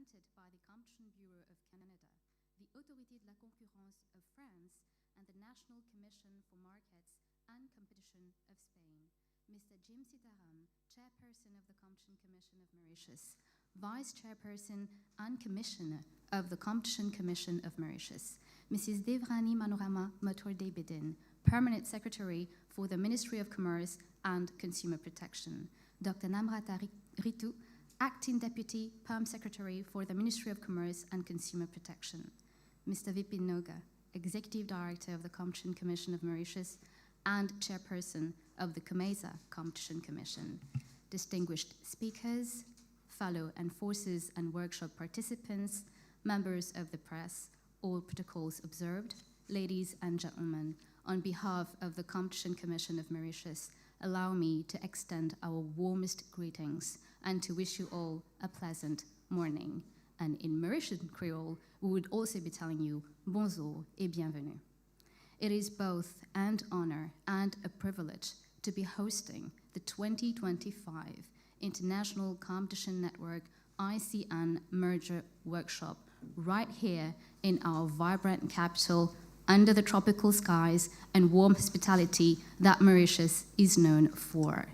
presented by the Competition Bureau of Canada, the Autorité de la Concurrence of France, and the National Commission for Markets and Competition of Spain. Mr. Jim Sitaram, Chairperson of the Competition Commission of Mauritius, Vice Chairperson and Commissioner of the Competition Commission of Mauritius, Mrs. Devrani Manorama Mator-Debedin, Permanent Secretary for the Ministry of Commerce and Consumer Protection, Dr. Namrata Ritu, Acting Deputy Perm Secretary for the Ministry of Commerce and Consumer Protection, Mr. Vipin Noga, Executive Director of the Competition Commission of Mauritius and Chairperson of the COMESA Competition Commission, distinguished speakers, fellow enforcers and workshop participants, members of the press, all protocols observed, ladies and gentlemen, on behalf of the Competition Commission of Mauritius, allow me to extend our warmest greetings and to wish you all a pleasant morning. And in Mauritian Creole, we would also be telling you bonjour et bienvenue. It is both an honor and a privilege to be hosting the 2025 International Competition Network ICN Merger Workshop right here in our vibrant capital under the tropical skies and warm hospitality that Mauritius is known for.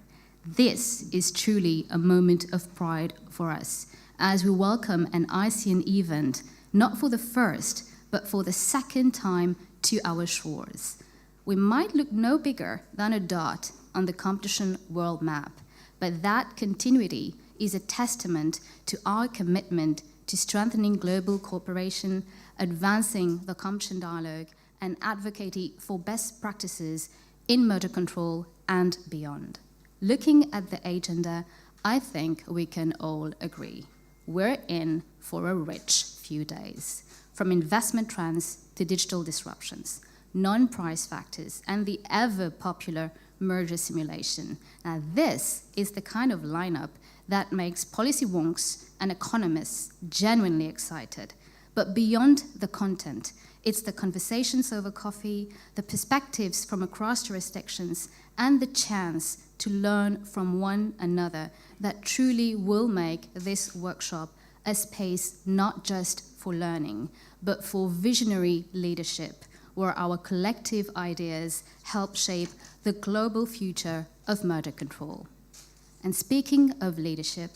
This is truly a moment of pride for us as we welcome an ICN event, not for the first, but for the second time to our shores. We might look no bigger than a dot on the competition world map, but that continuity is a testament to our commitment to strengthening global cooperation, advancing the competition dialogue, and advocating for best practices in motor control and beyond. Looking at the agenda, I think we can all agree. We're in for a rich few days, from investment trends to digital disruptions, non-price factors, and the ever-popular merger simulation. Now, this is the kind of lineup that makes policy wonks and economists genuinely excited. But beyond the content, it's the conversations over coffee, the perspectives from across jurisdictions, and the chance to learn from one another that truly will make this workshop a space not just for learning, but for visionary leadership, where our collective ideas help shape the global future of motor control. And speaking of leadership,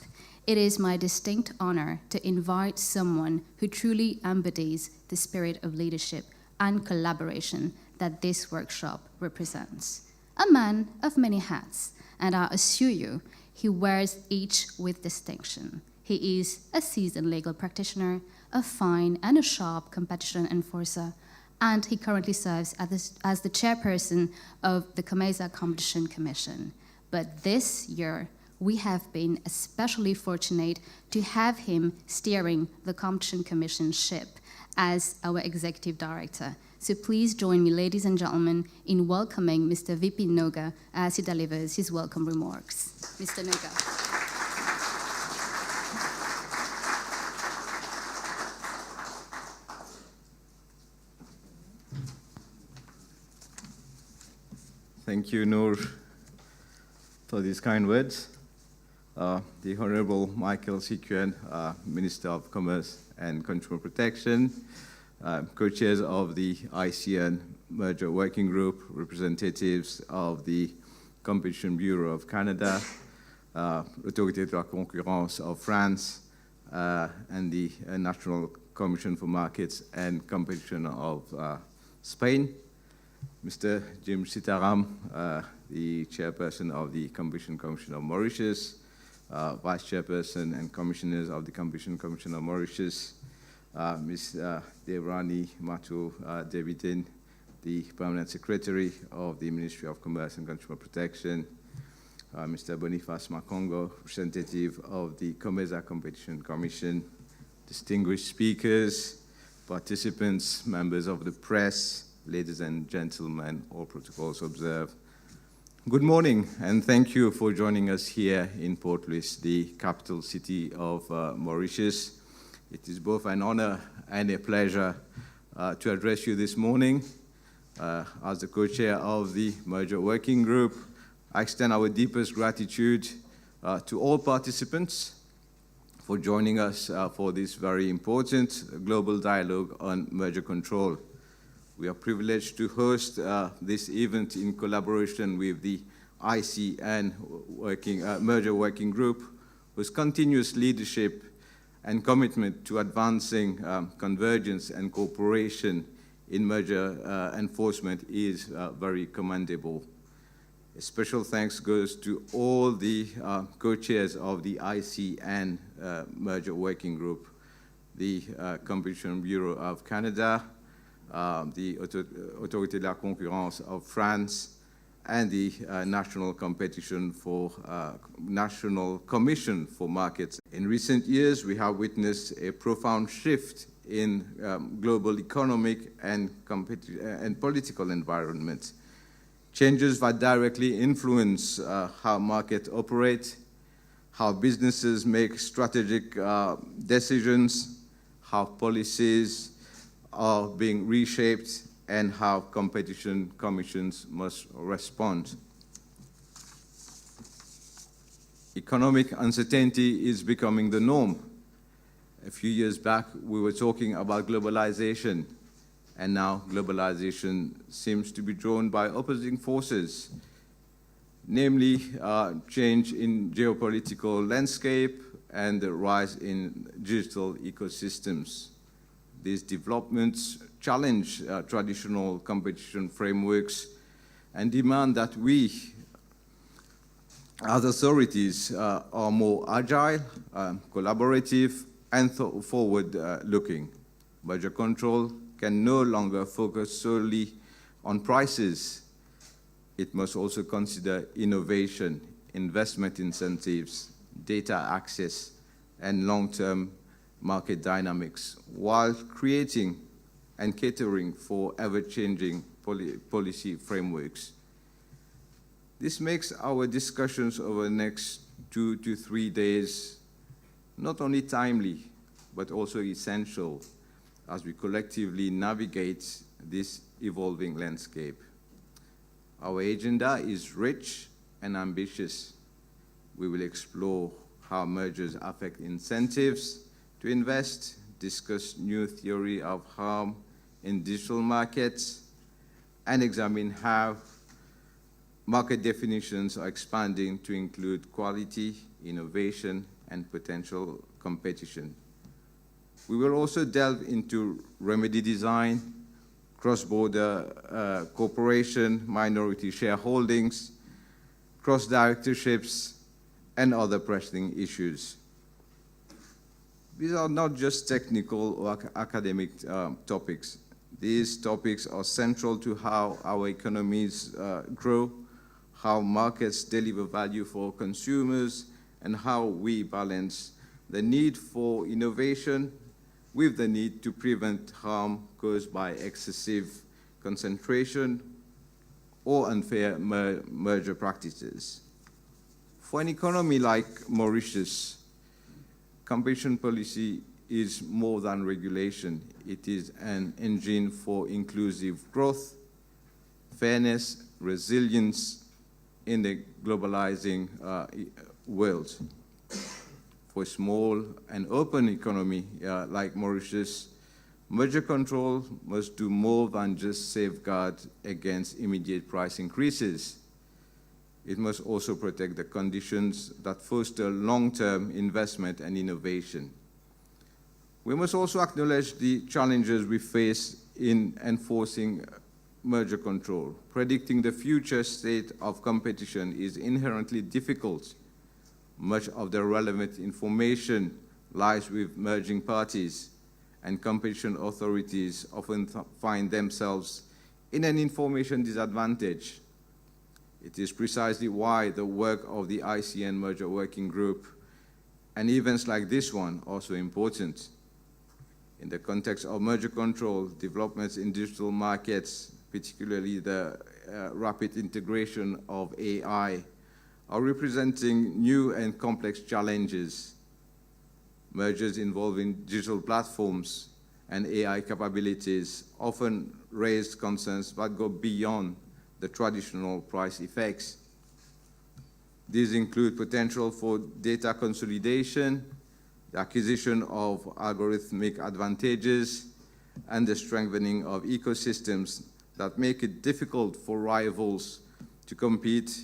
it is my distinct honor to invite someone who truly embodies the spirit of leadership and collaboration that this workshop represents. A man of many hats, and I assure you, he wears each with distinction. He is a seasoned legal practitioner, a fine and a sharp competition enforcer, and he currently serves as the chairperson of the COMESA Competition Commission. But this year, we have been especially fortunate to have him steering the Competition Commission ship as our executive director. So please join me, ladies and gentlemen, in welcoming Mr. Vipin Noga as he delivers his welcome remarks. Mr. Noga. Thank you, Noor, for these kind words. The Honorable Michael Sikuen, Minister of Commerce and Consumer Protection, co-chairs of the ICN Merger Working Group, representatives of the Competition Bureau of Canada, Autorité de la Concurrence of France, and the National Commission for Markets and Competition of Spain. Mr. Jim Sitaram, the Chairperson of the Competition Commission of Mauritius, Vice Chairperson and Commissioners of the Competition Commission of Mauritius, Ms. Devrani Mator-Debedin, the Permanent Secretary of the Ministry of Commerce and Consumer Protection, Mr. Boniface Makongo, representative of the COMESA Competition Commission, distinguished speakers, participants, members of the press, ladies and gentlemen, all protocols observed. Good morning, and thank you for joining us here in Port Louis, the capital city of Mauritius. It is both an honor and a pleasure to address you this morning. As the co-chair of the Merger Working Group, I extend our deepest gratitude to all participants for joining us for this very important global dialogue on merger control. We are privileged to host this event in collaboration with the ICN Merger Working Group, whose continuous leadership and commitment to advancing convergence and cooperation in merger enforcement is very commendable. A special thanks goes to all the co-chairs of the ICN Merger Working Group, the Competition Bureau of Canada, the Autorité de la Concurrence of France, and the National Commission for Markets. In recent years, we have witnessed a profound shift in global economic and political environment. Changes that directly influence how markets operate, how businesses make strategic decisions, how policies are being reshaped, and how competition commissions must respond. Economic uncertainty is becoming the norm. A few years back, we were talking about globalization, and now globalization seems to be drawn by opposing forces, namely change in geopolitical landscape and the rise in digital ecosystems. These developments challenge traditional competition frameworks and demand that we, as authorities, are more agile, collaborative, and forward-looking. Merger control can no longer focus solely on prices. It must also consider innovation, investment incentives, data access, and long-term market dynamics, while creating and catering for ever-changing policy frameworks. This makes our discussions over the next 2 to 3 days not only timely, but also essential as we collectively navigate this evolving landscape. Our agenda is rich and ambitious. We will explore how mergers affect incentives to invest, discuss new theory of harm in digital markets, and examine how market definitions are expanding to include quality, innovation, and potential competition. We will also delve into remedy design, cross-border cooperation, minority shareholdings, cross-directorships, and other pressing issues. These are not just technical or academic topics. These topics are central to how our economies grow, how markets deliver value for consumers, and how we balance the need for innovation with the need to prevent harm caused by excessive concentration or unfair merger practices. For an economy like Mauritius, competition policy is more than regulation. It is an engine for inclusive growth, fairness, resilience in the globalizing world. For a small and open economy like Mauritius, merger control must do more than just safeguard against immediate price increases. It must also protect the conditions that foster long-term investment and innovation. We must also acknowledge the challenges we face in enforcing merger control. Predicting the future state of competition is inherently difficult. Much of the relevant information lies with merging parties, and competition authorities often find themselves in an information disadvantage. It is precisely why the work of the ICN Merger Working Group and events like this one are so important. In the context of merger control, developments in digital markets, particularly the rapid integration of AI, are representing new and complex challenges. Mergers involving digital platforms and AI capabilities often raise concerns that go beyond the traditional price effects. These include potential for data consolidation, the acquisition of algorithmic advantages, and the strengthening of ecosystems that make it difficult for rivals to compete.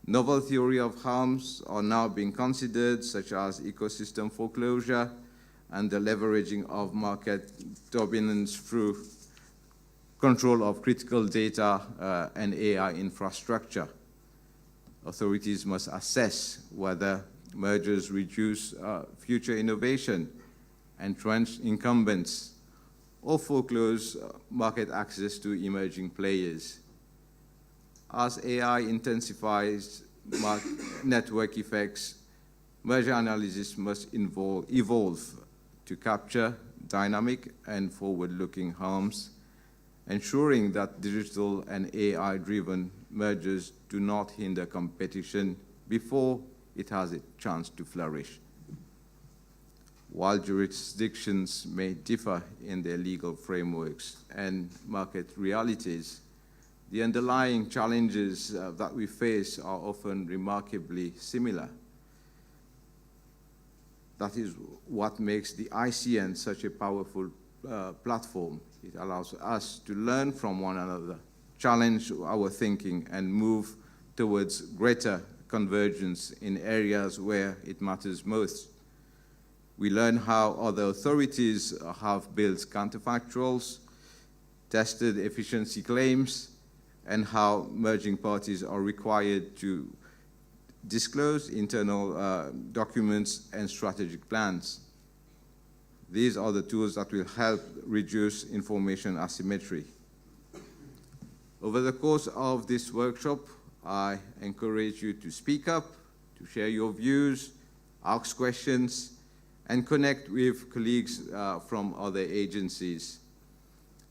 Novel theory of harms are now being considered, such as ecosystem foreclosure and the leveraging of market dominance through control of critical data and AI infrastructure. Authorities must assess whether mergers reduce future innovation, entrench incumbents, or foreclose market access to emerging players. As AI intensifies network effects, merger analysis must evolve to capture dynamic and forward-looking harms, ensuring that digital and AI-driven mergers do not hinder competition before it has a chance to flourish. While jurisdictions may differ in their legal frameworks and market realities, the underlying challenges that we face are often remarkably similar. That is what makes the ICN such a powerful platform. It allows us to learn from one another, challenge our thinking, and move towards greater convergence in areas where it matters most. We learn how other authorities have built counterfactuals, tested efficiency claims, and how merging parties are required to disclose internal documents and strategic plans. These are the tools that will help reduce information asymmetry. Over the course of this workshop, I encourage you to speak up, to share your views, ask questions, and connect with colleagues from other agencies.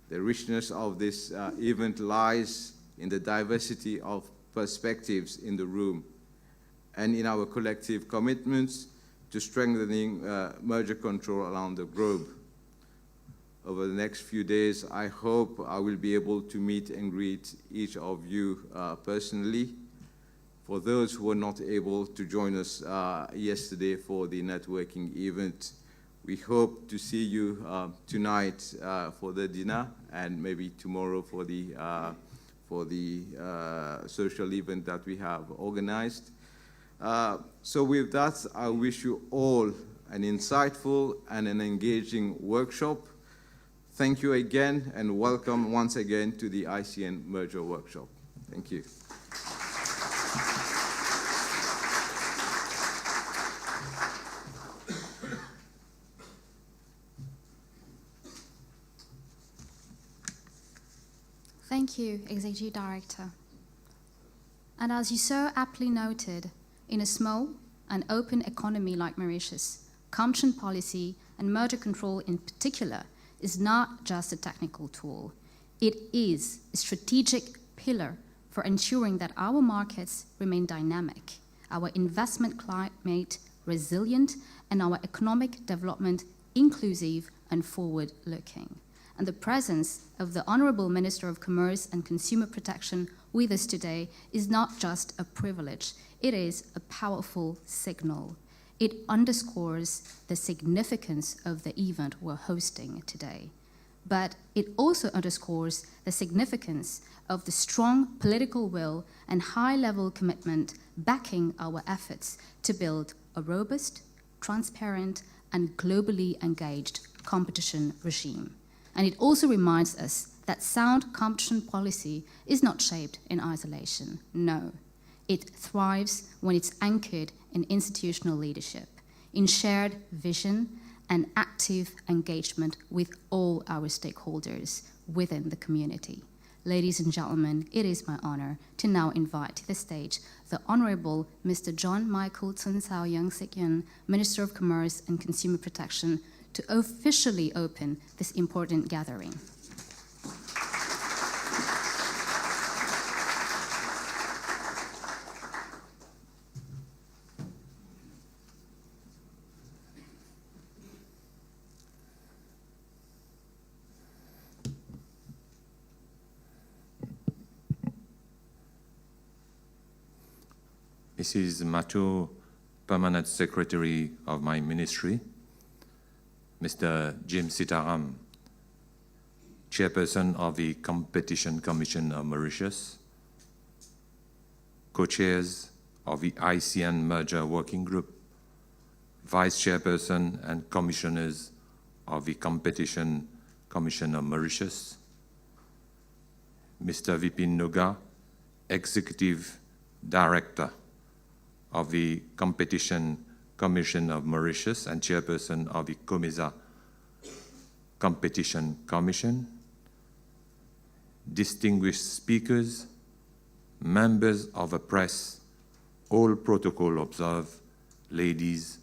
The richness of this event lies in the diversity of perspectives in the room and in our collective commitments to strengthening merger control around the globe. Over the next few days, I hope I will be able to meet and greet each of you personally. For those who were not able to join us yesterday for the networking event, we hope to see you tonight for the dinner and maybe tomorrow for the social event that we have organized. So with that, I wish you all an insightful and an engaging workshop. Thank you again, and welcome once again to the ICN Merger Workshop. Thank you. Thank you, Executive Director. And as you so aptly noted, in a small and open economy like Mauritius, competition policy and merger control in particular is not just a technical tool. It is a strategic pillar for ensuring that our markets remain dynamic, our investment climate resilient, and our economic development inclusive and forward-looking. And the presence of the Honorable Minister of Commerce and Consumer Protection with us today is not just a privilege, it is a powerful signal. It underscores the significance of the event we're hosting today. But it also underscores the significance of the strong political will and high-level commitment backing our efforts to build a robust, transparent, and globally engaged competition regime. And it also reminds us that sound competition policy is not shaped in isolation. No, it thrives when it's anchored in institutional leadership, in shared vision and active engagement with all our stakeholders within the community. Ladies and gentlemen, it is my honor to now invite to the stage the Honorable Mr. John Michael Tsun Sao Young Sik Yun, Minister of Commerce and Consumer Protection, to officially open this important gathering. This is Matu, Permanent Secretary of my ministry. Mr. Jim Sitaram, Chairperson of the Competition Commission of Mauritius, co-chairs of the ICN Merger Working Group, Vice Chairperson and Commissioners of the Competition Commission of Mauritius, Mr. Vipin Noga, Executive Director of the Competition Commission of Mauritius and Chairperson of the COMESA Competition Commission, distinguished speakers, members of the press, all protocol observed, ladies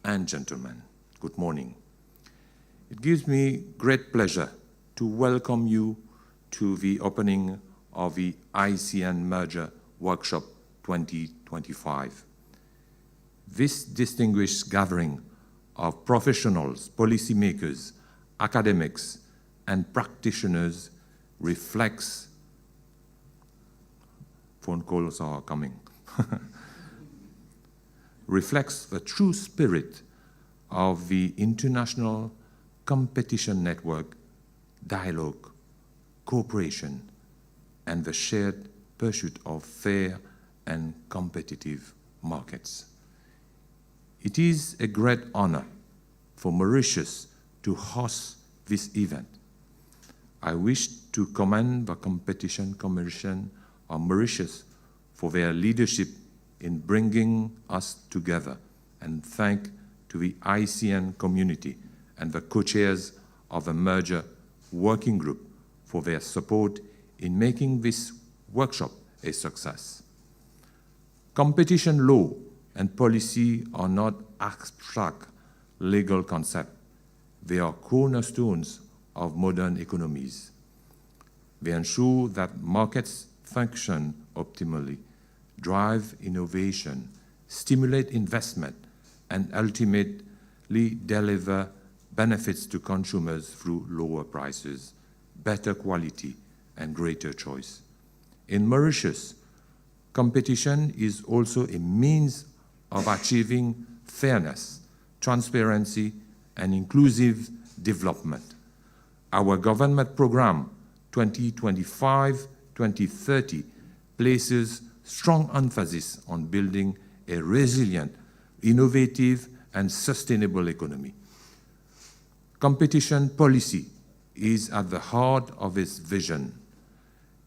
and gentlemen, good morning. It gives me great pleasure to welcome you to the opening of the ICN Merger Workshop 2025. This distinguished gathering of professionals, policymakers, academics, and practitioners reflects, phone calls are coming, reflects the true spirit of the international competition network, dialogue, cooperation, and the shared pursuit of fair and competitive markets. It is a great honor for Mauritius to host this event. I wish to commend the Competition Commission of Mauritius for their leadership in bringing us together, and thank to the ICN community and the co-chairs of the Merger Working Group for their support in making this workshop a success. Competition law and policy are not abstract legal concepts. They are cornerstones of modern economies. They ensure that markets function optimally, drive innovation, stimulate investment, and ultimately deliver benefits to consumers through lower prices, better quality, and greater choice. In Mauritius, competition is also a means of achieving fairness, transparency, and inclusive development. Our government program 2025-2030 places strong emphasis on building a resilient, innovative, and sustainable economy. Competition policy is at the heart of its vision.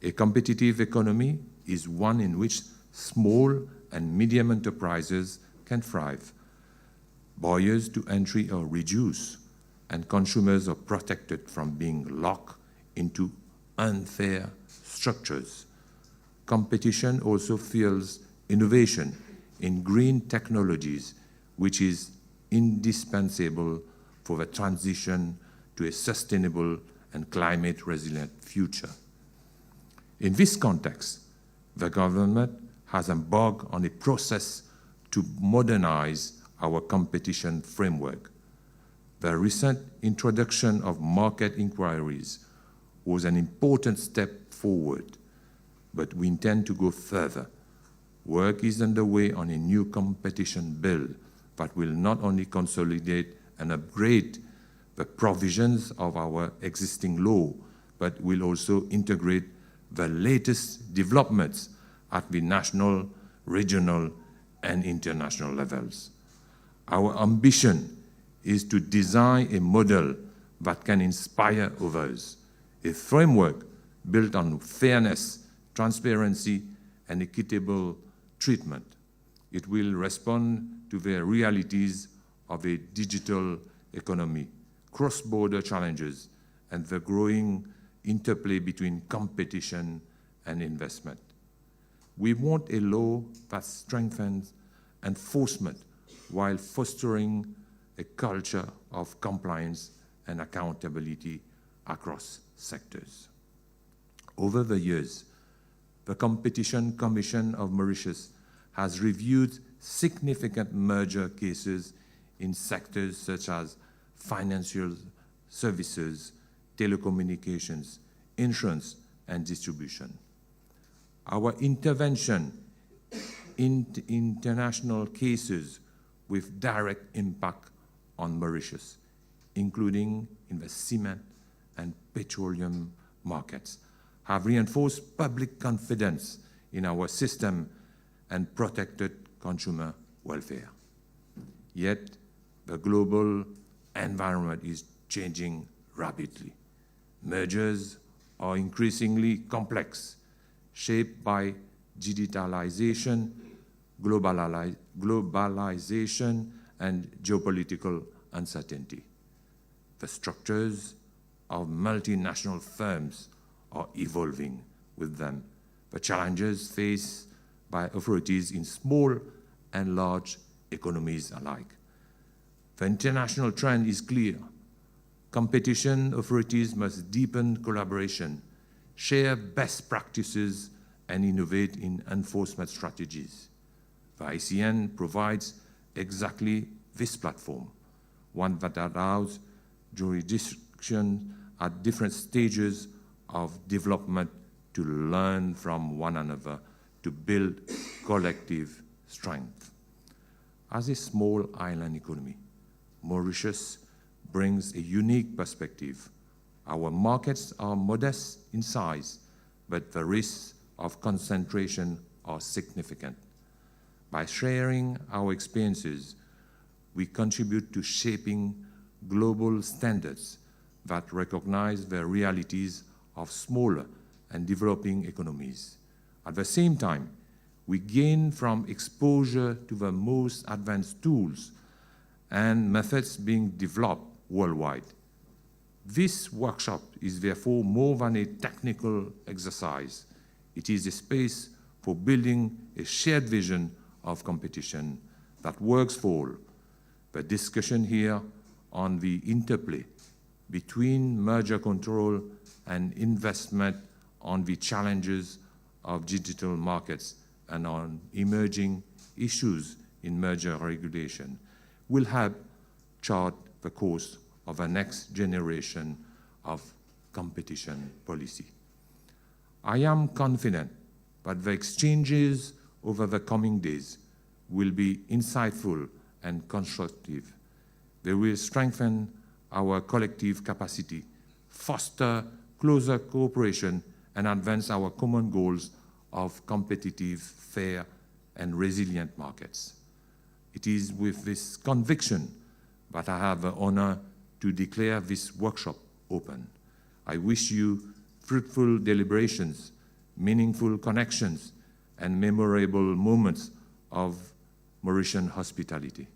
A competitive economy is one in which small and medium enterprises can thrive. Barriers to entry are reduced, and consumers are protected from being locked into unfair structures. Competition also fuels innovation in green technologies, which is indispensable for the transition to a sustainable and climate-resilient future. In this context, the government has embarked on a process to modernize our competition framework. The recent introduction of market inquiries was an important step forward, but we intend to go further. Work is underway on a new competition bill that will not only consolidate and upgrade the provisions of our existing law, but will also integrate the latest developments at the national, regional, and international levels. Our ambition is to design a model that can inspire others, a framework built on fairness, transparency, and equitable treatment. It will respond to the realities of a digital economy, cross-border challenges, and the growing interplay between competition and investment. We want a law that strengthens enforcement while fostering a culture of compliance and accountability across sectors. Over the years, the Competition Commission of Mauritius has reviewed significant merger cases in sectors such as financial services, telecommunications, insurance, and distribution. Our intervention in international cases with direct impact on Mauritius, including in the cement and petroleum markets, have reinforced public confidence in our system and protected consumer welfare. Yet, the global environment is changing rapidly. Mergers are increasingly complex, shaped by digitalization, globalization, and geopolitical uncertainty. The structures of multinational firms are evolving with them. The challenges faced by authorities in small and large economies alike. The international trend is clear. Competition authorities must deepen collaboration, share best practices, and innovate in enforcement strategies. The ICN provides exactly this platform, one that allows jurisdictions at different stages of development to learn from one another to build collective strength. As a small island economy, Mauritius brings a unique perspective. Our markets are modest in size, but the risks of concentration are significant. By sharing our experiences, we contribute to shaping global standards that recognize the realities of smaller and developing economies. At the same time, we gain from exposure to the most advanced tools and methods being developed worldwide. This workshop is therefore more than a technical exercise. It is a space for building a shared vision of competition that works for all. The discussion here on the interplay between merger control and investment, on the challenges of digital markets, and on emerging issues in merger regulation will help chart the course of a next generation of competition policy. I am confident that the exchanges over the coming days will be insightful and constructive. They will strengthen our collective capacity, foster closer cooperation, and advance our common goals of competitive, fair, and resilient markets. It is with this conviction that I have the honor to declare this workshop open. I wish you fruitful deliberations, meaningful connections, and memorable moments of Mauritian hospitality.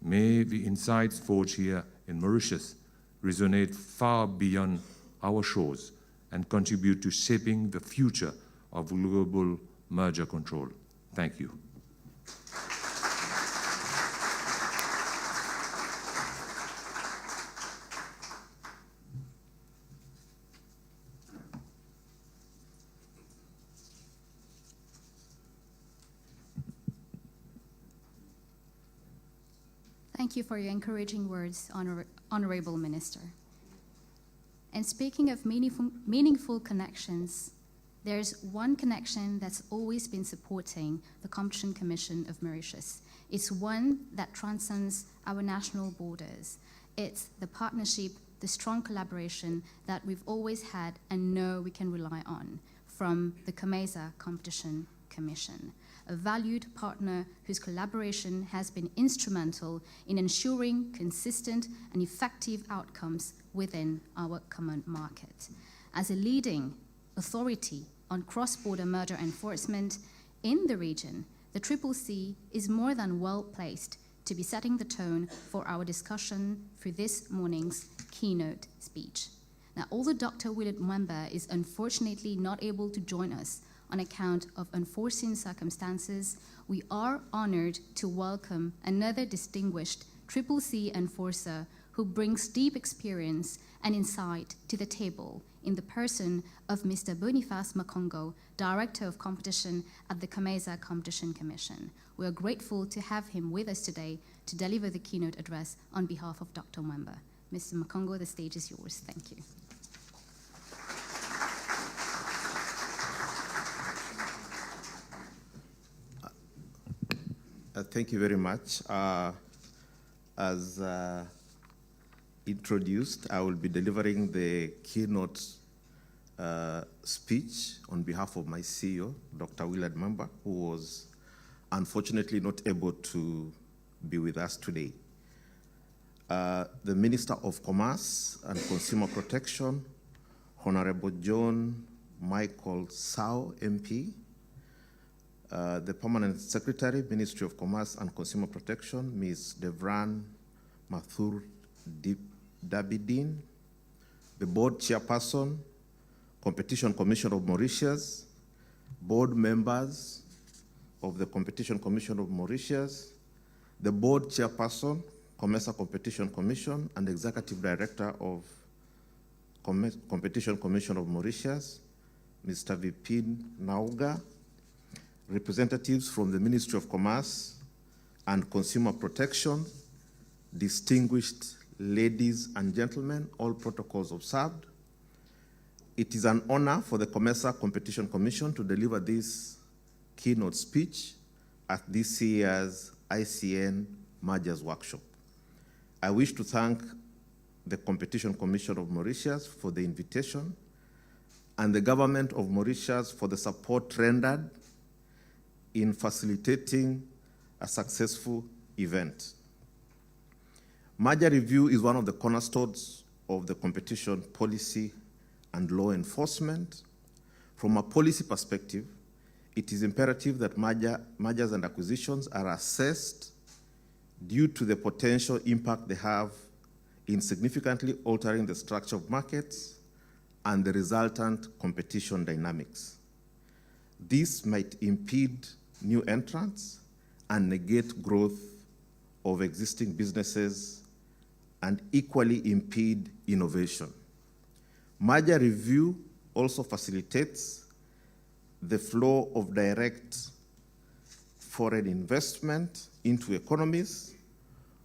May the insights forged here in Mauritius resonate far beyond our shores and contribute to shaping the future of global merger control. Thank you. Thank you for your encouraging words, Honorable Minister. And speaking of meaningful connections, there's one connection that's always been supporting the Competition Commission of Mauritius. It's one that transcends our national borders. It's the partnership, the strong collaboration that we've always had and know we can rely on from the COMESA Competition Commission, a valued partner whose collaboration has been instrumental in ensuring consistent and effective outcomes within our common market. As a leading authority on cross-border merger enforcement in the region, the CCC is more than well placed to be setting the tone for our discussion through this morning's keynote speech. Now, although Dr. Willard Mwemba is unfortunately not able to join us on account of unforeseen circumstances, we are honored to welcome another distinguished CCC enforcer who brings deep experience and insight to the table in the person of Mr. Boniface Makongo, Director of Competition at the COMESA Competition Commission. We are grateful to have him with us today to deliver the keynote address on behalf of Dr. Mwemba. Mr. Makongo, the stage is yours. Thank you. Thank you very much. As introduced, I will be delivering the keynote speech on behalf of my CEO, Dr. Willard Mamba, who was unfortunately not able to be with us today. The Minister of Commerce and Consumer Protection, Honorable John Michael Sao, MP, the Permanent Secretary, Ministry of Commerce and Consumer Protection, Ms. Devran Mathur Dabidin, the Board Chairperson, Competition Commission of Mauritius, board members of the Competition Commission of Mauritius, the Board Chairperson, COMESA Competition Commission, and Executive Director of Competition Commission of Mauritius, Mr. Vipin Nauga, representatives from the Ministry of Commerce and Consumer Protection, distinguished ladies and gentlemen, all protocols observed. It is an honor for the COMESA Competition Commission to deliver this keynote speech at this year's ICN Mergers Workshop. I wish to thank the Competition Commission of Mauritius for the invitation and the government of Mauritius for the support rendered in facilitating a successful event. Merger review is one of the cornerstones of the competition policy and law enforcement. From a policy perspective, it is imperative that mergers and acquisitions are assessed due to the potential impact they have in significantly altering the structure of markets and the resultant competition dynamics. This might impede new entrants and negate growth of existing businesses and equally impede innovation. Merger review also facilitates the flow of direct foreign investment into economies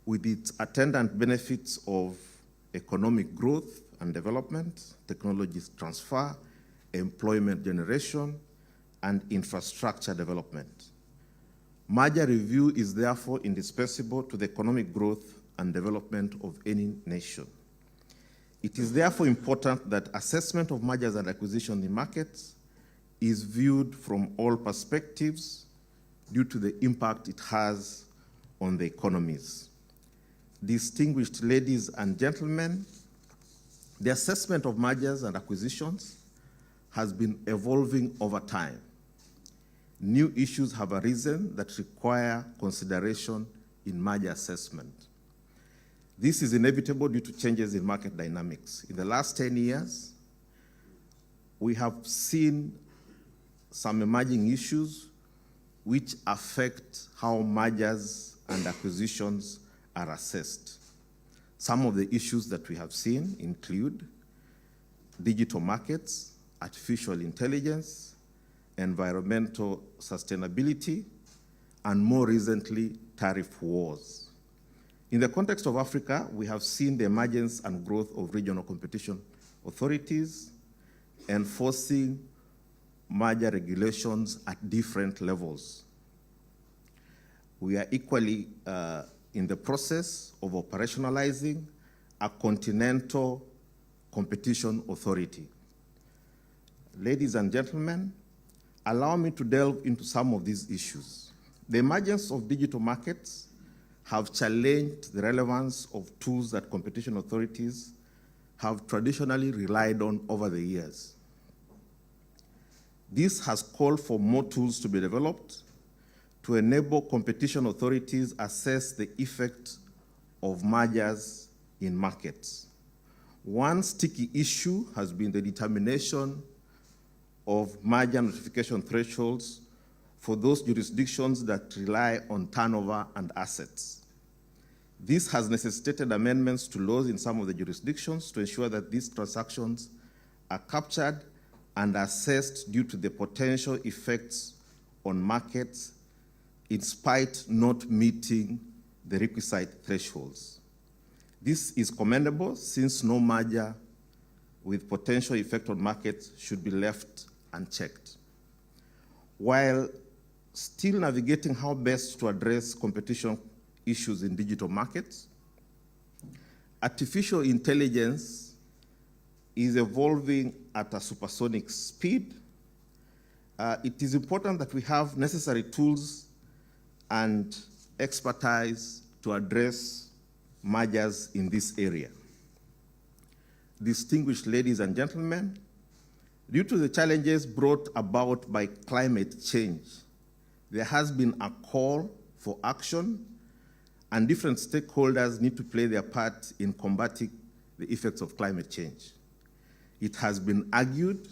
with its attendant benefits of economic growth and development, technology transfer, employment generation, and infrastructure development. Merger review is therefore indispensable to the economic growth and development of any nation. It is therefore important that assessment of mergers and acquisitions in markets is viewed from all perspectives due to the impact it has on the economies. Distinguished ladies and gentlemen, the assessment of mergers and acquisitions has been evolving over time. New issues have arisen that require consideration in merger assessment. This is inevitable due to changes in market dynamics. In the last 10 years, we have seen some emerging issues which affect how mergers and acquisitions are assessed. Some of the issues that we have seen include digital markets, artificial intelligence, environmental sustainability, and more recently, tariff wars. In the context of Africa, we have seen the emergence and growth of regional competition authorities enforcing merger regulations at different levels. We are equally in the process of operationalizing a continental competition authority. Ladies and gentlemen, allow me to delve into some of these issues. The emergence of digital markets have challenged the relevance of tools that competition authorities have traditionally relied on over the years. This has called for more tools to be developed to enable competition authorities assess the effect of mergers in markets. One sticky issue has been the determination of merger notification thresholds for those jurisdictions that rely on turnover and assets. This has necessitated amendments to laws in some of the jurisdictions to ensure that these transactions are captured and assessed due to the potential effects on markets in spite not meeting the requisite thresholds. This is commendable since no merger with potential effect on markets should be left unchecked. While still navigating how best to address competition issues in digital markets, artificial intelligence is evolving at a supersonic speed. It is important that we have necessary tools and expertise to address mergers in this area. Distinguished ladies and gentlemen, due to the challenges brought about by climate change, there has been a call for action, and different stakeholders need to play their part in combating the effects of climate change. It has been argued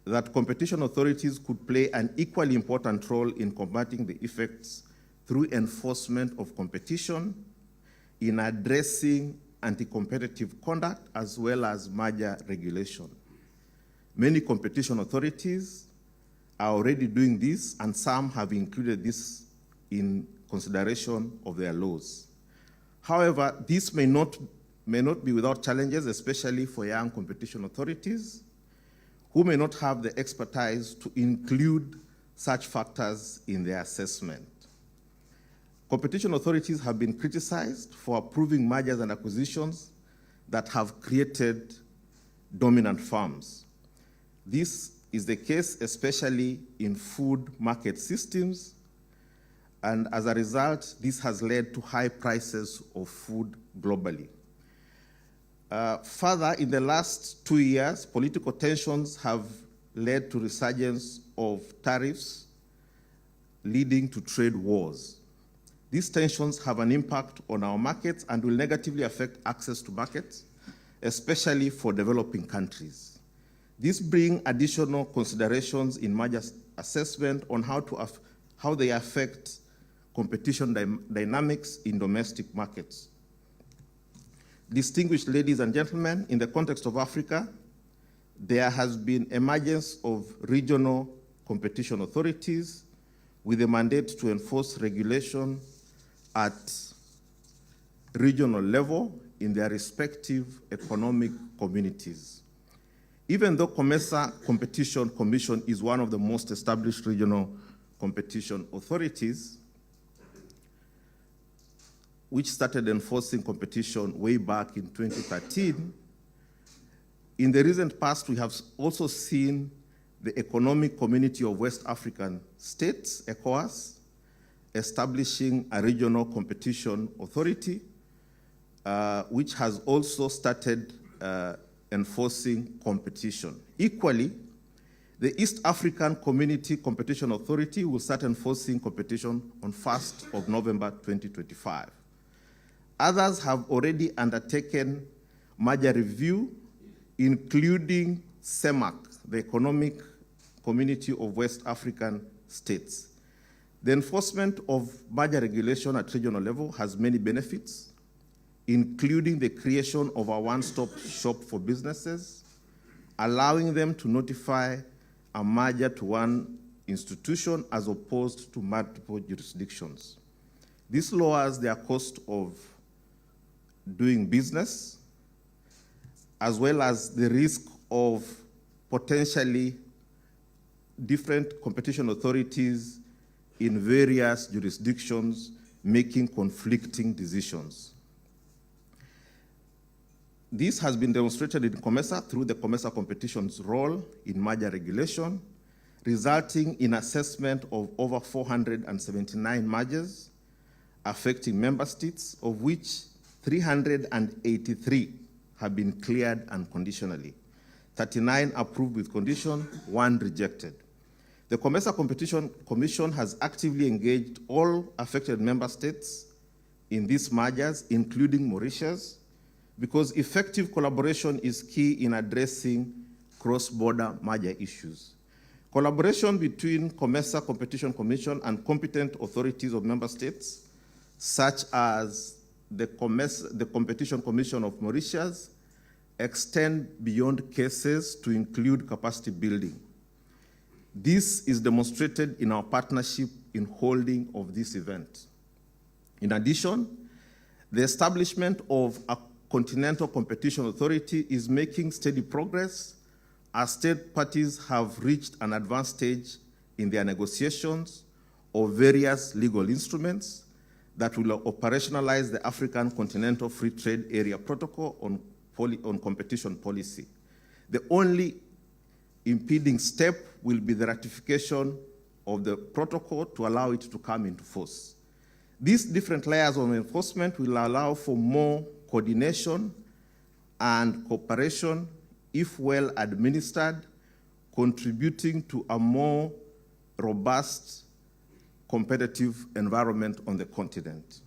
that competition authorities could play an equally important role in combating the effects through enforcement of competition, in addressing anti-competitive conduct, as well as merger regulation. Many competition authorities are already doing this, and some have included this in consideration of their laws. However, this may not be without challenges, especially for young competition authorities who may not have the expertise to include such factors in their assessment. Competition authorities have been criticized for approving mergers and acquisitions that have created dominant firms. This is the case especially in food market systems, and as a result, this has led to high prices of food globally. Further, in the last 2 years, political tensions have led to resurgence of tariffs, leading to trade wars. These tensions have an impact on our markets and will negatively affect access to markets, especially for developing countries. This brings additional considerations in merger assessment on how they affect competition dynamics in domestic markets. Distinguished ladies and gentlemen, in the context of Africa, there has been emergence of regional competition authorities with a mandate to enforce regulation at regional level in their respective economic communities. Even though COMESA Competition Commission is one of the most established regional competition authorities, which started enforcing competition way back in 2013, in the recent past, we have also seen the Economic Community of West African States, ECOWAS, establishing a regional competition authority, which has also started enforcing competition. Equally, the East African Community Competition Authority will start enforcing competition on 1st of November 2025. Others have already undertaken merger review, including CEMAC, the Economic Community of West African States. The enforcement of merger regulation at regional level has many benefits, including the creation of a one-stop shop for businesses, allowing them to notify a merger to one institution as opposed to multiple jurisdictions. This lowers their cost of doing business, as well as the risk of potentially different competition authorities in various jurisdictions making conflicting decisions. This has been demonstrated in COMESA through the COMESA competition's role in merger regulation, resulting in assessment of over 479 mergers affecting member states, of which 383 have been cleared unconditionally, 39 approved with condition, 1 rejected. The COMESA Competition Commission has actively engaged all affected member states in these mergers, including Mauritius, because effective collaboration is key in addressing cross-border merger issues. Collaboration between COMESA Competition Commission and competent authorities of member states, such as the Competition Commission of Mauritius, extend beyond cases to include capacity building. This is demonstrated in our partnership in holding of this event. In addition, the establishment of a Continental Competition Authority is making steady progress as state parties have reached an advanced stage in their negotiations of various legal instruments that will operationalize the African Continental Free Trade Area Protocol on competition policy. The only impeding step will be the ratification of the protocol to allow it to come into force. These different layers of enforcement will allow for more coordination and cooperation, if well administered, contributing to a more robust competitive environment on the continent.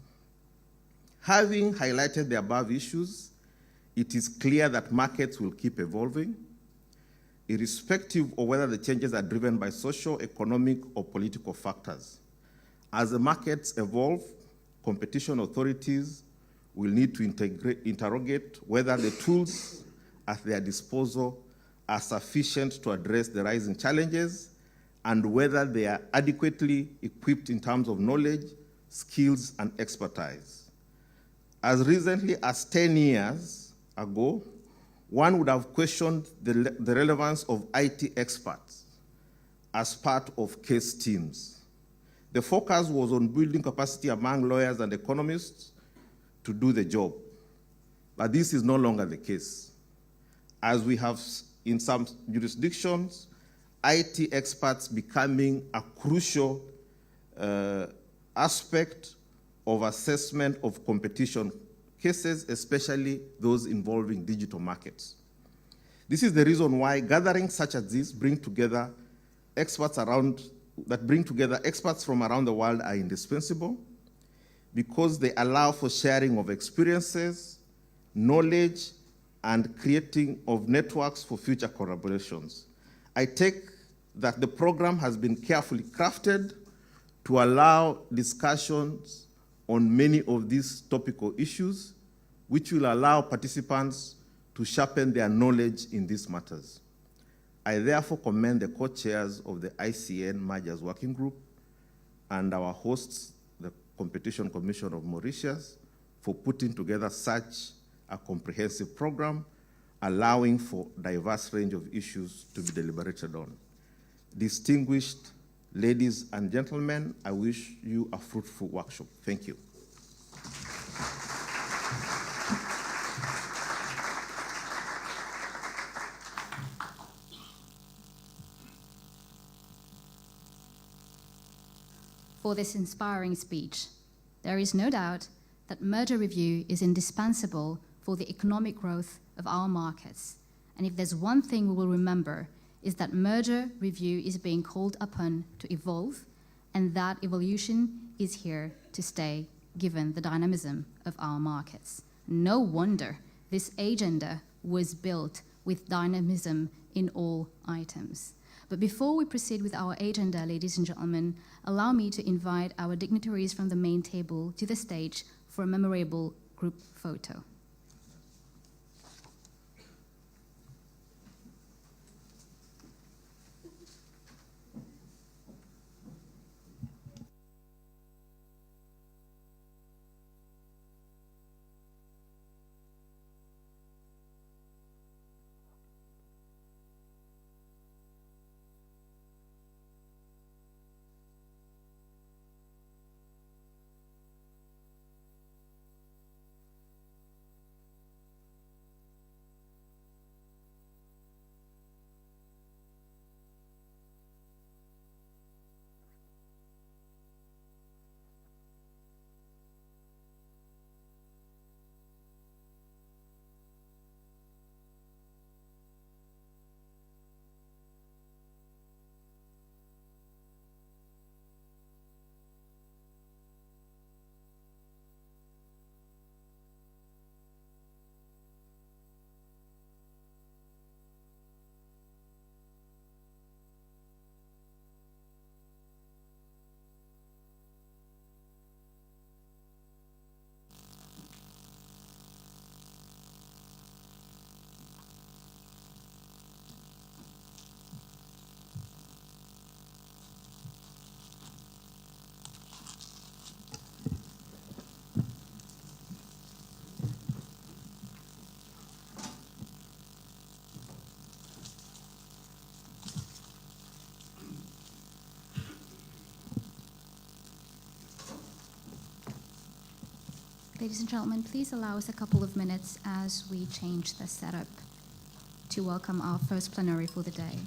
Having highlighted the above issues, it is clear that markets will keep evolving, irrespective of whether the changes are driven by social, economic, or political factors. As the markets evolve, competition authorities will need to interrogate whether the tools at their disposal are sufficient to address the rising challenges and whether they are adequately equipped in terms of knowledge, skills, and expertise. As recently as 10 years ago, one would have questioned the relevance of IT experts as part of case teams. The focus was on building capacity among lawyers and economists to do the job. But this is no longer the case. As we have in some jurisdictions, IT experts becoming a crucial aspect of assessment of competition cases, especially those involving digital markets. This is the reason why gatherings such as this bring together experts from around the world are indispensable, because they allow for sharing of experiences, knowledge, and creating of networks for future collaborations. I take that the program has been carefully crafted to allow discussions on many of these topical issues, which will allow participants to sharpen their knowledge in these matters. I therefore commend the co-chairs of the ICN Mergers Working Group and our hosts, the Competition Commission of Mauritius, for putting together such a comprehensive program, allowing for a diverse range of issues to be deliberated on. Distinguished ladies and gentlemen, I wish you a fruitful workshop. Thank you. For this inspiring speech, there is no doubt that merger review is indispensable for the economic growth of our markets. And if there's one thing we will remember, is that merger review is being called upon to evolve, and that evolution is here to stay, given the dynamism of our markets. No wonder this agenda was built with dynamism in all items. But before we proceed with our agenda, ladies and gentlemen, allow me to invite our dignitaries from the main table to the stage for a memorable group photo. Ladies and gentlemen, please allow us a couple of minutes as we change the setup to welcome our first plenary for the day.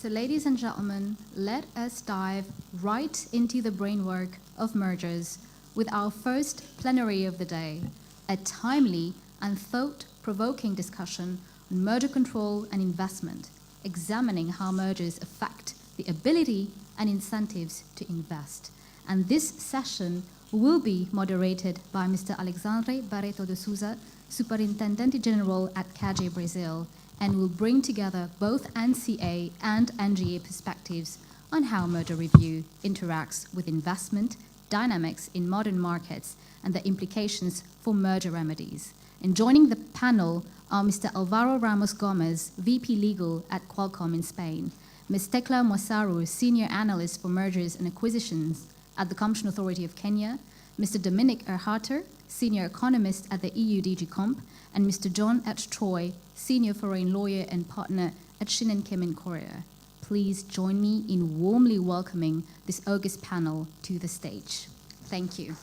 So ladies and gentlemen, let us dive right into the brainwork of mergers with our first plenary of the day, a timely and thought-provoking discussion on merger control and investment, examining how mergers affect the ability and incentives to invest. And this session will be moderated by Mr. Alexandre Barreto de Souza, Superintendente General at CAGE Brazil, and will bring together both NCA and NGA perspectives on how merger review interacts with investment, dynamics in modern markets, and the implications for merger remedies. And joining the panel are Mr. Alvaro Ramos Gomez, VP Legal at Qualcomm in Spain, Ms. Tekla Mwasaru, Senior Analyst for Mergers and Acquisitions at the Competition Authority of Kenya, Mr. Dominic Erharter, Senior Economist at the EU DG Comp, and Mr. John H. Troy, Senior Foreign Lawyer and Partner at Shin & Kim in Korea. Please join me in warmly welcoming this august panel to the stage. Thank you.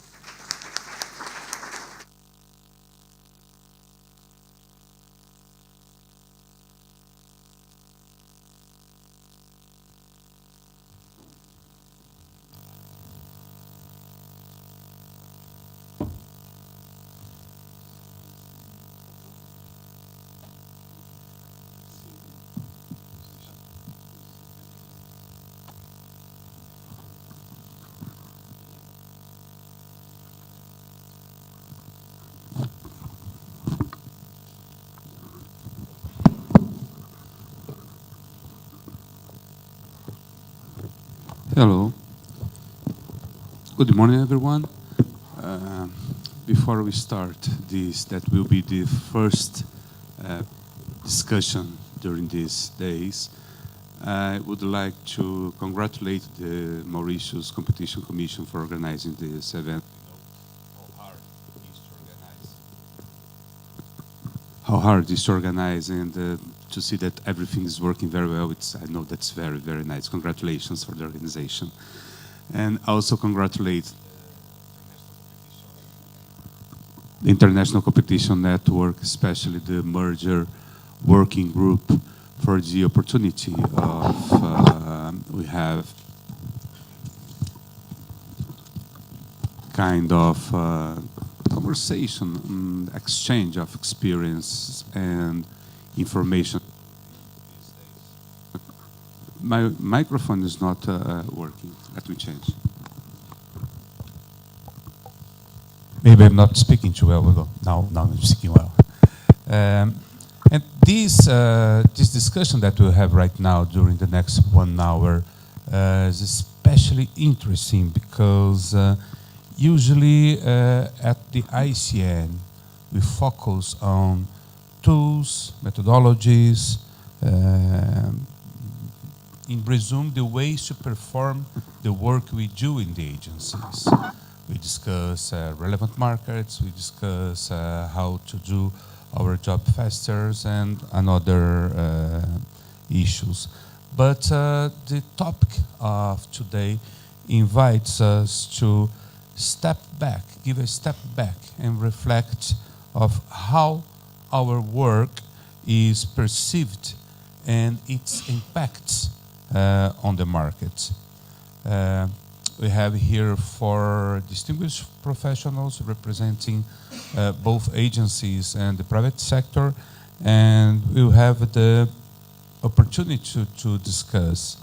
Hello. Good morning, everyone. Before we start this, that will be the first discussion during these days. I would like to congratulate the Mauritius Competition Commission for organizing this event. How hard it is to organize and to see that everything is working very well. I know that's very, very nice. Congratulations for the organization. And also congratulate the International Competition Network, especially the Merger Working Group, for the opportunity of, we have kind of conversation, exchange of experience and information. My microphone is not working. Let me change. Maybe I'm not speaking too well. We'll go. Now I'm speaking well. And this discussion that we'll have right now during the next 1 hour is especially interesting because usually at the ICN we focus on tools, methodologies, in resume the ways to perform the work we do in the agencies. We discuss relevant markets, we discuss how to do our job faster and other issues. But the topic of today invites us to step back, give a step back and reflect of how our work is perceived and its impacts on the market. We have here 4 distinguished professionals representing both agencies and the private sector, and we'll have the opportunity to discuss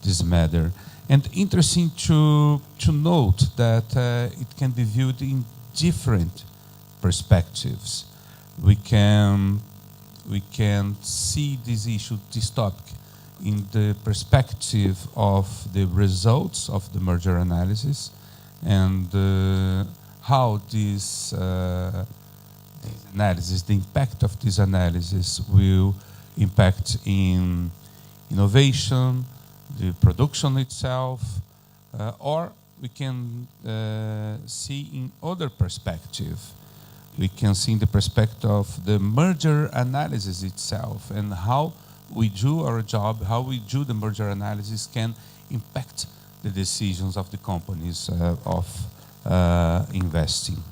this matter. And interesting to note that it can be viewed in different perspectives. We can we can see this issue, this topic, in the perspective of the results of the merger analysis and how this analysis, the impact of this analysis will impact in innovation, the production itself, or we can see in other perspective. We can see in the perspective of the merger analysis itself and how we do our job, how we do the merger analysis can impact the decisions of the companies of investing.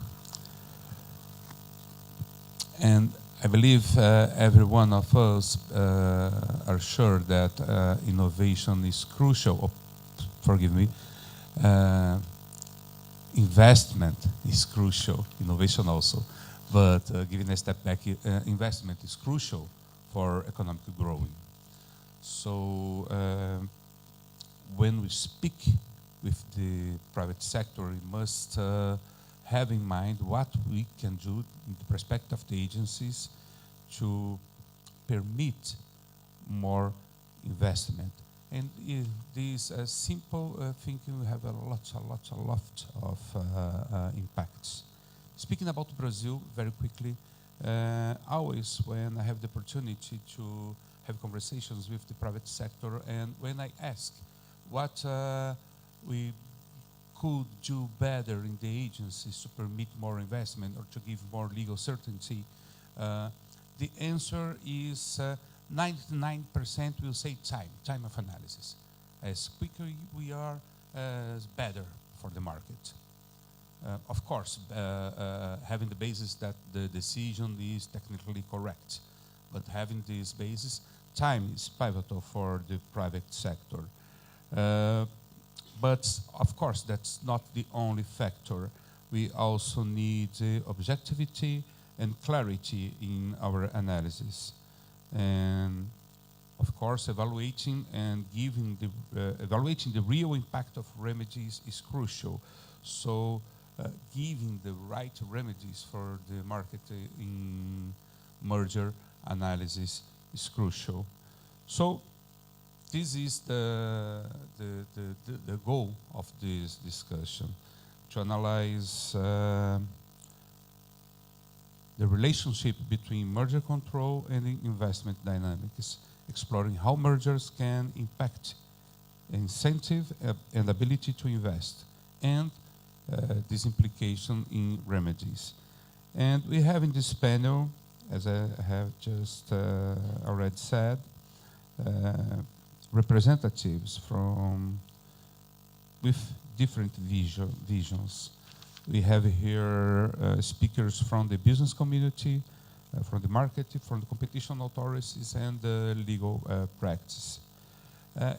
And I believe every one of us are sure that innovation is crucial. Oh, forgive me. Investment is crucial, innovation also. But giving a step back, investment is crucial for economic growing. So when we speak with the private sector, we must have in mind what we can do in the perspective of the agencies to permit more investment. And in this simple thinking, we have a lot of impacts. Speaking about Brazil, very quickly, always when I have the opportunity to have conversations with the private sector, and when I ask what we could do better in the agencies to permit more investment or to give more legal certainty, the answer is 99% will say time of analysis. As quicker we are, as better for the market. Of course, having the basis that the decision is technically correct, but having this basis, time is pivotal for the private sector. But of course, that's not the only factor. We also need objectivity and clarity in our analysis. And of course, evaluating and giving evaluating the real impact of remedies is crucial. So giving the right remedies for the market in merger analysis is crucial. So this is the goal of this discussion, to analyze the relationship between merger control and investment dynamics, exploring how mergers can impact incentive and ability to invest, and this implication in remedies. And we have in this panel, as I have just already said, representatives with different visions. We have here speakers from the business community, from the market, from the competition authorities, and the legal practice.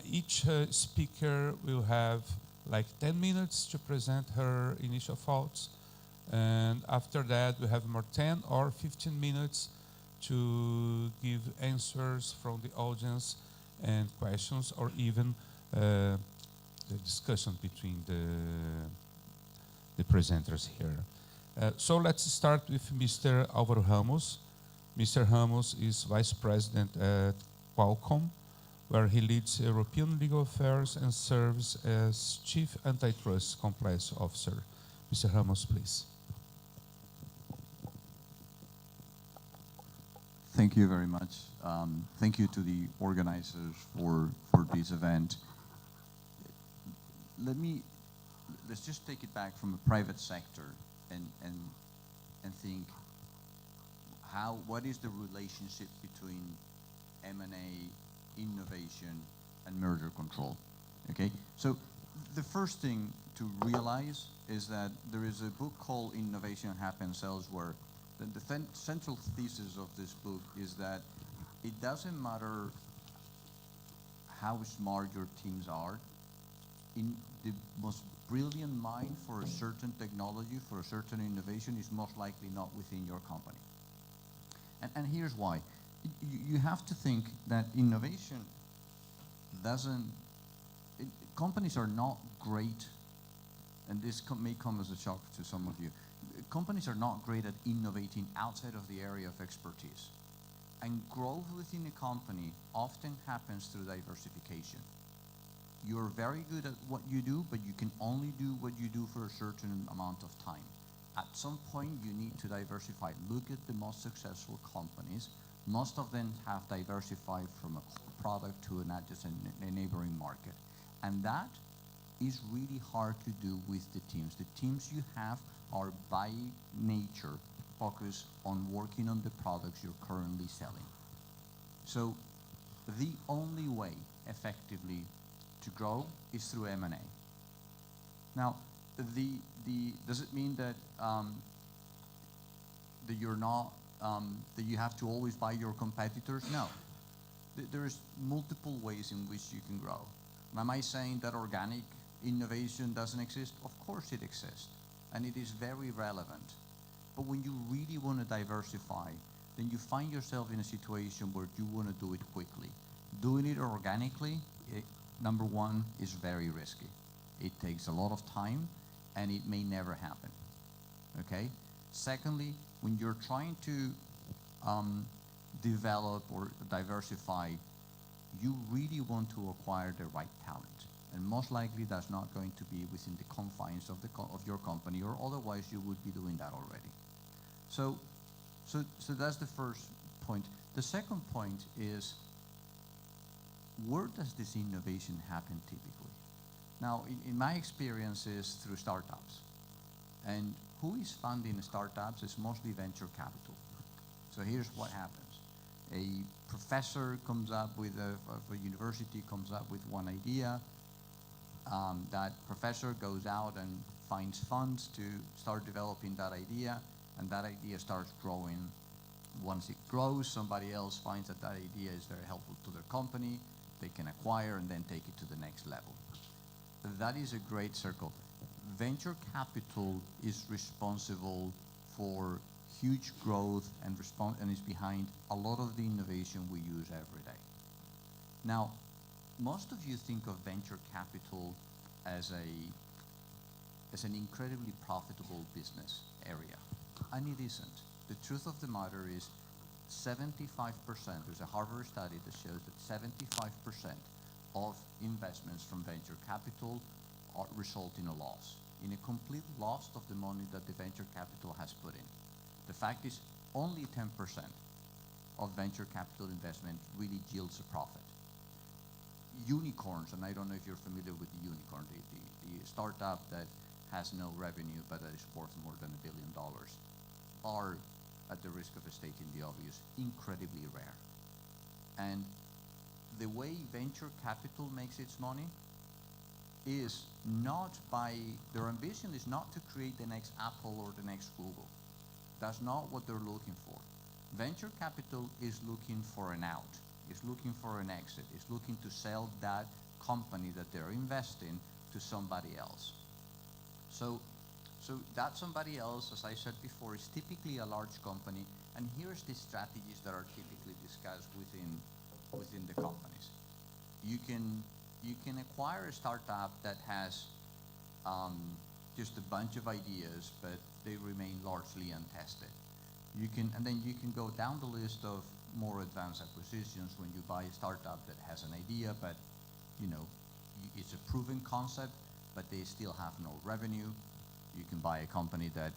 Each speaker will have like 10 minutes to present her initial thoughts, and after that we have more 10 or 15 minutes to give answers from the audience and questions, or even the discussion between the presenters here. So let's start with Mr. Álvaro Ramos. Mr. Ramos is Vice President at Qualcomm, where he leads European legal affairs and serves as Chief Antitrust Compliance Officer. Mr. Ramos, please. Thank you very much. Thank you to the organizers for this event. Let's just take it back from the private sector and think what is the relationship between M&A, innovation, and merger control. Okay, so the first thing to realize is that there is a book called Innovation Happens Elsewhere. The central thesis of this book is that it doesn't matter how smart your teams are. In the most brilliant mind for a certain technology, for a certain innovation, is most likely not within your company. And here's why. You have to think that innovation companies are not great, and this may come as a shock to some of you. Companies are not great at innovating outside of the area of expertise. And growth within a company often happens through diversification. You're very good at what you do, but you can only do what you do for a certain amount of time. At some point, you need to diversify. Look at the most successful companies. Most of them have diversified from a core product to not just a neighboring market. And that is really hard to do with the teams. The teams you have are by nature focused on working on the products you're currently selling. So the only way effectively to grow is through M&A. Now, does it mean that that you're not that you have to always buy your competitors? No. There's multiple ways in which you can grow. Am I saying that organic innovation doesn't exist? Of course it exists, and it is very relevant. But when you really want to diversify, then you find yourself in a situation where you want to do it quickly. Doing it organically, number one, is very risky. It takes a lot of time, and it may never happen, okay? Secondly, when you're trying to develop or diversify, you really want to acquire the right talent. And most likely that's not going to be within the confines of your company, or otherwise you would be doing that already. So that's the first point. The second point is, where does this innovation happen typically? Now, in my experiences, through startups. And who is funding startups is mostly venture capital. So here's what happens. A professor comes up with a university comes up with one idea. That professor goes out and finds funds to start developing that idea, and that idea starts growing. Once it grows, somebody else finds that that idea is very helpful to their company. They can acquire and then take it to the next level. That is a great circle. Venture capital is responsible for huge growth and is behind a lot of the innovation we use every day. Now, most of you think of venture capital as an incredibly profitable business area, and it isn't. The truth of the matter is 75%, there's a Harvard study that shows that 75% of investments from venture capital result in a loss, in a complete loss of the money that the venture capital has put in. The fact is, only 10% of venture capital investment really yields a profit. Unicorns, and I don't know if you're familiar with the unicorn, the startup that has no revenue but that is worth more than $1 billion, are, at the risk of stating the obvious, incredibly rare. And the way venture capital makes its money is not by, their ambition is not to create the next Apple or the next Google. That's not what they're looking for. Venture capital is looking for an out, is looking for an exit, is looking to sell that company that they're investing to somebody else. So that somebody else, as I said before, is typically a large company, and here's the strategies that are typically discussed within the companies. You can acquire a startup that has just a bunch of ideas, but they remain largely untested. And then you can go down the list of more advanced acquisitions when you buy a startup that has an idea, but it's a proven concept, but they still have no revenue. You can buy a company that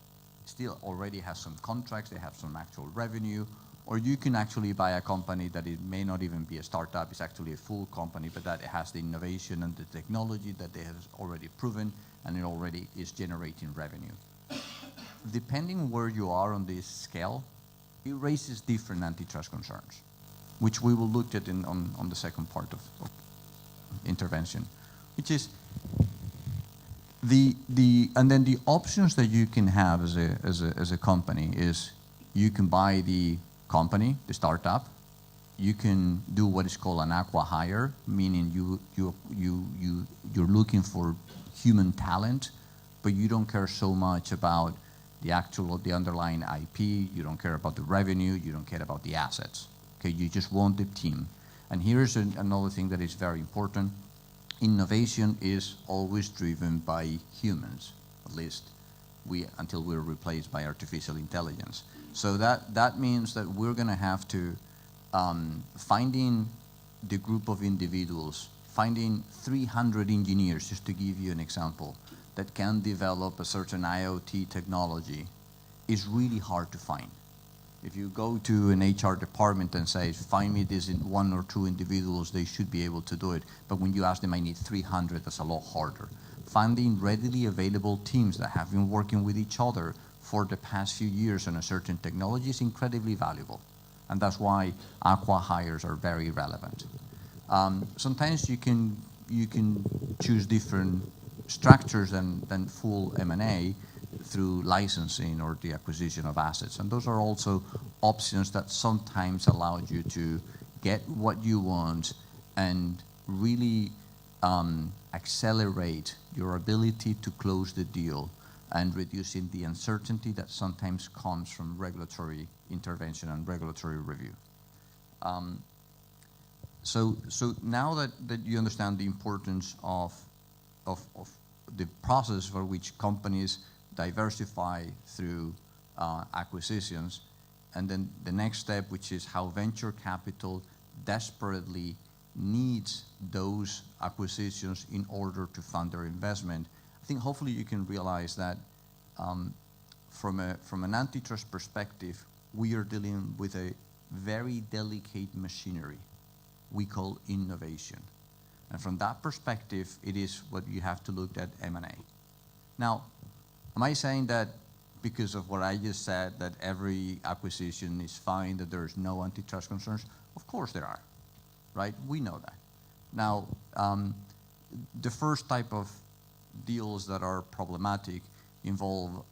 still already has some contracts, they have some actual revenue, or you can actually buy a company that it may not even be a startup, it's actually a full company, but that it has the innovation and the technology that they have already proven, and it already is generating revenue. Depending where you are on this scale, it raises different antitrust concerns, which we will look at on the second part of intervention, which is and then the options that you can have as a company is you can buy the company, the startup. You can do what is called an acqui-hire, meaning you're looking for human talent, but you don't care so much about the underlying IP. You don't care about the revenue. You don't care about the assets. Okay, you just want the team. And here's another thing that is very important. Innovation is always driven by humans, at least until we're replaced by artificial intelligence. So that means that we're going to have to finding the group of individuals, finding 300 engineers, just to give you an example, that can develop a certain IoT technology is really hard to find. If you go to an HR department and say, find me this in 1 or 2 individuals, they should be able to do it. But when you ask them, I need 300, that's a lot harder. Finding readily available teams that have been working with each other for the past few years on a certain technology is incredibly valuable. And that's why aqua hires are very relevant. Sometimes you can choose different structures than full M&A through licensing or the acquisition of assets. And those are also options that sometimes allow you to get what you want and really accelerate your ability to close the deal and reducing the uncertainty that sometimes comes from regulatory intervention and regulatory review. So now that you understand the importance of the process for which companies diversify through acquisitions, and then the next step, which is how venture capital desperately needs those acquisitions in order to fund their investment, I think hopefully you can realize that from an antitrust perspective, we are dealing with a very delicate machinery we call innovation. And from that perspective, it is what you have to look at M&A. Now, am I saying that because of what I just said, that every acquisition is fine, that there's no antitrust concerns? Of course there are, right? We know that. Now, the first type of deals that are problematic involve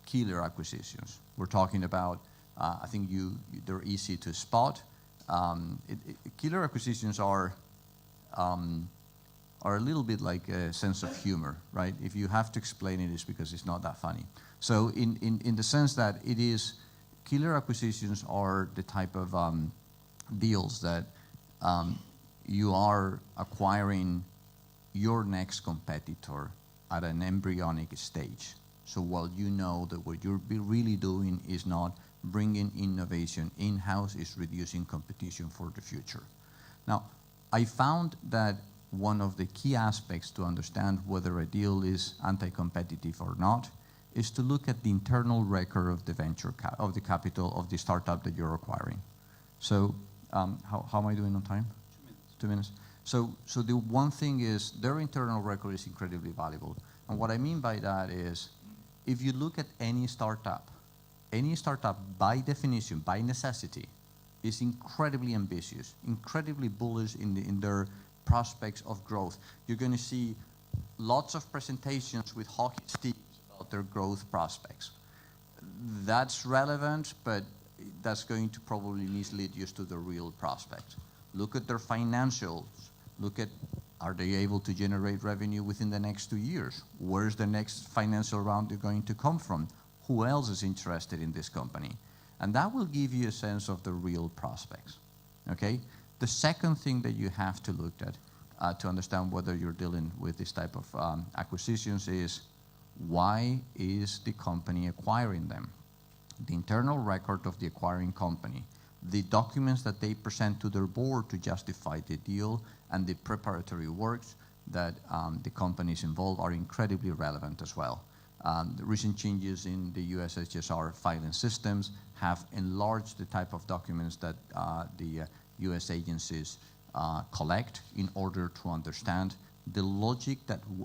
killer acquisitions. We're talking about, I think they're easy to spot. Killer acquisitions are a little bit like a sense of humor, right? If you have to explain it, it's because it's not that funny. So in the sense that it is, killer acquisitions are the type of deals that you are acquiring your next competitor at an embryonic stage. So while you know that what you're really doing is not bringing innovation in-house, is reducing competition for the future. Now, I found that one of the key aspects to understand whether a deal is anti-competitive or not is to look at the internal record of the of the capital of the startup that you're acquiring. So, how am I doing on time? 2 minutes. 2 minutes. So the one thing is their internal record is incredibly valuable. And what I mean by that is, if you look at any startup by definition, by necessity, is incredibly ambitious, incredibly bullish in their prospects of growth. You're going to see lots of presentations with hockey sticks about their growth prospects. That's relevant, but that's going to probably mislead you to the real prospects. Look at their financials. Look at, are they able to generate revenue within the next 2 years? Where's the next financial round going to come from? Who else is interested in this company? And that will give you a sense of the real prospects, okay? The second thing that you have to look at to understand whether you're dealing with this type of acquisitions is, why is the company acquiring them? The internal record of the acquiring company, the documents that they present to their board to justify the deal, and the preparatory works that the companies involved are incredibly relevant as well. The recent changes in the US HSR filing systems have enlarged the type of documents that the US agencies collect in order to understand the logic,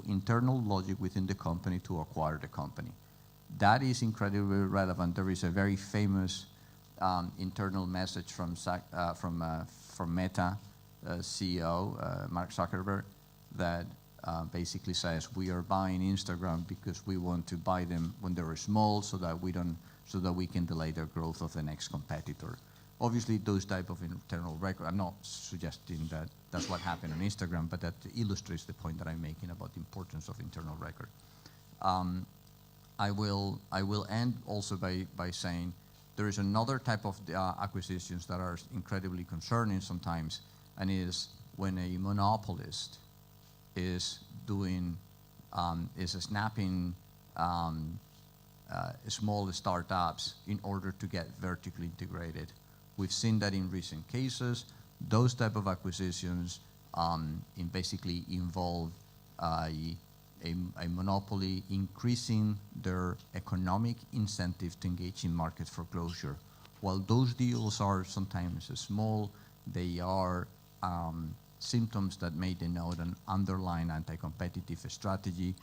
internal logic within the company to acquire the company. That is incredibly relevant. There is a very famous internal message from Meta CEO, Mark Zuckerberg, that basically says, we are buying Instagram because we want to buy them when they're small so that we can delay their growth of the next competitor. Obviously, those type of internal record, I'm not suggesting that that's what happened on Instagram, but that illustrates the point that I'm making about the importance of internal record. I will end also by saying there is another type of acquisitions that are incredibly concerning sometimes, and is when a monopolist is snapping small startups in order to get vertically integrated We've seen that in recent cases. Those type of acquisitions basically involve a monopoly increasing their economic incentive to engage in market foreclosure. While those deals are sometimes small, they are symptoms that may denote an underlying anti-competitive strategy.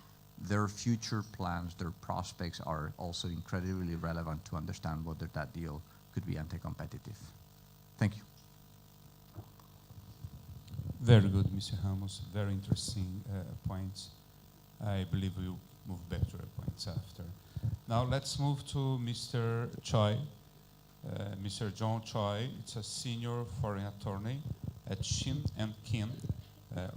Their future plans, their prospects are also incredibly relevant to understand whether that deal could be anti-competitive. Thank you. Very good, Mr. Ramos. Very interesting points. I believe we'll move back to our points after. Now let's move to Mr. Choi. Mr. John Choi is a senior foreign attorney at Shin & Kin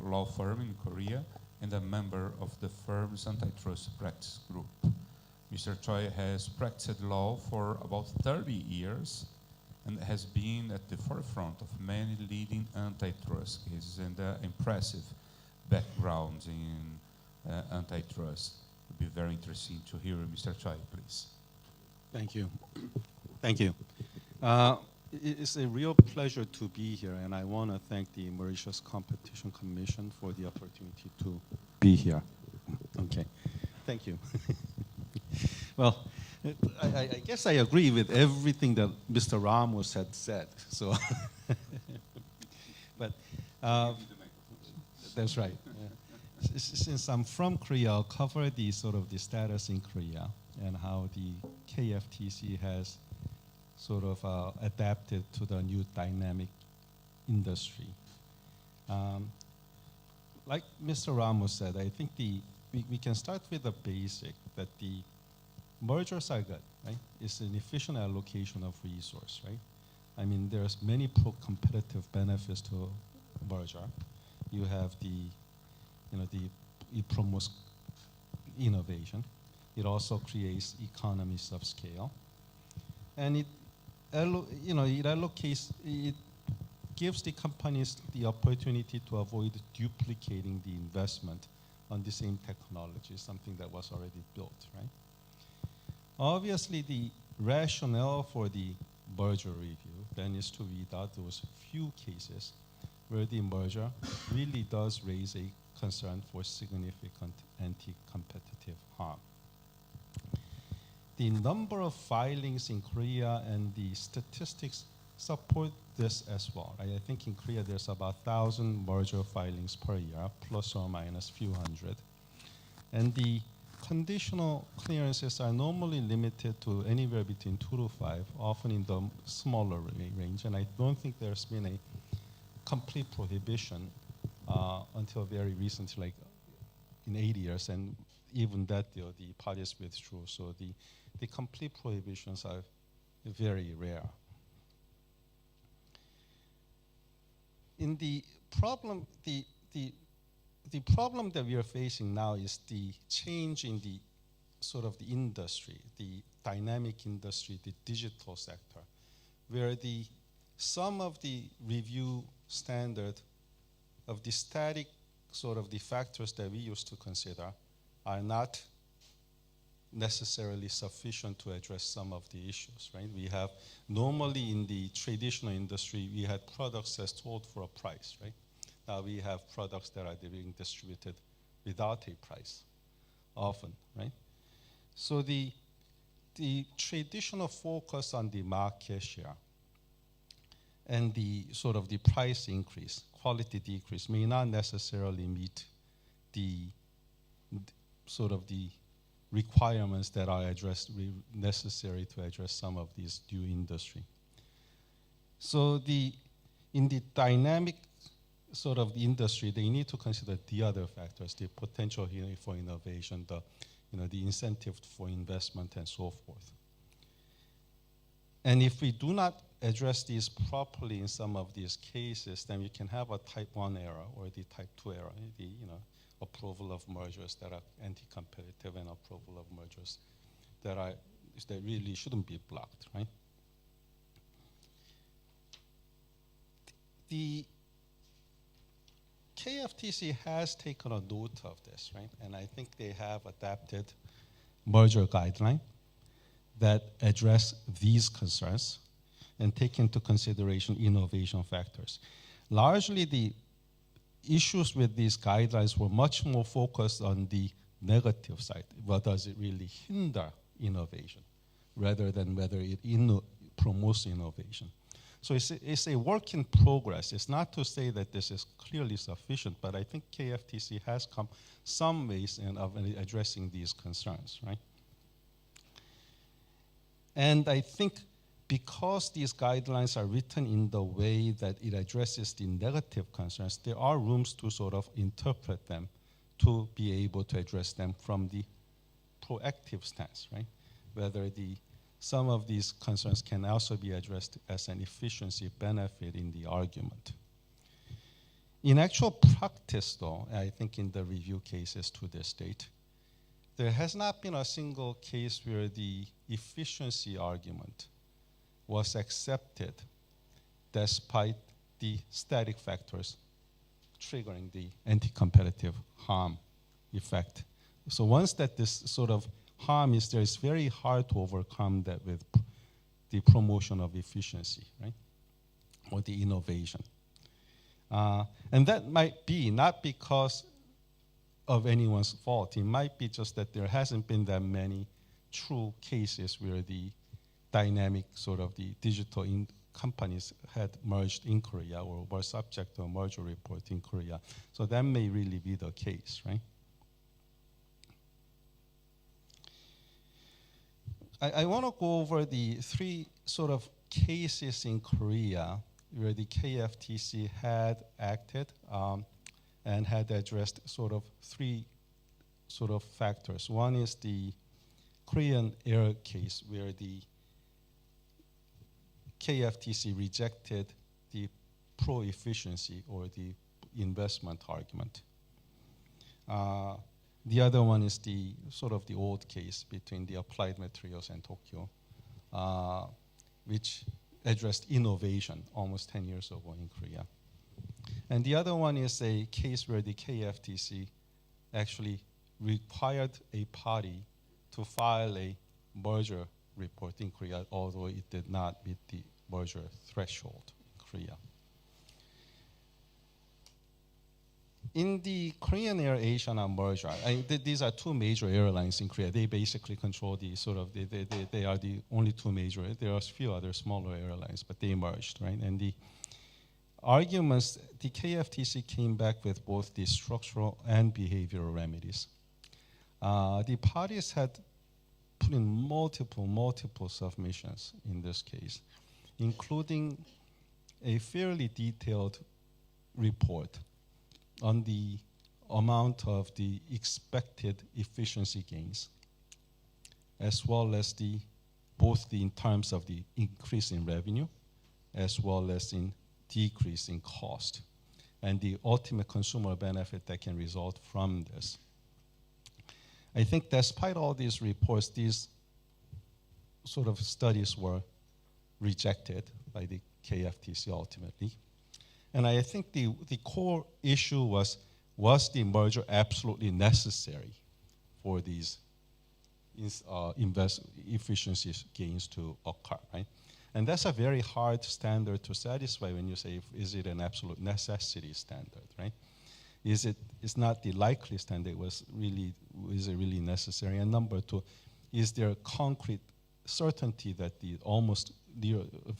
law firm in Korea and a member of the firm's antitrust practice group. Mr. Choi has practiced law for about 30 years and has been at the forefront of many leading antitrust cases and impressive background in antitrust. It would be very interesting to hear Mr. Choi, please. Thank you. Thank you. It's a real pleasure to be here, and I want to thank the Mauritius Competition Commission for the opportunity to be here. Okay, thank you. Well, I guess I agree with everything that Mr. Ramos had said. So, but that's right. Since I'm from Korea, I'll cover the sort of the status in Korea and how the KFTC has sort of adapted to the new dynamic industry. Like Mr. Ramos said, I think we can start with the basic, that the mergers are good, right? It's an efficient allocation of resource, right? I mean, there's many pro-competitive benefits to merger. You have it promotes innovation. It also creates economies of scale. And it gives the companies the opportunity to avoid duplicating the investment on the same technology, something that was already built, right? Obviously, the rationale for the merger review then is to weed out those few cases where the merger really does raise a concern for significant anti-competitive harm. The number of filings in Korea and the statistics support this as well. Right? I think in Korea there's about 1,000 merger filings per year, plus or minus few hundred. And the conditional clearances are normally limited to anywhere between 2 to 5, often in the smaller range. And I don't think there's been a complete prohibition until very recently, like in 80 years. And even that deal, the parties withdrew. So the complete prohibitions are very rare. In the problem, the problem that we are facing now is the change in the sort of the industry, the dynamic industry, the digital sector, where some of the review standard of the static sort of the factors that we used to consider are not necessarily sufficient to address some of the issues, right? We have, normally in the traditional industry, we had products that's sold for a price, right? Now we have products that are being distributed without a price, often, right? So the traditional focus on the market share and the sort of the price increase, quality decrease, may not necessarily meet the sort of the requirements that are necessary to address some of these new industry. So in the dynamic sort of the industry, they need to consider the other factors, the potential for innovation, the incentive for investment, and so forth. And if we do not address these properly in some of these cases, then we can have a type 1 error or the type 2 error, the approval of mergers that are anti-competitive and approval of mergers that really shouldn't be blocked, right? The KFTC has taken a note of this, right? And I think they have adapted merger guidelines that address these concerns. and take into consideration innovation factors. Largely, the issues with these guidelines were much more focused on the negative side. What does it really hinder innovation, rather than whether it promotes innovation? So it's a work in progress. It's not to say that this is clearly sufficient, but I think KFTC has come some ways of addressing these concerns, right? And I think because these guidelines are written in the way that it addresses the negative concerns, there are rooms to sort of interpret them to be able to address them from the proactive stance, right? Whether some of these concerns can also be addressed as an efficiency benefit in the argument. In actual practice, though, I think in the review cases to this date, there has not been a single case where the efficiency argument was accepted despite the static factors triggering the anti-competitive harm effect. So once that this sort of harm is there, it's very hard to overcome that with the promotion of efficiency, right? Or the innovation. And that might be not because of anyone's fault. It might be just that there hasn't been that many true cases where the dynamic sort of the digital companies had merged in Korea or were subject to a merger report in Korea. So that may really be the case, right? I want to go over the three sort of cases in Korea where the KFTC had acted and had addressed sort of three sort of factors. One is the Korean Air case where the KFTC rejected the pro-efficiency or the investment argument. The other one is the sort of the old case between the Applied Materials and Tokyo, which addressed innovation almost 10 years ago in Korea. And the other one is a case where the KFTC actually required a party to file a merger report in Korea, although it did not meet the merger threshold in Korea. In the Korean Air Asian merger, these are two major airlines in Korea. They basically control the sort of, they are the only two major. There are a few other smaller airlines, but they merged, right? And the arguments, the KFTC came back with both the structural and behavioral remedies. The parties had put in multiple submissions in this case, including a fairly detailed report on the amount of the expected efficiency gains, as well as both in terms of the increase in revenue, as well as in decrease in cost, and the ultimate consumer benefit that can result from this. I think despite all these reports, these sort of studies were rejected by the KFTC ultimately. And I think the core issue was the merger absolutely necessary for these efficiency gains to occur, right? And that's a very hard standard to satisfy when you say, is it an absolute necessity standard, right? It's not the likely standard, is it really necessary? And number two, is there concrete certainty that the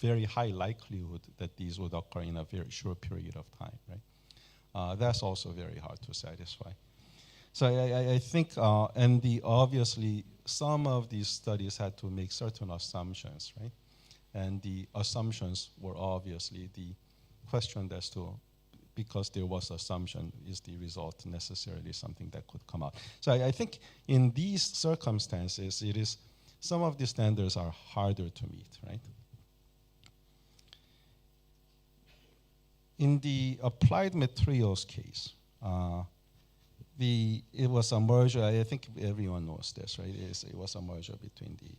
very high likelihood that these would occur in a very short period of time, right? That's also very hard to satisfy. So I think, obviously some of these studies had to make certain assumptions, right? And the assumptions were obviously the question as to, because there was assumption, is the result necessarily something that could come out? So I think in these circumstances, some of the standards are harder to meet, right? In the Applied Materials case, it was a merger. I think everyone knows this, right? It was a merger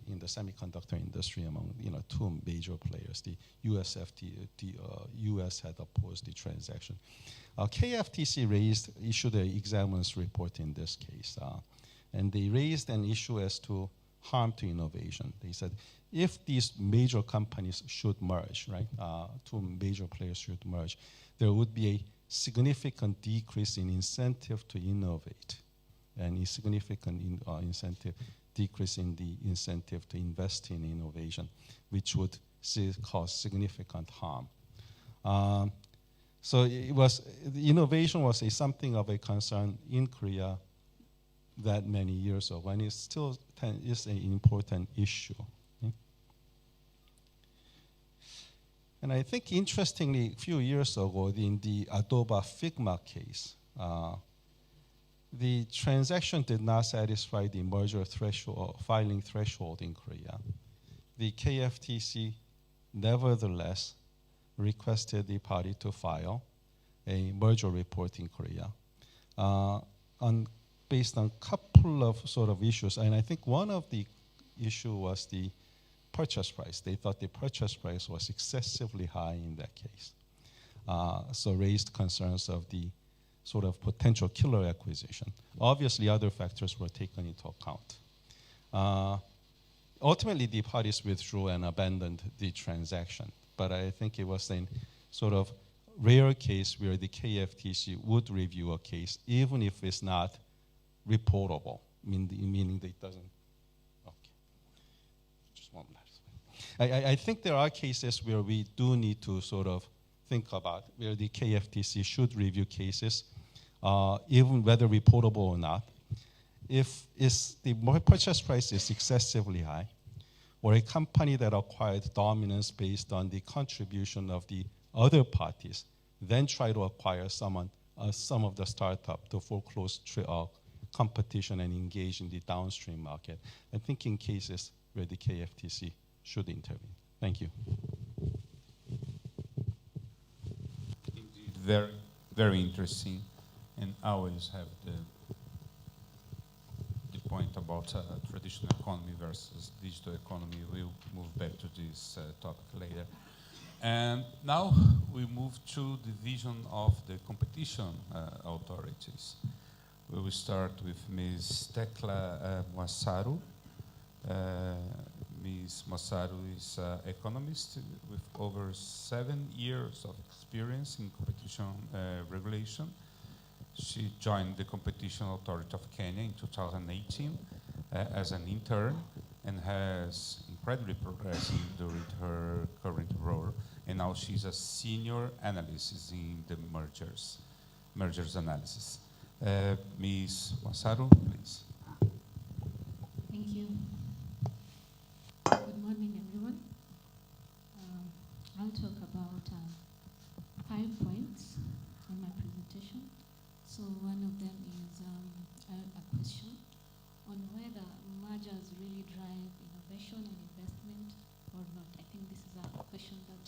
in the semiconductor industry among two major players. The U.S. had opposed the transaction. KFTC issued an examiner's report in this case, and they raised an issue as to harm to innovation. They said if these major companies should merge, right, two major players should merge, there would be a significant decrease in incentive to innovate and a significant incentive decrease in the incentive to invest in innovation, which would cause significant harm. So the innovation was something of a concern in Korea that many years ago, and it still is an important issue. Okay? And I think interestingly, a few years ago, in the Adobe Figma case, the transaction did not satisfy the merger threshold, filing threshold in Korea. The KFTC nevertheless requested the party to file a merger report in Korea based on a couple of sort of issues. And I think one of the issue was the purchase price. They thought the purchase price was excessively high in that case. So raised concerns of the sort of potential killer acquisition. Obviously, other factors were taken into account. Ultimately, the parties withdrew and abandoned the transaction. But I think it was a sort of rare case where the KFTC would review a case, even if it's not reportable, meaning that it doesn't. Okay. Just one last. I think there are cases where we do need to sort of think about where the KFTC should review cases, even whether reportable or not. If the purchase price is excessively high, or a company that acquired dominance based on the contribution of the other parties, then try to acquire some of the startup to foreclose competition and engage in the downstream market. I think in cases where the KFTC should intervene. Thank you. Indeed, very, very interesting, and I always have the point about traditional economy versus digital economy. We'll move back to this topic later. And now we move to the vision of the competition authorities. We will start with Ms. Tekla Mwasaru. Ms. Mwasaru is an economist with over 7 years of experience in competition regulation. She joined the Competition Authority of Kenya in 2018 as an intern and has incredibly progressed during her current role. And now she's a senior analyst in the mergers analysis. Ms. Mwasaru, please. Thank you. Good morning, everyone. I'll talk about 5 points in my presentation. So one of them is a question on whether mergers really drive innovation and investment or not. I think this is a question that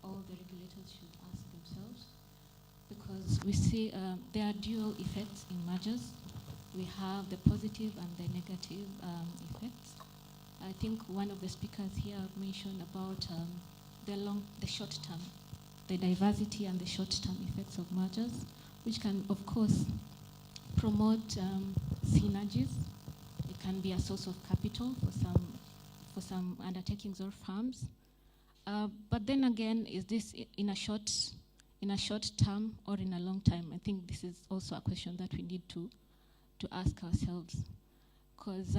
all the regulators should ask themselves, because we see there are dual effects in mergers. We have the positive and the negative effects. I think one of the speakers here mentioned about the short term, the diversity and the short term effects of mergers, which can, of course, promote synergies. It can be a source of capital for some undertakings or firms. But then again, is this in a short term or in a long time? I think this is also a question that we need to ask ourselves. Because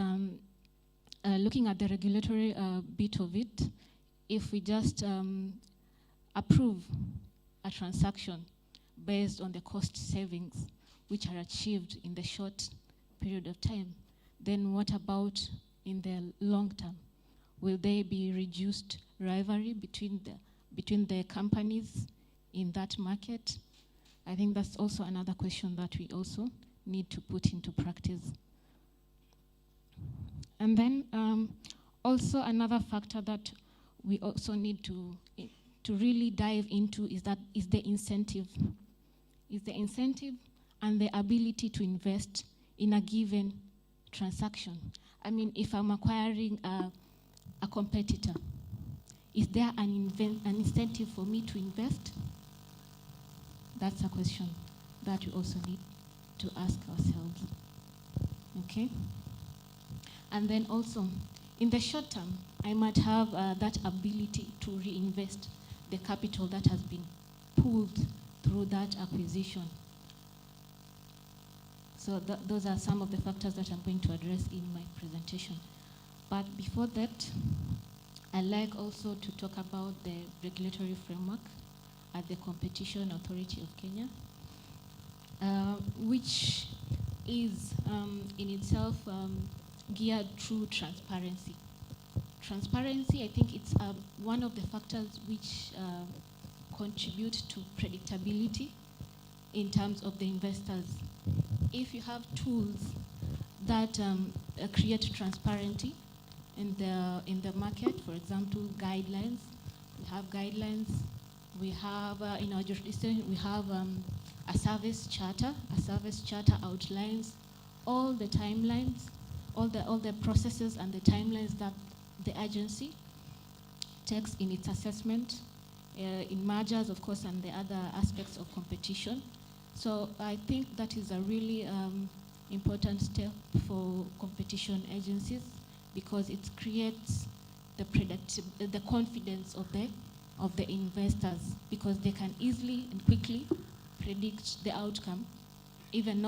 looking at the regulatory bit of it, if we just approve a transaction based on the cost savings which are achieved in the short period of time, then what about in the long term? Will there be reduced rivalry between the companies in that market? I think that's also another question that we also need to put into practice. And then also another factor that we also need to really dive into is the incentive. Is the incentive and the ability to invest in a given transaction. I mean, if I'm acquiring a competitor, is there an incentive for me to invest? That's a question that we also need to ask ourselves. Okay? And then also, in the short term, I might have that ability to reinvest the capital that has been pulled through that acquisition. So those are some of the factors that I'm going to address in my presentation. But before that, I'd like also to talk about the regulatory framework at the Competition Authority of Kenya, which is in itself geared through transparency. Transparency, I think it's one of the factors which contribute to predictability in terms of the investors. If you have tools that create transparency in the market, for example, guidelines. We have guidelines. We have in our jurisdiction we have a service charter. A service charter outlines all the timelines, all the processes and the timelines that the agency takes in its assessment, in mergers, of course, and the other aspects of competition. So I think that is a really important step for competition agencies because it creates the confidence of the investors because they can easily and quickly predict the outcome, even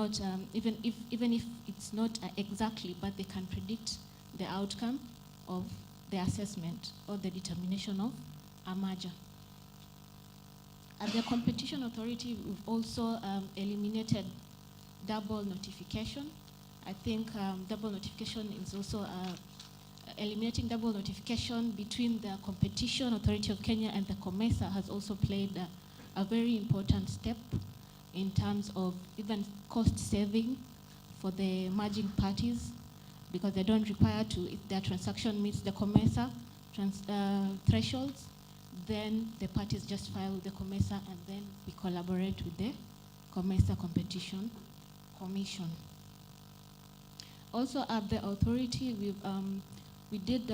if it's not exactly, but they can predict the outcome of the assessment or the determination of a merger. At the Competition Authority, we've also eliminated double notification. I think double notification is also eliminating double notification between the Competition Authority of Kenya and the COMESA has also played a very important step in terms of even cost saving for the merging parties because they don't require to, if their transaction meets the COMESA thresholds, then the parties just file with the COMESA and then we collaborate with the COMESA Competition Commission. Also at the authority, we did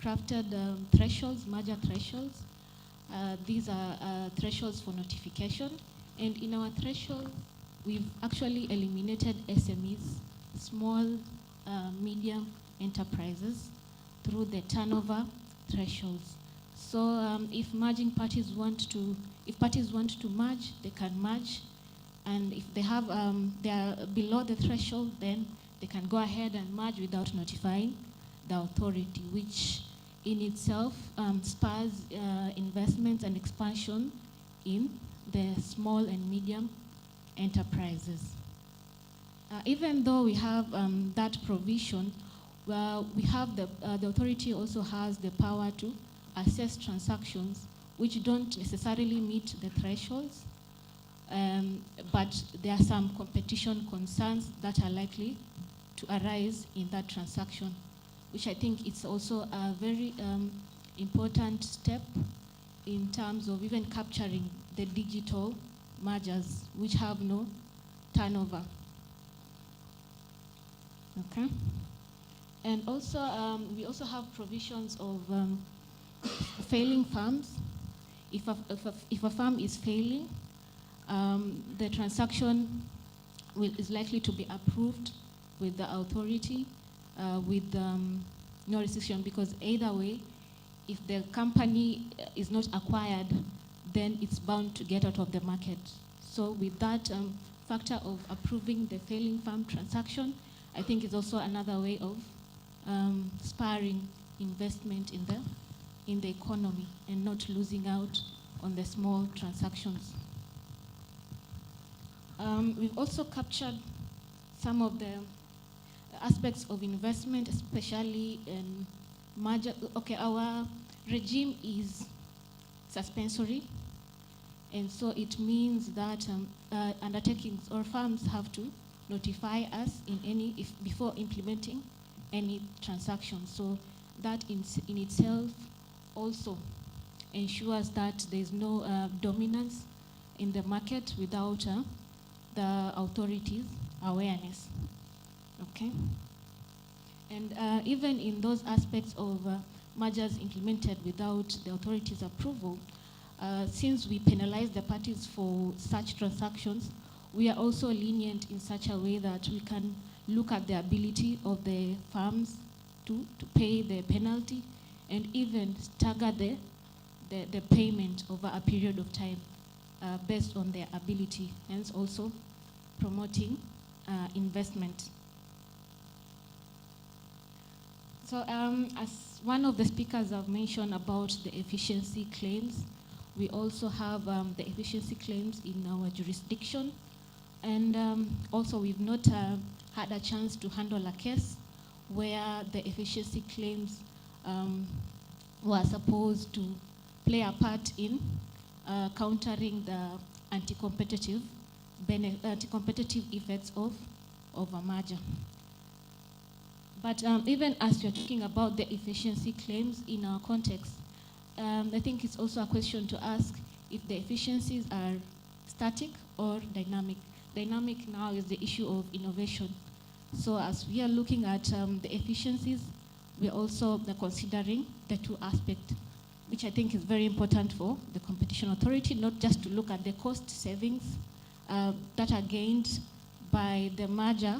crafted thresholds, merger thresholds. These are thresholds for notification. And in our threshold, we've actually eliminated SMEs, small, medium enterprises, through the turnover thresholds. So if parties want to merge, they can merge. And if they have, they are below the threshold, then they can go ahead and merge without notifying the authority, which in itself spurs investments and expansion in the small and medium enterprises. Even though we have that provision, we have the authority also has the power to assess transactions which don't necessarily meet the thresholds, but there are some competition concerns that are likely to arise in that transaction, which I think it's also a very important step in terms of even capturing the digital mergers which have no turnover. Okay. And also, we also have provisions of failing firms. If a firm is failing, the transaction is likely to be approved with the authority with no restriction, because either way, if the company is not acquired, then it's bound to get out of the market. So with that factor of approving the failing firm transaction, I think it's also another way of spurring investment in the economy and not losing out on the small transactions. We've also captured some of the aspects of investment, especially in merger. Okay, our regime is suspensory, and so it means that undertakings or firms have to notify us before implementing any transaction. So that in itself also ensures that there is no dominance in the market without the authorities' awareness. Okay, and even in those aspects of mergers implemented without the authorities' approval, since we penalize the parties for such transactions, we are also lenient in such a way that we can look at the ability of the firms to pay the penalty and even stagger the payment over a period of time based on their ability, hence also promoting investment. So as one of the speakers have mentioned about the efficiency claims, we also have the efficiency claims in our jurisdiction. And also we've not had a chance to handle a case where the efficiency claims were supposed to play a part in countering the anti-competitive effects of a merger. But even as we're talking about the efficiency claims in our context, I think it's also a question to ask if the efficiencies are static or dynamic. Dynamic now is the issue of innovation. So as we are looking at the efficiencies, we're also considering the two aspects, which I think is very important for the Competition Authority, not just to look at the cost savings that are gained by the merger,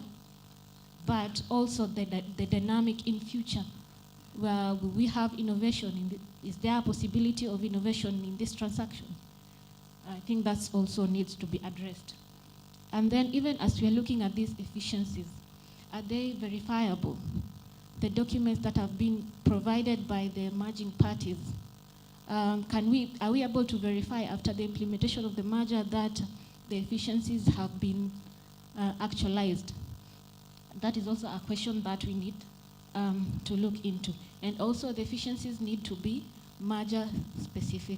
but also the dynamic in future, where we have innovation. Is there a possibility of innovation in this transaction? I think that also needs to be addressed. And then even as we are looking at these efficiencies, are they verifiable? The documents that have been provided by the merging parties, are we able to verify after the implementation of the merger that the efficiencies have been actualized? That is also a question that we need to look into. And also the efficiencies need to be merger specific.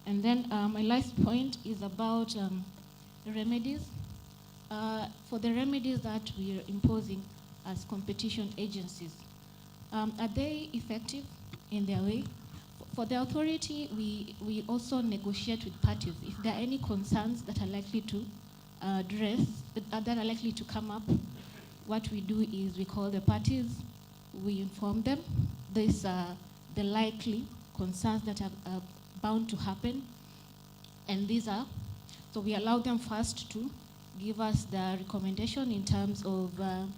And then my last point is about remedies. For the remedies that we are imposing as competition agencies, are they effective in their way? For the authority, we also negotiate with parties. If there are any concerns that are likely to that are likely to come up, what we do is we call the parties, we inform them. These are the likely concerns that are bound to happen. And these are, so we allow them first to give us the recommendation in terms of the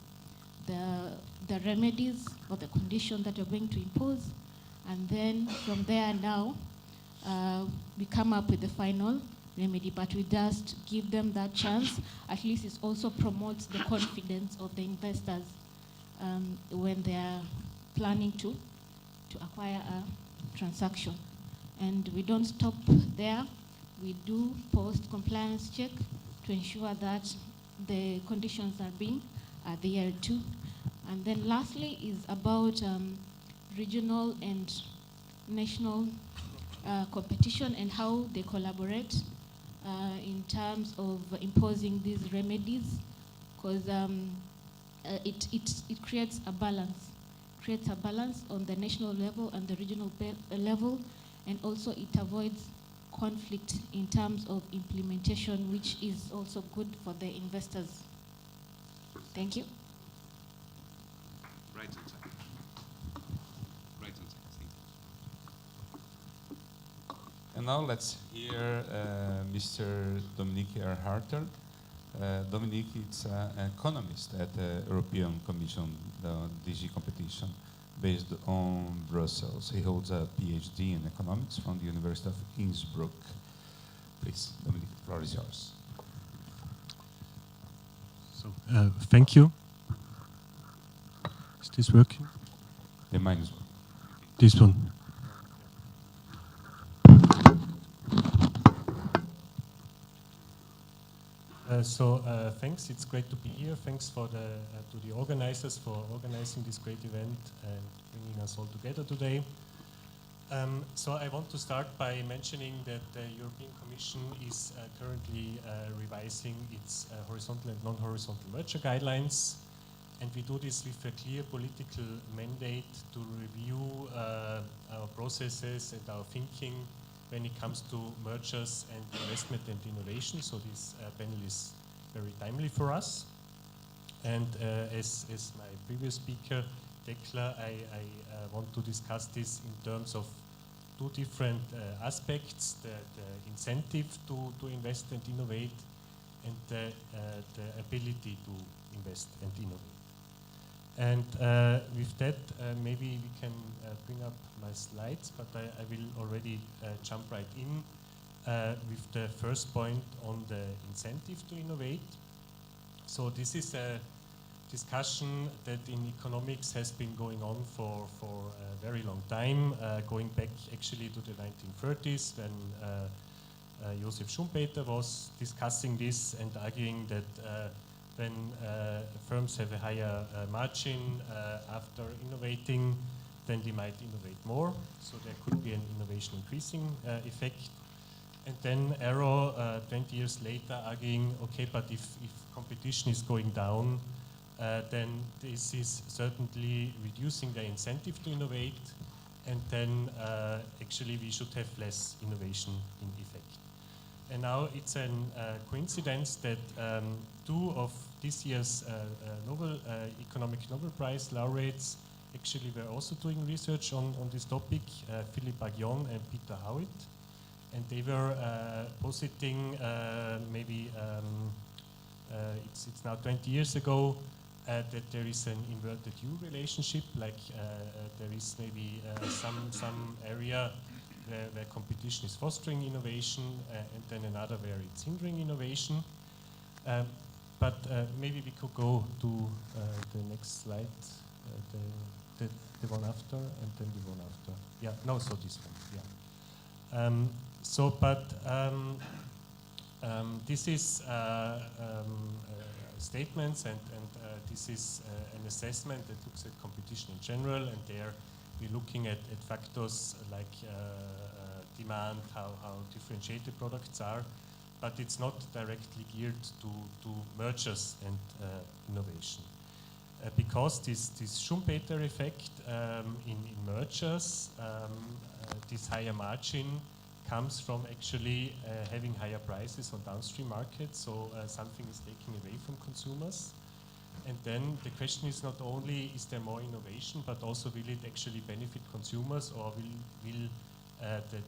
remedies or the condition that we're going to impose. And then from there now, we come up with the final remedy, but we just give them that chance. At least it also promotes the confidence of the investors when they are planning to acquire a transaction. And we don't stop there. We do post-compliance check to ensure that the conditions are being adhered to. And then lastly is about regional and national competition and how they collaborate in terms of imposing these remedies, because it creates a balance on the national level and the regional level, and also it avoids conflict in terms of implementation, which is also good for the investors. Thank you. Right on time. Right on time. Thank you. And now let's hear Mr. Dominique Erharter. Dominique is an economist at the European Commission, the DG Competition, based on Brussels. He holds a PhD in economics from the University of Innsbruck. Please, Dominique, the floor is yours. So, thank you. Is this working? The mine is working. This one. Thanks. It's great to be here. Thanks to the organizers for organizing this great event and bringing us all together today. So I want to start by mentioning that the European Commission is currently revising its horizontal and non-horizontal merger guidelines. And we do this with a clear political mandate to review our processes and our thinking when it comes to mergers and investment and innovation. So this panel is very timely for us. And as my previous speaker, Tekla, I want to discuss this in terms of two different aspects, the incentive to invest and innovate, and the ability to invest and innovate. And with that, maybe we can bring up my slides, but I will already jump right in with the first point on the incentive to innovate. So this is a discussion that in economics has been going on for a very long time, going back actually to the 1930s when Josef Schumpeter was discussing this and arguing that when firms have a higher margin after innovating, then they might innovate more. So there could be an innovation increasing effect. And then Arrow, 20 years later, arguing, okay, but if competition is going down, then this is certainly reducing the incentive to innovate, and then actually we should have less innovation in effect. And now it's a coincidence that two of this year's economic Nobel Prize laureates actually were also doing research on this topic, Philippe Aghion and Peter Howitt. And they were positing it's now 20 years ago that there is an inverted U relationship, like there is maybe some area where competition is fostering innovation and then another where it's hindering innovation. But maybe we could go to the next slide, the one after, and then the one after. Yeah, no, so this one, yeah. This is statements, and this is an assessment that looks at competition in general, and there we're looking at factors like demand, how differentiated products are, but it's not directly geared to mergers and innovation. Because this Schumpeter effect in mergers, this higher margin comes from actually having higher prices on downstream markets, so something is taken away from consumers. And then the question is not only is there more innovation, but also will it actually benefit consumers, or will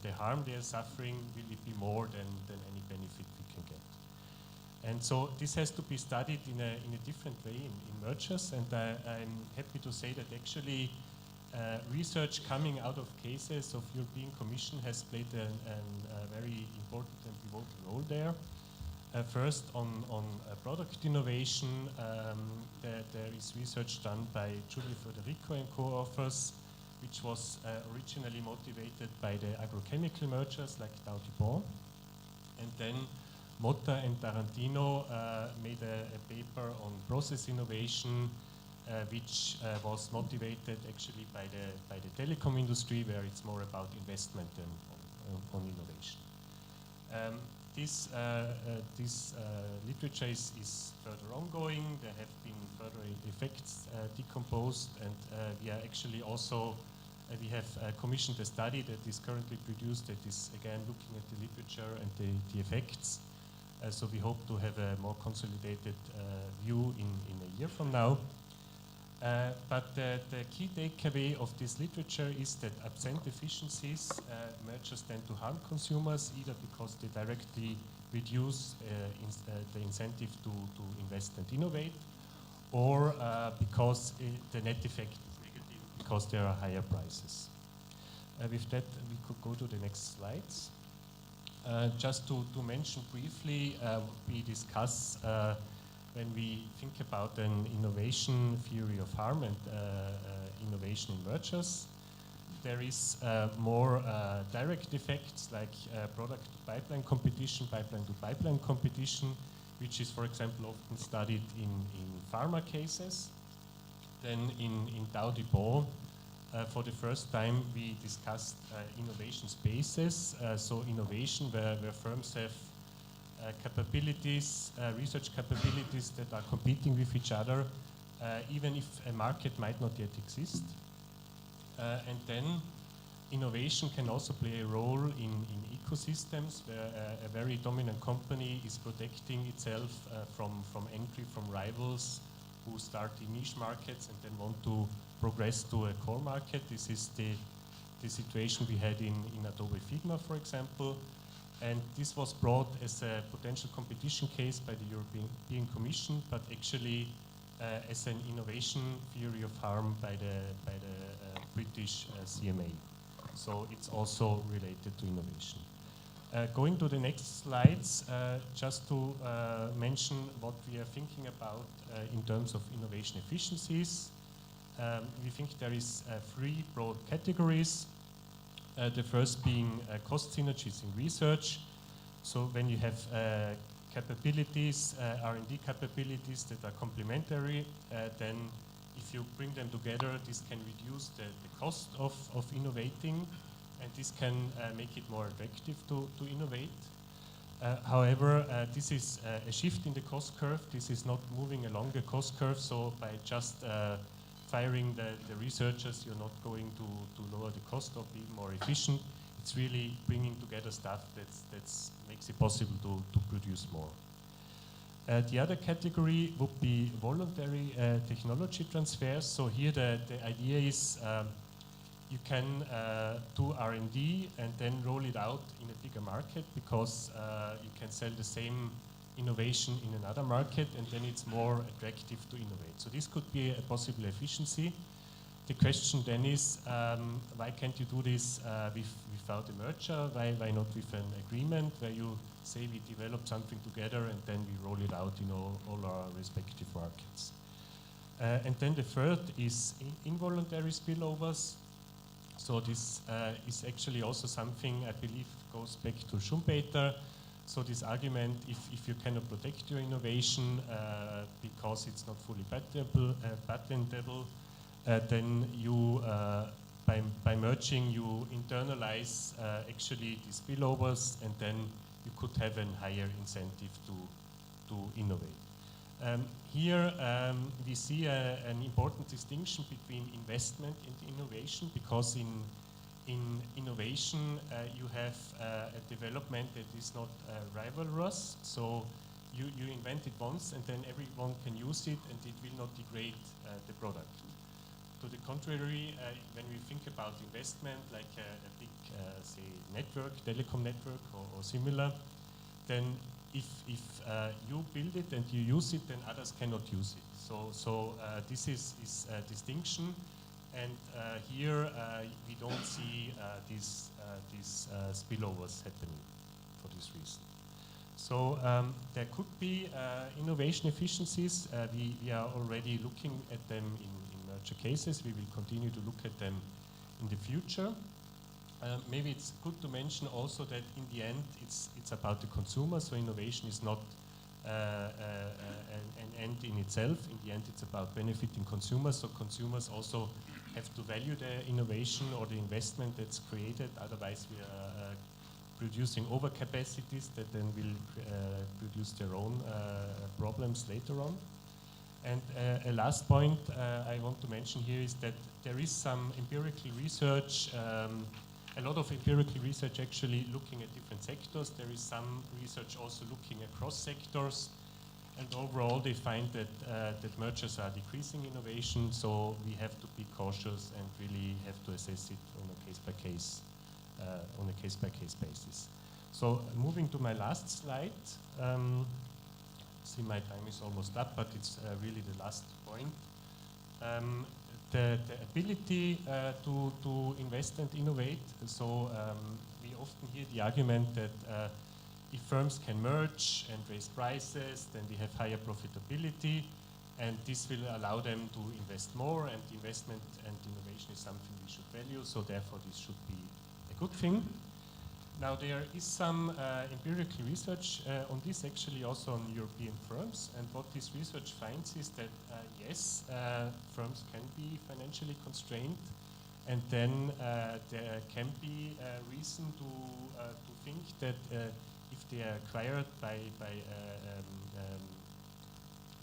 the harm they are suffering, will it be more than any benefit we can get? And so this has to be studied in a different way in mergers, and I'm happy to say that actually research coming out of cases of European Commission has played a very important and pivotal role there. First, on product innovation, there is research done by Giulio Federico and co-authors, which was originally motivated by the agrochemical mergers like Dow DuPont. And then Motta and Tarantino made a paper on process innovation, which was motivated actually by the telecom industry, where it's more about investment than on innovation. This literature is further ongoing. There have been further effects decomposed, and we are actually also we have commissioned a study that is currently produced that is again looking at the literature and the effects. So we hope to have a more consolidated view in a year from now. But the key takeaway of this literature is that absent efficiencies, mergers tend to harm consumers, either because they directly reduce the incentive to invest and innovate, or because the net effect is negative because there are higher prices. With that, we could go to the next slides. Just to mention briefly, we discuss when we think about an innovation theory of harm and innovation in mergers, there is more direct effects like product-to-pipeline competition, pipeline-to-pipeline competition, which is, for example, often studied in pharma cases. Then in Dow DuPont, for the first time, we discussed innovation spaces, so innovation where firms have capabilities, research capabilities that are competing with each other, even if a market might not yet exist. And then innovation can also play a role in ecosystems where a very dominant company is protecting itself from entry from rivals who start in niche markets and then want to progress to a core market. This is the situation we had in Adobe Figma, for example. And this was brought as a potential competition case by the European Commission, but actually as an innovation theory of harm by the British CMA. So it's also related to innovation. Going to the next slides, just to mention what we are thinking about in terms of innovation efficiencies. We think there is 3 broad categories. The first being cost synergies in research. So when you have capabilities, R&D capabilities that are complementary, then if you bring them together, this can reduce the cost of innovating, and this can make it more attractive to innovate. However, this is a shift in the cost curve. This is not moving along the cost curve, so by just firing the researchers, you're not going to lower the cost or be more efficient. It's really bringing together stuff that makes it possible to produce more. The other category would be voluntary technology transfers. So here the idea is you can do R&D and then roll it out in a bigger market, because you can sell the same innovation in another market, and then it's more attractive to innovate. So this could be a possible efficiency. The question then is, why can't you do this without a merger? Why not with an agreement where you say we develop something together and then we roll it out in all our respective markets? And then the third is involuntary spillovers. So this is actually also something I believe goes back to Schumpeter. So this argument, if you cannot protect your innovation because it's not fully patentable, then you, by merging, you internalize actually the spillovers, and then you could have a higher incentive to innovate. Here we see an important distinction between investment and innovation, because in innovation you have a development that is not rivalrous. So you invent it once and then everyone can use it and it will not degrade the product. To the contrary, when we think about investment, like a big, say, network, telecom network or similar, then if you build it and you use it, then others cannot use it. So this is a distinction, and here we don't see these spillovers happening for this reason. So there could be innovation efficiencies. We are already looking at them in merger cases. We will continue to look at them in the future. Maybe it's good to mention also that in the end it's about the consumer, so innovation is not an end in itself. In the end it's about benefiting consumers, so consumers also have to value the innovation or the investment that's created, otherwise we are producing overcapacities that then will produce their own problems later on. And a last point I want to mention here is that there is some empirical research, a lot of empirical research actually looking at different sectors. There is some research also looking across sectors, and overall they find that mergers are decreasing innovation, so we have to be cautious and really have to assess it on a case-by-case basis. So moving to my last slide. See, my time is almost up, but it's really the last point. The ability to invest and innovate. So we often hear the argument that if firms can merge and raise prices, then they have higher profitability, and this will allow them to invest more, and investment and innovation is something we should value, so therefore this should be a good thing. Now there is some empirical research on this, actually also on European firms, and what this research finds is that yes, firms can be financially constrained, and then there can be a reason to think that if they are acquired by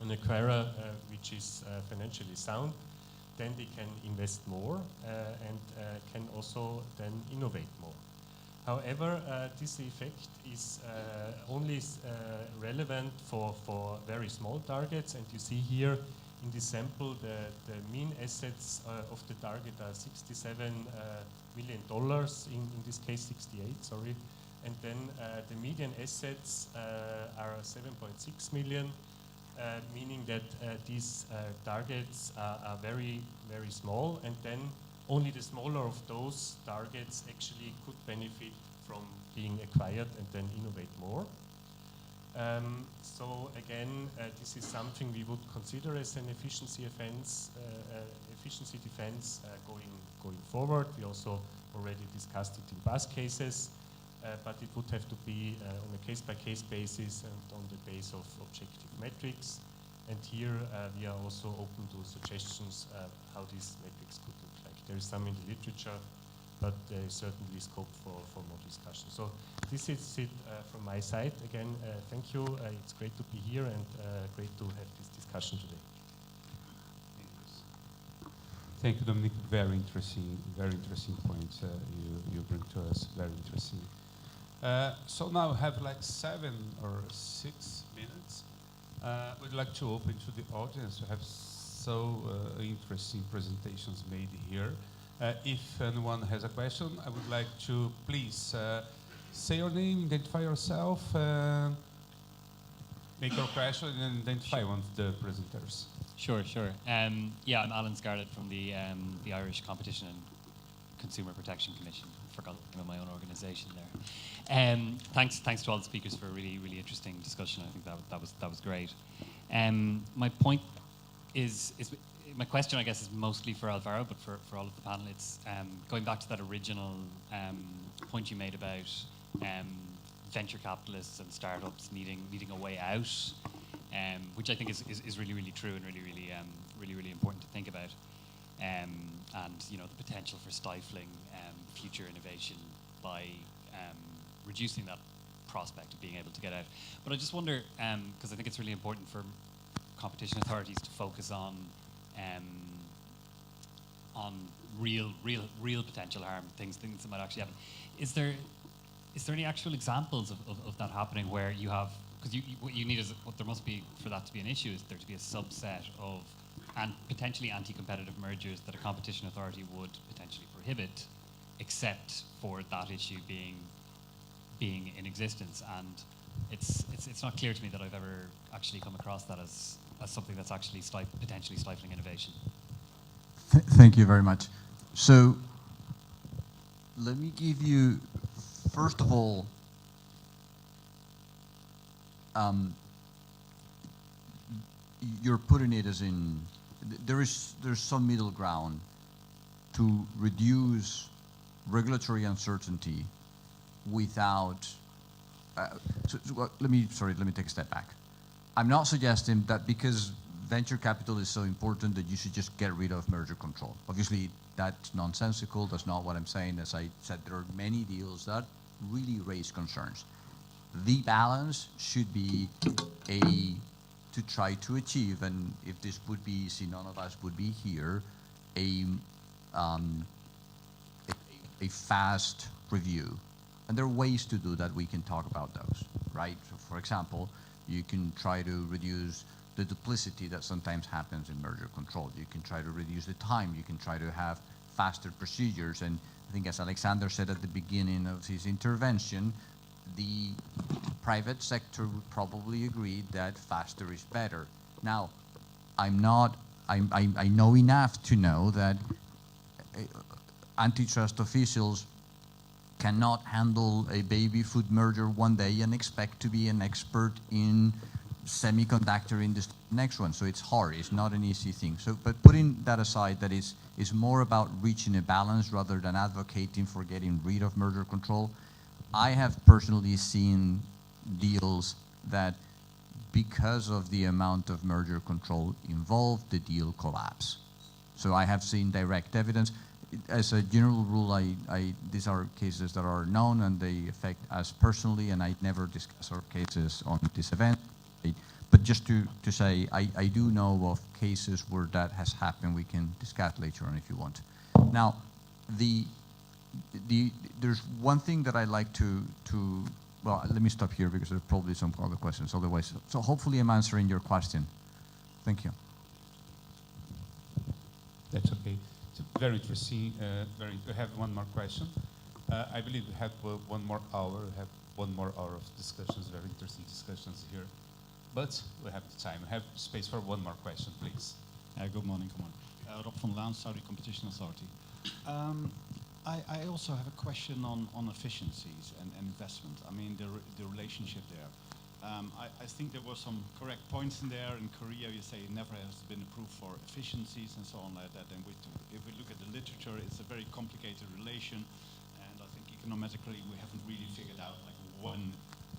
an acquirer which is financially sound, then they can invest more and can also then innovate more. However, this effect is only relevant for very small targets, and you see here in this sample the mean assets of the target are $67 million, in this case 68, sorry, and then the median assets are 7.6 million, meaning that these targets are very, very small, and then only the smaller of those targets actually could benefit from being acquired and then innovate more. So again, this is something we would consider as an efficiency defense going forward. We also already discussed it in past cases, but it would have to be on a case-by-case basis and on the basis of objective metrics. And here we are also open to suggestions how these metrics could look like. There is some in the literature, but there is certainly scope for more discussion. So this is it from my side. Again, thank you. It's great to be here and great to have this discussion today. Thank you, Dominic. Very interesting points you bring to us. Very interesting. So now we have like 7 or 6 minutes. We'd like to open to the audience. We have so interesting presentations made here. If anyone has a question, I would like to please say your name, identify yourself, make your question, and identify one of the presenters. Sure. Yeah, I'm Alan Scarlett from the Irish Competition and Consumer Protection Commission. I forgot the name of my own organisation there. Thanks to all the speakers for a really, really interesting discussion. I think that was great. My point is my question, I guess, is mostly for Alvaro, but for all of the panel, it's going back to that original point you made about venture capitalists and startups needing a way out, which I think is really, really true and really important to think about, and the potential for stifling future innovation by reducing that prospect of being able to get out. But I just wonder, because I think it's really important for competition authorities to focus on real potential harm, things that might actually happen. Is there any actual examples of that happening where you have, because what you need is, what there must be for that to be an issue is there to be a subset of potentially anti-competitive mergers that a competition authority would potentially prohibit, except for that issue being in existence. And it's not clear to me that I've ever actually come across that as something that's actually potentially stifling innovation. Thank you very much. So let me give you, first of all, you're putting it as in, there's some middle ground to reduce regulatory uncertainty without, let me take a step back. I'm not suggesting that because venture capital is so important that you should just get rid of merger control. Obviously, that's nonsensical. That's not what I'm saying. As I said, there are many deals that really raise concerns. The balance should be to try to achieve, and if this would be easy, none of us would be here, a fast review. And there are ways to do that. We can talk about those, right? So for example, you can try to reduce the duplicity that sometimes happens in merger control. You can try to reduce the time. You can try to have faster procedures. And I think, as Alexander said at the beginning of his intervention, the private sector would probably agree that faster is better. Now, I know enough to know that antitrust officials cannot handle a baby food merger one day and expect to be an expert in semiconductor industry next one. So it's hard. It's not an easy thing. So, but putting that aside, that is more about reaching a balance rather than advocating for getting rid of merger control. I have personally seen deals that, because of the amount of merger control involved, the deal collapse. So I have seen direct evidence. As a general rule, these are cases that are known and they affect us personally, and I never discuss our cases on this event. But just to say, I do know of cases where that has happened. We can discuss later on if you want. Now, there's one thing that I'd like to well, let me stop here because there's probably some other questions otherwise. So hopefully I'm answering your question. Thank you. That's okay. It's very interesting. We have one more question. I believe we have one more hour. We have one more hour of discussions, very interesting discussions here. but we have the time. We have space for one more question, please. Good morning. Rob van Laan, Saudi Competition Authority. I also have a question on efficiencies and investment. I mean, the relationship there. I think there were some correct points in there. In Korea, you say it never has been approved for efficiencies and so on like that. And if we look at the literature, it's a very complicated relation. And I think econometrically, we haven't really figured out like when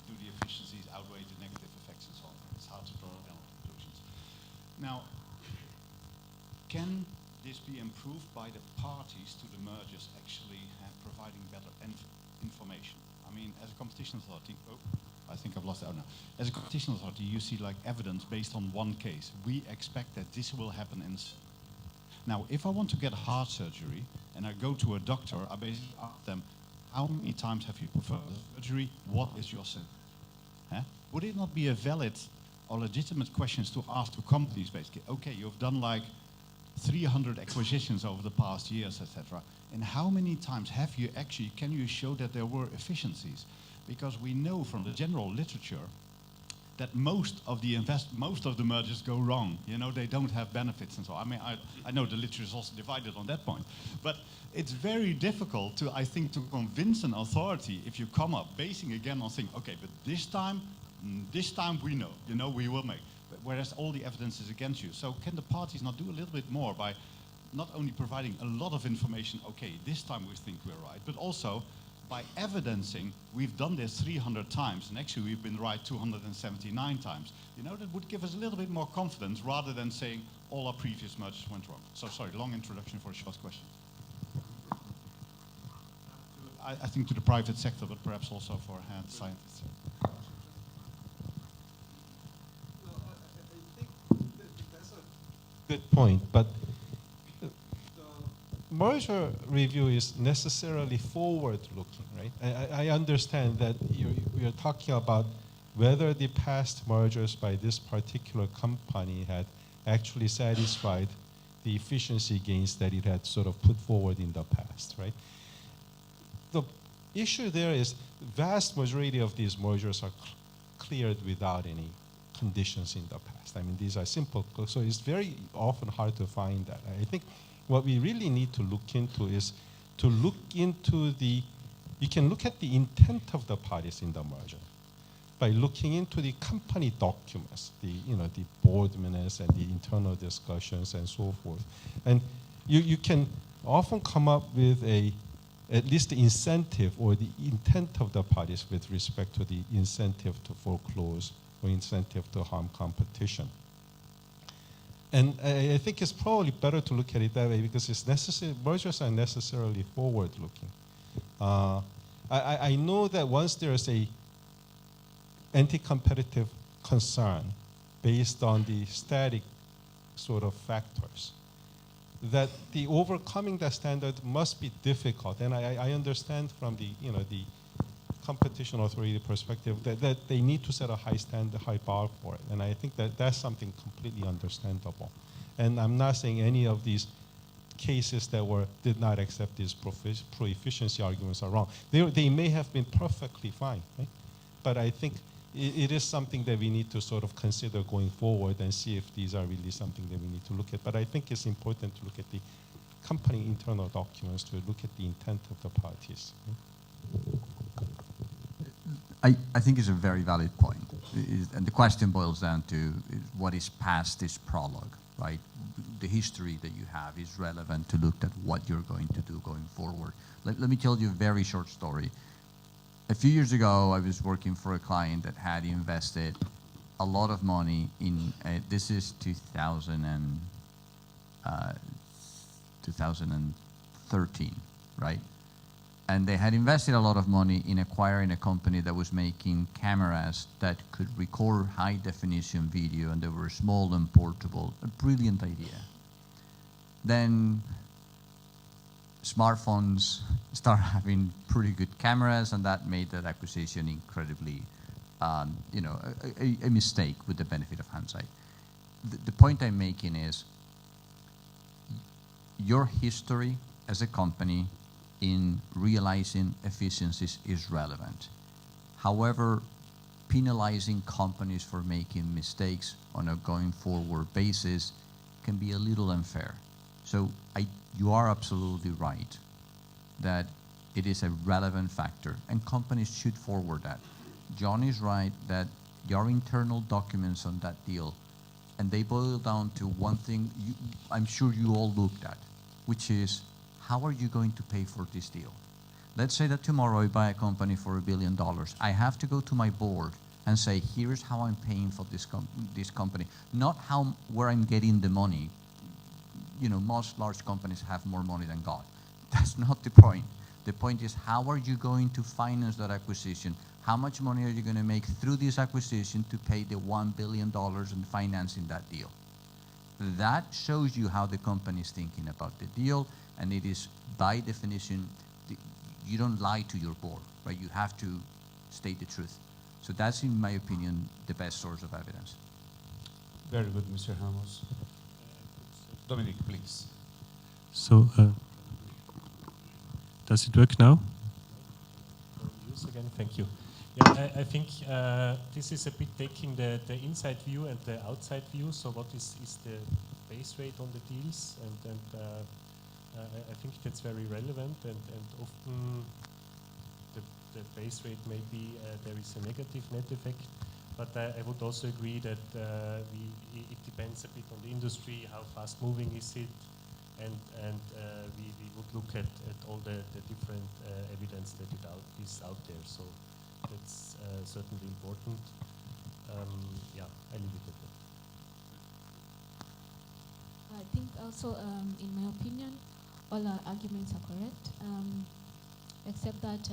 do the efficiencies outweigh the negative effects and so on. It's hard to draw conclusions. Now, can this be improved by the parties to the mergers actually providing better information? I mean, as a competition authority, I think I've lost it out now. As a competition authority, you see like evidence based on one case. We expect that this will happen in. Now, if I want to get heart surgery and I go to a doctor, I basically ask them, how many times have you performed surgery? What is your symptom? Would it not be a valid or legitimate questions to ask to companies basically? Okay, you've done like 300 acquisitions over the past years, etc. And how many times have you actually, can you show that there were efficiencies? Because we know from the general literature that most of the mergers go wrong. You know, they don't have benefits and so on. I mean, I know the literature is also divided on that point. But it's very difficult to, I think, to convince an authority if you come up basing again on saying, okay, but this time we know, you know, we will make. But whereas all the evidence is against you. So can the parties not do a little bit more by not only providing a lot of information, okay, this time we think we're right, but also by evidencing we've done this 300 times and actually we've been right 279 times. You know, that would give us a little bit more confidence rather than saying all our previous mergers went wrong. So sorry, long introduction for a short question. I think to the private sector, but perhaps also for scientists. Good point, but the merger review is necessarily forward-looking, right? I understand that you're talking about whether the past mergers by this particular company had actually satisfied the efficiency gains that it had sort of put forward in the past, right? The issue there is the vast majority of these mergers are cleared without any conditions in the past. I mean, these are simple, so it's very often hard to find that. I think what we really need to look into is to look into you can look at the intent of the parties in the merger by looking into the company documents, the board minutes and the internal discussions and so forth. And you can often come up with at least the incentive or the intent of the parties with respect to the incentive to foreclose or incentive to harm competition. And I think it's probably better to look at it that way because it's necessary. Mergers are necessarily forward-looking. I know that once there's a anti-competitive concern based on the static sort of factors, that the overcoming that standard must be difficult. And I understand from the competition authority perspective that they need to set a high standard, high bar for it. And I think that that's something completely understandable. And I'm not saying any of these cases that did not accept these pro-efficiency arguments are wrong. They may have been perfectly fine, right? But I think it is something that we need to sort of consider going forward and see if these are really something that we need to look at. But I think it's important to look at the company internal documents, to look at the intent of the parties. Right? I think it's a very valid point. And the question boils down to what is past this prologue, right? The history that you have is relevant to look at what you're going to do going forward. Let me tell you a very short story. A few years ago, I was working for a client that had invested a lot of money in, this is 2013, right? And they had invested a lot of money in acquiring a company that was making cameras that could record high-definition video, and they were small and portable. A brilliant idea. Then smartphones start having pretty good cameras, and that made that acquisition incredibly, a mistake with the benefit of hindsight. The point I'm making is your history as a company in realizing efficiencies is relevant. However, penalizing companies for making mistakes on a going forward basis can be a little unfair. So you are absolutely right that it is a relevant factor, and companies should forward that. John is right that there are internal documents on that deal, and they boil down to one thing I'm sure you all looked at, which is, how are you going to pay for this deal? Let's say that tomorrow I buy a company for $1 billion. I have to go to my board and say, here's how I'm paying for this company, not where I'm getting the money. You know, most large companies have more money than God. That's not the point. The point is, how are you going to finance that acquisition? How much money are you going to make through this acquisition to pay the $1 billion in financing that deal? That shows you how the company is thinking about the deal, and it is, by definition, you don't lie to your board, right? You have to state the truth. So that's, in my opinion, the best source of evidence. Very good, Mr. Ramos. Dominic, please. So, does it work now? Use again, thank you. Yeah, I think this is a bit taking the inside view and the outside view. So what is the base rate on the deals? And I think that's very relevant, and often the base rate may be there is a negative net effect, but I would also agree that it depends a bit on the industry, how fast moving is it, and we would look at all the different evidence that is out there. So that's certainly important. Yeah, I leave it at that. I think also, in my opinion, all our arguments are correct, except that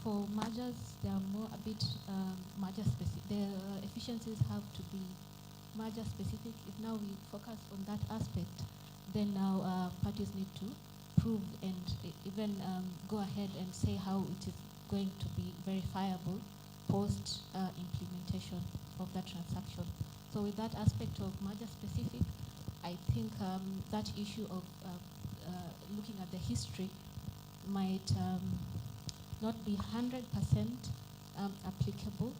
for mergers, they are more a bit merger specific. The efficiencies have to be merger specific. If now we focus on that aspect, then now parties need to prove and even go ahead and say how it is going to be verifiable post implementation of that transaction. So with that aspect of merger specific, I think that issue of looking at the history might not be 100% applicable,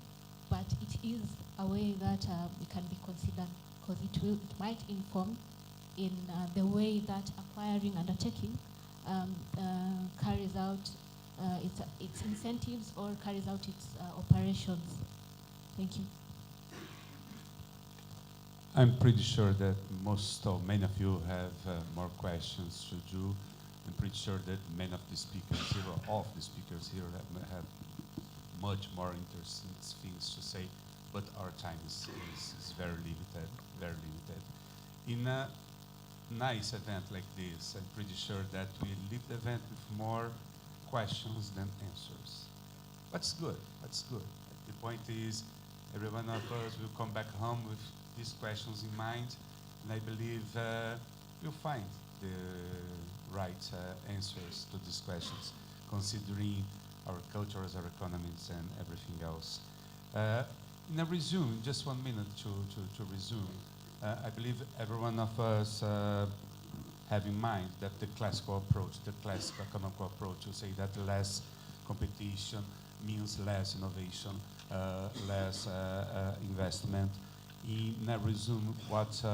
but it is a way that it can be considered, because it might inform in the way that acquiring undertaking carries out its incentives or carries out its operations. Thank you. I'm pretty sure that many of you have more questions to do. I'm pretty sure that many of the speakers here, or all of the speakers here, have much more interesting things to say, but our time is very limited, very limited. In a nice event like this, I'm pretty sure that we leave the event with more questions than answers. That's good, that's good. The point is, every one of us will come back home with these questions in mind, and I believe we'll find the right answers to these questions, considering our culture, our economies, and everything else. In a resume, just 1 minute to resume, I believe every one of us have in mind that the classical approach, the classical economical approach, will say that less competition means less innovation, less investment. In a resume, what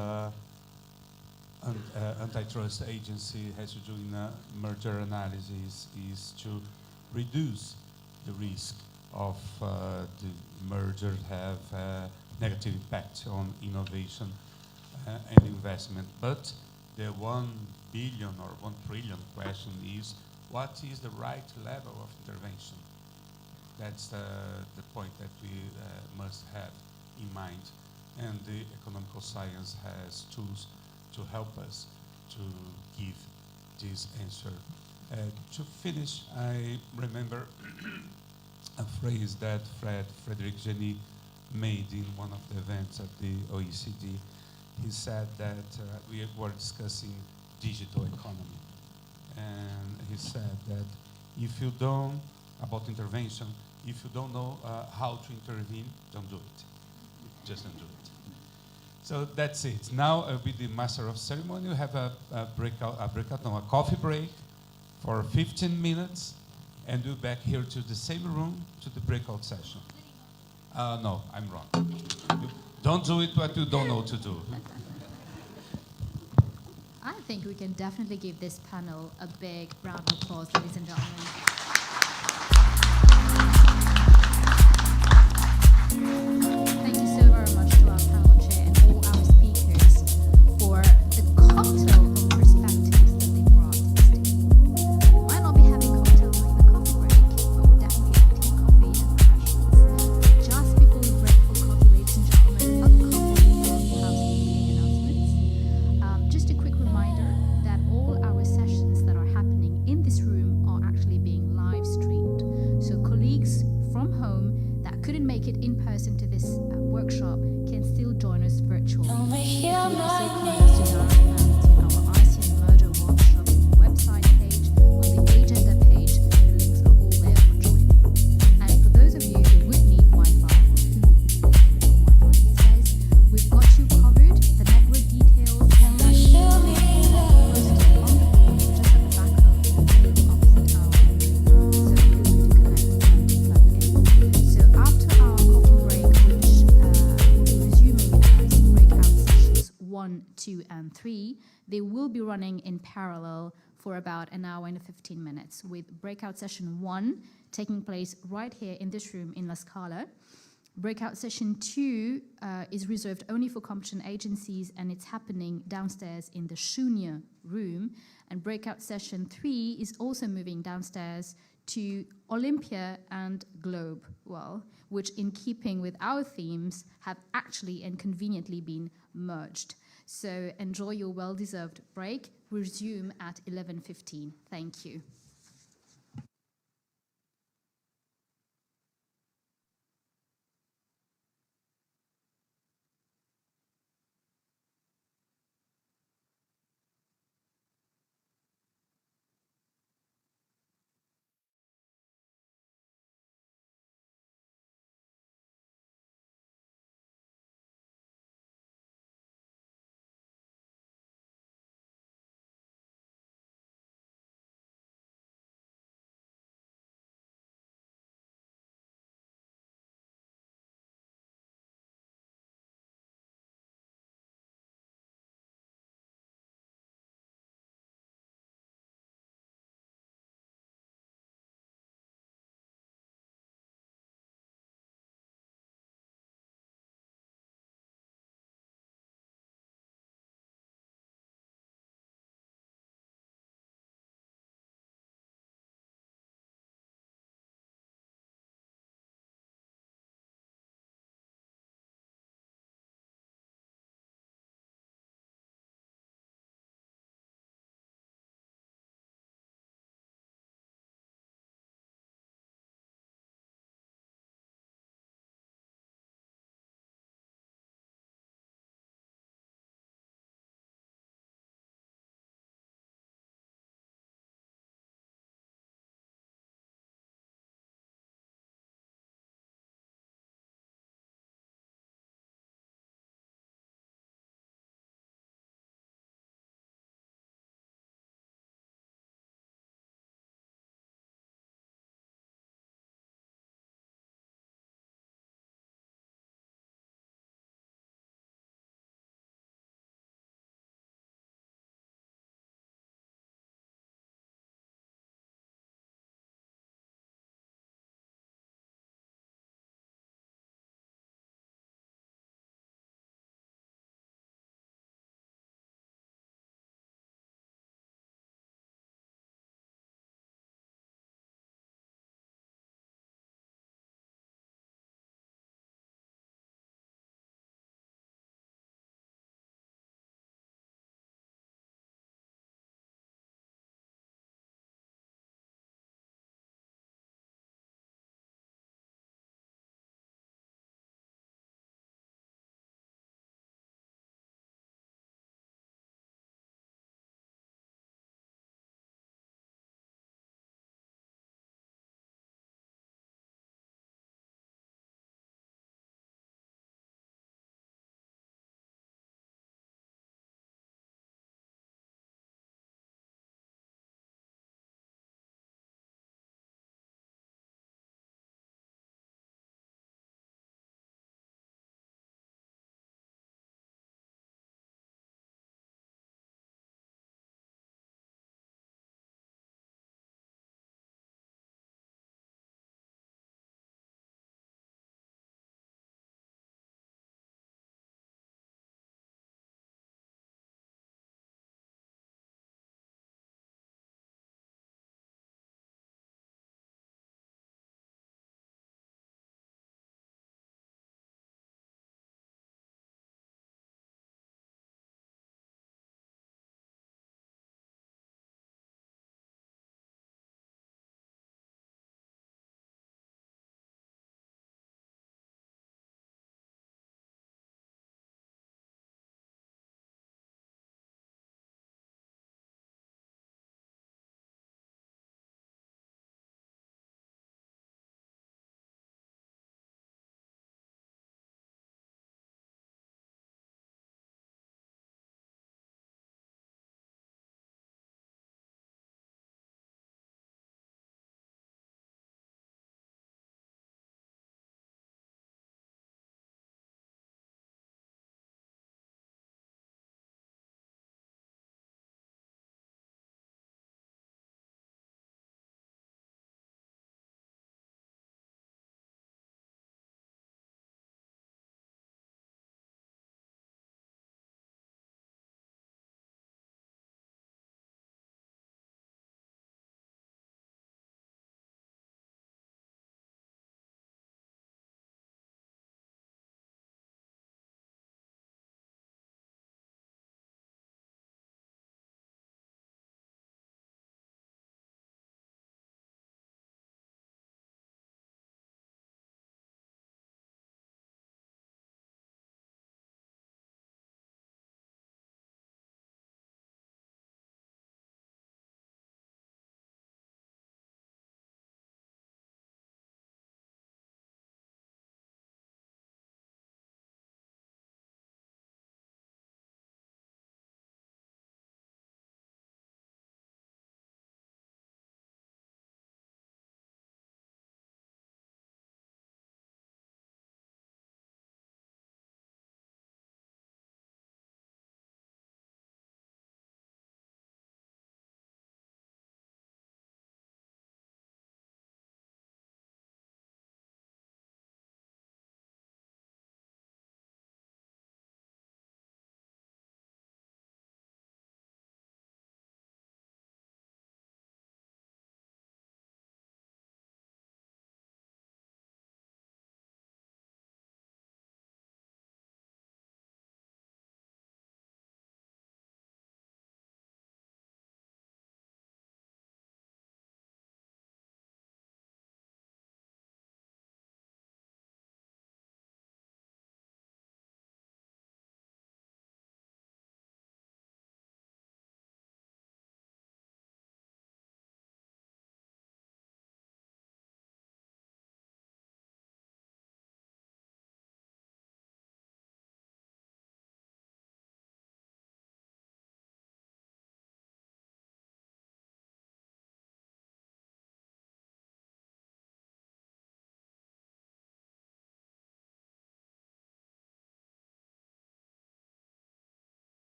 antitrust agency has to do in a merger analysis is to reduce the risk of the merger have negative impact on innovation and investment. But the 1 billion or 1 trillion question is, what is the right level of intervention? That's the point that we must have in mind. And the economical science has tools to help us to give this answer. To finish, I remember a phrase that Frederic Geny made in one of the events at the OECD. He said that we were discussing digital economy. And he said that if you don't, about intervention, if you don't know how to intervene, don't do it. Just don't do it. So that's it. Now I'll be the master of ceremony. We have a coffee break for 15 minutes, and we'll be back here to the same room to the breakout session. No, I'm wrong. Don't do it what you don't know to do. I think we can definitely give this panel a big round of applause, ladies and gentlemen. Thank you so very much to our panel chair and all our speakers for the cocktail of perspectives that they brought to this table. We might not be having cocktail during the coffee break, but we'll definitely have tea, coffee, and refreshments. Just before we break for coffee, ladies and gentlemen, a couple of housekeeping announcements. Just a quick reminder that all our sessions that are happening in this room are actually being live streamed. So colleagues from home that couldn't make it in person to this workshop can still join us virtually. You can also connect to our ICN Merger Workshop website page, on the agenda page. The links are all there for joining. And for those of you who would need Wi-Fi, or who need Wi-Fi these days, we've got you covered. The network details and posted on the page, just at the back of the room opposite our entry. So feel free to connect and plug in. So after our coffee break, which will be resuming as breakout sessions 1, 2, and 3, they will be running in parallel for about an hour and 15 minutes, with breakout session 1 taking place right here in this room in La Scala. Breakout session 2 is reserved only for competition agencies, and it's happening downstairs in the Shunya room. And breakout session 3 is also moving downstairs to Olympia and Globe, well, which in keeping with our themes have actually and conveniently been merged. So enjoy your well-deserved break. Resume at 11:15. Thank you.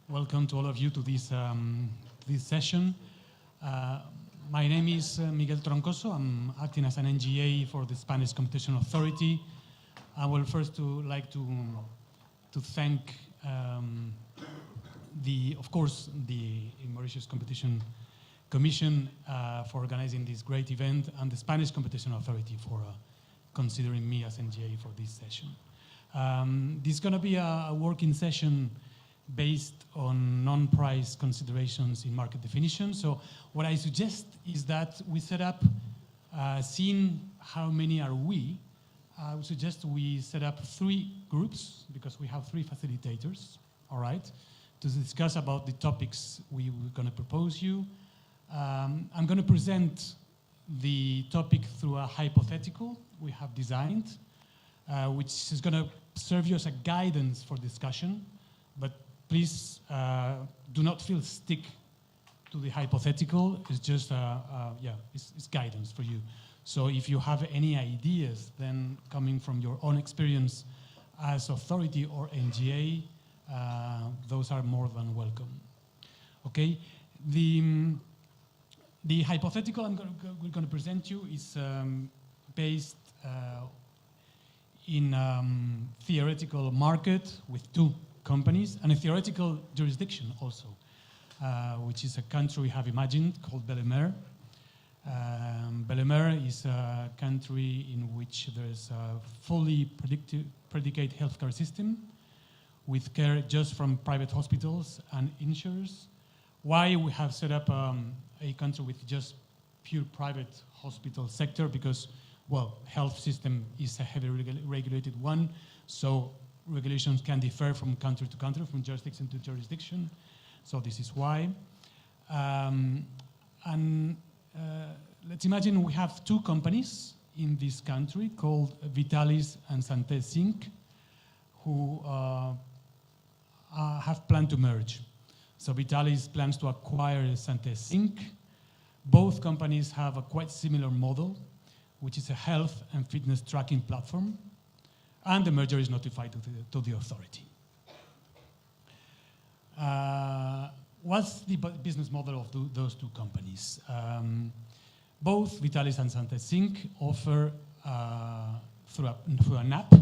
Welcome to all of you to this session. My name is Miguel Troncoso. I'm acting as an NGA for the Spanish Competition Authority. I will first like to thank of course, the Mauritius Competition Commission for organizing this great event, and the Spanish Competition Authority for considering me as NGA for this session. This is going to be a working session based on non-price considerations in market definition. So what I suggest is that we set up, seeing how many are we, I would suggest we set up 3 groups, because we have 3 facilitators, all right, to discuss about the topics we were going to propose you. I'm going to present the topic through a hypothetical we have designed, which is going to serve you as a guidance for discussion, but please do not feel stick to the hypothetical. It's just, it's guidance for you. So if you have any ideas then coming from your own experience as authority or NGA, those are more than welcome. Okay, the hypothetical we're going to present you is based in theoretical market with 2 companies and a theoretical jurisdiction also, which is a country we have imagined called Belle-Mer. Belle-Mer is a country in which there's a fully predicate healthcare system with care just from private hospitals and insurers. Why we have set up a country with just pure private hospital sector? Because, well, health system is a heavily regulated one, so regulations can differ from country to country, from jurisdiction to jurisdiction. So this is why. Let's imagine we have 2 companies in this country called Vitalis and Santé Inc., who have planned to merge. So Vitalis plans to acquire Santé Inc. Both companies have a quite similar model, which is a health and fitness tracking platform, and the merger is notified to the authority. What's the business model of those 2 companies? Both Vitalis and Santé Inc. offer through an app,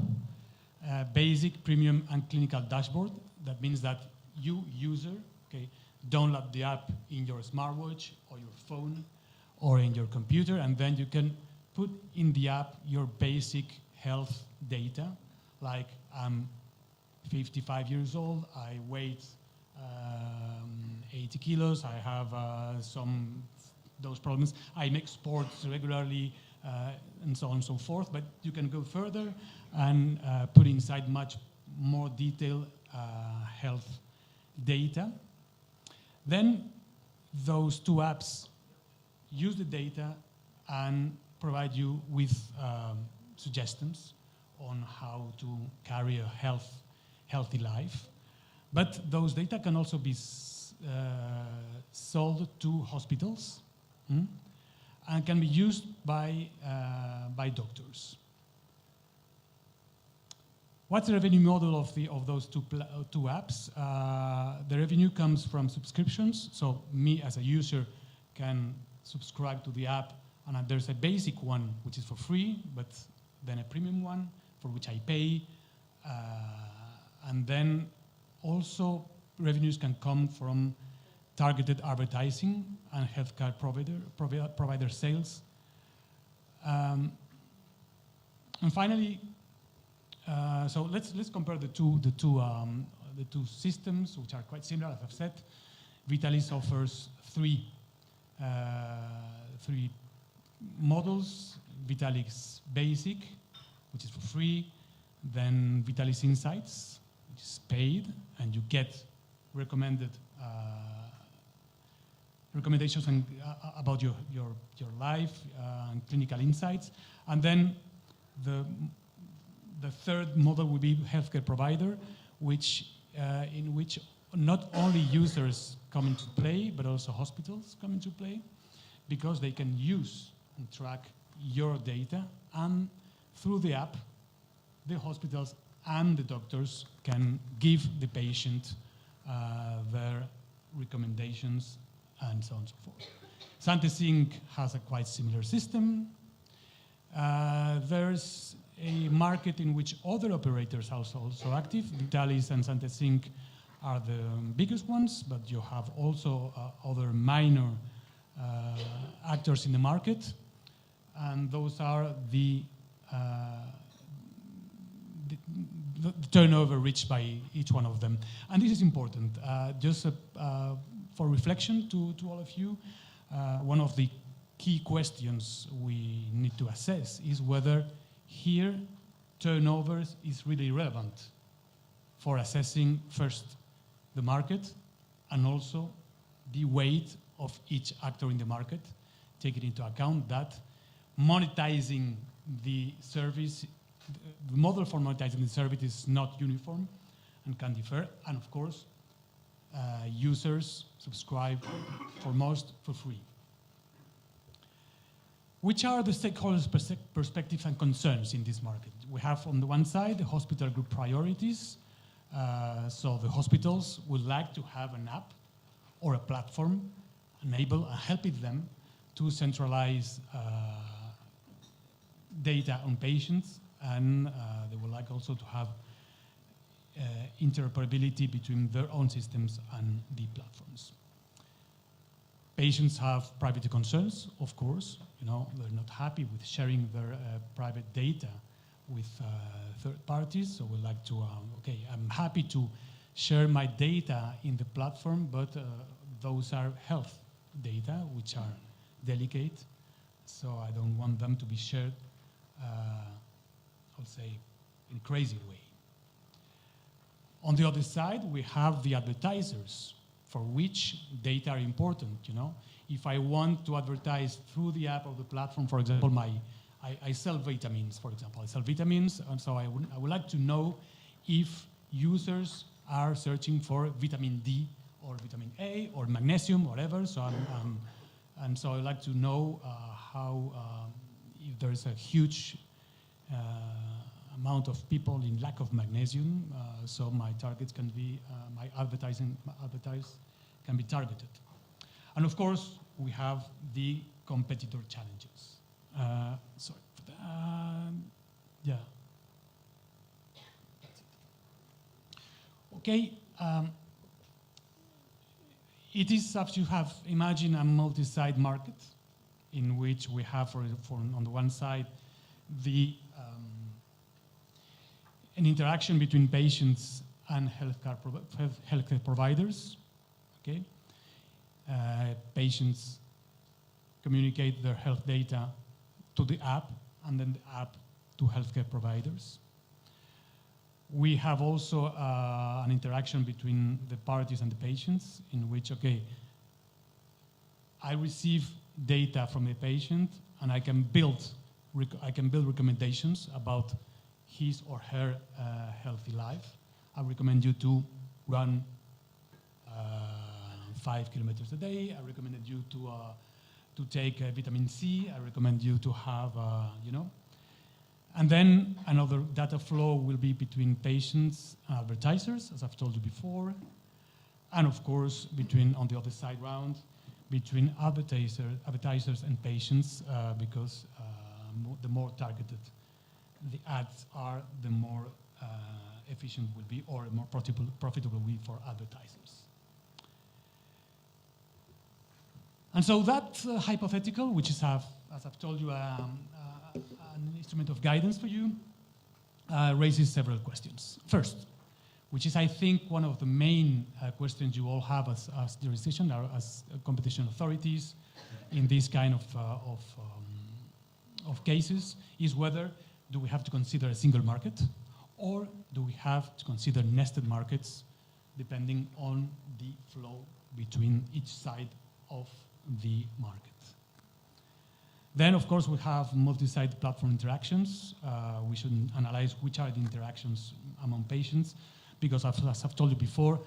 basic, premium, and clinical dashboard. That means that you, user, download the app in your smartwatch or your phone or in your computer, and then you can put in the app your basic health data, like I'm 55 years old, I weigh 80 kilos, I have those problems, I make sports regularly, and so on and so forth. But you can go further and put inside much more detailed health data. Then those 2 apps use the data and provide you with suggestions on how to carry a healthy life. But those data can also be sold to hospitals and can be used by doctors. What's the revenue model of those two apps? The revenue comes from subscriptions. So me as a user can subscribe to the app, and there's a basic one which is for free, but then a premium one for which I pay. And then also revenues can come from targeted advertising and healthcare provider sales. And finally, so let's compare the two systems, which are quite similar, as I've said. Vitalis offers three models: Vitalis Basic, which is for free, then Vitalis Insights, which is paid, and you get recommendations about your life and clinical insights. And then the third model would be healthcare provider, in which not only users come into play, but also hospitals come into play, because they can use and track your data, and through the app, the hospitals and the doctors can give the patient their recommendations, and so on and so forth. SanteSync has a quite similar system. There's a market in which other operators are also active. Vitalis and SanteSync are the biggest ones, but you have also other minor actors in the market, and those are the turnover reached by each one of them. And this is important. Just for reflection to all of you, one of the key questions we need to assess is whether here turnovers is really relevant for assessing first the market and also the weight of each actor in the market, taking into account that monetizing the service, the model for monetizing the service is not uniform and can differ. And of course, users subscribe for most for free. Which are the stakeholders' perspectives and concerns in this market? We have on the one side the hospital group priorities. So the hospitals would like to have an app or a platform helping them to centralize data on patients, and they would like also to have interoperability between their own systems and the platforms. Patients have privacy concerns, of course. You know, they're not happy with sharing their private data with third parties. So we'd like to, okay, I'm happy to share my data in the platform, but those are health data, which are delicate. So I don't want them to be shared, I'll say, in a crazy way. On the other side, we have the advertisers, for which data are important, you know. If I want to advertise through the app of the platform, for example, I sell vitamins, for example. I sell vitamins, and so I would like to know if users are searching for vitamin D or vitamin A or magnesium, whatever. So and so I'd like to know how, if there's a huge amount of people in lack of magnesium, so my targets can be, my advertise can be targeted. And of course, we have the competitor challenges. Sorry for that. Yeah. That's it. Okay. It is as you have imagine a multi-site market in which we have, for on the one side, an interaction between patients and healthcare providers. Okay, patients communicate their health data to the app, and then the app to healthcare providers. We have also an interaction between the parties and the patients, in which, okay, I receive data from the patient, and I can build recommendations about his or her healthy life. I recommend you to run 5 kilometers a day. I recommended you to take vitamin C. I recommend you to have, you know. And then another data flow will be between patients and advertisers, as I've told you before. And of course, between, on the other side round, between advertisers and patients, because the more targeted the ads are, the more efficient will be, or more profitable will be for advertisers. And so that hypothetical, which is, as I've told you, an instrument of guidance for you, raises several questions. First, which is, I think, one of the main questions you all have as jurisdiction, or as competition authorities in this kind of cases, is whether do we have to consider a single market, or do we have to consider nested markets depending on the flow between each side of the market. Then, of course, we have multi-site platform interactions. We should analyze which are the interactions among patients, because as I've told you before,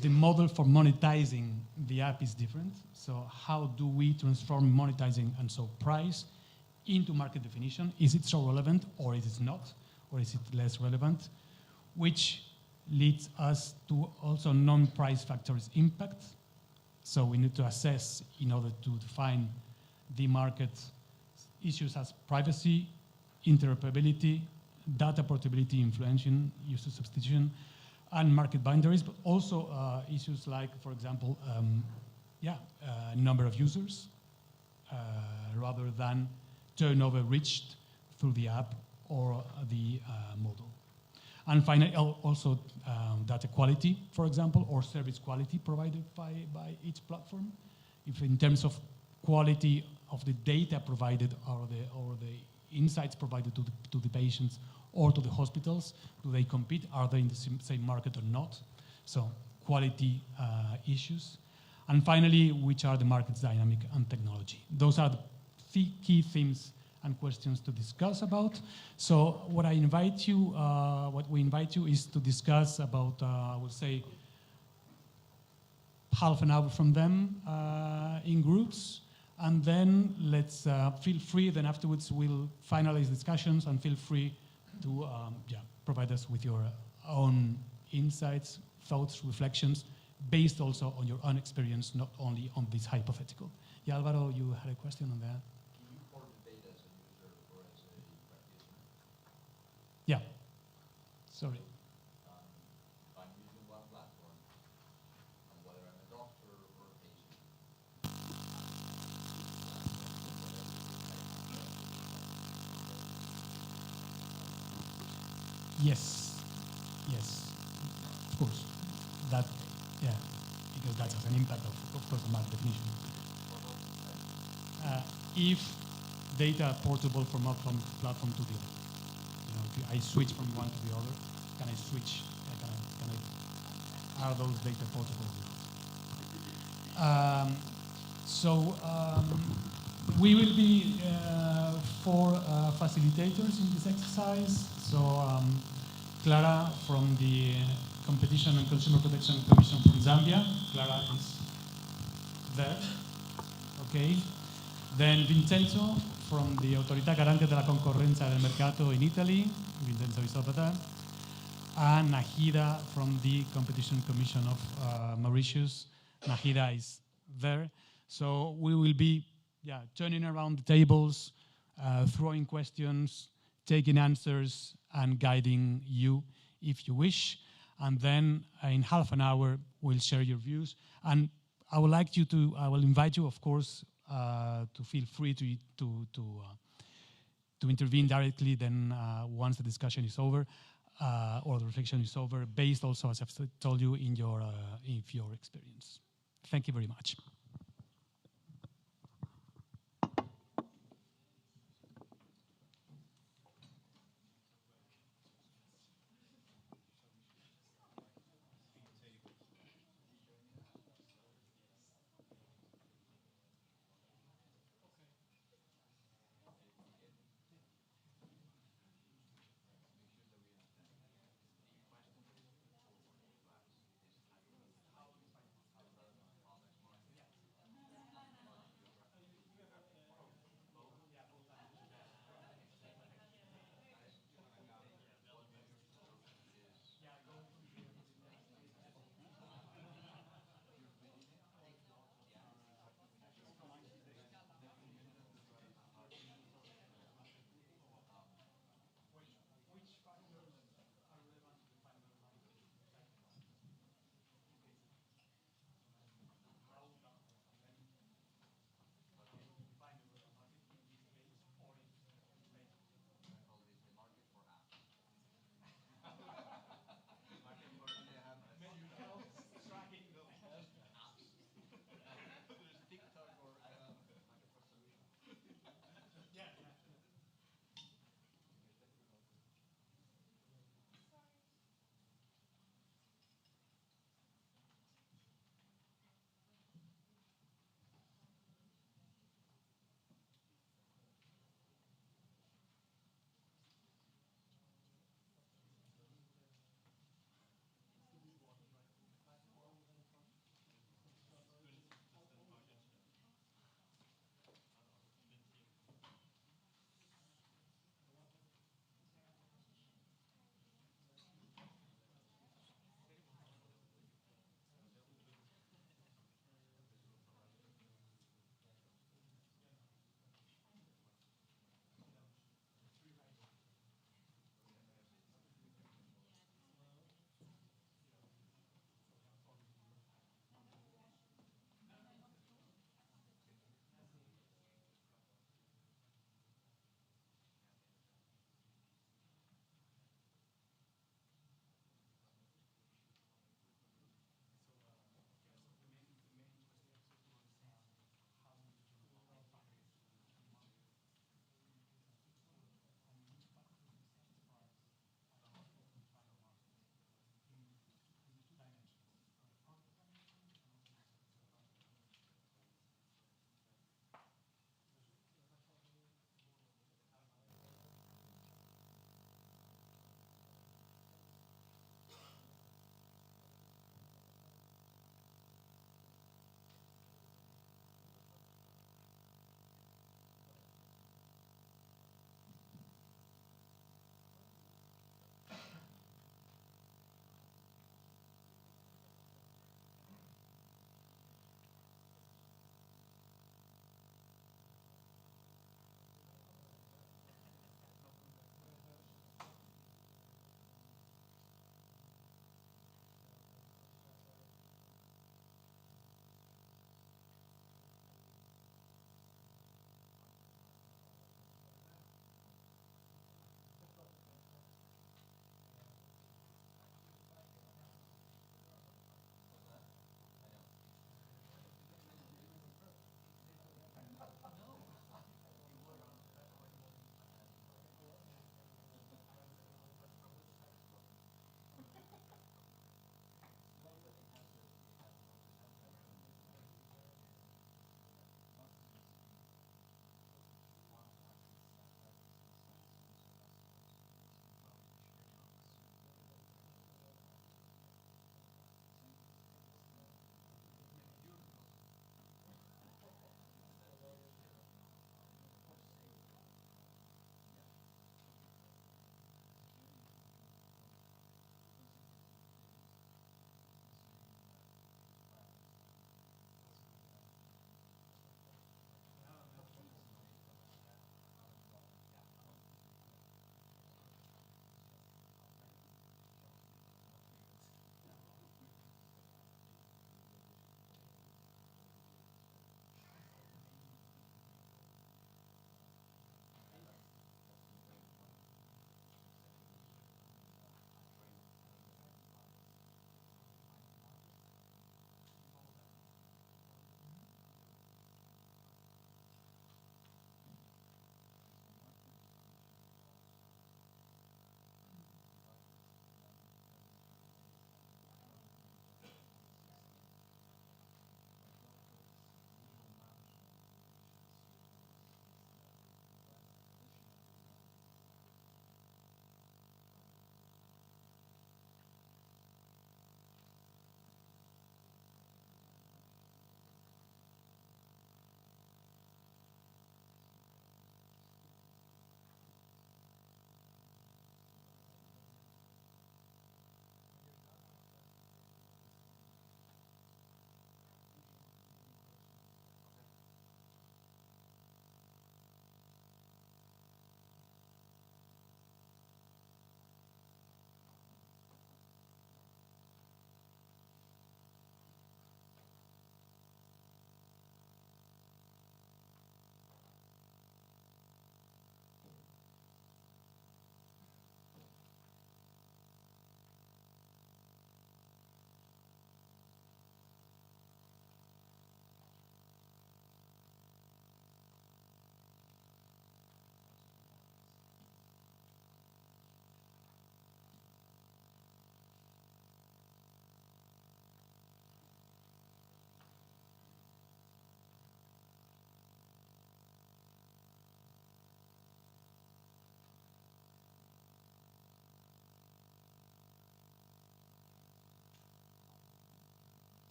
the model for monetizing the app is different. So how do we transform monetizing and so price into market definition? Is it so relevant, or is it not? Or is it less relevant? Which leads us to also non-price factors impact. So we need to assess in order to define the market issues as privacy, interoperability, data portability, influencing, user substitution, and market boundaries, but also issues like, for example, number of users, rather than turnover reached through the app or the model. And finally, also data quality, for example, or service quality provided by each platform. If in terms of quality of the data provided or the insights provided to the patients or to the hospitals, do they compete? Are they in the same market or not? So quality issues. And finally, which are the markets dynamic and technology? Those are the key themes and questions to discuss about. So what we invite you is to discuss about, I would say, half an hour from them in groups. And then let's feel free, then afterwards we'll finalize discussions, and feel free to provide us with your own insights, thoughts, reflections, based also on your own experience, not only on this hypothetical. Yeah, Alvaro, you had a question on that? Can you import the data as a user or as a practitioner? Yeah. Sorry. If I'm using one platform, and whether I'm a doctor or a patient, Yes, of course. That, because that has an impact of course, on market definition. If data portable from one platform to the other, if I switch from one to the other, can I switch? Are those data portable? We will be 4 facilitators in this exercise. So Clara from the Competition and Consumer Protection Commission from Zambia. Clara is there. Okay. Then Vincenzo from the Autorità Garante della Concorrenza del Mercato in Italy. Vincenzo is over there. And Nahida from the Competition Commission of Mauritius. Nahida is there. So we will be turning around the tables, throwing questions, taking answers, and guiding you if you wish. And then in half an hour, we'll share your views. And I will invite you, of course, to feel free to intervene directly then once the discussion is over or the reflection is over, based also, as I've told you, in your experience. Thank you very much.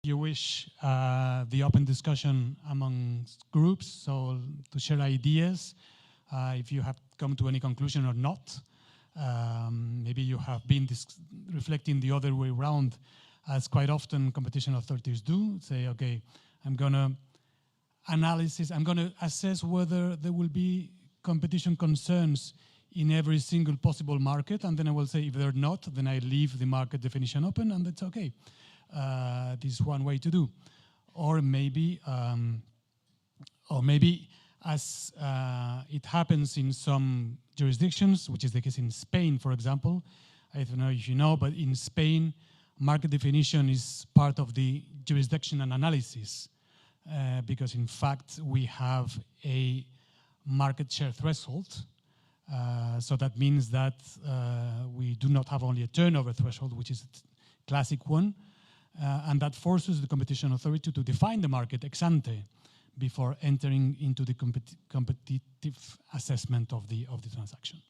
you wish the open discussion among groups, so to share ideas, if you have come to any conclusion or not. Maybe you have been reflecting the other way around, as quite often competition authorities do. Say, okay, I'm going to assess whether there will be competition concerns in every single possible market, and then I will say if they're not, then I leave the market definition open, and that's okay. This is one way to do. Or maybe as it happens in some jurisdictions, which is the case in Spain, for example. I don't know if you know, but in Spain, market definition is part of the jurisdictional analysis because, in fact, we have a market share threshold. So that means that we do not have only a turnover threshold, which is a classic one, and that forces the competition authority to define the market ex ante before entering into the competitive assessment of the transaction.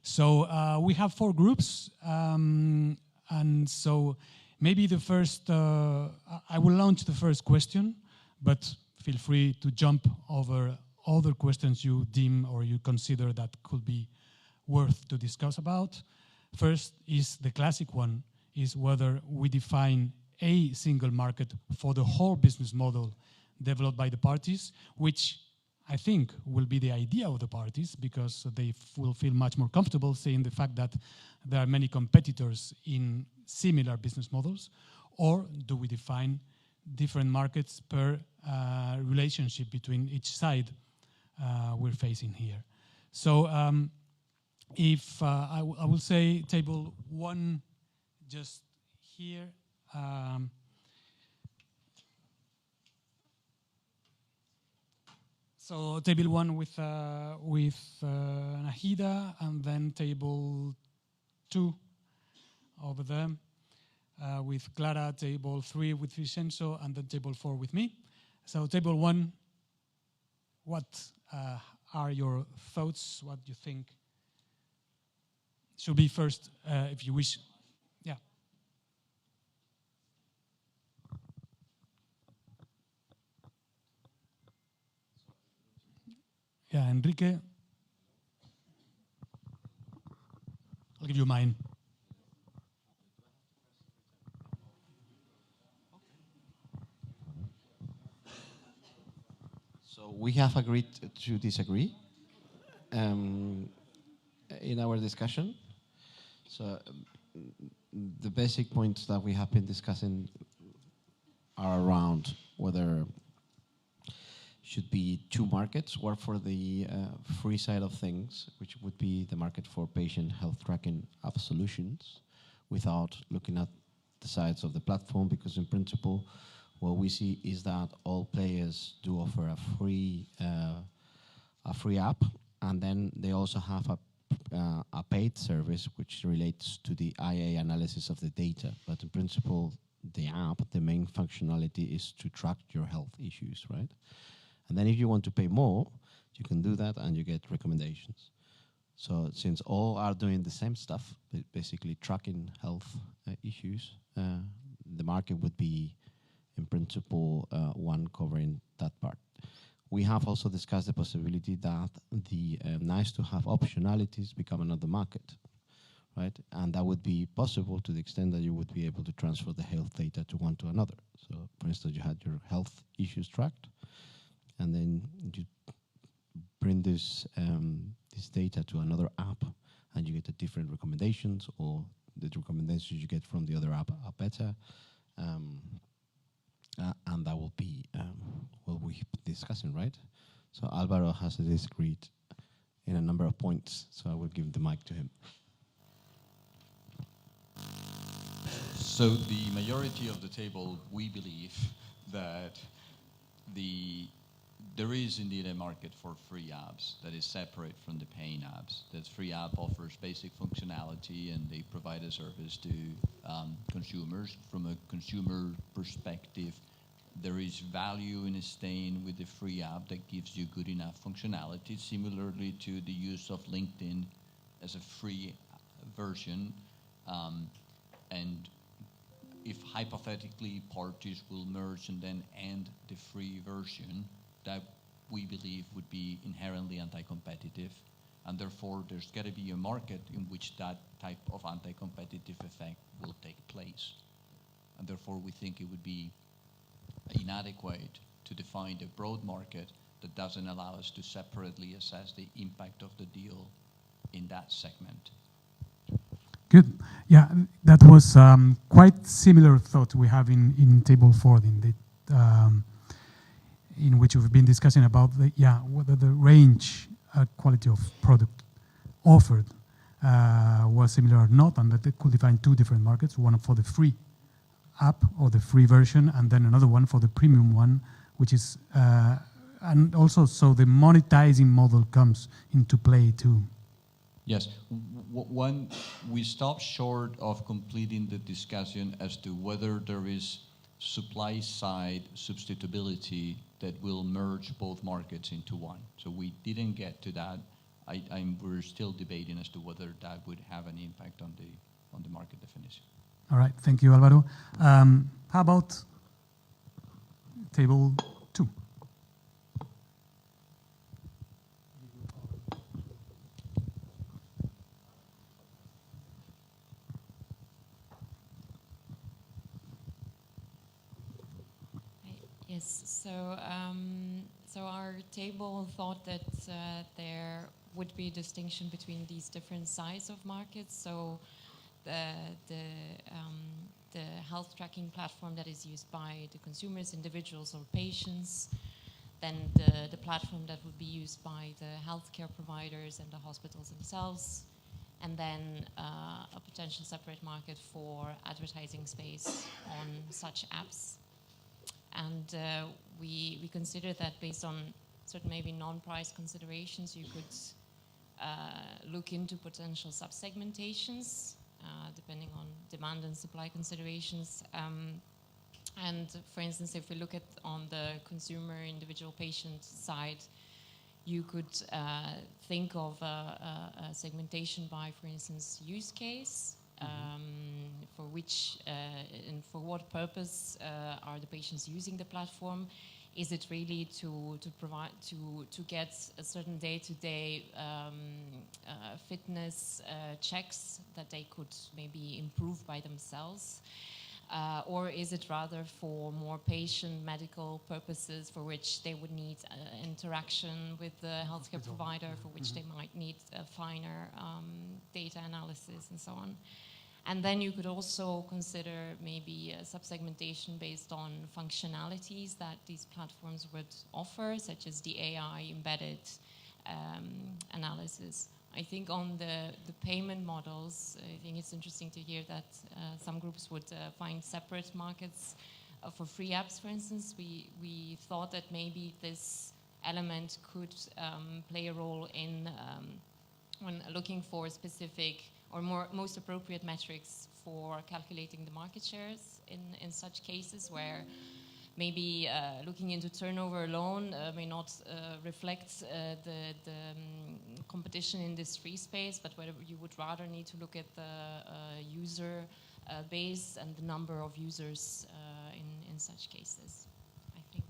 So we have 4 groups, and so maybe the first, I will launch the first question, but feel free to jump over other questions you deem or you consider that could be worth to discuss about. First is the classic one, is whether we define a single market for the whole business model developed by the parties, which I think will be the idea of the parties because they will feel much more comfortable saying the fact that there are many competitors in similar business models, or do we define different markets per relationship between each side we're facing here. So if I will say table 1 just here. So table 1 with Nahida, and then table 2 over there with Clara, table 3 with Vincenzo, and then table 4 with me. So table 1, what are your thoughts? What do you think should be first, if you wish? Yeah. Yeah, Enrique. I'll give you mine. So we have agreed to disagree in our discussion. So the basic points that we have been discussing are around whether should be 2 markets, one for the free side of things, which would be the market for patient health tracking app solutions, without looking at the sides of the platform, because in principle, what we see is that all players do offer a free app, and then they also have a paid service which relates to the IA analysis of the data. But in principle, the app, the main functionality is to track your health issues, right? And then if you want to pay more, you can do that and you get recommendations. So since all are doing the same stuff, basically tracking health issues, the market would be, in principle, one covering that part. We have also discussed the possibility that the nice-to-have optionalities become another market, right? And that would be possible to the extent that you would be able to transfer the health data to one to another. So, for instance, you had your health issues tracked, and then you bring this data to another app, and you get the different recommendations, or the recommendations you get from the other app are better. And that will be what we're discussing, right? So Alvaro has disagreed in a number of points, so I will give the mic to him. So the majority of the table, we believe that there is indeed a market for free apps that is separate from the paying apps. That free app offers basic functionality and they provide a service to consumers. From a consumer perspective, there is value in staying with the free app that gives you good enough functionality, similarly to the use of LinkedIn as a free version. And if hypothetically parties will merge and then end the free version, that we believe would be inherently anti-competitive. And therefore, there's got to be a market in which that type of anti-competitive effect will take place. And therefore, we think it would be inadequate to define a broad market that doesn't allow us to separately assess the impact of the deal in that segment. Good. Yeah, that was quite similar thought we have in Table 4, in which we've been discussing about whether the range quality of product offered was similar or not, and that they could define two different markets, one for the free app or the free version, and then another one for the premium one, which is, and also so the monetizing model comes into play too. Yes, one, we stop short of completing the discussion as to whether there is supply side substitutability that will merge both markets into one. So we didn't get to that. We're still debating as to whether that would have an impact on the market definition. All right, thank you, Alvaro. How about Table 2? Yes, so our table thought that there would be a distinction between these different size of markets. So the health tracking platform that is used by the consumers, individuals or patients, then the platform that would be used by the healthcare providers and the hospitals themselves, and then a potential separate market for advertising space on such apps. And we consider that based on certain maybe non-price considerations, you could look into potential sub-segmentations depending on demand and supply considerations. And for instance, if we look at on the consumer individual patient side, you could think of a segmentation by, for instance, use case. For which and for what purpose are the patients using the platform? Is it really to provide to get a certain day-to-day fitness checks that they could maybe improve by themselves? Or is it rather for more patient medical purposes for which they would need interaction with the healthcare provider, for which they might need a finer data analysis and so on? And then you could also consider maybe a sub-segmentation based on functionalities that these platforms would offer, such as the AI embedded analysis. I think on the payment models, I think it's interesting to hear that some groups would find separate markets for free apps, for instance. We thought that maybe this element could play a role in when looking for specific or most appropriate metrics for calculating the market shares in such cases where maybe looking into turnover alone may not reflect the competition in this free space, but whether you would rather need to look at the user base and the number of users in such cases. I think.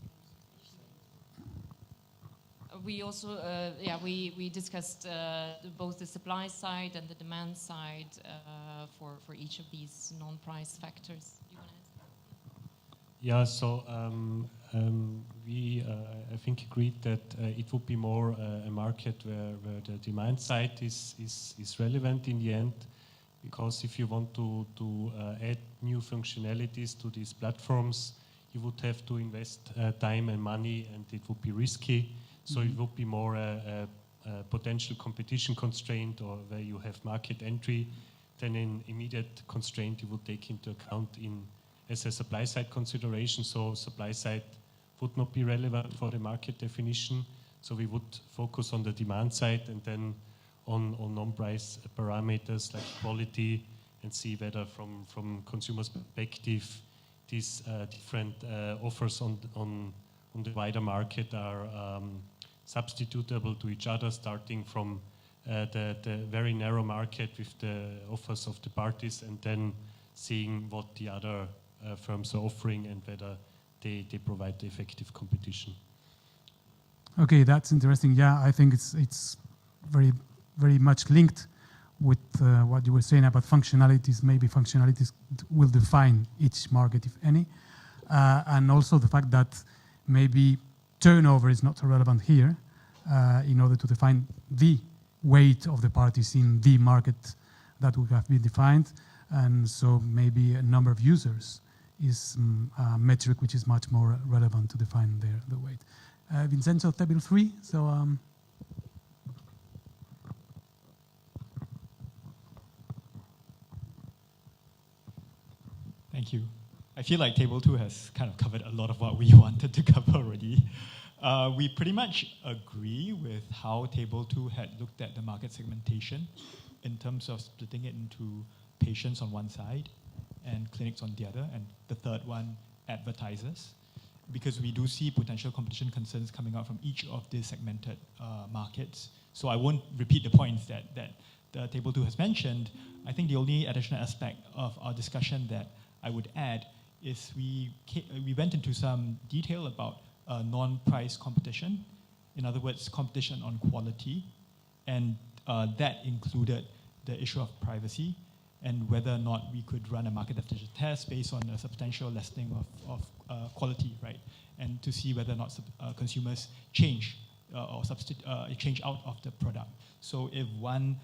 We also, we discussed both the supply side and the demand side for each of these non-price factors. Do you want to Yeah, so we, I think, agreed that it would be more a market where the demand side is relevant in the end, because if you want to add new functionalities to these platforms, you would have to invest time and money, and it would be risky. So it would be more a potential competition constraint, or where you have market entry, than an immediate constraint you would take into account as a supply side consideration. So supply side would not be relevant for the market definition. So we would focus on the demand side and then on non-price parameters like quality, and see whether from consumers' perspective these different offers on the wider market are substitutable to each other, starting from the very narrow market with the offers of the parties, and then seeing what the other firms are offering and whether they provide effective competition. Okay, that's interesting. Yeah, I think it's very, very much linked with what you were saying about functionalities. Maybe functionalities will define each market, if any. And also the fact that maybe turnover is not so relevant here in order to define the weight of the parties in the market that would have been defined. And so maybe a number of users is a metric which is much more relevant to define the weight. Vincenzo, table 3. So. Thank you. I feel like Table 2 has kind of covered a lot of what we wanted to cover already. We pretty much agree with how Table 2 had looked at the market segmentation in terms of splitting it into patients on one side and clinics on the other, and the third one, advertisers, because we do see potential competition concerns coming out from each of these segmented markets. So I won't repeat the points that the Table 2 has mentioned. I think the only additional aspect of our discussion that I would add is we went into some detail about non-price competition, in other words, competition on quality, and that included the issue of privacy and whether or not we could run a market definition test based on a substantial lessening of quality, right? And to see whether or not consumers change or change out of the product. So if one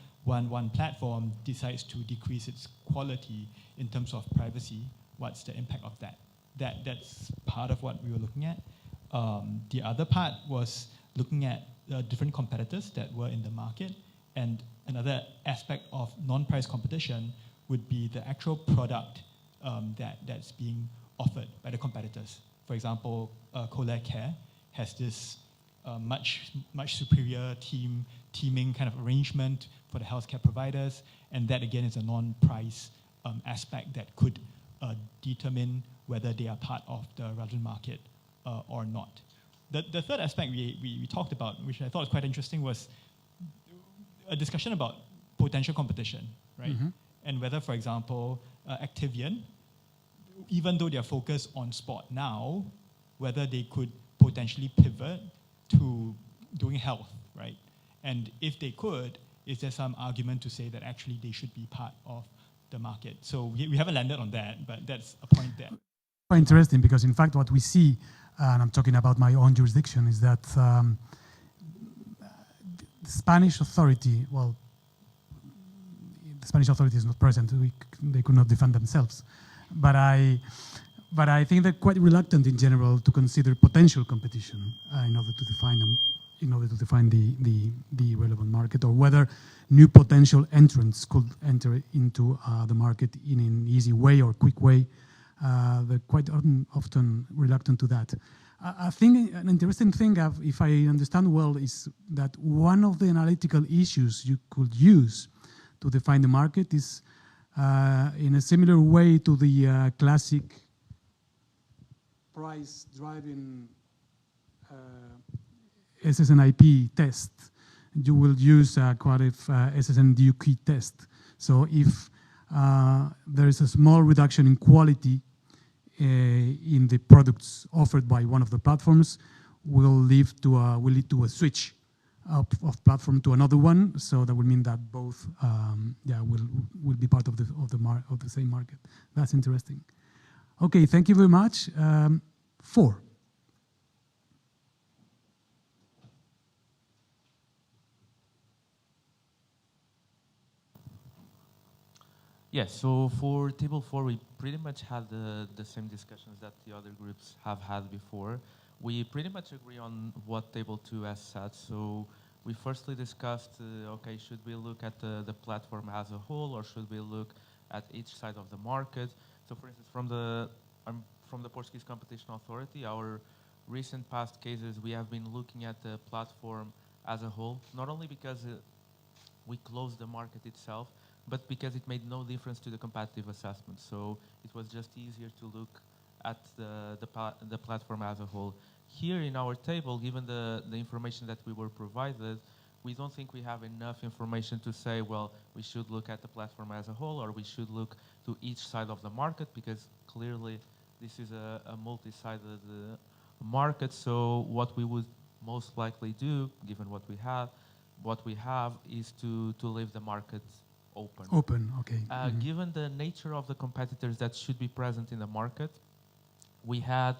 platform decides to decrease its quality in terms of privacy, what's the impact of that? That's part of what we were looking at. The other part was looking at different competitors that were in the market, and another aspect of non-price competition would be the actual product that's being offered by the competitors. For example, Colare Care has this much superior teaming kind of arrangement for the healthcare providers, and that again is a non-price aspect that could determine whether they are part of the relevant market or not. The third aspect we talked about, which I thought was quite interesting, was a discussion about potential competition, right? Mm-hmm. And whether, for example, Activian, even though they're focused on sport now, whether they could potentially pivot to doing health, right? And if they could, is there some argument to say that actually they should be part of the market? So we haven't landed on that, but that's a point there. Quite interesting, because in fact what we see, and I'm talking about my own jurisdiction, is that the Spanish authority, well, the Spanish authority is not present, they could not defend themselves. But I think they're quite reluctant in general to consider potential competition in order to define them, in order to define the relevant market, or whether new potential entrants could enter into the market in an easy way or quick way. They're quite often reluctant to that. I think an interesting thing, if I understand well, is that one of the analytical issues you could use to define the market is in a similar way to the classic price-driving SSNIP test. You will use a qualitative SSNDUQ test. So if there is a small reduction in quality in the products offered by one of the platforms, will lead to a switch of platform to another one. So that would mean that both will be part of the same market. That's interesting. Okay, thank you very much. 4. Yes, so for Table 4, we pretty much had the same discussions that the other groups have had before. We pretty much agree on what Table 2 has said. So we firstly discussed, okay, should we look at the platform as a whole, or should we look at each side of the market? So for instance, from the Portuguese Competition Authority, our recent past cases, we have been looking at the platform as a whole, not only because we closed the market itself, but because it made no difference to the competitive assessment. So it was just easier to look at the platform as a whole. Here in our table, given the information that we were provided, we don't think we have enough information to say, well, we should look at the platform as a whole, or we should look to each side of the market, because clearly this is a multi-sided market. So what we would most likely do, given what we have, is to leave the market open. Open, okay. Given the nature of the competitors that should be present in the market, we had,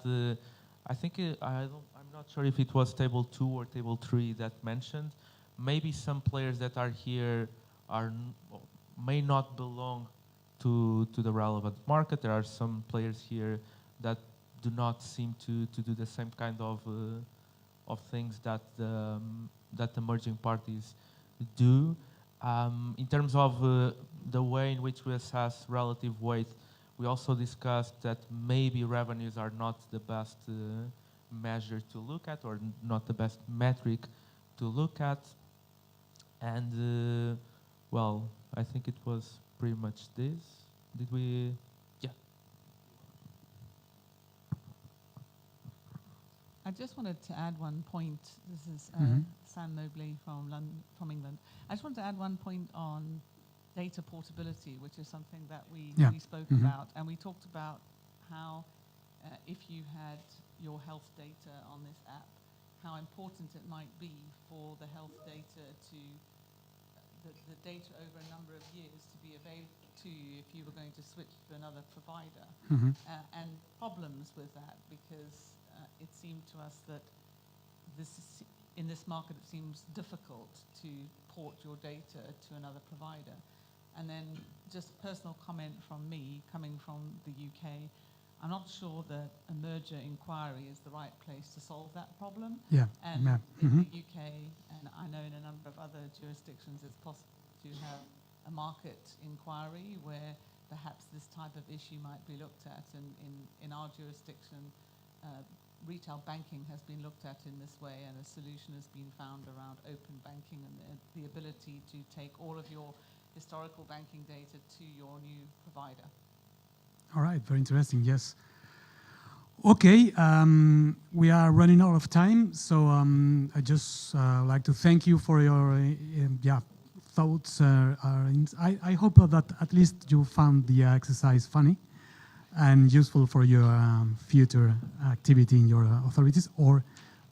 I think, I'm not sure if it was table 2 or table 3 that mentioned, maybe some players that are here may not belong to the relevant market. There are some players here that do not seem to do the same kind of things that the merging parties do. In terms of the way in which we assess relative weight, we also discussed that maybe revenues are not the best measure to look at, or not the best metric to look at. And well, I think it was pretty much this. Did we? Yeah. I just wanted to add one point. This is Sam Mobley from England. I just wanted to add one point on data portability, which is something that we spoke about. And we talked about how if you had your health data on this app, how important it might be for the health data to, the data over a number of years to be available to you if you were going to switch to another provider. And problems with that, because it seemed to us that in this market it seems difficult to port your data to another provider. And then just a personal comment from me, coming from the UK, I'm not sure that a merger inquiry is the right place to solve that problem. And in the UK, and I know in a number of other jurisdictions, it's possible to have a market inquiry where perhaps this type of issue might be looked at. And in our jurisdiction, retail banking has been looked at in this way, and a solution has been found around open banking and the ability to take all of your historical banking data to your new provider. All right, very interesting, yes. Okay, we are running out of time, so I just like to thank you for your thoughts. I hope that at least you found the exercise funny and useful for your future activity in your authorities or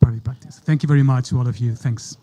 private practice. Thank you very much to all of you. Thanks.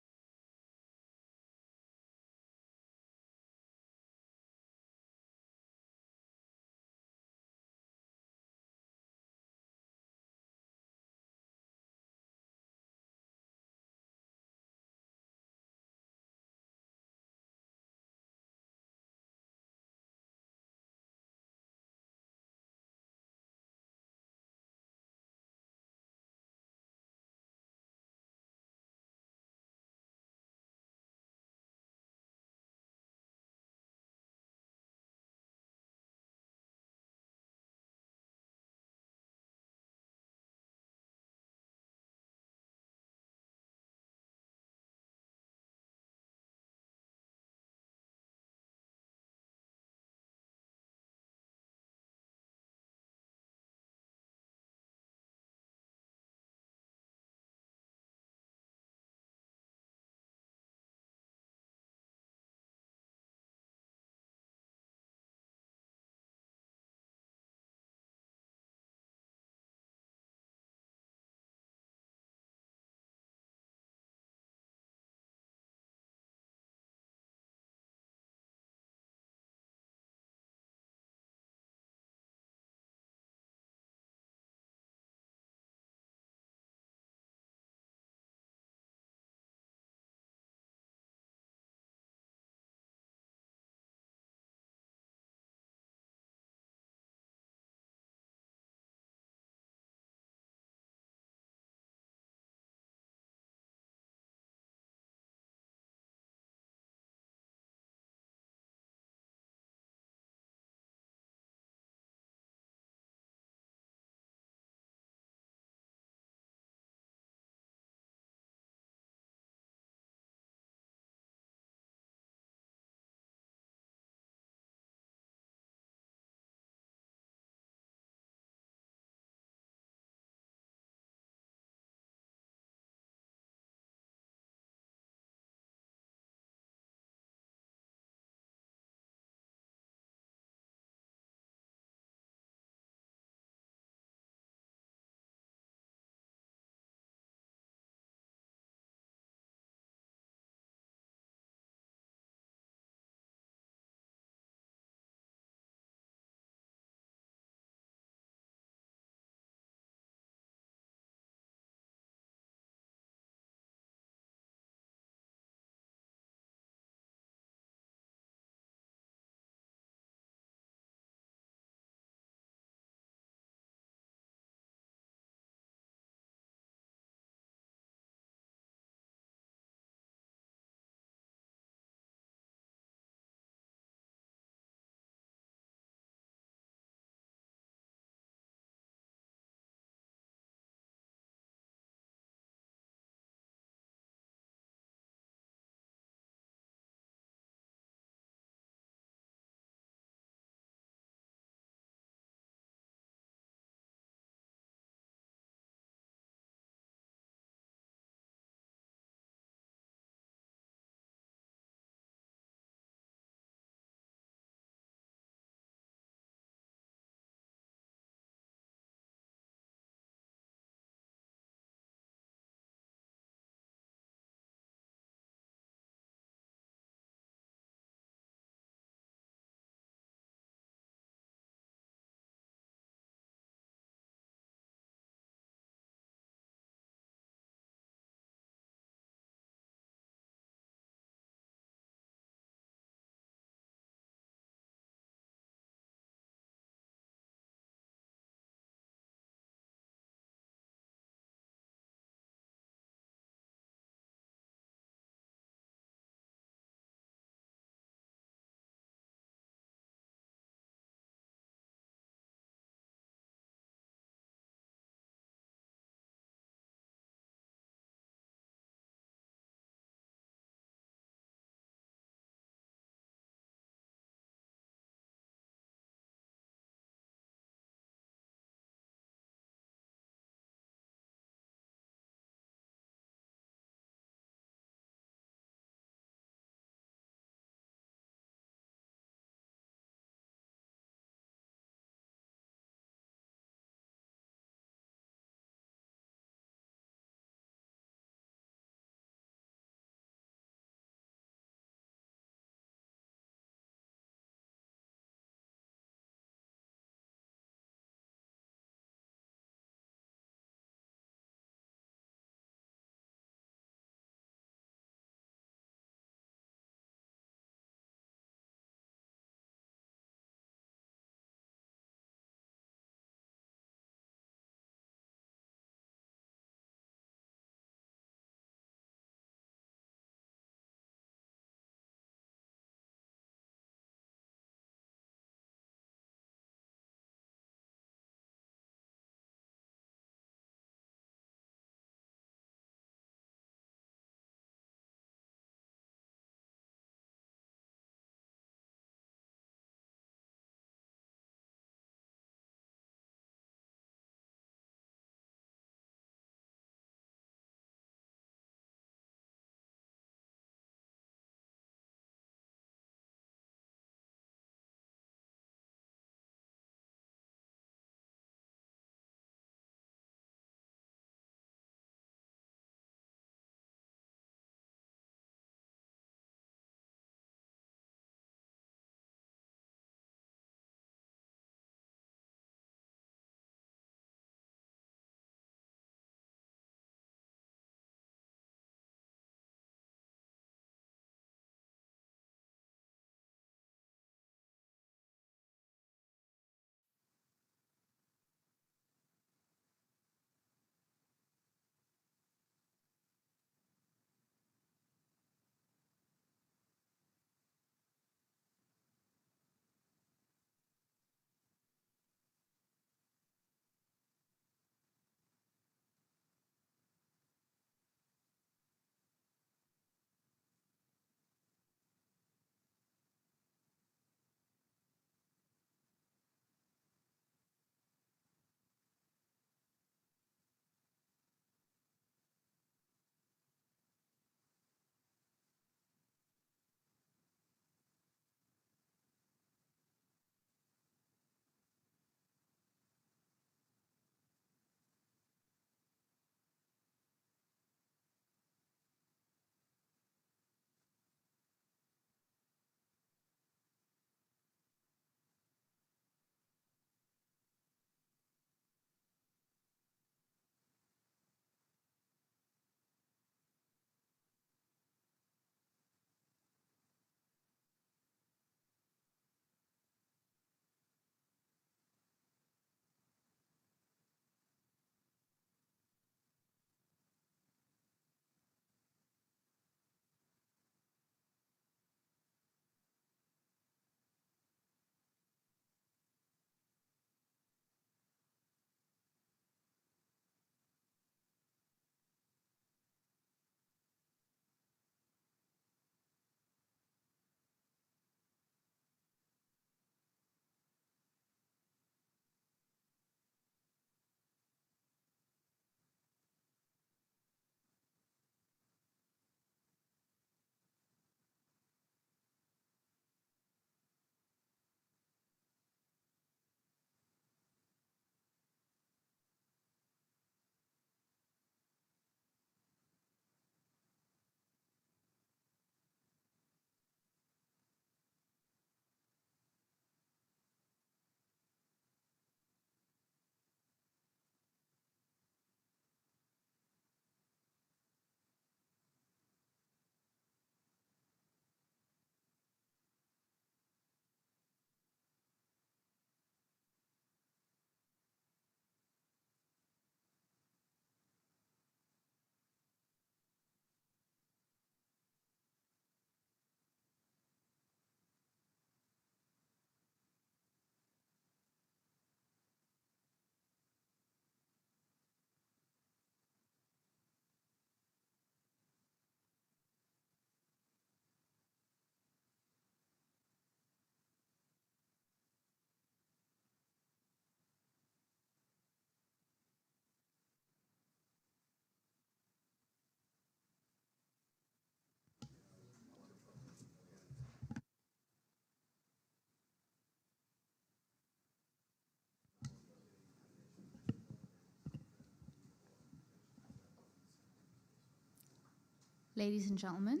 Ladies and gentlemen,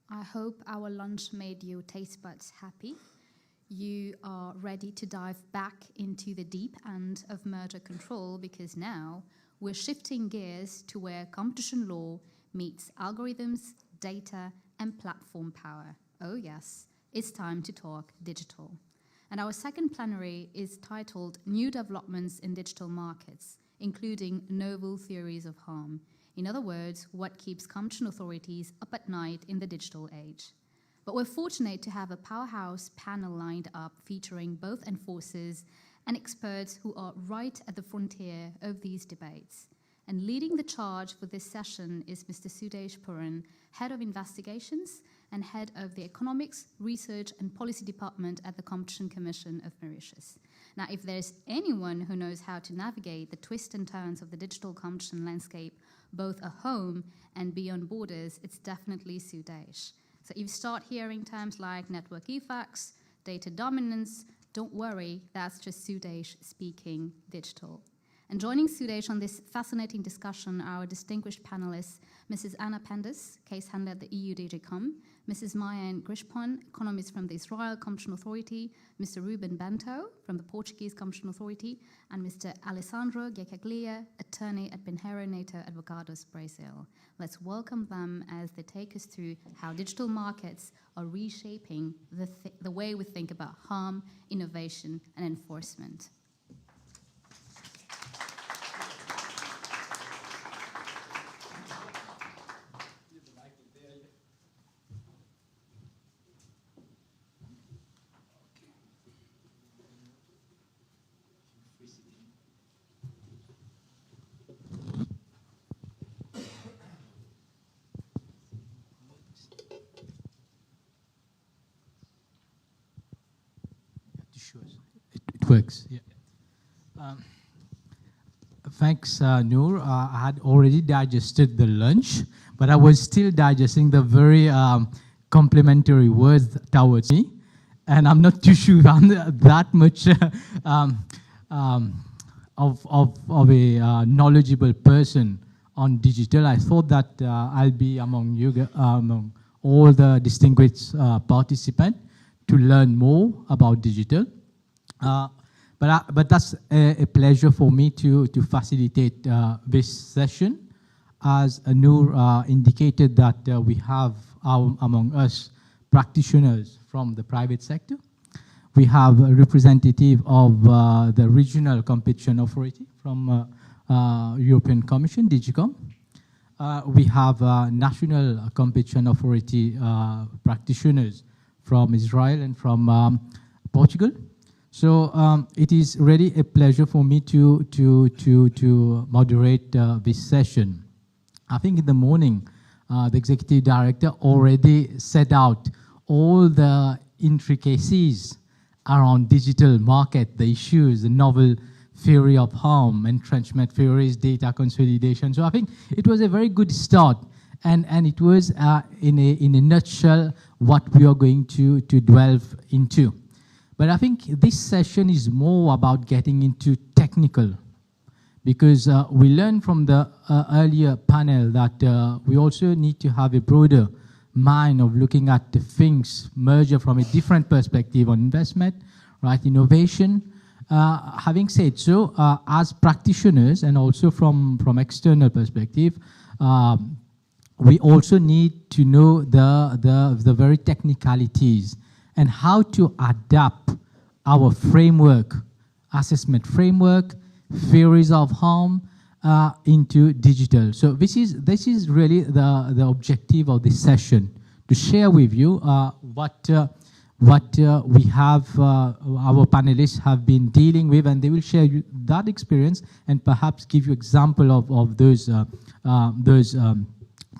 I hope our lunch made your taste buds happy. You are ready to dive back into the deep end of merger control, because now we're shifting gears to where competition law meets algorithms, data, and platform power. Oh yes, it's time to talk digital. And our second plenary is titled New Developments in Digital Markets, including novel theories of harm. In other words, what keeps competition authorities up at night in the digital age. But we're fortunate to have a powerhouse panel lined up featuring both enforcers and experts who are right at the frontier of these debates. And leading the charge for this session is Mr. Sudesh Puran, Head of Investigations and Head of the Economics, Research and Policy Department at the Competition Commission of Mauritius. Now, if there's anyone who knows how to navigate the twists and turns of the digital competition landscape, both at home and beyond borders, it's definitely Sudesh. So if you start hearing terms like network effects, data dominance, don't worry, that's just Sudesh speaking digital. And joining Sudesh on this fascinating discussion are our distinguished panelists, Mrs. Anna Pendas, case handler at the EU DG Com, Mrs. Mayan Grishpon, economist from the Israel Competition Authority, Mr. Ruben Bento from the Portuguese Competition Authority, and Mr. Alessandro Giacaglia, attorney at Pinheiro Neto Advogados, Brazil. Let's welcome them as they take us through how digital markets are reshaping the way we think about harm, innovation, and enforcement. It works. Yeah. Thanks, Noor. I had already digested the lunch, but I was still digesting the very complimentary words towards me, and I'm not too sure I'm that much of a knowledgeable person on digital. I thought that I'll be among you, among all the distinguished participants, to learn more about digital. But that's a pleasure for me to facilitate this session. As Noor indicated, that we have among us practitioners from the private sector. We have a representative of the Regional Competition Authority from European Commission, DGCOM. We have National Competition Authority practitioners from Israel and from Portugal. So it is really a pleasure for me to moderate this session. I think in the morning, the Executive Director already set out all the intricacies around digital market, the issues, the novel theory of harm, entrenchment theories, data consolidation. So I think it was a very good start. And it was, in a nutshell, what we are going to delve into. But I think this session is more about getting into technical, because we learned from the earlier panel that we also need to have a broader mind of looking at the things merger from a different perspective on investment, right, innovation. Having said so, as practitioners and also from external perspective, we also need to know the very technicalities and how to adapt our framework, assessment framework, theories of harm into digital. So this is really the objective of this session, to share with you what we have, our panelists have been dealing with, and they will share that experience and perhaps give you example of those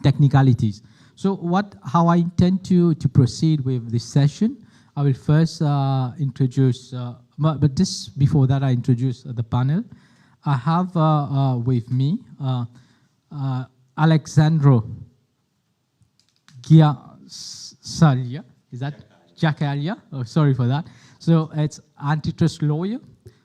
technicalities. So how I intend to proceed with this session, I will first introduce, but just before that I introduce the panel. I have with me Alexandro Giacaglia. Is that Giacaglia? Oh, sorry for that. So it's antitrust lawyer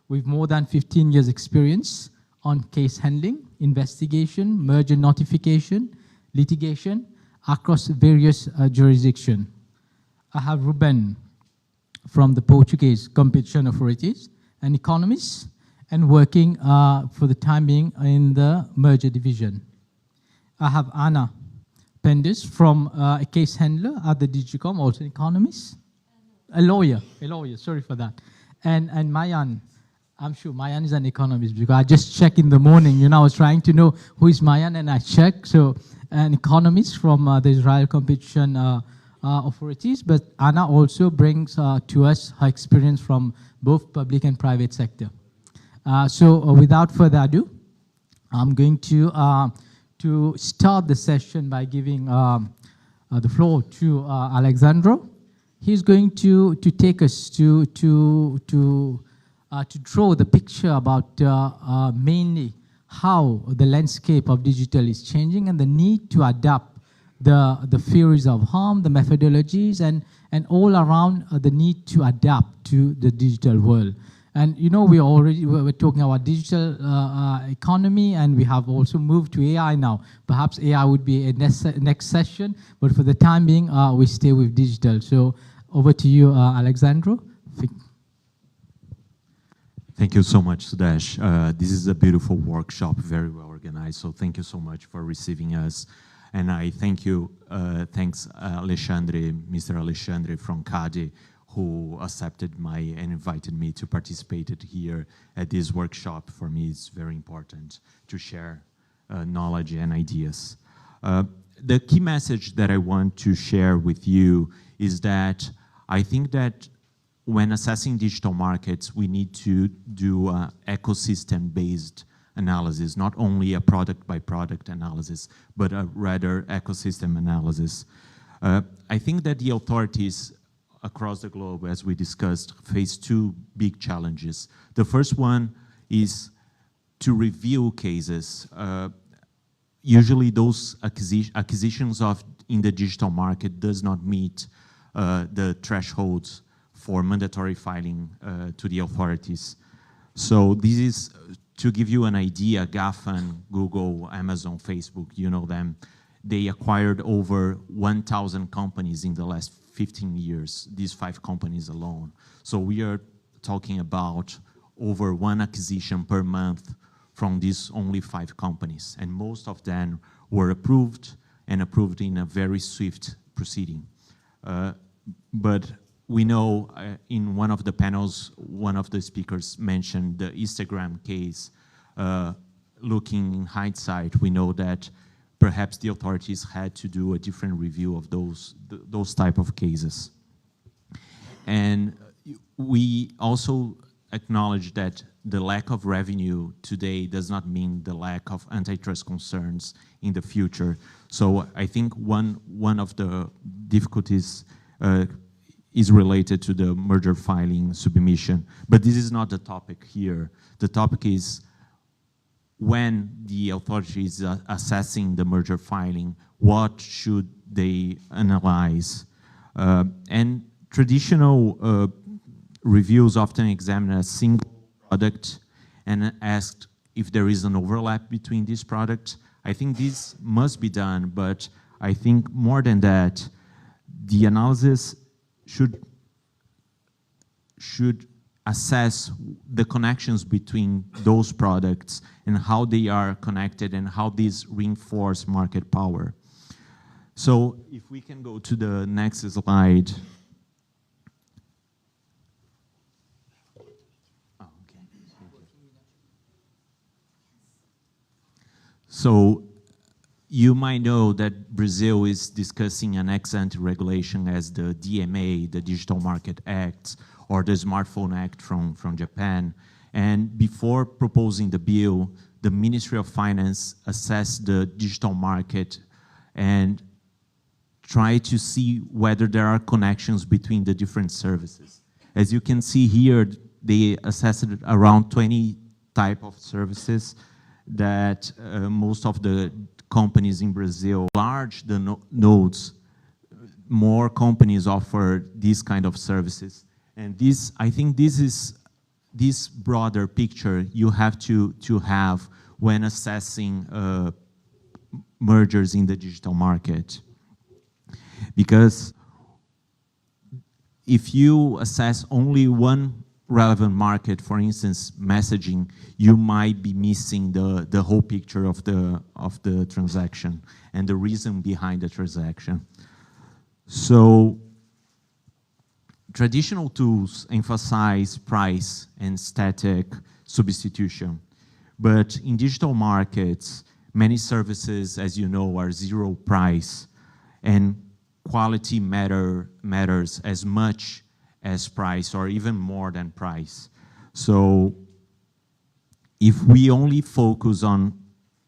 with more than 15 years experience on case handling, investigation, merger notification, litigation, across various jurisdictions. I have Ruben from the Portuguese competition authorities, an economist, and working for the time being in the merger division. I have Anna Pendus from a case handler at the Digicom, also an economist. A lawyer, sorry for that. And Mayan, I'm sure Mayan is an economist because I just checked in the morning, I was trying to know who is Mayan and I checked. So an economist from the Israel competition authorities, but Anna also brings to us her experience from both public and private sector. So without further ado, I'm going to start the session by giving the floor to Alexandro. He's going to take us to draw the picture about mainly how the landscape of digital is changing and the need to adapt the theories of harm, the methodologies, and all around the need to adapt to the digital world. And we're talking about digital economy, and we have also moved to AI now. Perhaps AI would be a next session, but for the time being, we stay with digital. So over to you, Alexandro. Thank you so much, Sudesh. This is a beautiful workshop, very well organized. So thank you so much for receiving us. And I thank you, thanks Alexandre, Mr. Alexandre from CADE, who accepted and invited me to participate here at this workshop. For me, it's very important to share knowledge and ideas. The key message that I want to share with you is that I think that when assessing digital markets, we need to do ecosystem-based analysis, not only a product-by-product analysis, but a rather ecosystem analysis. I think that the authorities across the globe, as we discussed, face two big challenges. The first one is to review cases. Usually those acquisitions in the digital market does not meet the thresholds for mandatory filing to the authorities. So this is, to give you an idea, GAFAM, Google, Amazon, Facebook, you know them, they acquired over 1,000 companies in the last 15 years, these 5 companies alone. So we are talking about over 1 acquisition per month from these only 5 companies. And most of them were approved and approved in a very swift proceeding. But we know in one of the panels, one of the speakers mentioned the Instagram case. Looking in hindsight, we know that perhaps the authorities had to do a different review of those type of cases. And we also acknowledge that the lack of revenue today does not mean the lack of antitrust concerns in the future. So I think one of the difficulties is related to the merger filing submission. But this is not the topic here. The topic is when the authority is assessing the merger filing, what should they analyze? And traditional reviews often examine a single product and ask if there is an overlap between these products. I think this must be done, but I think more than that, the analysis should assess the connections between those products and how they are connected and how these reinforce market power. So if we can go to the next slide. So you might know that Brazil is discussing an ex-ante regulation as the DMA, the Digital Market Act, or the Smartphone Act from Japan. And before proposing the bill, the Ministry of Finance assessed the digital market and try to see whether there are connections between the different services. As you can see here, they assessed around 20 type of services that most of the companies in Brazil, large the nodes, more companies offer these kind of services. And this, I think this is, this broader picture you have to have when assessing mergers in the digital market. Because if you assess only one relevant market, for instance, messaging, you might be missing the whole picture of the transaction and the reason behind the transaction. So traditional tools emphasize price and static substitution, but in digital markets, many services, as you know, are zero price, and quality matters as much as price, or even more than price. So if we only focus on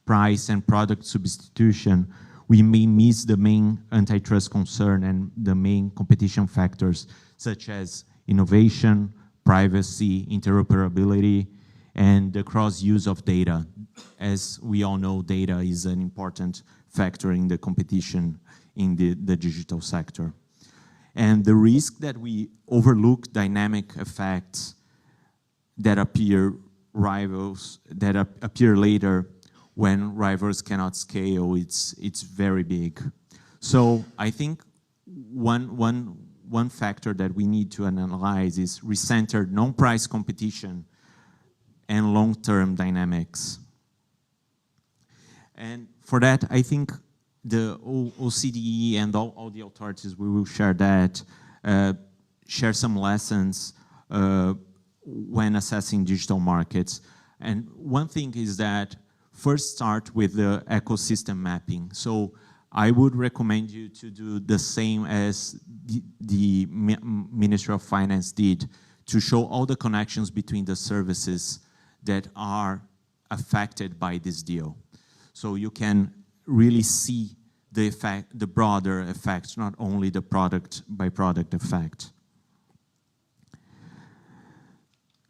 price and product substitution, we may miss the main antitrust concern and the main competition factors, such as innovation, privacy, interoperability, and the cross-use of data. As we all know, data is an important factor in the competition in the digital sector. And the risk that we overlook dynamic effects that appear later when rivals cannot scale, it's very big. So I think one factor that we need to analyze is recentered non-price competition and long-term dynamics. And for that, I think the OCDE and all the authorities, we will share that, share some lessons when assessing digital markets. And one thing is that first start with the ecosystem mapping. So I would recommend you to do the same as the Ministry of Finance did, to show all the connections between the services that are affected by this deal. So you can really see the effect, the broader effects, not only the product by product effect.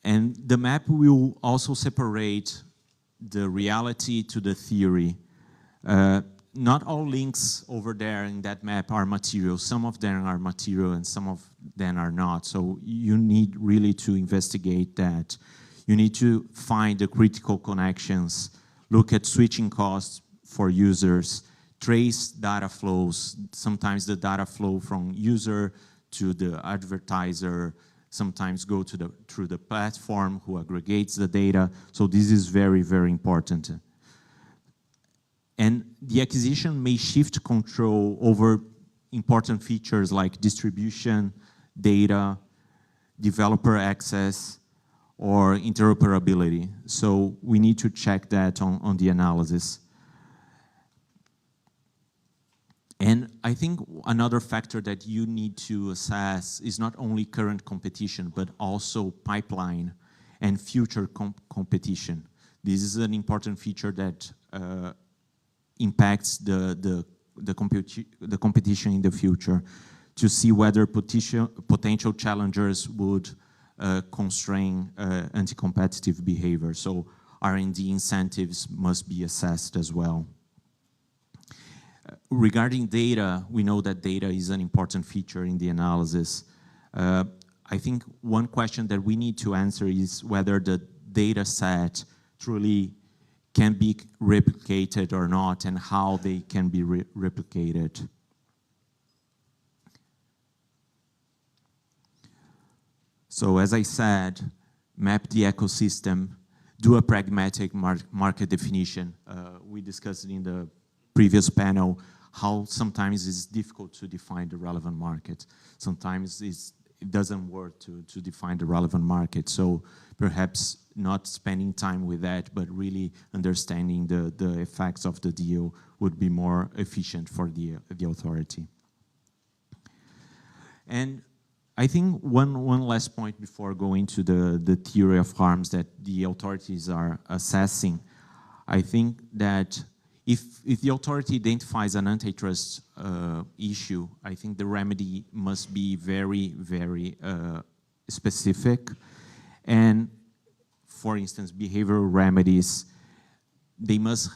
And the map will also separate the reality to the theory. Not all links over there in that map are material. Some of them are material and some of them are not. So you need really to investigate that. You need to find the critical connections, look at switching costs for users, trace data flows, sometimes the data flow from user to the advertiser, sometimes go to through the platform who aggregates the data. So this is very, very important. And the acquisition may shift control over important features like distribution, data, developer access, or interoperability. So we need to check that on the analysis. And I think another factor that you need to assess is not only current competition, but also pipeline and future competition. This is an important feature that impacts the competition in the future, to see whether potential challengers would constrain anti-competitive behavior. So R&D incentives must be assessed as well. Regarding data, we know that data is an important feature in the analysis. I think one question that we need to answer is whether the data set truly can be replicated or not, and how they can be replicated. So as I said, map the ecosystem, do a pragmatic market definition. We discussed in the previous panel how sometimes it's difficult to define the relevant market. Sometimes it doesn't work to define the relevant market. So perhaps not spending time with that, but really understanding the effects of the deal would be more efficient for the authority. And I think one last point before going to the theory of harms that the authorities are assessing. I think that if the authority identifies an antitrust issue, I think the remedy must be very, very specific. And for instance, behavioral remedies, they must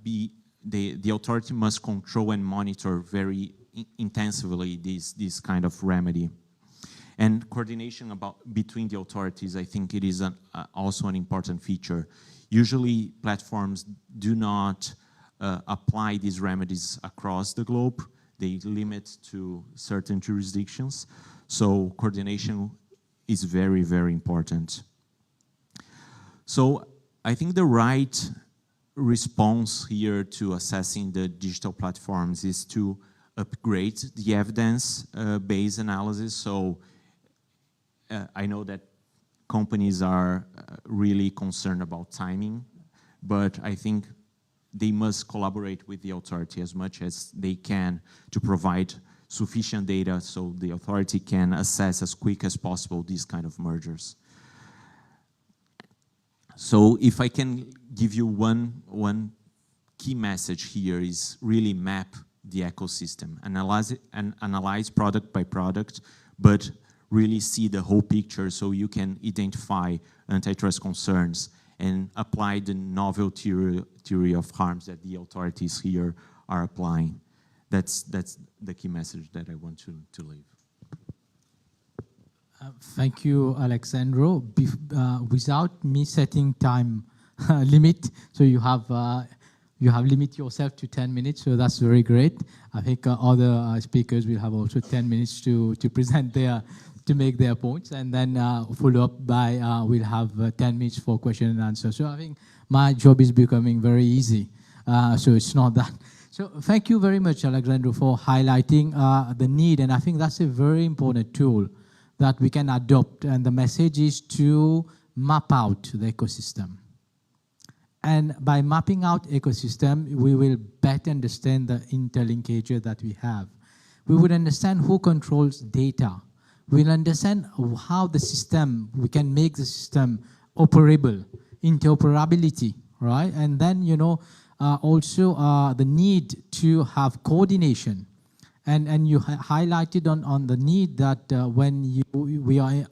the authority must control and monitor very intensively this kind of remedy. And coordination between the authorities, I think it is also an important feature. Usually platforms do not apply these remedies across the globe. they limit to certain jurisdictions. So coordination is very, very important. So I think the right response here to assessing the digital platforms is to upgrade the evidence-based analysis. So I know that companies are really concerned about timing, but I think they must collaborate with the authority as much as they can to provide sufficient data so the authority can assess as quick as possible these kind of mergers. So if I can give you one key message here is really map the ecosystem, analyze it, and analyze product by product, but really see the whole picture so you can identify antitrust concerns and apply the novel theory of harms that the authorities here are applying. That's the key message that I want to leave. Thank you, Alexandro. Without me setting time limit, so you have limit yourself to 10 minutes, so that's very great. I think other speakers will have also 10 minutes to present to make their points, and then follow up by we'll have 10 minutes for question and answer. So I think my job is becoming very easy. So it's not that. So thank you very much, Alexandro, for highlighting the need, and I think that's a very important tool that we can adopt, and the message is to map out the ecosystem. And by mapping out ecosystem, we will better understand the interlinkages that we have. We would understand who controls data. We'll understand how the system, we can make the system operable, interoperability, right? And then, you know, also the need to have coordination. And you highlighted on the need that when we are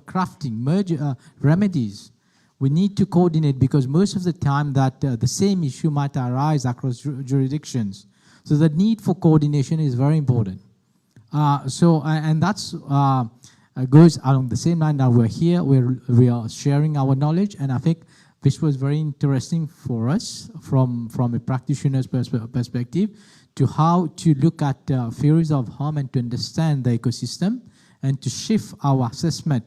crafting merger remedies, we need to coordinate because most of the time that the same issue might arise across jurisdictions. So the need for coordination is very important. And that's goes along the same line that we're here, we are sharing our knowledge, and I think this was very interesting for us from a practitioner's perspective to how to look at theories of harm and to understand the ecosystem and to shift our assessment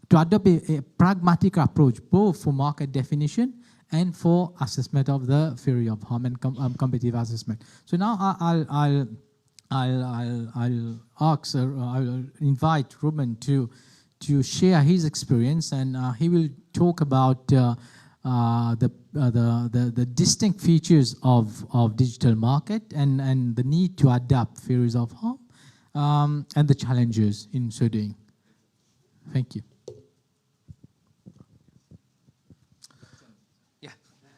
to adopt a pragmatic approach both for market definition and for assessment of the theory of harm and competitive assessment. So now I'll invite Ruben to share his experience, and he will talk about the distinct features of digital market and the need to adapt theories of harm and the challenges in so doing. Thank you. Yeah.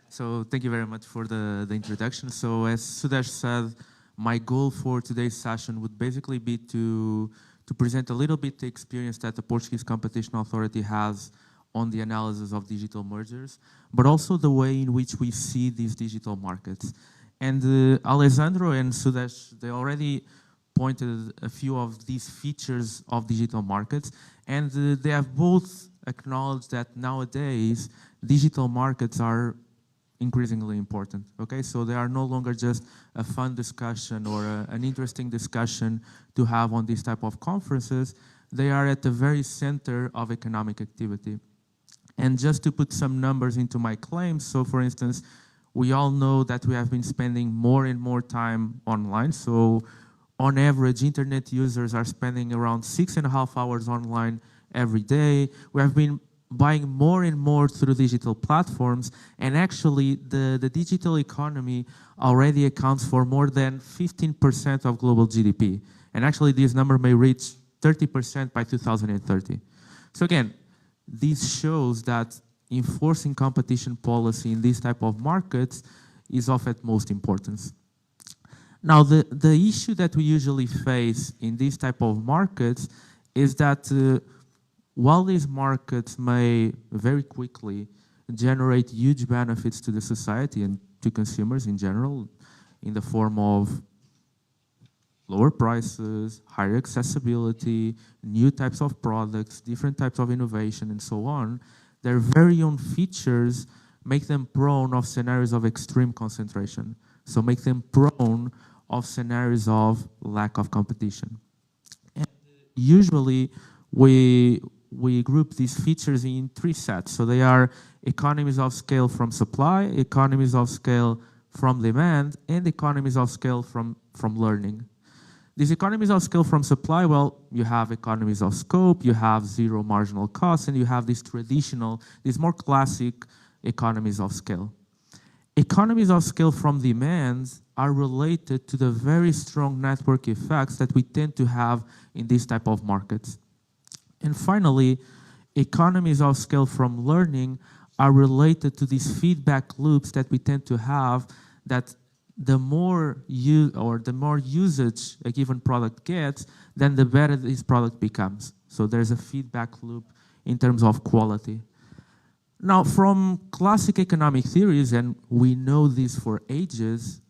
So thank you very much for the introduction. So as Sudesh said, my goal for today's session would basically be to present a little bit the experience that the Portuguese Competition Authority has on the analysis of digital mergers, but also the way in which we see these digital markets. And Alessandro and Sudesh, they already pointed a few of these features of digital markets, and they have both acknowledged that nowadays digital markets are increasingly important, okay? So they are no longer just a fun discussion or an interesting discussion to have on these type of conferences. They are at the very center of economic activity. And just to put some numbers into my claims, so for instance, we all know that we have been spending more and more time online. So on average, internet users are spending around 6.5 hours online every day. We have been buying more and more through digital platforms, and actually the digital economy already accounts for more than 15% of global GDP. And actually this number may reach 30% by 2030. So again, this shows that enforcing competition policy in these type of markets is of utmost importance. Now, the issue that we usually face in these type of markets is that while these markets may very quickly generate huge benefits to the society and to consumers in general in the form of lower prices, higher accessibility, new types of products, different types of innovation, and so on, their very own features make them prone of scenarios of extreme concentration. So make them prone of scenarios of lack of competition. And usually, we group these features in 3 sets. So they are economies of scale from supply, economies of scale from demand, and economies of scale from learning. These economies of scale from supply, well, you have economies of scope, you have zero marginal costs, and you have these traditional, these more classic economies of scale. Economies of scale from demand are related to the very strong network effects that we tend to have in these type of markets. And finally, economies of scale from learning are related to these feedback loops that we tend to have, that the more usage a given product gets, then the better this product becomes. So there's a feedback loop in terms of quality. Now, from classic economic theories, and we know this for ages,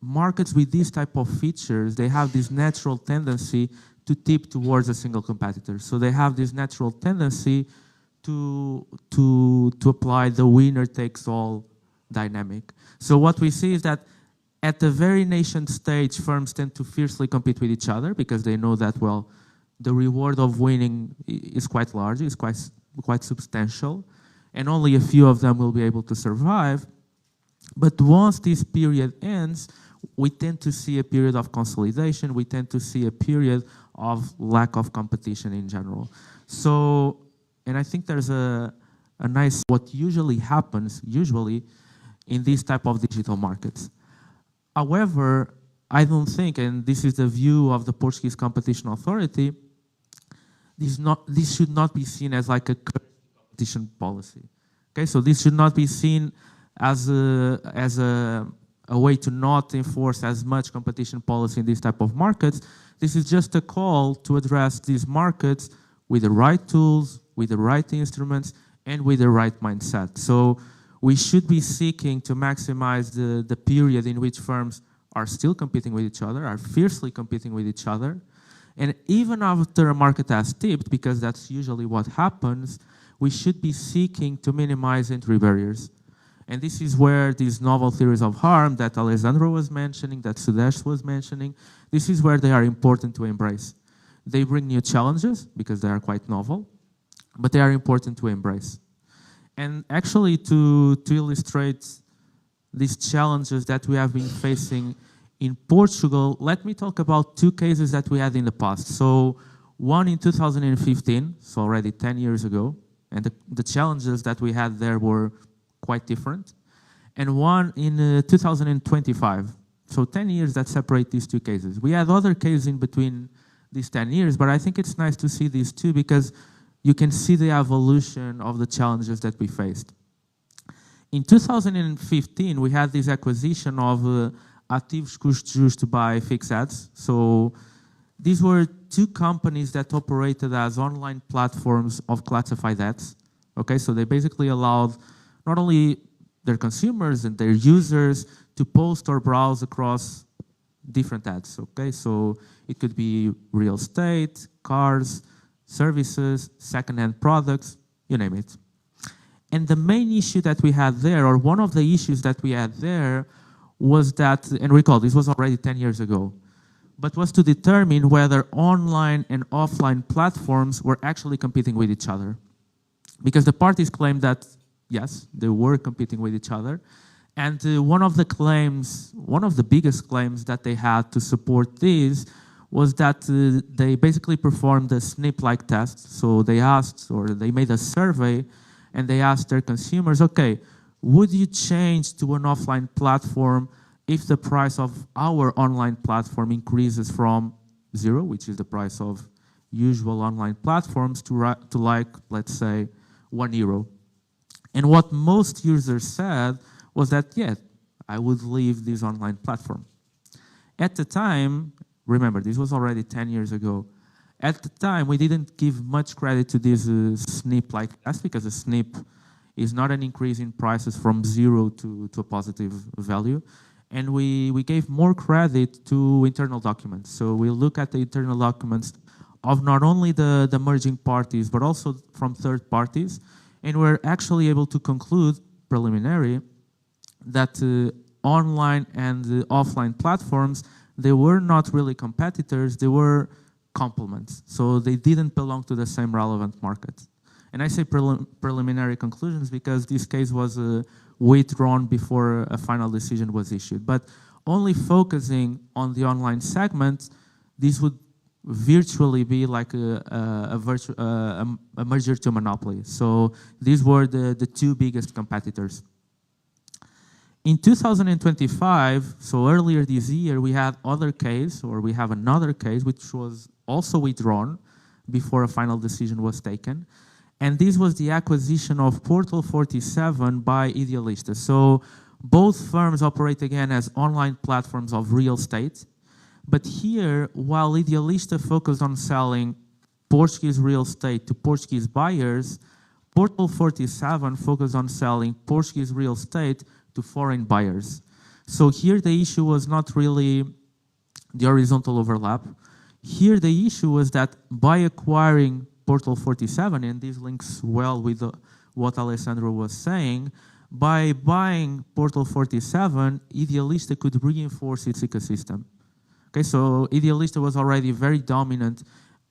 markets with these type of features, they have this natural tendency to tip towards a single competitor. So they have this natural tendency to apply the winner takes all dynamic. So what we see is that at the very nascent stage, firms tend to fiercely compete with each other because they know that, well, the reward of winning is quite large, is quite substantial, and only a few of them will be able to survive. But once this period ends, we tend to see a period of consolidation, we tend to see a period of lack of competition in general. So, and I think there's a nice, what usually happens, in these type of digital markets. However, I don't think, and this is the view of the Portuguese Competition Authority, this should not be seen as like a competition policy. Okay, so this should not be seen as a way to not enforce as much competition policy in these type of markets. This is just a call to address these markets with the right tools, with the right instruments, and with the right mindset. So we should be seeking to maximize the period in which firms are still competing with each other, are fiercely competing with each other. And even after a market has tipped, because that's usually what happens, we should be seeking to minimize entry barriers. And this is where these novel theories of harm that Alessandro was mentioning, that Sudesh was mentioning, this is where they are important to embrace. They bring new challenges because they are quite novel, but they are important to embrace. And actually, to illustrate these challenges that we have been facing in Portugal, let me talk about 2 cases that we had in the past. So one in 2015, so already 10 years ago, and the challenges that we had there were quite different. And one in 2025, so 10 years that separate these 2 cases. We had other cases in between these 10 years, but I think it's nice to see these 2 because you can see the evolution of the challenges that we faced. In 2015, we had this acquisition of ativos custo justo by fixed ads. So these were 2 companies that operated as online platforms of classified ads. Okay, so they basically allowed not only their consumers and their users to post or browse across different ads. Okay, so it could be real estate, cars, services, second-hand products, you name it. And the main issue that we had there, or one of the issues that we had there, was that, and recall, this was already 10 years ago, but was to determine whether online and offline platforms were actually competing with each other. Because the parties claimed that, yes, they were competing with each other. And one of the biggest claims that they had to support this was that they basically performed a snip-like test. So they asked, or they made a survey, and they asked their consumers, okay, would you change to an offline platform if the price of our online platform increases from 0, which is the price of usual online platforms, to like, let's say, €1? And what most users said was that, yeah, I would leave this online platform. At the time, remember, this was already 10 years ago. At the time, we didn't give much credit to this snip-like test because a snip is not an increase in prices from 0 to a positive value. And we gave more credit to internal documents. So we look at the internal documents of not only the merging parties, but also from third parties. And we're actually able to conclude, preliminary, that online and offline platforms, they were not really competitors, they were complements. So they didn't belong to the same relevant market. And I say preliminary conclusions because this case was withdrawn before a final decision was issued. But only focusing on the online segment, this would virtually be like a merger to monopoly. So these were the two biggest competitors. In 2025, so earlier this year, we have another case which was also withdrawn before a final decision was taken. And this was the acquisition of Portal 47 by Idealista. So both firms operate again as online platforms of real estate. But here, while Idealista focused on selling Portuguese real estate to Portuguese buyers, Portal 47 focused on selling Portuguese real estate to foreign buyers. So here the issue was not really the horizontal overlap. Here the issue was that by acquiring Portal 47, and this links well with what Alessandro was saying, by buying Portal 47, Idealista could reinforce its ecosystem. Okay, so Idealista was already very dominant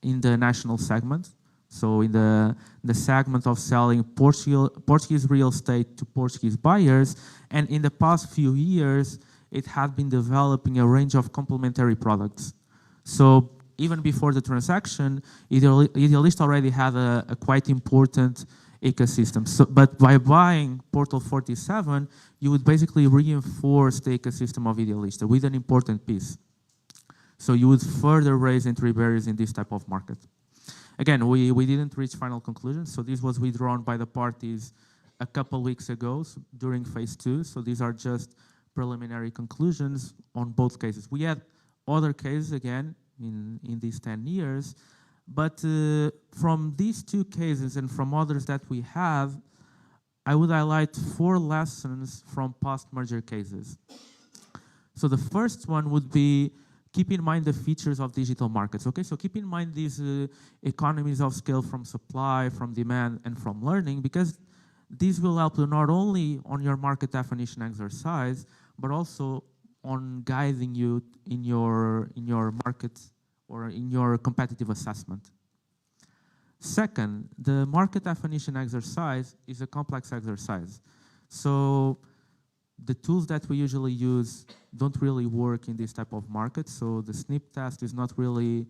in the national segment. So in the segment of selling Portuguese real estate to Portuguese buyers, and in the past few years, it had been developing a range of complementary products. So even before the transaction, Idealista already had a quite important ecosystem. So, but by buying Portal 47, you would basically reinforce the ecosystem of Idealista with an important piece. So you would further raise entry barriers in this type of market. Again, we didn't reach final conclusions, so this was withdrawn by the parties a couple weeks ago during phase 2. So these are just preliminary conclusions on both cases. We had other cases, again, in these 10 years, but from these two cases and from others that we have, I would highlight 4 lessons from past merger cases. So the first one would be keep in mind the features of digital markets. Okay, so keep in mind these economies of scale from supply, from demand, and from learning, because these will help you not only on your market definition exercise, but also on guiding you in your market or in your competitive assessment. Second, the market definition exercise is a complex exercise. So the tools that we usually use don't really work in this type of market. So the SNP test is not really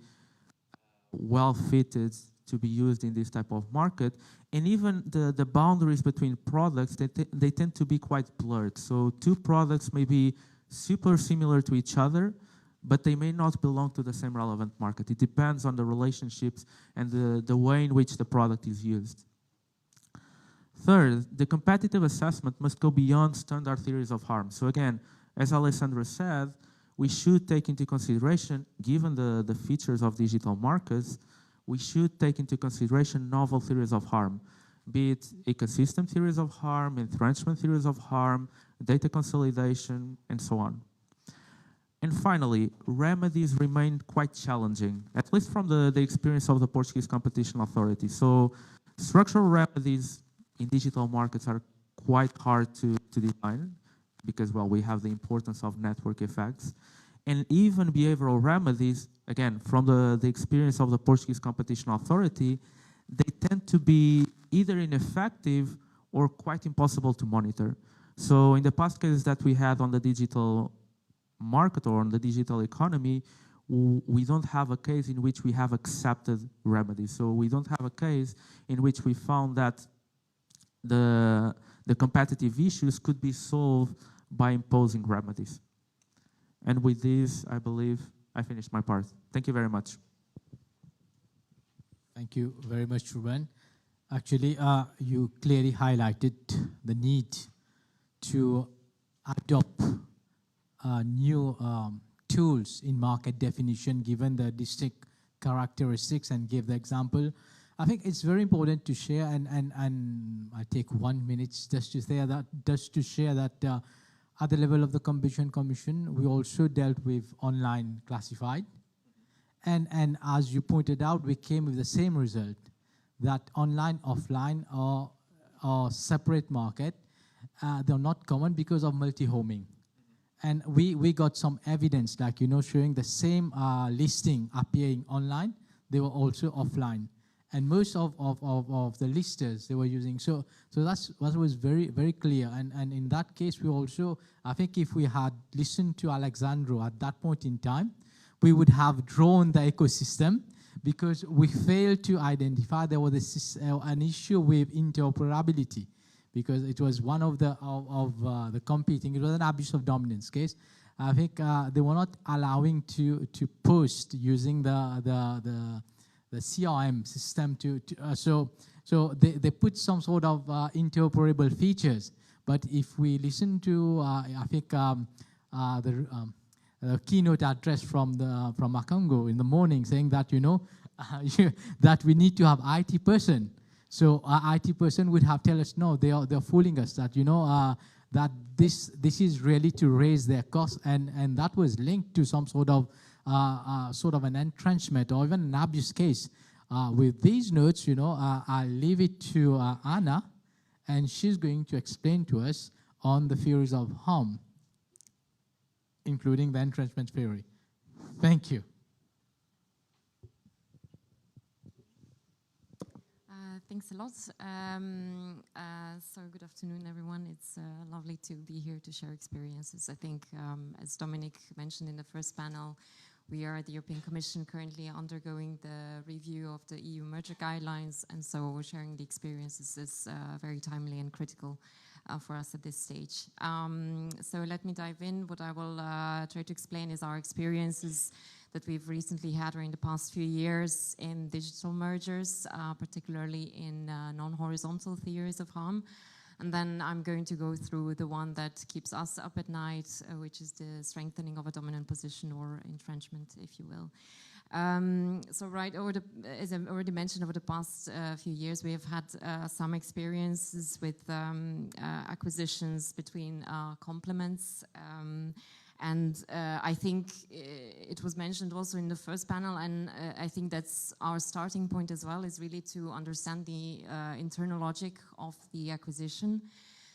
well fitted to be used in this type of market. And even the boundaries between products, they tend to be quite blurred. So two products may be super similar to each other, but they may not belong to the same relevant market. It depends on the relationships and the way in which the product is used. Third, the competitive assessment must go beyond standard theories of harm. So again, as Alessandro said, we should take into consideration, given the features of digital markets, we should take into consideration novel theories of harm, be it ecosystem theories of harm, entrenchment theories of harm, data consolidation, and so on. And finally, remedies remain quite challenging, at least from the experience of the Portuguese Competition Authority. So structural remedies in digital markets are quite hard to define because, well, we have the importance of network effects. And even behavioral remedies, again, from the experience of the Portuguese Competition Authority, they tend to be either ineffective or quite impossible to monitor. So in the past cases that we had on the digital market or on the digital economy, we don't have a case in which we have accepted remedies. So we don't have a case in which we found that the competitive issues could be solved by imposing remedies. And with this, I believe I finished my part. Thank you very much. Thank you very much, Ruben. Actually, you clearly highlighted the need to adopt new tools in market definition given the distinct characteristics and give the example. I think it's very important to share, and I take 1 minute just to share that at the level of the Competition Commission, we also dealt with online classified. And as you pointed out, we came with the same result, that online, offline are separate market. They're not common because of multi-homing. And we got some evidence, like, showing the same listing appearing online, they were also offline. And most of the listers they were using. So that was very, very clear. And in that case, we also, I think if we had listened to Alexandro at that point in time, we would have drawn the ecosystem, because we failed to identify there was an issue with interoperability, because it was one of the competing, it was an abuse of dominance case. I think they were not allowing to post using the CRM system so they put some sort of interoperable features. But if we listen to I think the keynote address from Makongo in the morning, saying that that we need to have IT person. So our IT person would have tell us, no, they're fooling us, that that this is really to raise their costs, and that was linked to some sort of an entrenchment or even an abuse case. With these notes, I'll leave it to Anna, and she's going to explain to us on the theories of harm, including the entrenchment theory. Thank you. Thanks a lot. So good afternoon, everyone. It's lovely to be here to share experiences. I think, as Dominic mentioned in the first panel, we are at the European Commission currently undergoing the review of the EU merger guidelines, and so sharing the experiences is very timely and critical for us at this stage. So let me dive in. What I will try to explain is our experiences that we've recently had during the past few years in digital mergers, particularly in non-horizontal theories of harm. And then I'm going to go through the one that keeps us up at night, which is the strengthening of a dominant position, or entrenchment, if you will. So as I already mentioned, over the past few years, we have had some experiences with acquisitions between complements. And I think it was mentioned also in the first panel, and I think that's our starting point as well, is really to understand the internal logic of the acquisition.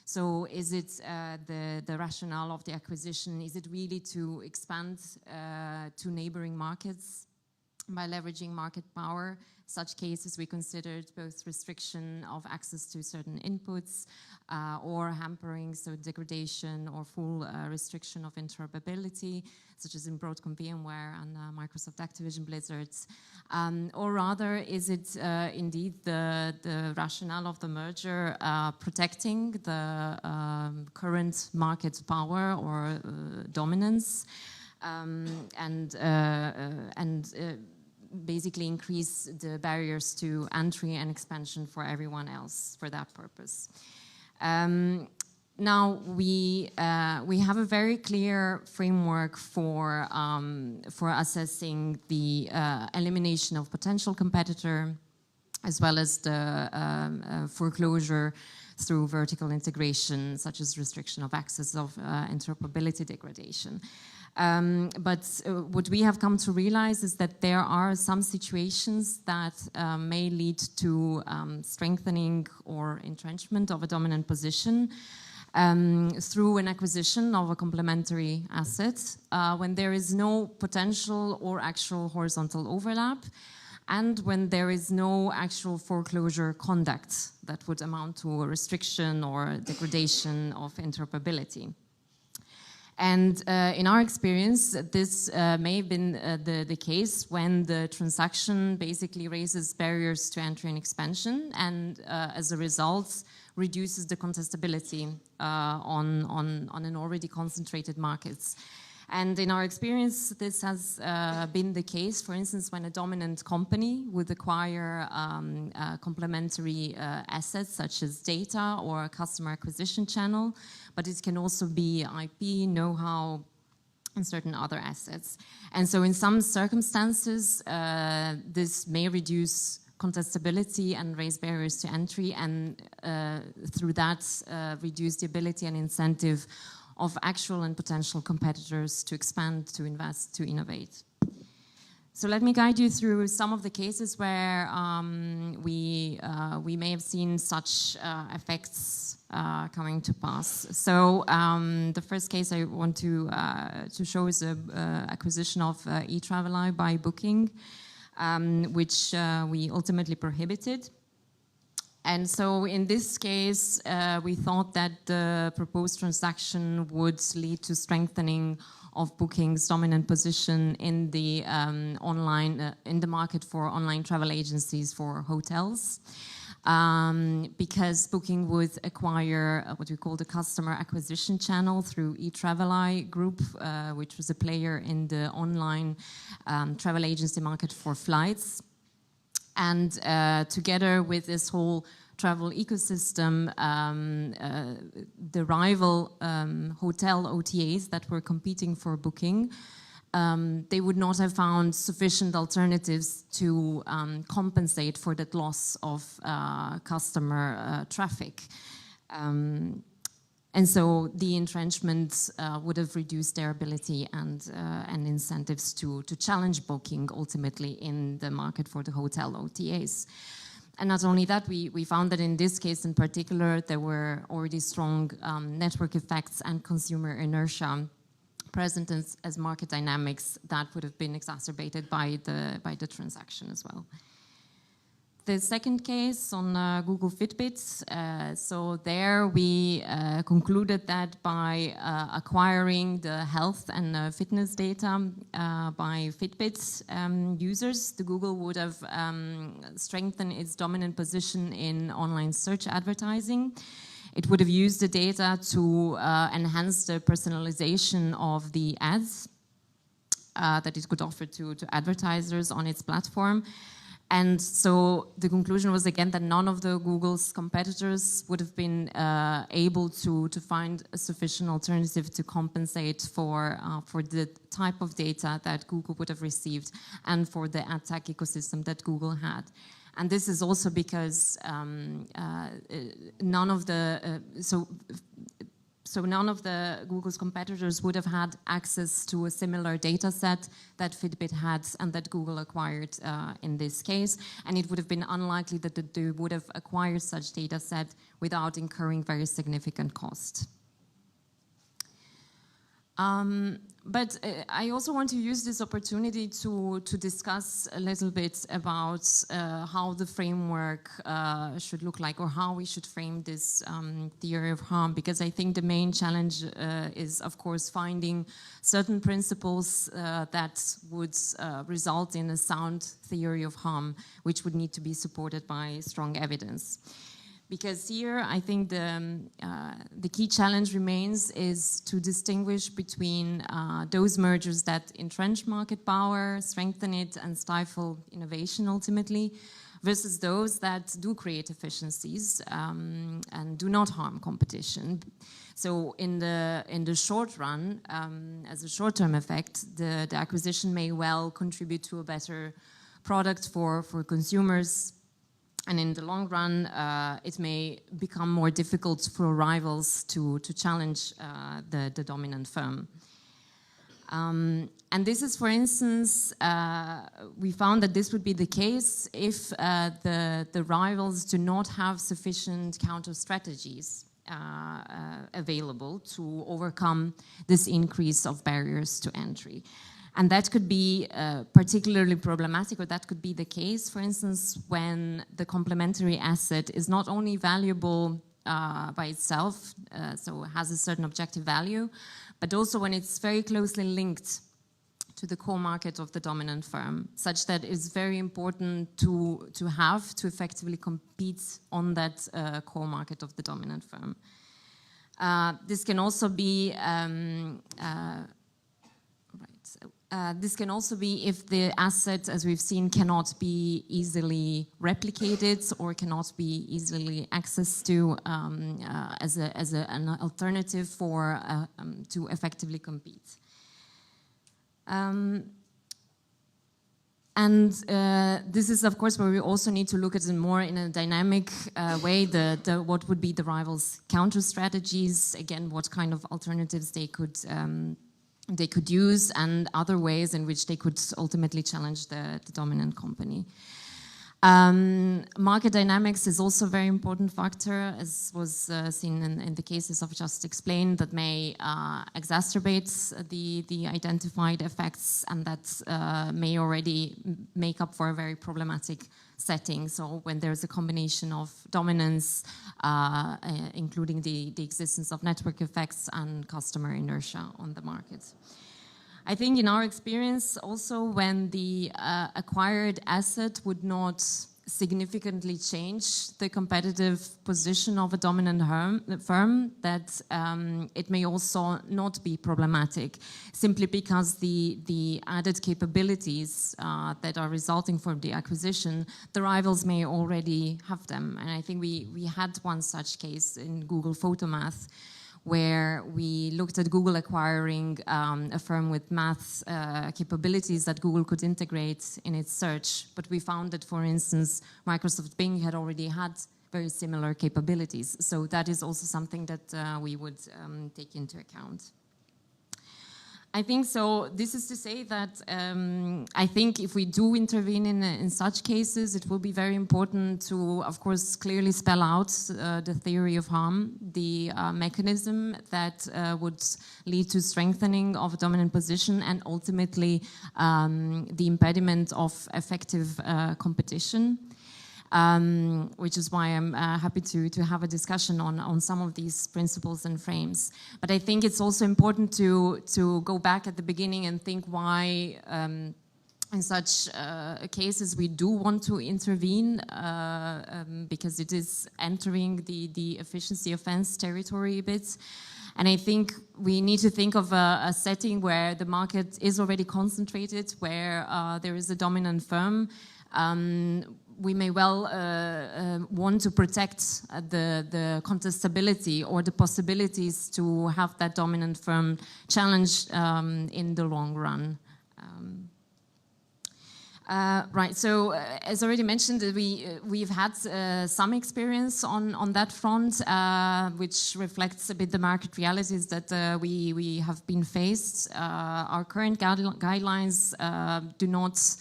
So is it the rationale of the acquisition? Is it really to expand to neighboring markets by leveraging market power? Such cases we considered both restriction of access to certain inputs or hampering, so degradation or full restriction of interoperability, such as in Broadcom VMware and Microsoft Activision Blizzard's. Or rather, is it indeed the rationale of the merger protecting the current market power or dominance and basically increase the barriers to entry and expansion for everyone else for that purpose. Now we have a very clear framework for assessing the elimination of potential competitor, as well as the foreclosure through vertical integration, such as restriction of access of interoperability degradation. But what we have come to realize is that there are some situations that may lead to strengthening or entrenchment of a dominant position through an acquisition of a complementary asset when there is no potential or actual horizontal overlap, and when there is no actual foreclosure conduct that would amount to a restriction or degradation of interoperability. And in our experience, this may have been the case when the transaction basically raises barriers to entry and expansion, and as a result, reduces the contestability on an already concentrated markets. And in our experience, this has been the case, for instance, when a dominant company would acquire complementary assets such as data or a customer acquisition channel, but it can also be IP, know-how, and certain other assets. And so in some circumstances, this may reduce contestability and raise barriers to entry, and through that, reduce the ability and incentive of actual and potential competitors to expand, to invest, to innovate. So let me guide you through some of the cases where we may have seen such effects coming to pass. So the first case I want to show is the acquisition of eTraveli by Booking, which we ultimately prohibited. And so in this case, we thought that the proposed transaction would lead to strengthening of Booking's dominant position in the online in the market for online travel agencies for hotels, because Booking would acquire what we call the customer acquisition channel through eTraveli Group, which was a player in the online travel agency market for flights. And together with this whole travel ecosystem, the rival hotel OTAs that were competing for Booking, they would not have found sufficient alternatives to compensate for that loss of customer traffic. And so the entrenchment would have reduced their ability and incentives to challenge Booking ultimately in the market for the hotel OTAs. And not only that, we found that in this case in particular, there were already strong network effects and consumer inertia present as market dynamics that would have been exacerbated by the transaction as well. The second case on Google Fitbit, so there we concluded that by acquiring the health and fitness data by Fitbit users, the Google would have strengthened its dominant position in online search advertising. It would have used the data to enhance the personalization of the ads that it could offer to advertisers on its platform. And so the conclusion was again that none of the Google's competitors would have been able to find a sufficient alternative to compensate for the type of data that Google would have received and for the ad tech ecosystem that Google had. And this is also because none of the none of the Google's competitors would have had access to a similar data set that Fitbit had and that Google acquired in this case. And it would have been unlikely that they would have acquired such data set without incurring very significant cost. But I also want to use this opportunity to discuss a little bit about how the framework should look like, or how we should frame this theory of harm, because I think the main challenge is, of course, finding certain principles that would result in a sound theory of harm, which would need to be supported by strong evidence. Because here, I think the key challenge remains is to distinguish between those mergers that entrench market power, strengthen it, and stifle innovation ultimately, versus those that do create efficiencies and do not harm competition. So in the short run, as a short-term effect, the acquisition may well contribute to a better product for consumers. And in the long run, it may become more difficult for rivals to challenge the dominant firm. And this is, for instance, we found that this would be the case if the rivals do not have sufficient counter strategies available to overcome this increase of barriers to entry. And that could be particularly problematic, or that could be the case, for instance, when the complementary asset is not only valuable by itself, so has a certain objective value, but also when it's very closely linked to the core market of the dominant firm, such that it's very important to effectively compete on that core market of the dominant firm. This can also be this can also be if the asset, as we've seen, cannot be easily replicated or cannot be easily accessed to as an alternative for to effectively compete. And this is, of course, where we also need to look at it more in a dynamic way, what would be the rivals' counter strategies, again, what kind of alternatives they could they could use and other ways in which they could ultimately challenge the dominant company. Market dynamics is also a very important factor, as was seen in the cases I've just explained, that may exacerbate the identified effects, and that may already make up for a very problematic setting. So when there's a combination of dominance, including the existence of network effects and customer inertia on the market. I think in our experience also, when the acquired asset would not significantly change the competitive position of a dominant firm, that it may also not be problematic, simply because the added capabilities that are resulting from the acquisition, the rivals may already have them. And I think we had one such case in Google Photomath, where we looked at Google acquiring a firm with math capabilities that Google could integrate in its search. But we found that, for instance, Microsoft Bing had already had very similar capabilities. So that is also something that we would take into account. I think so. This is to say that I think if we do intervene in such cases, it will be very important to, of course, clearly spell out the theory of harm, the mechanism that would lead to strengthening of a dominant position, and ultimately the impediment of effective competition. Which is why I'm happy to have a discussion on some of these principles and frames. But I think it's also important to go back at the beginning and think why in such cases we do want to intervene, because it is entering the efficiency offense territory a bit. And I think we need to think of a setting where the market is already concentrated, where there is a dominant firm. We may well want to protect the contestability or the possibilities to have that dominant firm challenged in the long run. Right, so as already mentioned, we've had some experience on that front, which reflects a bit the market realities that we have been faced. Our current guidelines do not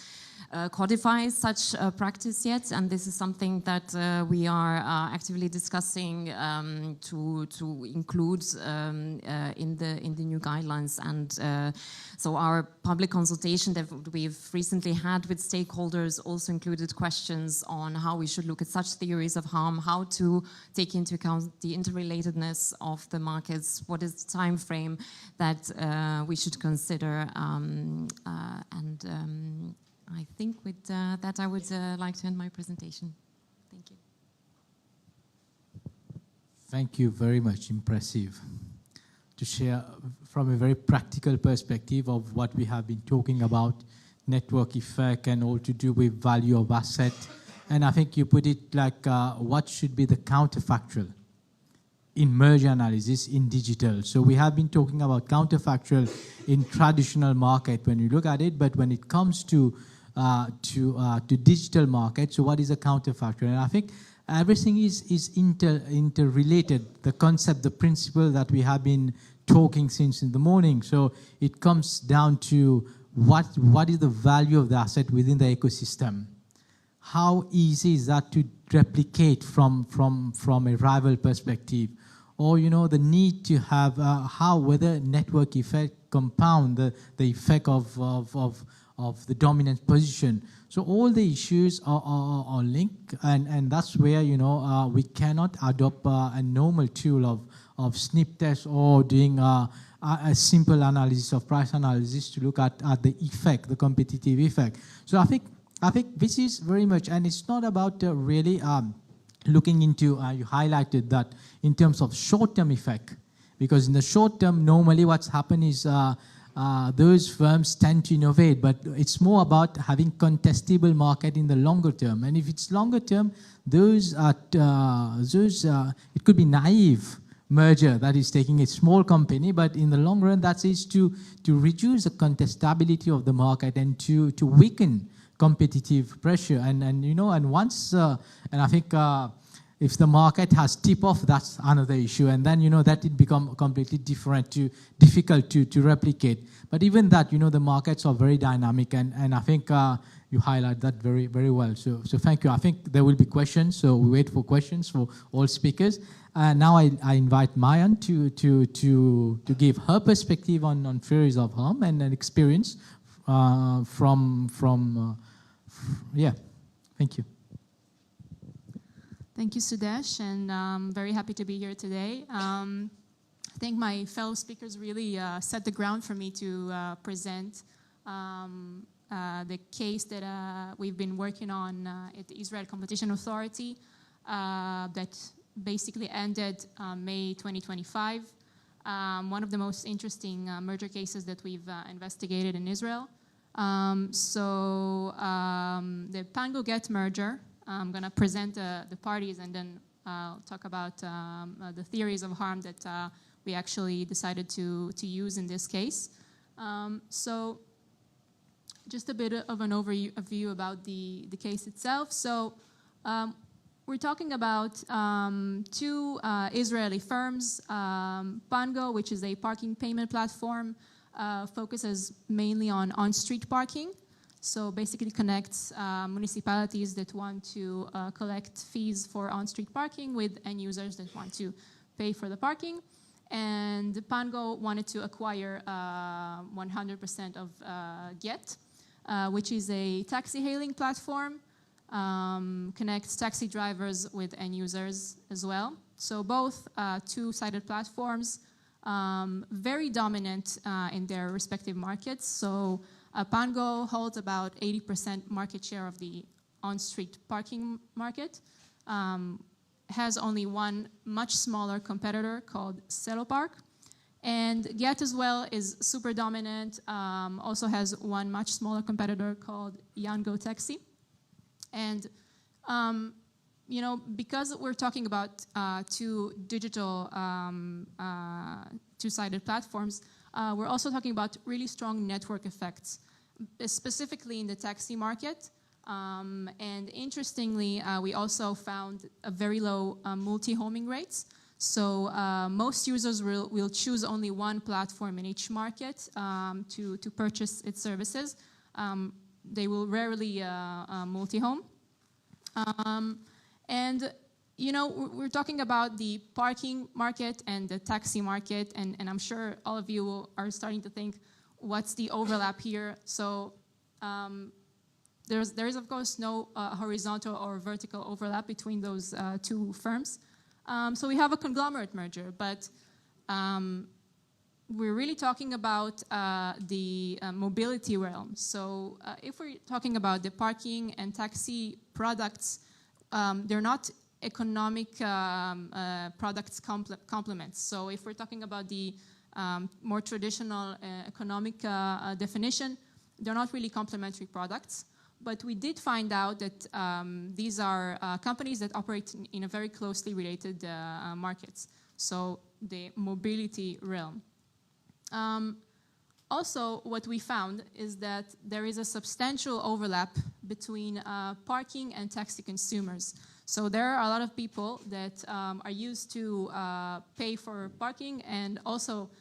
codify such practice yet, and this is something that we are actively discussing to include in the new guidelines. And so our public consultation that we've recently had with stakeholders also included questions on how we should look at such theories of harm, how to take into account the interrelatedness of the markets, what is the time frame that we should consider, I think with that I would like to end my presentation. Thank you. Thank you very much. Impressive. To share from a very practical perspective of what we have been talking about, network effect and all to do with value of asset. And I think you put it like what should be the counterfactual in merger analysis in digital. So we have been talking about counterfactual in traditional market when you look at it, but when it comes to digital market, so what is a counterfactual? And I think everything is interrelated, the concept, the principle that we have been talking since in the morning. So it comes down to what is the value of the asset within the ecosystem? How easy is that to replicate from a rival perspective? Or, you know, the need to have whether network effect compound the effect of the dominant position. So all the issues are linked, and that's where, you know, we cannot adopt a normal tool of snip test or doing a simple analysis of price analysis to look at the effect, the competitive effect. So I think this is very much, and it's not about really looking into, you highlighted that in terms of short-term effect, because in the short term, normally what's happened is those firms tend to innovate, but it's more about having contestable market in the longer term. And if it's longer term, it could be naive merger that is taking a small company, but in the long run, that is to reduce the contestability of the market and to weaken competitive pressure. And you know, and once, and I think If the market has tip off, that's another issue. And then, that it become completely difficult to replicate. But even that, the markets are very dynamic. And I think you highlight that very, very well. So thank you. I think there will be questions. So we wait for questions for all speakers. Now I invite Mayan to give her perspective on theories of harm and an experience yeah. Thank you. Thank you, Sudesh, and I'm very happy to be here today. I think my fellow speakers really set the ground for me to present the case that we've been working on at the Israel Competition Authority that basically ended May 2025. One of the most interesting merger cases that we've investigated in Israel. The Pango-Get merger, I'm going to present the parties and then talk about the theories of harm that we actually decided to use in this case. So just a bit of an overview about the case itself. So we're talking about two Israeli firms, Pango, which is a parking payment platform, focuses mainly on on-street parking. So basically connects municipalities that want to collect fees for on-street parking with end users that want to pay for the parking. And Pango wanted to acquire 100% of Get, which is a taxi hailing platform, connects taxi drivers with end users as well. So both two-sided platforms, very dominant in their respective markets. So Pango holds about 80% market share of the on-street parking market, has only one much smaller competitor called Celopark. And Get as well is super dominant, also has one much smaller competitor called Yango Taxi. And because we're talking about two digital two-sided platforms, we're also talking about really strong network effects, specifically in the taxi market. And interestingly, we also found a very low multi-homing rates. So most users will choose only one platform in each market to purchase its services. They will rarely multi-home. And we're talking about the parking market and the taxi market, and I'm sure all of you are starting to think, what's the overlap here? So there is, of course, no horizontal or vertical overlap between those two firms. So we have a conglomerate merger, but we're really talking about the mobility realm. So if we're talking about the parking and taxi products, they're not economic products complements. So if we're talking about the more traditional economic definition, they're not really complementary products. But we did find out that these are companies that operate in a very closely related markets. So the mobility realm. Also, what we found is that there is a substantial overlap between parking and taxi consumers. So there are a lot of people that are used to pay for parking and also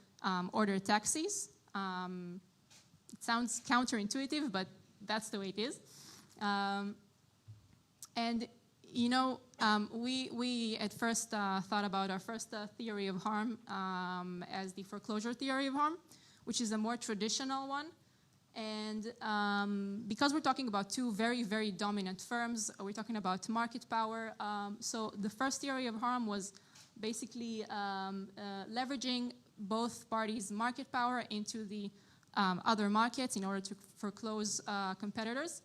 order taxis. It sounds counterintuitive, but that's the way it is. And we at first thought about our first theory of harm as the foreclosure theory of harm, which is a more traditional one. And because we're talking about two very, very dominant firms, we're talking about market power. So the first theory of harm was basically leveraging both parties' market power into the other markets in order to foreclose competitors.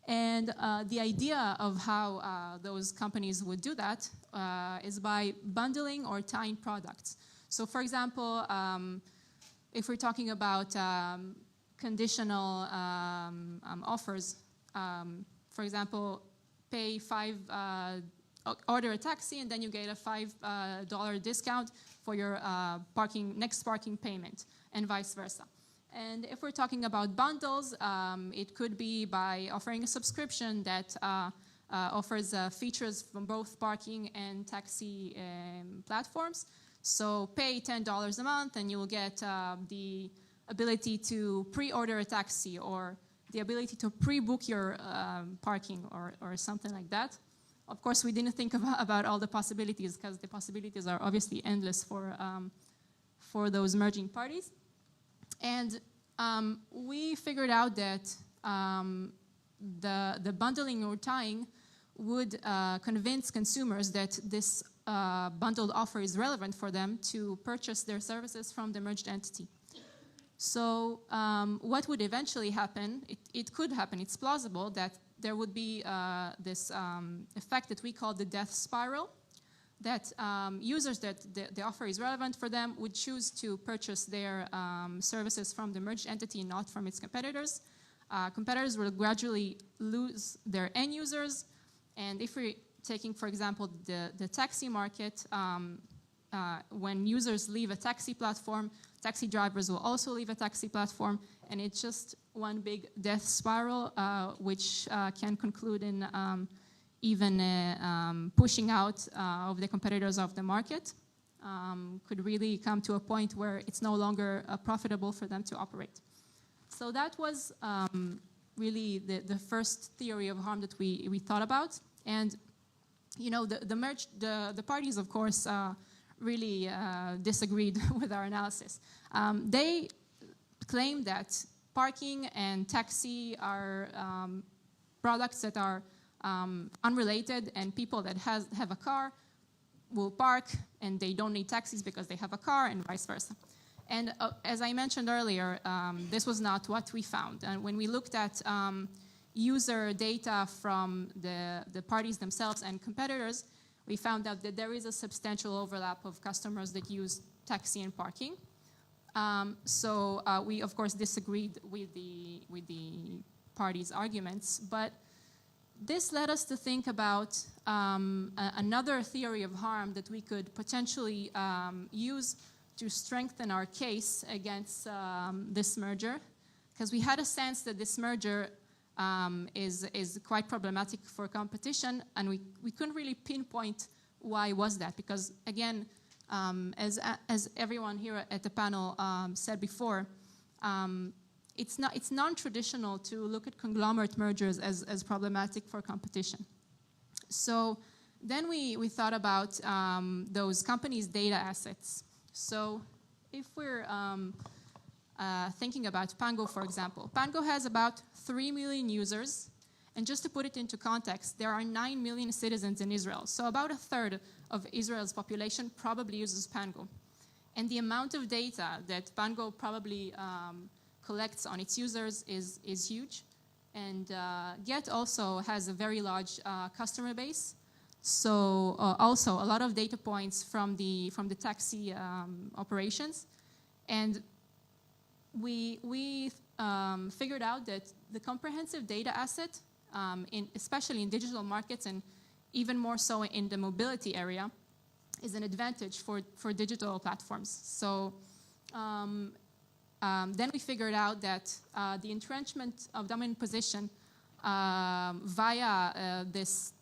And the idea of how those companies would do that is by bundling or tying products. So for example, if we're talking about conditional offers, for example, pay order a taxi and then you get a $5 discount for your next parking payment, and vice versa. And if we're talking about bundles, it could be by offering a subscription that offers features from both parking and taxi platforms. So pay $10 a month and you will get the ability to pre-order a taxi or the ability to pre-book your parking or something like that. Of course, we didn't think about all the possibilities because the possibilities are obviously endless for those merging parties. And we figured out that the bundling or tying would convince consumers that this bundled offer is relevant for them to purchase their services from the merged entity. So what would eventually happen, it could happen, it's plausible that there would be this effect that we call the death spiral, that users that the offer is relevant for them would choose to purchase their services from the merged entity, not from its competitors. Competitors will gradually lose their end users. And if we're taking, for example, the taxi market, when users leave a taxi platform, taxi drivers will also leave a taxi platform, and it's just one big death spiral, which can conclude in even pushing out of the competitors of the market. Could really come to a point where it's no longer profitable for them to operate. So that was really the first theory of harm that we thought about. And you know, the parties, of course, really disagreed with our analysis. They claim that parking and taxi are products that are unrelated, and people that have a car will park and they don't need taxis because they have a car, and vice versa. And as I mentioned earlier, this was not what we found. And when we looked at user data from the parties themselves and competitors, we found out that there is a substantial overlap of customers that use taxi and parking. So we, of course, disagreed with the parties' arguments. But this led us to think about another theory of harm that we could potentially use to strengthen our case against this merger, because we had a sense that this merger is quite problematic for competition, and we couldn't really pinpoint why was that, because again, as everyone here at the panel said before, it's non-traditional to look at conglomerate mergers as problematic for competition. So then we thought about those companies' data assets. So if we're thinking about Pango, for example, Pango has about 3 million users. And just to put it into context, there are 9 million citizens in Israel. So about a third of Israel's population probably uses Pango. And the amount of data that Pango probably collects on its users is huge. And Get also has a very large customer base. So also a lot of data points from the taxi operations. And we figured out that the comprehensive data asset, especially in digital markets and even more so in the mobility area, is an advantage for digital platforms. So then we figured out that the entrenchment of dominant position via this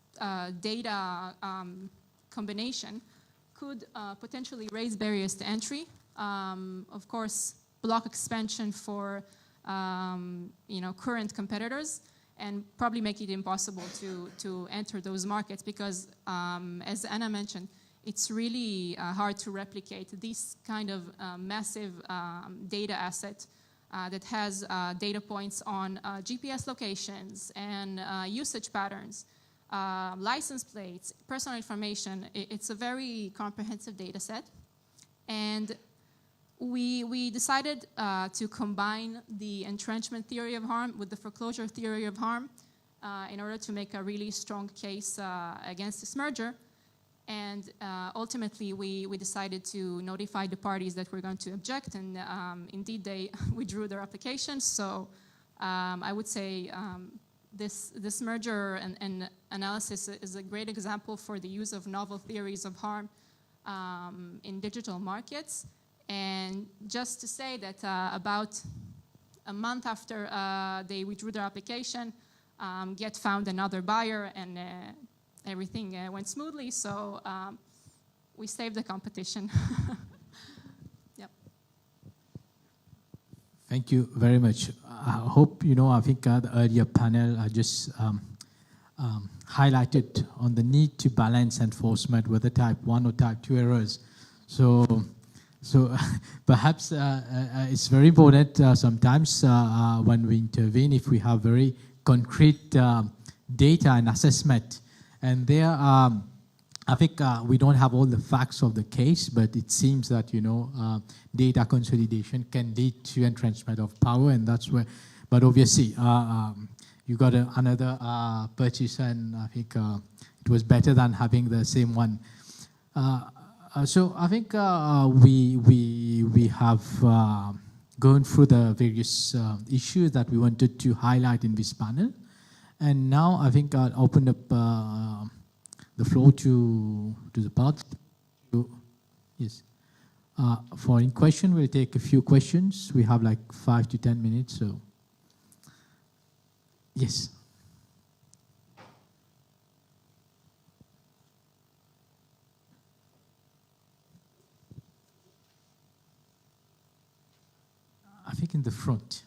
data combination could potentially raise barriers to entry. Of course, block expansion for current competitors, and probably make it impossible to enter those markets because, as Anna mentioned, it's really hard to replicate this kind of massive data asset that has data points on GPS locations and usage patterns, license plates, personal information. It's a very comprehensive data set. And we decided to combine the entrenchment theory of harm with the foreclosure theory of harm in order to make a really strong case against this merger. And ultimately, we decided to notify the parties that we're going to object, and indeed they withdrew their applications. So I would say this merger and analysis is a great example for the use of novel theories of harm in digital markets. And just to say that about a month after they withdrew their application, Get found another buyer, and everything went smoothly. So we saved the competition. Yep. Thank you very much. I hope, I think the earlier panel just highlighted on the need to balance enforcement, whether type 1 or type 2 errors. So perhaps it's very important sometimes when we intervene, if we have very concrete data and assessment. And there, I think we don't have all the facts of the case, but it seems that, data consolidation can lead to entrenchment of power, and that's where, but obviously, you got another purchase, and I think it was better than having the same one. So I think we have gone through the various issues that we wanted to highlight in this panel. And now I think I'll open up the floor to the part. Yes. For any question, we'll take a few questions. We have like 5 to 10 minutes, so. Yes. I think in the front.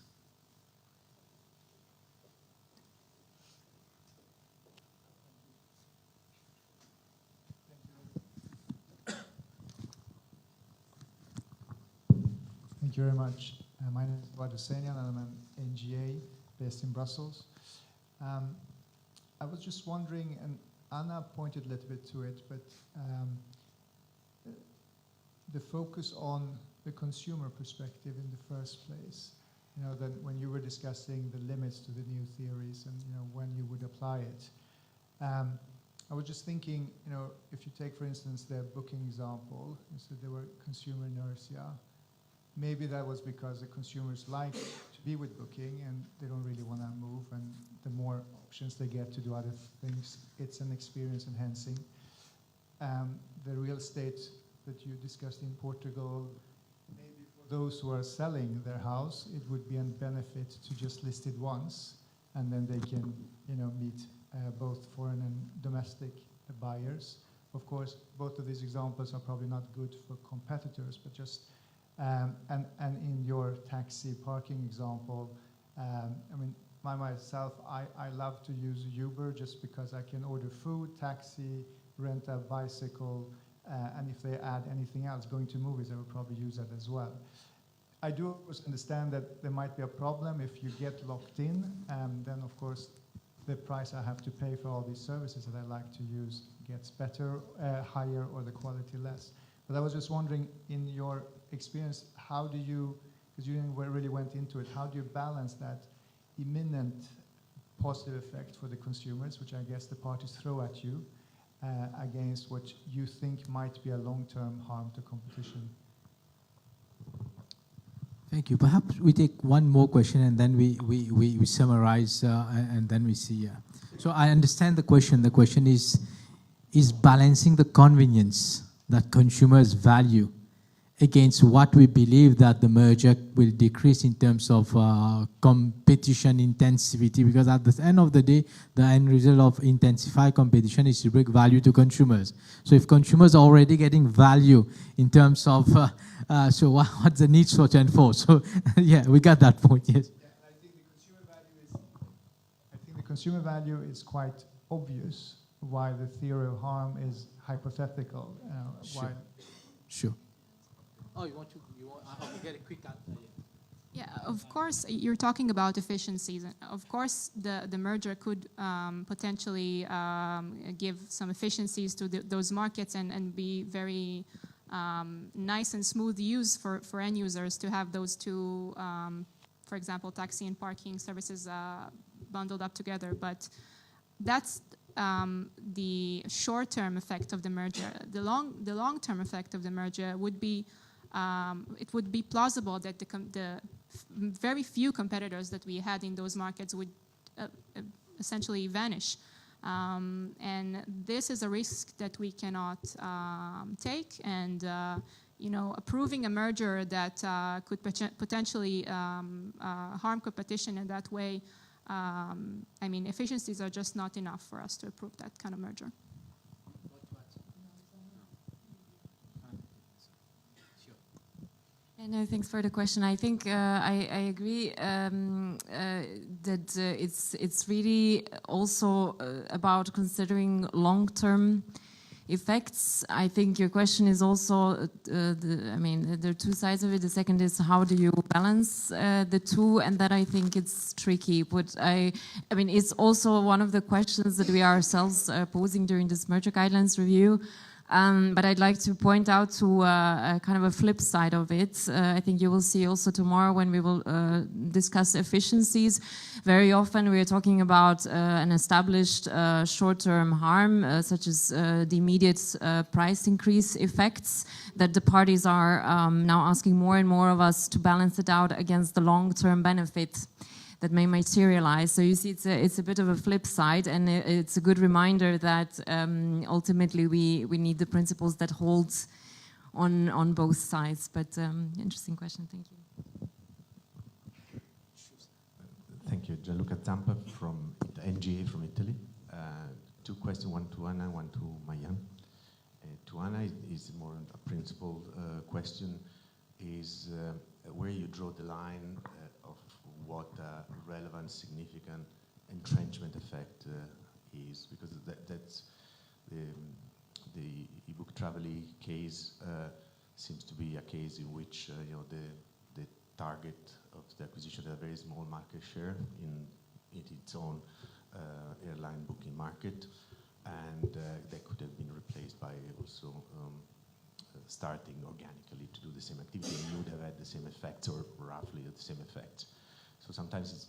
Thank you very much. My name is Eduardo Senian, and I'm an NGA based in Brussels. I was just wondering, and Anna pointed a little bit to it, but the focus on the consumer perspective in the first place. That when you were discussing the limits to the new theories and when you would apply it. I was just thinking, if you take, for instance, the booking example, you said there were consumer inertia. Maybe that was because the consumers like to be with Booking and they don't really want to move, and the more options they get to do other things, it's an experience enhancing. The real estate that you discussed in Portugal, maybe for those who are selling their house, it would be a benefit to just list it once, and then they can meet both foreign and domestic buyers. Of course, both of these examples are probably not good for competitors, but just and in your taxi parking example, I mean, myself, I love to use Uber just because I can order food, taxi, rent a bicycle, and if they add anything else, going to movies, I would probably use that as well. I do understand that there might be a problem if you get locked in, then of course the price I have to pay for all these services that I like to use gets better, higher, or the quality less. But I was just wondering, in your experience, how do you, because you really went into it, how do you balance that imminent positive effect for the consumers, which I guess the parties throw at you, against what you think might be a long-term harm to competition? Thank you. Perhaps we take one more question and then we summarize and then we see. So I understand the question. The question is balancing the convenience that consumers value against what we believe that the merger will decrease in terms of competition intensity, because at the end of the day, the end result of intensified competition is to bring value to consumers. So if consumers are already getting value in terms of, so what's the need for to enforce? So yeah, we got that point, yes. Yeah, I think the consumer value is quite obvious, while the theory of harm is hypothetical. Sure. Sure. Oh, you want I'll get a quick answer. Yeah, of course, you're talking about efficiencies. Of course, the merger could potentially give some efficiencies to those markets and be very nice and smooth use for end users to have those two, for example, taxi and parking services bundled up together. But that's the short-term effect of the merger. The long-term effect of the merger would be it would be plausible that the very few competitors that we had in those markets would essentially vanish. And this is a risk that we cannot take. And approving a merger that could potentially harm competition in that way I mean, efficiencies are just not enough for us to approve that kind of merger. No, thanks for the question. I think I agree that it's really also about considering long-term effects. I think your question is also, I mean, there are two sides of it. The second is how do you balance the two, and that I think it's tricky. But I mean, it's also one of the questions that we ourselves are posing during this merger guidelines review. But I'd like to point out to kind of a flip side of it. I think you will see also tomorrow when we will discuss efficiencies. Very often we are talking about an established short-term harm, such as the immediate price increase effects that the parties are now asking more and more of us to balance it out against the long-term benefit that may materialize. So you see, it's a bit of a flip side, and it's a good reminder that ultimately we need the principles that hold on both sides. But interesting question, thank you. Thank you. Gianluca Zampa from NGA from Italy. Two questions, one to Anna, one to Mayan. To Anna is more a principle question, is where you draw the line of what relevant, significant entrenchment effect is, because that's the ebook Travely case seems to be a case in which you know the target of the acquisition had a very small market share in its own airline booking market, and that could have been replaced by also starting organically to do the same activity, and you would have had the same effects, or roughly the same effects. So sometimes it's,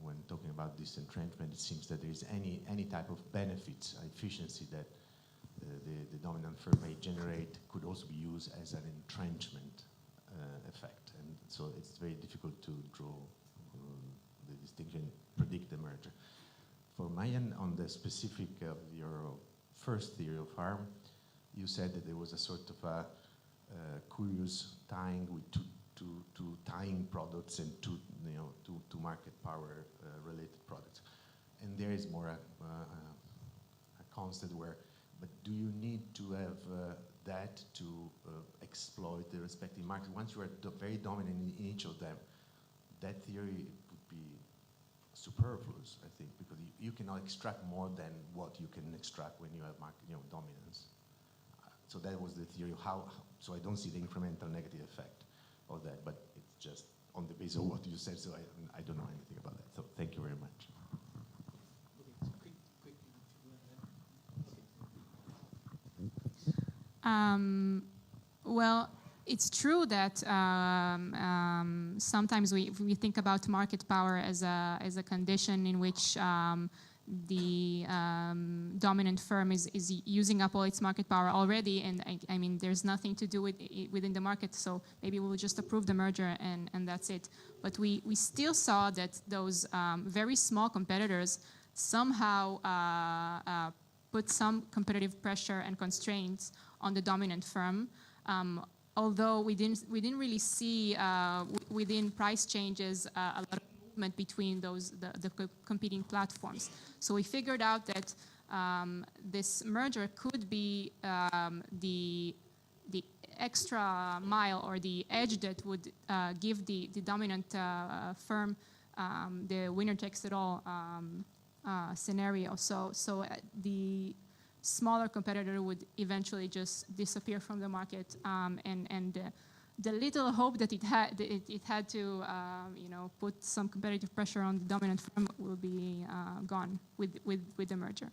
when talking about this entrenchment, it seems that there is any type of benefits, efficiency that the dominant firm may generate could also be used as an entrenchment effect. And so it's very difficult to draw the distinction, predict the merger. For Mayan, on the specific of your first theory of harm, you said that there was a sort of a curious tying with to tying products and to market power related products, and there is more a constant where. But do you need to have that to exploit the respective markets? Once you are very dominant in each of them, that theory would be superfluous, I think, because you cannot extract more than what you can extract when you have market dominance. So that was the theory of how. So I don't see the incremental negative effect of that, but it's just on the basis of what you said, so I don't know anything about that. So thank you very much. Well, it's true that sometimes we think about market power as a condition in which the dominant firm is using up all its market power already, and I mean there's nothing to do with within the market, so maybe we'll just approve the merger and that's it. But we still saw that those very small competitors somehow put some competitive pressure and constraints on the dominant firm, although we didn't really see within price changes a lot of movement between the competing platforms. So we figured out that this merger could be the extra mile or the edge that would give the dominant firm the winner takes it all scenario. So the smaller competitor would eventually just disappear from the market, and the little hope that it had to put some competitive pressure on the dominant firm will be gone with the merger.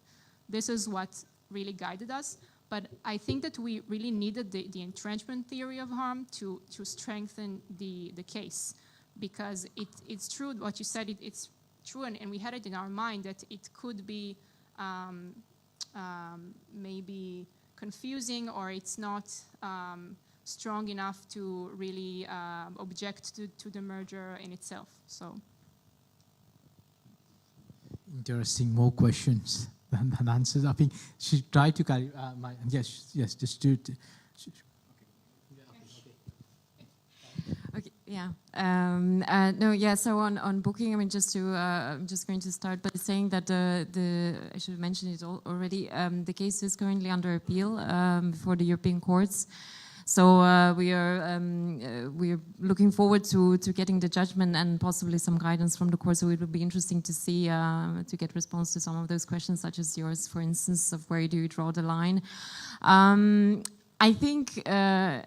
This is what really guided us. But I think that we really needed the entrenchment theory of harm to strengthen the case, because it's true what you said. It's true, and we had it in our mind that it could be maybe confusing, or it's not strong enough to really object to the merger in itself. So interesting, more questions than answers. I think she tried to carry yes, just do it. Okay. Yeah. No. Yeah. So on booking, I mean, I'm just going to start by saying that I should have mentioned it already. The case is currently under appeal before the European courts. So we are looking forward to getting the judgment and possibly some guidance from the court. So it would be interesting to see to get response to some of those questions, such as yours, for instance, of where do you draw the line. I think, I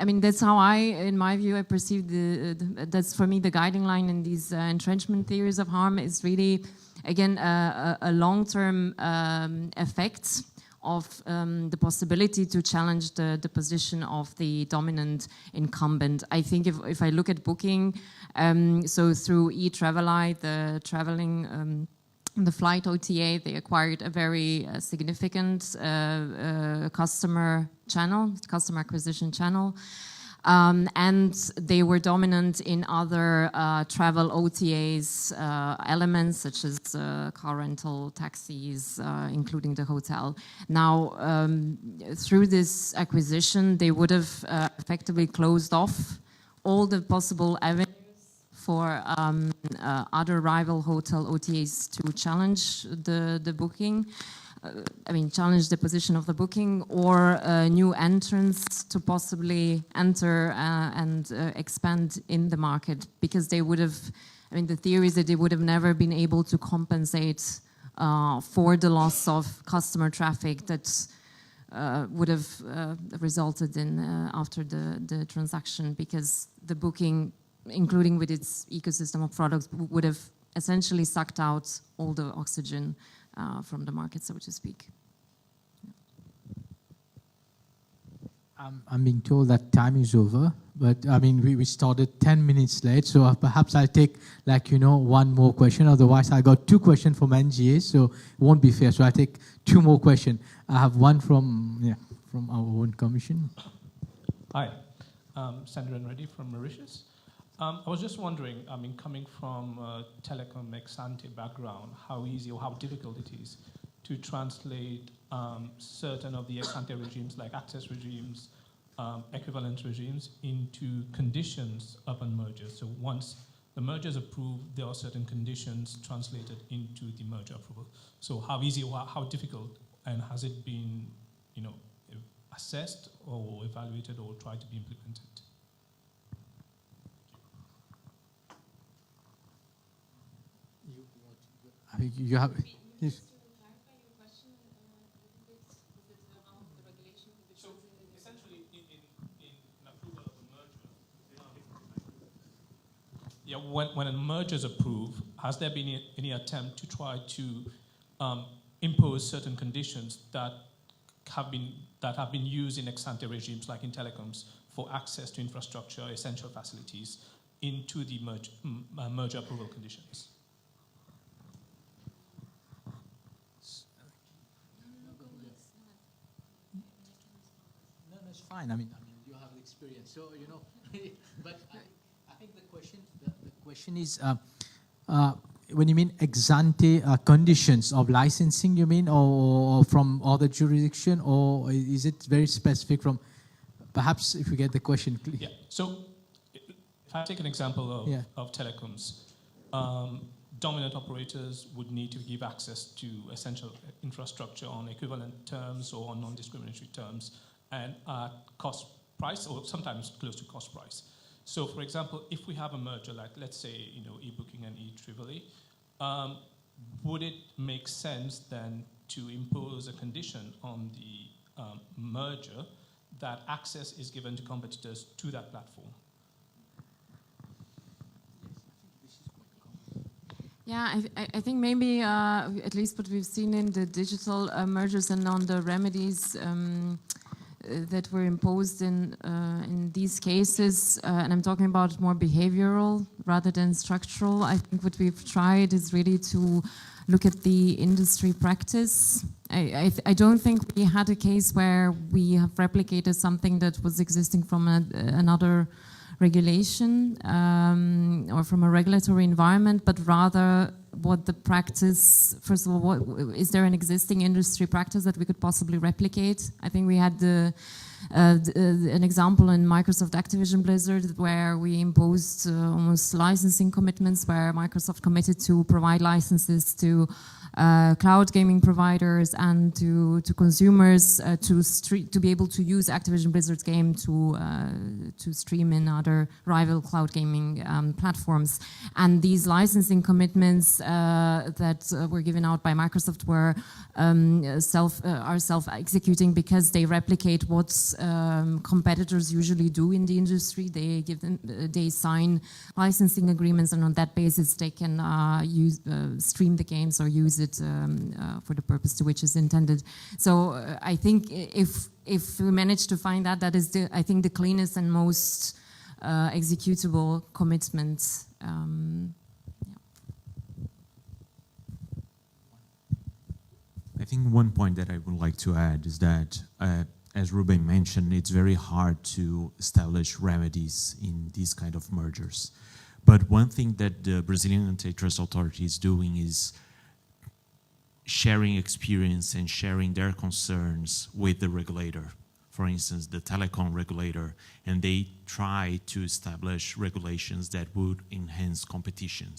mean, that's how in my view, I perceive that's for me the guiding line in these entrenchment theories of harm is really, again, a long-term effect of the possibility to challenge the position of the dominant incumbent. I think if I look at booking, so through eTravelI, the flight OTA, they acquired a very significant customer acquisition channel. And they were dominant in other travel OTAs elements, such as car rental, taxis, including the hotel. Now, through this acquisition, they would have effectively closed off all the possible avenues for other rival hotel OTAs to challenge the booking. Challenge the position of the booking, or new entrants to possibly enter and expand in the market, because they would have, the theory is that they would have never been able to compensate for the loss of customer traffic that would have resulted in after the transaction, because the booking, including with its ecosystem of products, would have essentially sucked out all the oxygen from the market, so to speak. I'm being told that time is over, but we started 10 minutes late, so perhaps I'll take one more question. Otherwise, I got 2 questions from NGA, so it won't be fair. So I take 2 more questions. I have one from our own commission. Hi, Sandran Reddy from Mauritius. I was just wondering, coming from a telecom ex-ante background, how easy or how difficult it is to translate certain of the ex-ante regimes, like access regimes, equivalence regimes, into conditions upon merger. So once the merger is approved, there are certain conditions translated into the merger approval. So how easy or how difficult, and has it been, assessed or evaluated or tried to be implemented? You have. Yes. So essentially, in approval of a merger, when a merger is approved, has there been any attempt to try to impose certain conditions that have been used in ex-ante regimes, like in telecoms, for access to infrastructure, essential facilities, into the merger approval conditions? Fine. You have experience, so But I think the question is, when you mean ex-ante conditions of licensing, you mean, or from other jurisdiction, or is it very specific from? Perhaps if you get the question clear. Yeah. So if I take an example of telecoms, dominant operators would need to give access to essential infrastructure on equivalent terms or on non-discriminatory terms, and at cost price, or sometimes close to cost price. So, for example, if we have a merger, like let's say eBooking and eTravelI, would it make sense then to impose a condition on the merger that access is given to competitors to that platform? Yeah, I think maybe at least what we've seen in the digital mergers and on the remedies that were imposed in these cases, and I'm talking about more behavioral rather than structural. I think what we've tried is really to look at the industry practice. I don't think we had a case where we have replicated something that was existing from another regulation or from a regulatory environment, but rather what the practice, first of all, is there an existing industry practice that we could possibly replicate? I think we had an example in Microsoft Activision Blizzard where we imposed almost licensing commitments where Microsoft committed to provide licenses to cloud gaming providers and to consumers to be able to use Activision Blizzard's game to stream in other rival cloud gaming platforms. And these licensing commitments that were given out by Microsoft were self-executing because they replicate what competitors usually do in the industry. They sign licensing agreements, and on that basis they can stream the games or use it for the purpose to which is intended. So I think if we manage to find that, that is I think the cleanest and most executable commitment. I think one point that I would like to add is that, as Ruben mentioned, it's very hard to establish remedies in these kind of mergers. But one thing that the Brazilian Antitrust Authority is doing is sharing experience and sharing their concerns with the regulator. For instance, the telecom regulator, and they try to establish regulations that would enhance competition.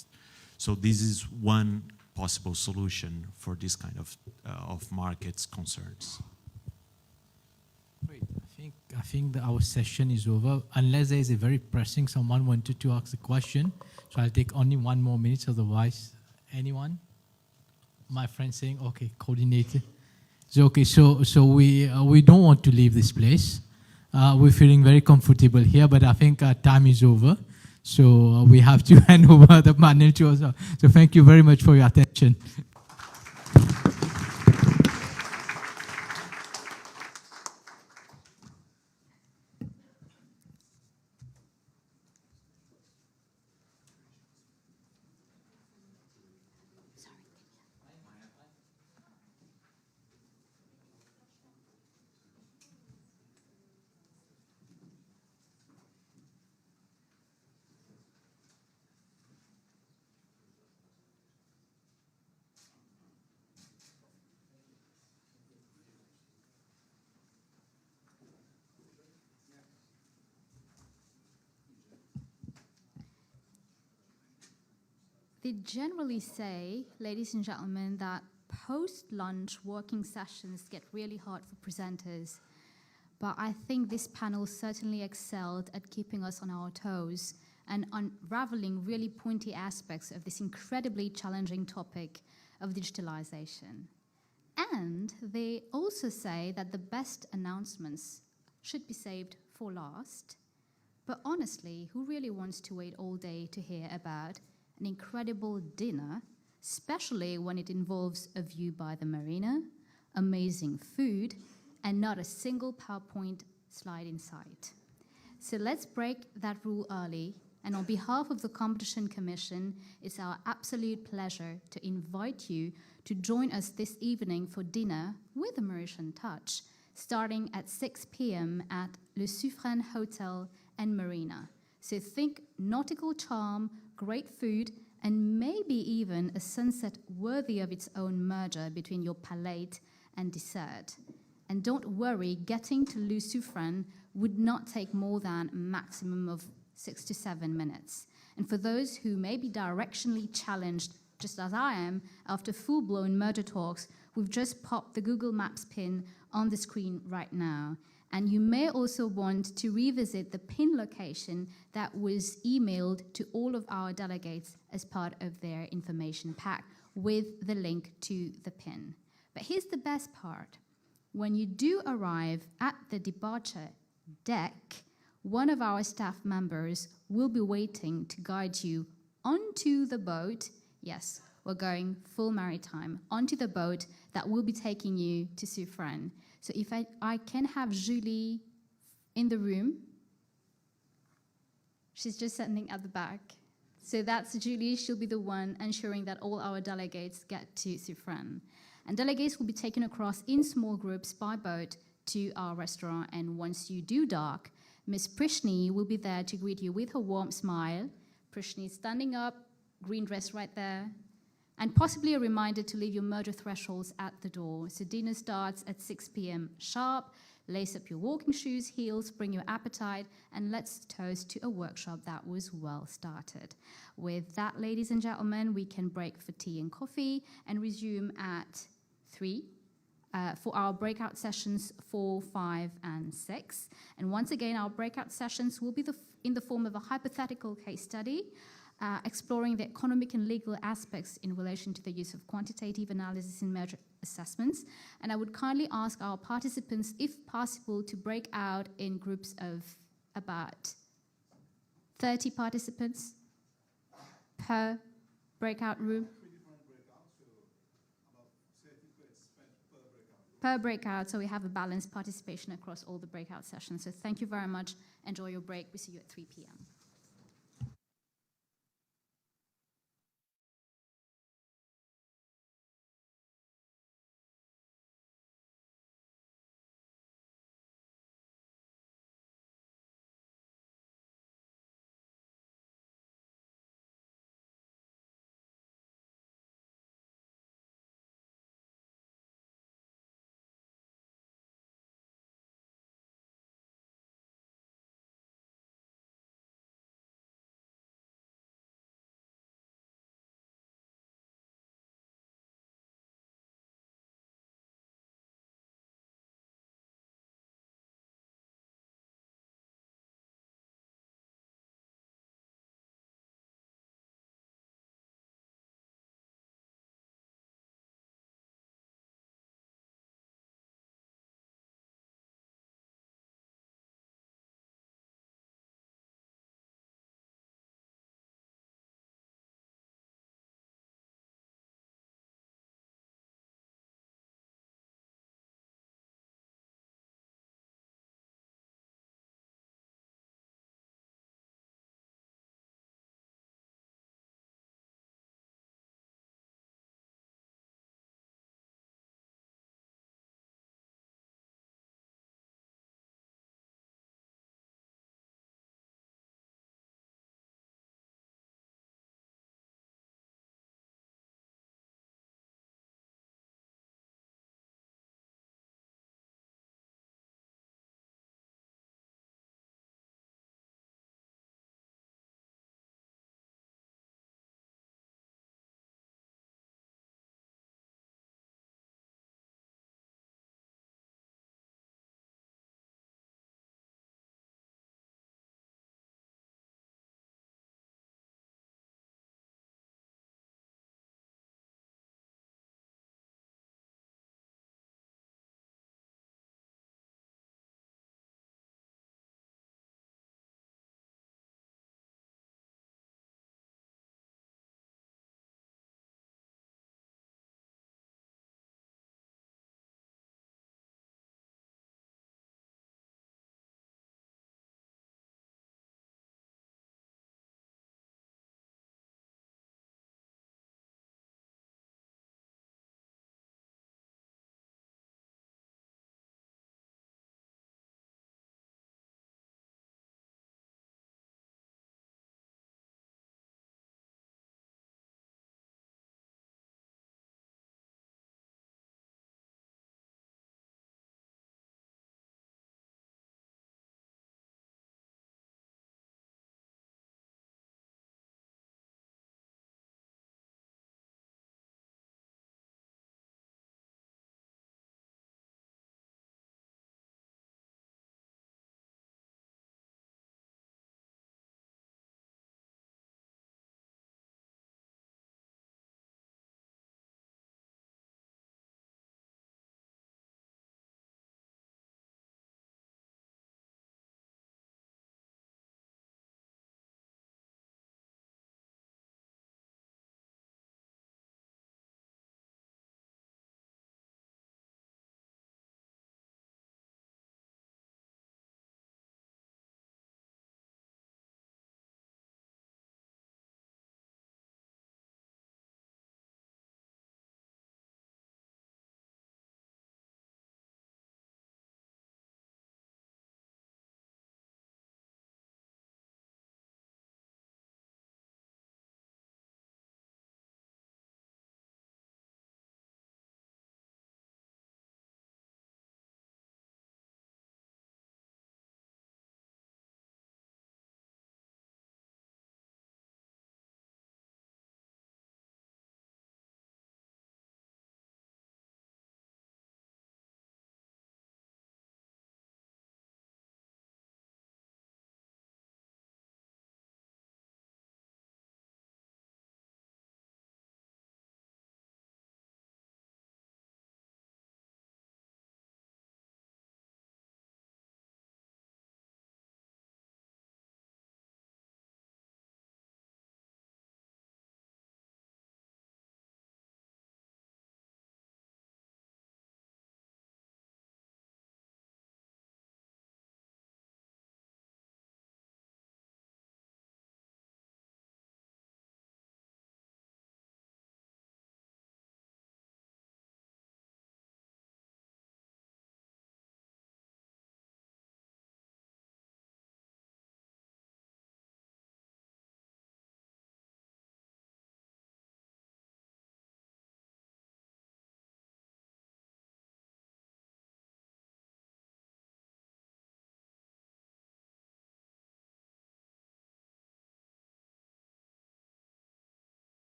So this is one possible solution for this kind of markets concerns. Great. I think that our session is over. Unless there is a very pressing, someone wanted to ask a question. So I'll take only 1 more minute. Otherwise, anyone? My friend saying, okay, coordinated. So okay, so we don't want to leave this place. We're feeling very comfortable here, but I think our time is over. So we have to hand over the panel to us. So thank you very much for your attention. They generally say, ladies and gentlemen, that post-lunch working sessions get really hard for presenters. But I think this panel certainly excelled at keeping us on our toes and unraveling really pointy aspects of this incredibly challenging topic of digitalization. And they also say that the best announcements should be saved for last. But honestly, who really wants to wait all day to hear about an incredible dinner, especially when it involves a view by the marina, amazing food, and not a single PowerPoint slide in sight? So let's break that rule early. And on behalf of the Competition Commission, it's our absolute pleasure to invite you to join us this evening for dinner with a Mauritian touch, starting at 6 p.m. at Le Suffren Hotel and Marina. So think nautical charm, great food, and maybe even a sunset worthy of its own merger between your palate and dessert. And don't worry, getting to Le Suffren would not take more than a maximum of 6 to 7 minutes. And for those who may be directionally challenged, just as I am, after full-blown merger talks, we've just popped the Google Maps pin on the screen right now. And you may also want to revisit the pin location that was emailed to all of our delegates as part of their information pack with the link to the pin. But here's the best part. When you do arrive at the departure deck, one of our staff members will be waiting to guide you onto the boat. Yes, we're going full maritime, onto the boat that will be taking you to Suffren. So if I can have Julie in the room. She's just standing at the back. So that's Julie. She'll be the one ensuring that all our delegates get to Suffren. And delegates will be taken across in small groups by boat to our restaurant. And once you do dock, Ms. Prishni will be there to greet you with her warm smile. Prishni is standing up, green dress right there, and possibly a reminder to leave your merger thresholds at the door. So dinner starts at 6 p.m. sharp. Lace up your walking shoes, heels, bring your appetite, and let's toast to a workshop that was well started. With that, ladies and gentlemen, we can break for tea and coffee and resume at 3 for our breakout sessions 4, 5, and 6. And once again, our breakout sessions will be in the form of a hypothetical case study, exploring the economic and legal aspects in relation to the use of quantitative analysis in merger assessments. And I would kindly ask our participants, if possible, to break out in groups of about 30 participants per breakout room. Per breakout, so we have a balanced participation across all the breakout sessions. So thank you very much. Enjoy your break. We see you at 3 p.m.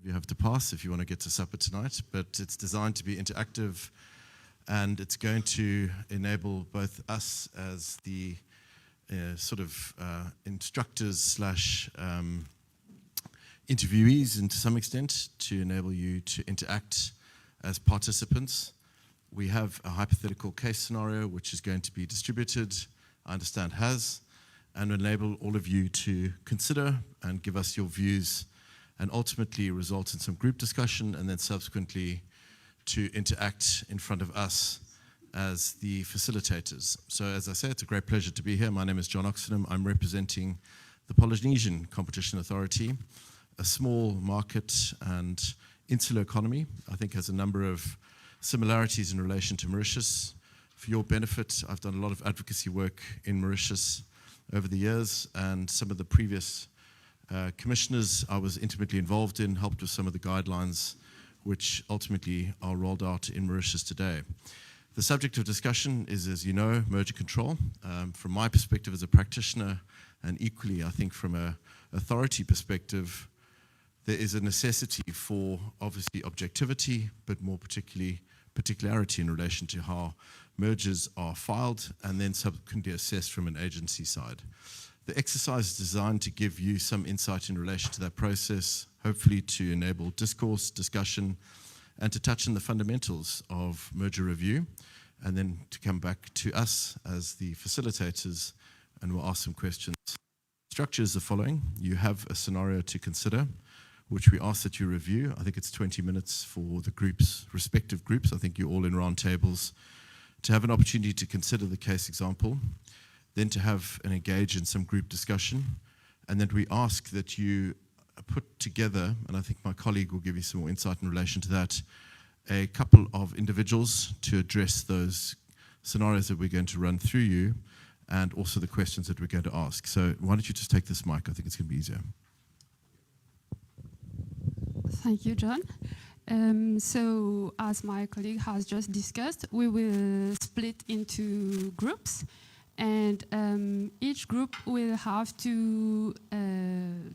you have to pass if you want to get to supper tonight, but it's designed to be interactive, and it's going to enable both us as the instructors slash interviewees, and to some extent to enable you to interact as participants. We have a hypothetical case scenario which is going to be distributed, I understand has, and enable all of you to consider and give us your views, and ultimately result in some group discussion, and then subsequently to interact in front of us as the facilitators. So as I say, it's a great pleasure to be here. My name is John Oxenham. I'm representing the Polynesian Competition Authority, a small market and insular economy. I think has a number of similarities in relation to Mauritius. For your benefit, I've done a lot of advocacy work in Mauritius over the years, and some of the previous commissioners I was intimately involved in, helped with some of the guidelines which ultimately are rolled out in Mauritius today. The subject of discussion is, as you know, merger control. From my perspective as a practitioner, and equally I think from an authority perspective, there is a necessity for obviously objectivity, but more particularity in relation to how mergers are filed and then subsequently assessed from an agency side. The exercise is designed to give you some insight in relation to that process, hopefully to enable discourse, discussion, and to touch on the fundamentals of merger review, and then to come back to us as the facilitators, and we'll ask some questions. Structure is the following. You have a scenario to consider, which we ask that you review. I think it's 20 minutes for the groups, respective groups. I think you're all in round tables, to have an opportunity to consider the case example, then to have and engage in some group discussion, and then we ask that you put together, and I think my colleague will give you some more insight in relation to that, a couple of individuals to address those scenarios that we're going to run through you, and also the questions that we're going to ask. So why don't you just take this mic? I think it's going to be easier. Thank you, John. So as my colleague has just discussed, we will split into groups, and each group will have to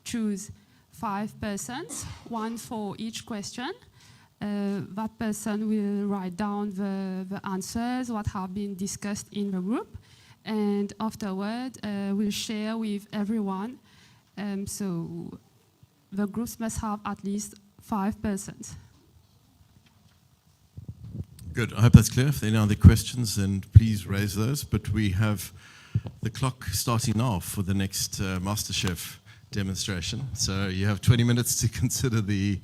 choose 5 persons, one for each question. That person will write down the answers, what have been discussed in the group, and afterward we'll share with everyone. So the groups must have at least 5 persons. Good. I hope that's clear. If there are any other questions, then please raise those. But we have the clock starting now for the next MasterChef demonstration. So you have 20 minutes to consider the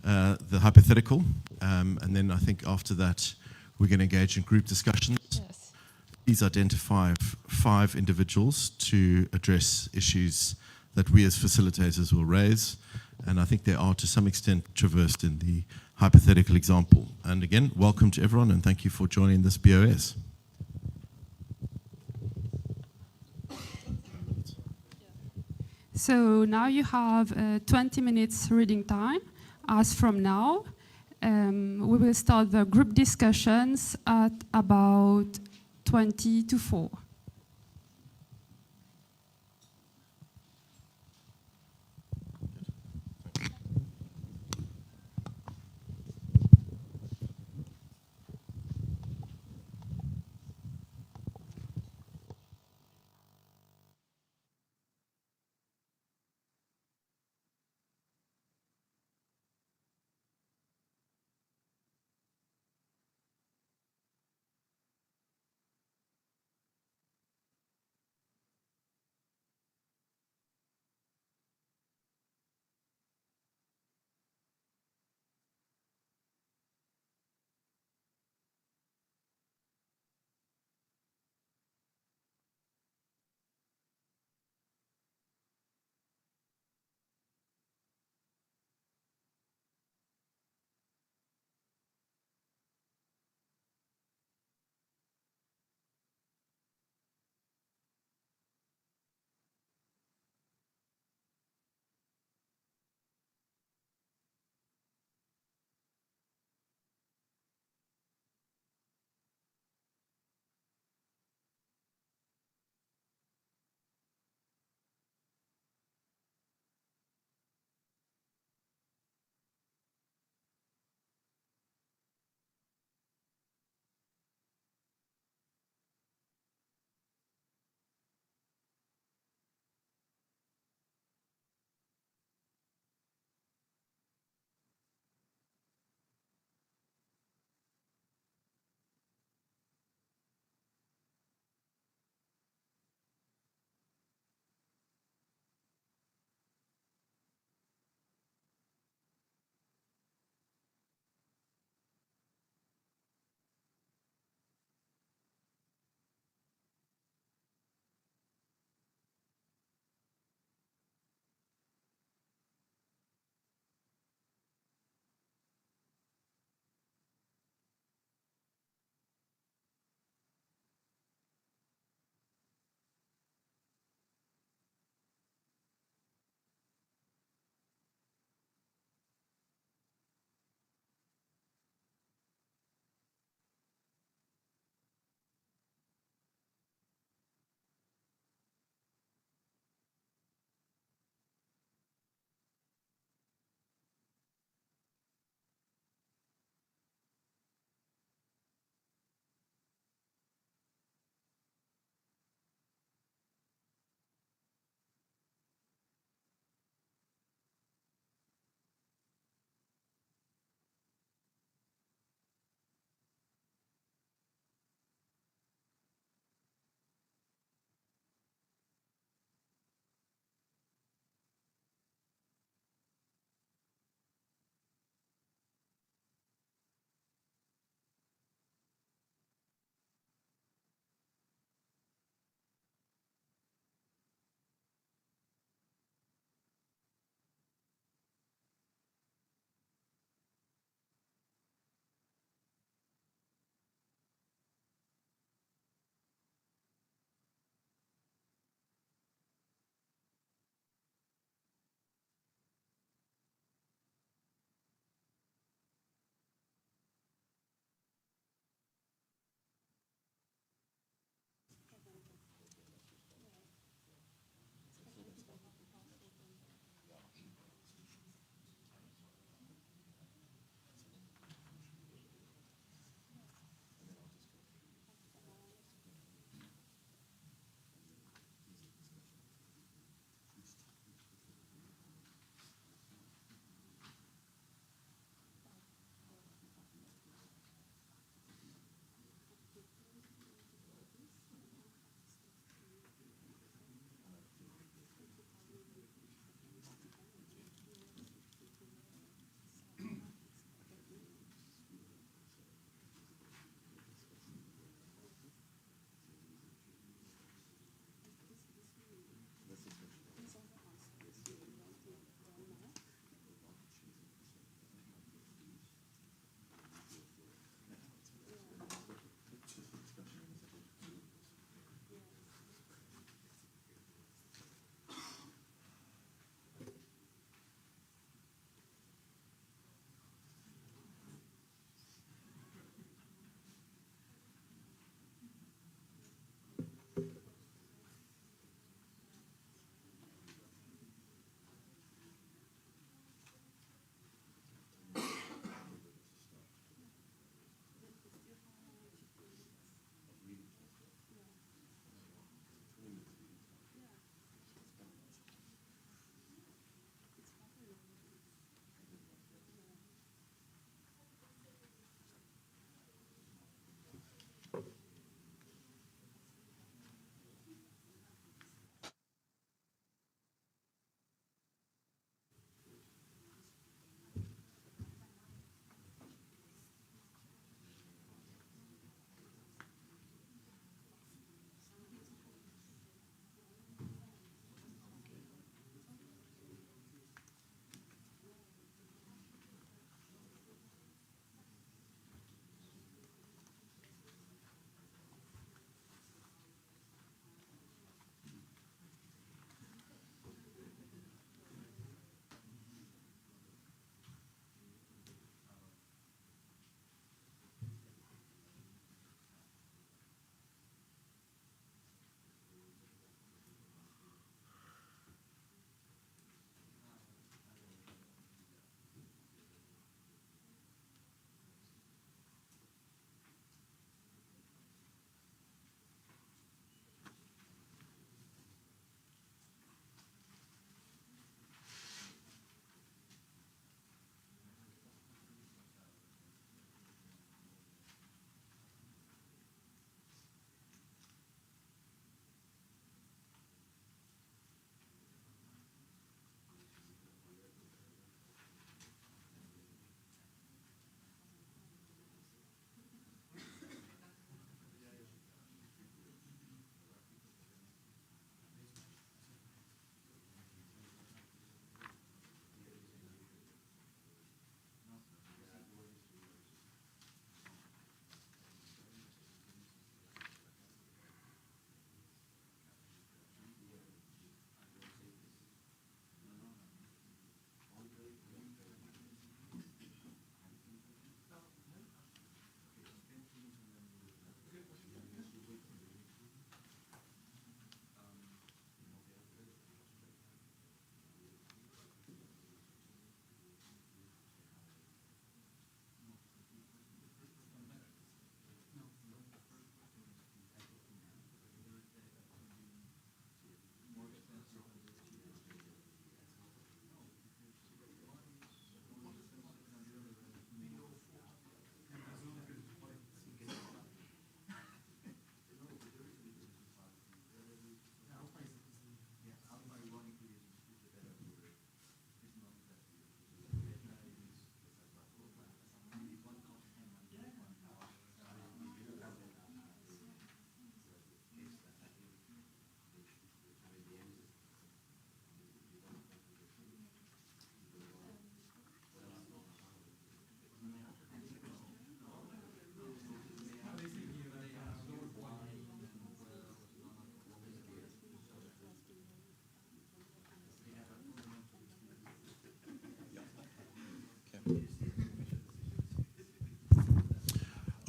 hypothetical, and then I think after that we're going to engage in group discussions. Yes. Please identify 5 individuals to address issues that we as facilitators will raise, and I think they are to some extent traversed in the hypothetical example. And again, welcome to everyone, and thank you for joining this BOS. So now you have 20 minutes reading time. As from now, we will start the group discussions at about 20 to 4.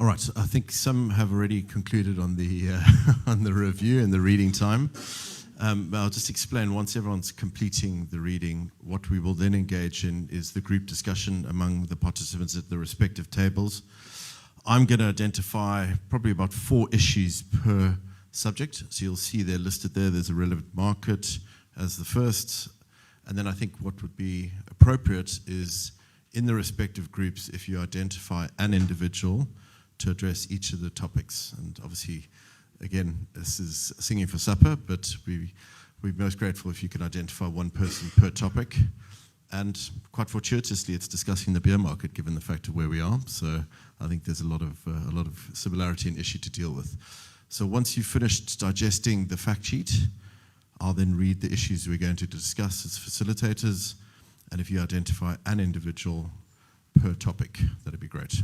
All right, so I think some have already concluded on the on the review and the reading time. But I'll just explain, once everyone's completing the reading, what we will then engage in is the group discussion among the participants at the respective tables. I'm going to identify probably about 4 issues per subject. So you'll see they're listed there. There's a relevant market as the first. And then I think what would be appropriate is, in the respective groups, if you identify an individual to address each of the topics. And obviously, again, this is singing for supper, but we'd be most grateful if you could identify one person per topic. And quite fortuitously, it's discussing the beer market, given the fact of where we are. So I think there's a lot of similarity and issue to deal with. So once you've finished digesting the fact sheet, I'll then read the issues we're going to discuss as facilitators. And if you identify an individual per topic, that'd be great.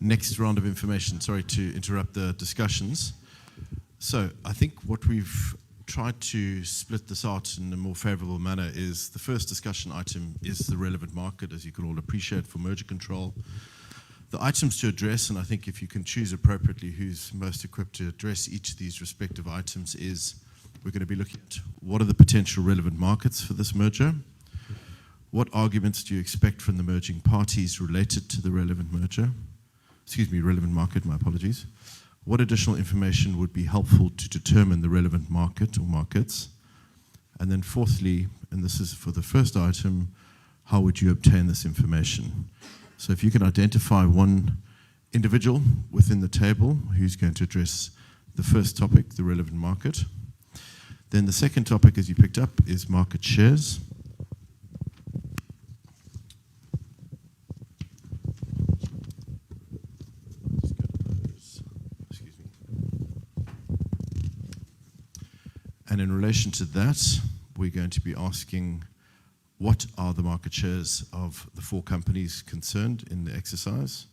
Next round of information. Sorry to interrupt the discussions. So I think what we've tried to split this out in a more favorable manner is the first discussion item is the relevant market, as you can all appreciate, for merger control. The items to address, and I think if you can choose appropriately who's most equipped to address each of these respective items, is we're going to be looking at what are the potential relevant markets for this merger? What arguments do you expect from the merging parties related to the relevant merger? Relevant market, my apologies. what additional information would be helpful to determine the relevant market or markets? And then fourthly, and this is for the first item, how would you obtain this information? So if you can identify one individual within the table who's going to address the first topic, the relevant market. Then the second topic, as you picked up, is market shares. And in relation to that, we're going to be asking what are the market shares of the 4 companies concerned in the exercise?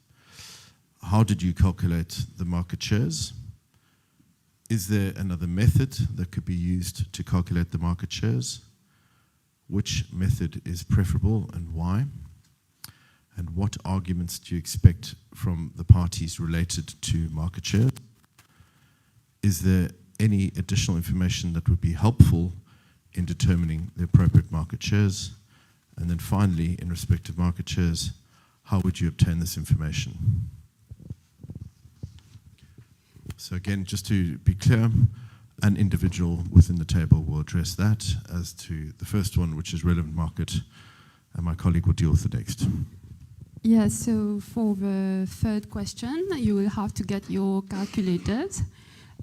How did you calculate the market shares? Is there another method that could be used to calculate the market shares? Which method is preferable and why? And what arguments do you expect from the parties related to market share? Is there any additional information that would be helpful in determining the appropriate market shares? And then finally, in respect of market shares, how would you obtain this information? So again, just to be clear, an individual within the table will address that as to the first one, which is relevant market, and my colleague will deal with the next. Yes, so for the third question, you will have to get your calculators.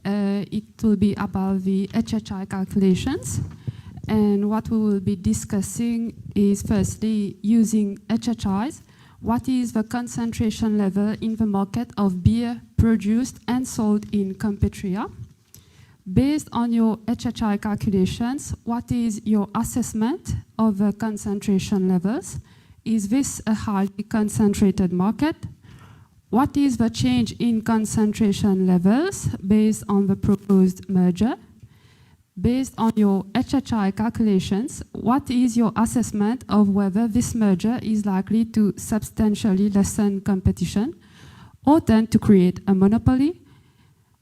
It will be about the HHI calculations. And what we will be discussing is firstly, using HHIs, what is the concentration level in the market of beer produced and sold in Cambodia? Based on your HHI calculations, what is your assessment of the concentration levels? Is this a highly concentrated market? What is the change in concentration levels based on the proposed merger? Based on your HHI calculations, what is your assessment of whether this merger is likely to substantially lessen competition or tend to create a monopoly?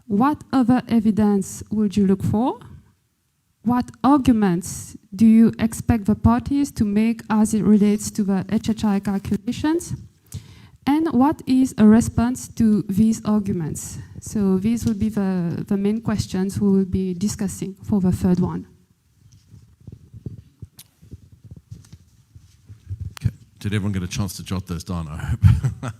What other evidence would you look for? What arguments do you expect the parties to make as it relates to the HHI calculations? And what is a response to these arguments? So these will be the main questions we will be discussing for the third one. Okay. Did everyone get a chance to jot those down, I hope?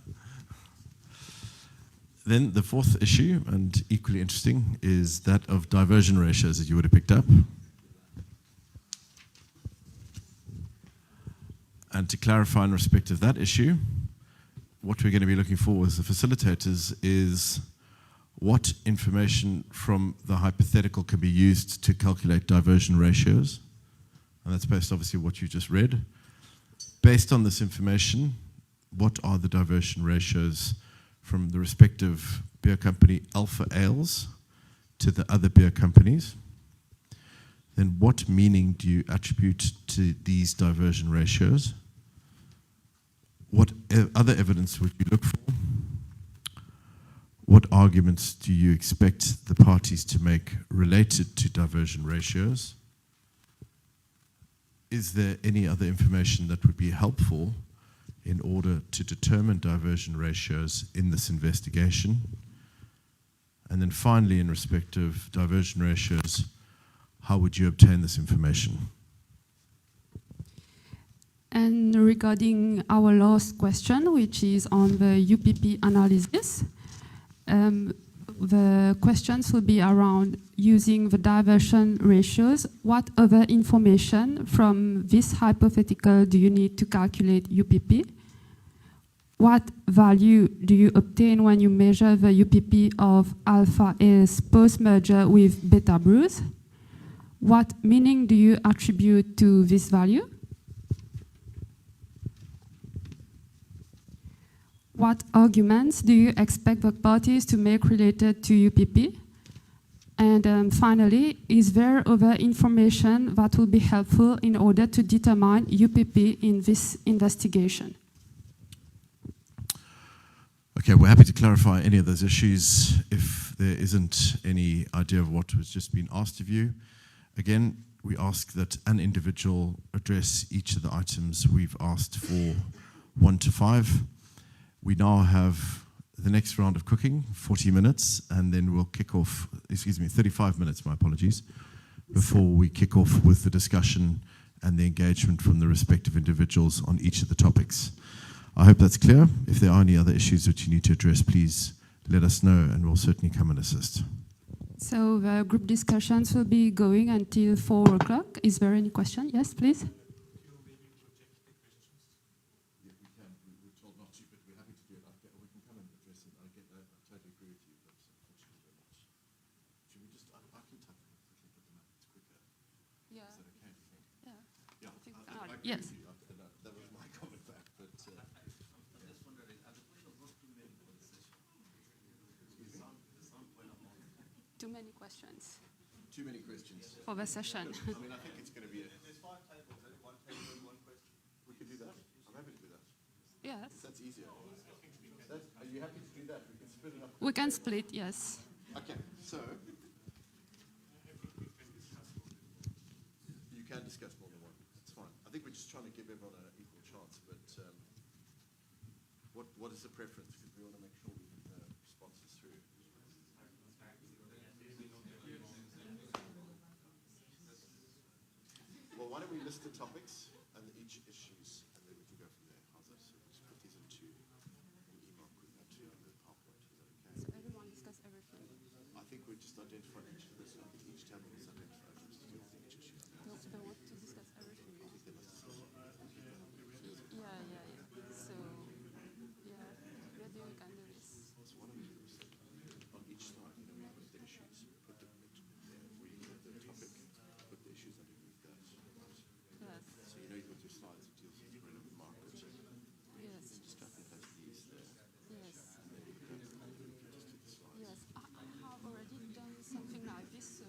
Then the fourth issue, and equally interesting, is that of diversion ratios, as you would have picked up. And to clarify in respect of that issue, what we're going to be looking for as the facilitators is what information from the hypothetical can be used to calculate diversion ratios. And that's based obviously on what you just read. Based on this information, what are the diversion ratios from the respective beer company Alpha Ales to the other beer companies? Then what meaning do you attribute to these diversion ratios? What other evidence would you look for? What arguments do you expect the parties to make related to diversion ratios? Is there any other information that would be helpful in order to determine diversion ratios in this investigation? And then finally, in respect of diversion ratios, how would you obtain this information? And regarding our last question, which is on the UPP analysis, the questions will be around using the diversion ratios. What other information from this hypothetical do you need to calculate UPP? What value do you obtain when you measure the UPP of Alpha Ales post-merger with Beta Brews? What meaning do you attribute to this value? What arguments do you expect the parties to make related to UPP? And finally, is there other information that will be helpful in order to determine UPP in this investigation? Okay, we're happy to clarify any of those issues if there isn't any idea of what was just been asked of you. Again, we ask that an individual address each of the items we've asked for 1 to 5. We now have the next round of cooking, 40 minutes, and then we'll kick off, 35 minutes, my apologies, before we kick off with the discussion and the engagement from the respective individuals on each of the topics. I hope that's clear. If there are any other issues that you need to address, please let us know and we'll certainly come and assist. So the group discussions will be going until 4 o'clock. Is there any question? Yes, please. Yes. That was my comment back, but Too many questions. Too many questions. For the session. I mean, I think it's going to be There's 5 tables, one table and one question. We could do that. I'm happy to do that. Yes. That's easier. Are you happy to do that? We can split it up. We can split, yes. Okay, so you can discuss more than one. It's fine. I think we're just trying to give everyone an equal chance, but what is the preference? Because we want to make sure we get the responses through. Well, why don't we list the topics and each issues, and then we can go from there. How's that? So just put these into an email, put that to the PowerPoint. Is that okay? So everyone discuss everything. I think we just identified each of this. I think each table is identified as each issue. No, they want to discuss everything. Yeah. So, yeah, maybe we can do this. So why don't we do this? On each slide, we put the issues, put the topic, put the issues underneath that. Yes. So you know you've got your slides that deals with the relevant market. Yes. Just copy and paste these there. Yes. And then you can just do the slides. Yes. I have already done something like this, so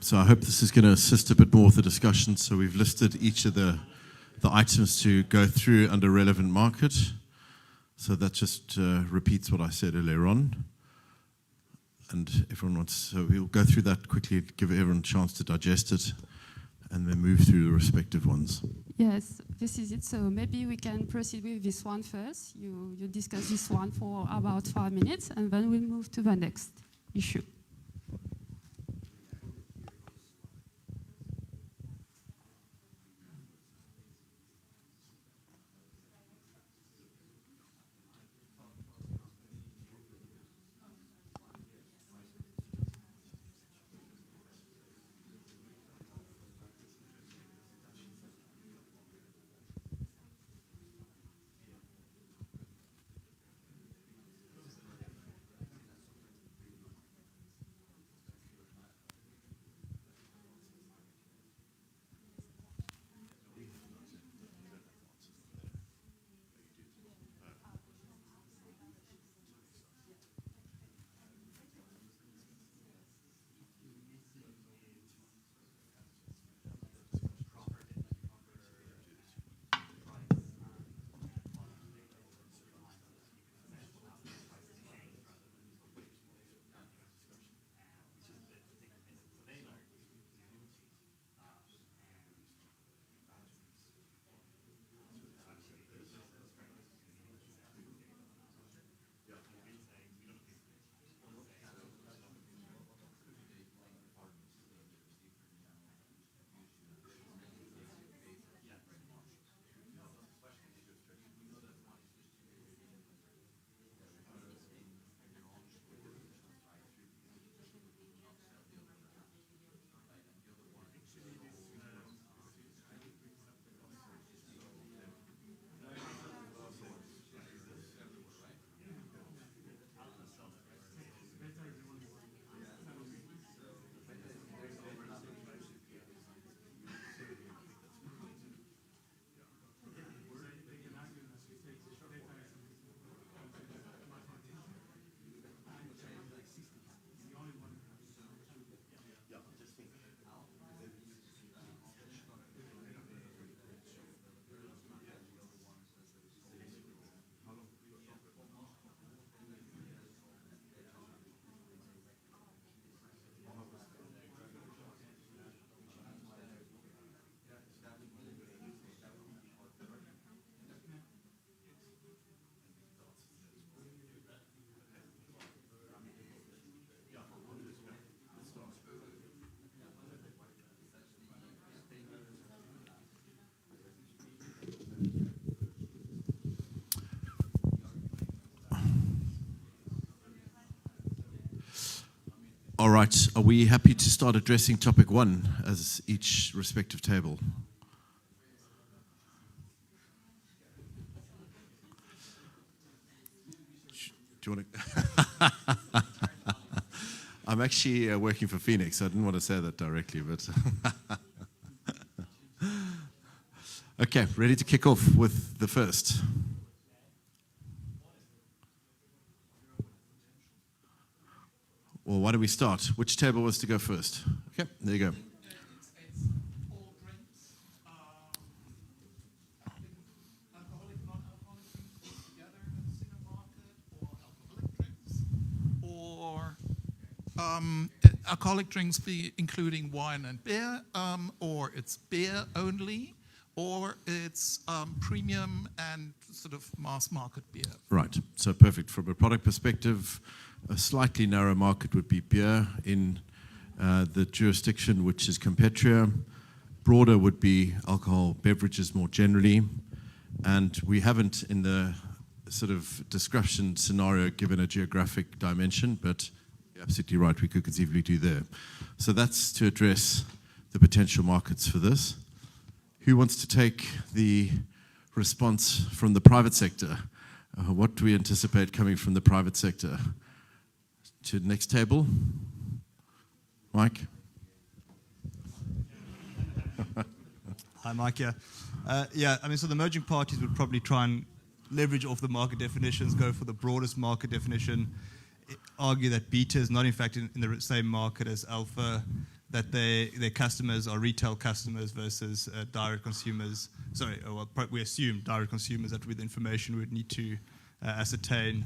So I hope this is going to assist a bit more with the discussion. So we've listed each of the items to go through under relevant market. So that just repeats what I said earlier on. And everyone wants, so we'll go through that quickly, give everyone a chance to digest it, and then move through the respective ones. Yes, this is it. So maybe we can proceed with this one first. You discuss this one for about 5 minutes, and then we'll move to the next issue. All right, are we happy to start addressing topic 1 as each respective table? Do you want to? I'm actually working for Phoenix. I didn't want to say that directly, but okay, ready to kick off with the first. Well, why don't we start? Which table was to go first? Okay, there you go. Alcoholic drinks be including wine and beer, or it's beer only, or it's premium and sort of mass market beer. Right, so perfect. From a product perspective, a slightly narrow market would be beer in the jurisdiction which is Competria. Broader would be alcohol beverages more generally. And we haven't in the sort of discussion scenario given a geographic dimension, but you're absolutely right, we could conceivably do there. So that's to address the potential markets for this. Who wants to take the response from the private sector? What do we anticipate coming from the private sector? To the next table. Mike? Hi, Mike. Yeah, I mean, so the emerging parties would probably try and leverage off the market definitions, go for the broadest market definition, argue that beta is not in fact in the same market as alpha, that their customers are retail customers versus direct consumers. Sorry, we assume direct consumers. That with information we would need to ascertain,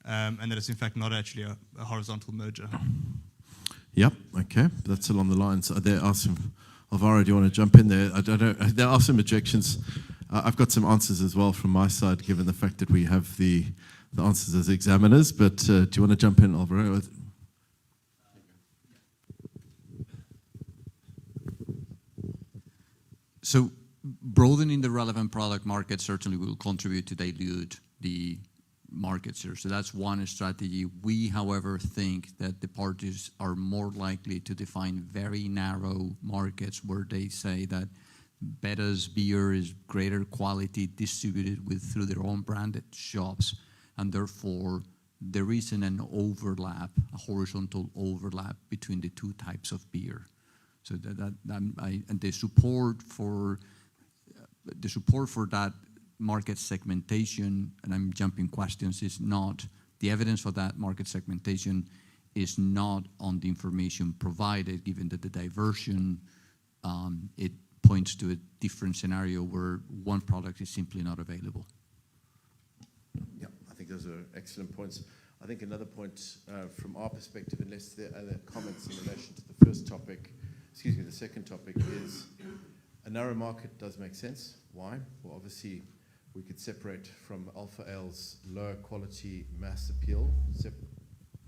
and that it's in fact not actually a horizontal merger. Yep, okay, that's along the lines. There are some, Alvaro, do you want to jump in there? I don't know, there are some objections. I've got some answers as well from my side, given the fact that we have the answers as examiners, but do you want to jump in, Alvaro? So broadening the relevant product market certainly will contribute to dilute the market share. So that's one strategy. We, however, think that the parties are more likely to define very narrow markets where they say that Betta's beer is greater quality distributed through their own branded shops, and therefore there isn't an overlap, a horizontal overlap between the two types of beer. So and the support for that market segmentation, and I'm jumping questions, is not, the evidence for that market segmentation is not on the information provided, given that the diversion, it points to a different scenario where one product is simply not available. Yeah, I think those are excellent points. I think another point from our perspective, unless there are other comments in relation to the first topic, the second topic is a narrow market does make sense. Why? Well, obviously, we could separate from Alpha Ale's lower quality mass appeal,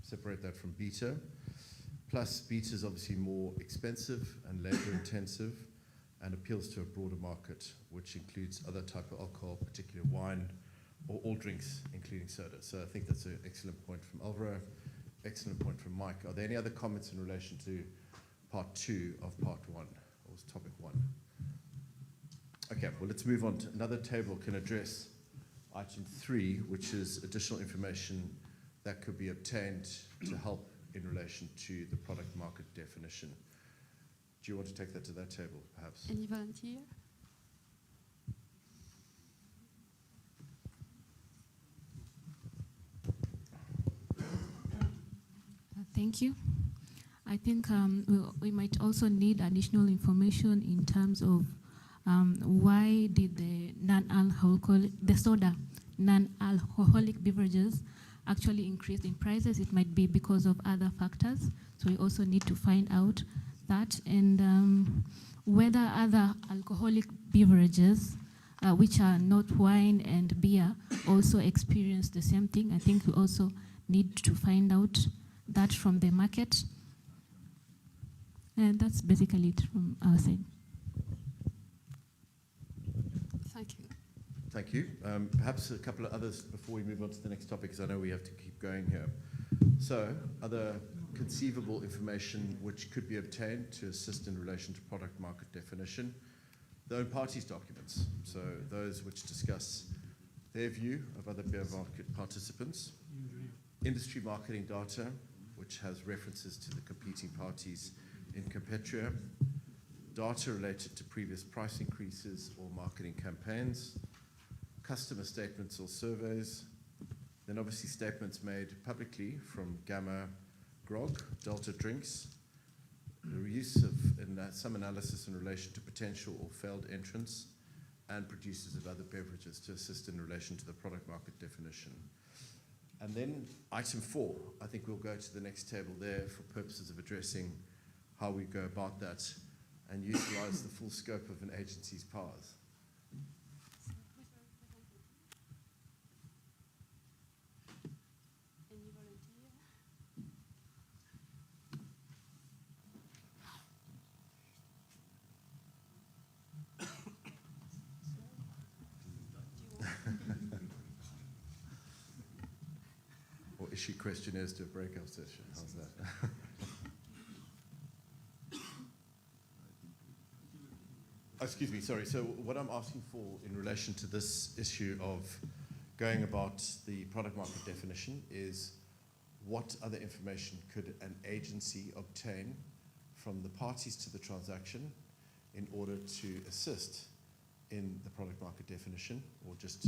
separate that from Beta. Plus, Beta is obviously more expensive and labor intensive and appeals to a broader market, which includes other type of alcohol, particularly wine, or all drinks, including soda. So I think that's an excellent point from Alvaro, excellent point from Mike. Are there any other comments in relation to part 2 of part 1, or was topic 1? Okay, well, let's move on to another table can address item 3, which is additional information that could be obtained to help in relation to the product market definition. Do you want to take that to that table, perhaps? Any volunteer? Thank you. I think we might also need additional information in terms of why did the non-alcoholic beverages actually increase in prices. It might be because of other factors. So we also need to find out that, and whether other alcoholic beverages, which are not wine and beer, also experience the same thing. I think we also need to find out that from the market. And that's basically it from our side. Thank you. Thank you. Perhaps a couple of others before we move on to the next topic, because I know we have to keep going here. So, other conceivable information which could be obtained to assist in relation to product market definition. The own parties documents, so those which discuss their view of other beer market participants. Industry marketing data, which has references to the competing parties in Competria. Data related to previous price increases or marketing campaigns. Customer statements or surveys. Then obviously statements made publicly from Gamma Grog, Delta Drinks. The use of some analysis in relation to potential or failed entrants and producers of other beverages to assist in relation to the product market definition. And then item 4, I think we'll go to the next table there for purposes of addressing how we go about that and utilize the full scope of an agency's powers. Or issue questionnaires to a breakout session. How's that? Excuse me, sorry. So what I'm asking for in relation to this issue of going about the product market definition is what other information could an agency obtain from the parties to the transaction in order to assist in the product market definition, or just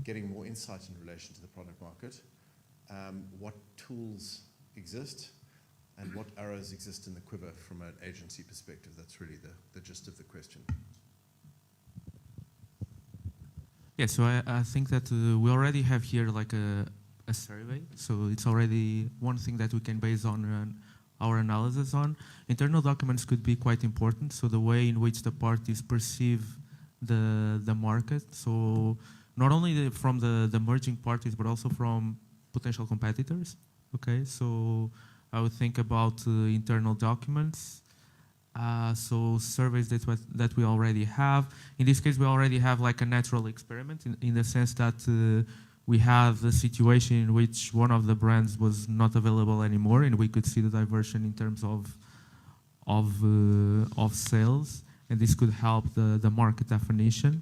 getting more insight in relation to the product market. What tools exist, and what arrows exist in the quiver from an agency perspective? That's really the gist of the question. Yeah, so I think that we already have here like a survey, so it's already one thing that we can base on our analysis on. Internal documents could be quite important, so the way in which the parties perceive the market, so not only from the merging parties, but also from potential competitors, okay? So I would think about internal documents, so surveys that we already have. In this case, we already have like a natural experiment in the sense that we have a situation in which one of the brands was not available anymore, and we could see the diversion in terms of sales, and this could help the market definition.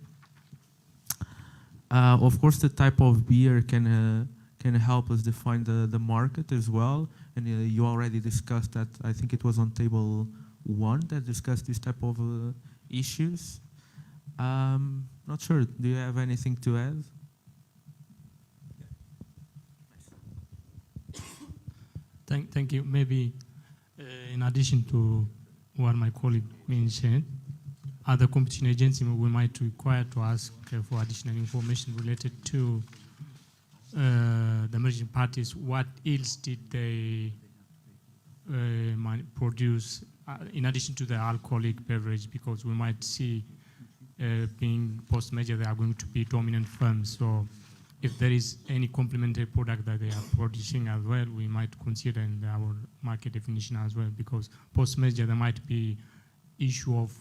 Of course, the type of beer can help us define the market as well, and you already discussed that. I think it was on table 1 that discussed this type of issues. Not sure. Do you have anything to add? Thank you. Maybe in addition to what my colleague mentioned, other competition agencies we might require to ask for additional information related to the merging parties. What else did they produce in addition to the alcoholic beverage? Because we might see being post-merger they are going to be dominant firms. So if there is any complementary product that they are producing as well, we might consider in our market definition as well, because post-merger there might be issue of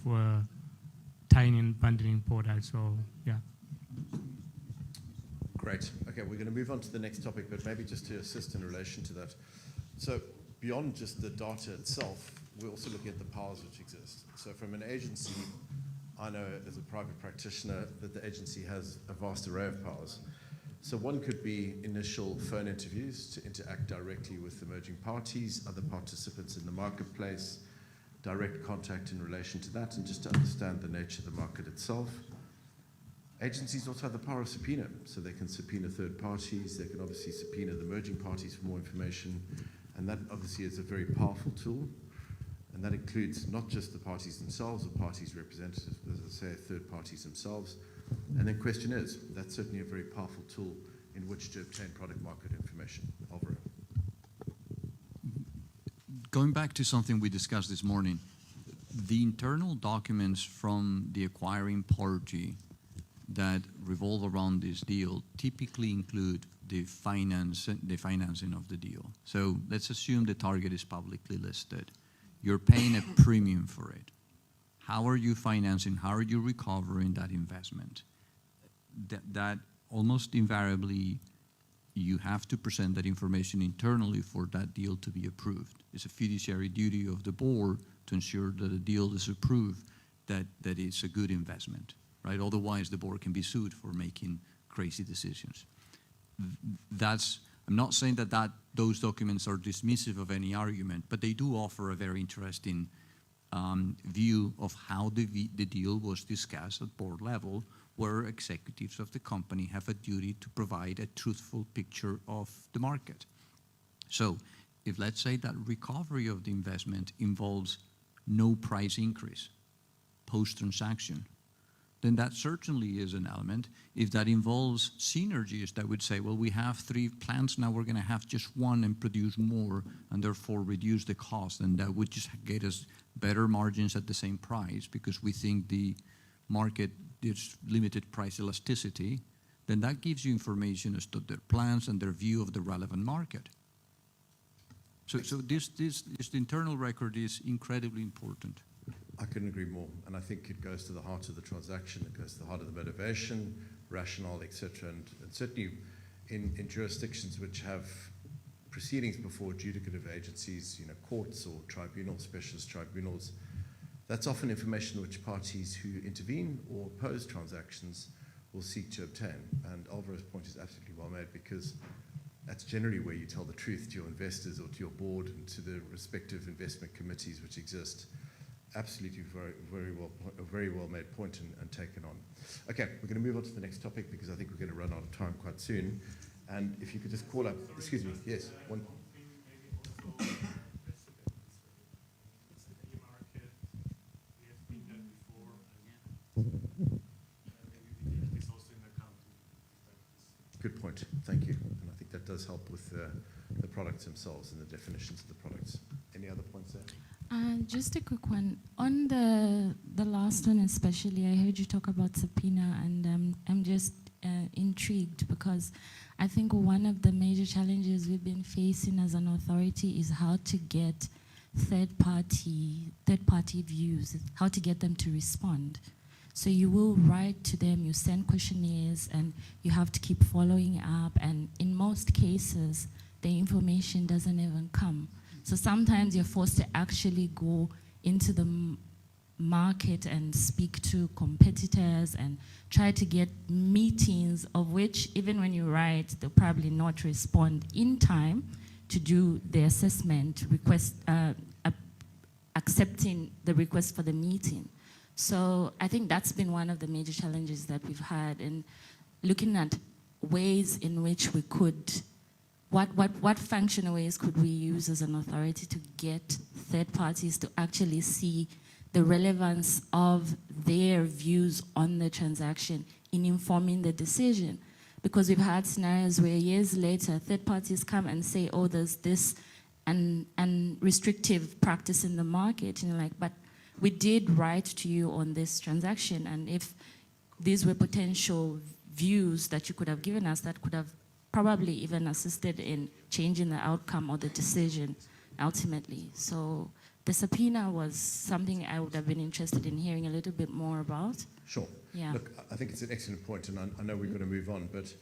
tying and bundling products. So yeah. Great. Okay, we're going to move on to the next topic, but maybe just to assist in relation to that. So beyond just the data itself, we're also looking at the powers which exist. So from an agency, I know as a private practitioner that the agency has a vast array of powers. So one could be initial phone interviews to interact directly with the merging parties, other participants in the marketplace, direct contact in relation to that, and just to understand the nature of the market itself. Agencies also have the power of subpoena, so they can subpoena third parties, they can obviously subpoena the merging parties for more information, and that obviously is a very powerful tool, and that includes not just the parties themselves or parties representatives, but as I say, third parties themselves. And then question is, that's certainly a very powerful tool in which to obtain product market information. Alvaro. Going back to something we discussed this morning, the internal documents from the acquiring party that revolve around this deal typically include the financing of the deal. So let's assume the target is publicly listed. You're paying a premium for it. How are you financing? How are you recovering that investment? That almost invariably, you have to present that information internally for that deal to be approved. It's a fiduciary duty of the board to ensure that a deal is approved, that it's a good investment, right? Otherwise, the board can be sued for making crazy decisions. I'm not saying that those documents are dismissive of any argument, but they do offer a very interesting view of how the deal was discussed at board level, where executives of the company have a duty to provide a truthful picture of the market. So if let's say that recovery of the investment involves no price increase post-transaction, then that certainly is an element. If that involves synergies that would say, well, we have 3 plants, now we're going to have just 1 and produce more, and therefore reduce the cost, and that would just get us better margins at the same price because we think the market is limited price elasticity, then that gives you information as to their plans and their view of the relevant market. So this internal record is incredibly important. I couldn't agree more, and I think it goes to the heart of the transaction, it goes to the heart of the motivation, rationale, etc. And certainly in jurisdictions which have proceedings before adjudicative agencies, courts or tribunals, specialist tribunals, that's often information which parties who intervene or oppose transactions will seek to obtain. And Alvaro's point is absolutely well made, because that's generally where you tell the truth to your investors or to your board and to the respective investment committees which exist. Absolutely very well made point and taken on. Okay, we're going to move on to the next topic because I think we're going to run out of time quite soon. And if you could just call up, excuse me, yes, one. Good point. Thank you. And I think that does help with the products themselves and the definitions of the products. Any other points there? Just a quick one. On the last one especially, I heard you talk about subpoena, and I'm just intrigued because I think one of the major challenges we've been facing as an authority is how to get third-party views, how to get them to respond. So you will write to them, you send questionnaires, and you have to keep following up, and in most cases, the information doesn't even come. So sometimes you're forced to actually go into the market and speak to competitors and try to get meetings, of which even when you write, they'll probably not respond in time to do the assessment request, accepting the request for the meeting. So I think that's been one of the major challenges that we've had, and looking at ways in which we could, what functional ways could we use as an authority to get third parties to actually see the relevance of their views on the transaction in informing the decision. Because we've had scenarios where years later, third parties come and say, oh, there's this and restrictive practice in the market. And you're like, but we did write to you on this transaction, and if these were potential views that you could have given us, that could have probably even assisted in changing the outcome or the decision ultimately. So the subpoena was something I would have been interested in hearing a little bit more about. Sure. Yeah. Look, I think it's an excellent point, and I know we've got to move on, but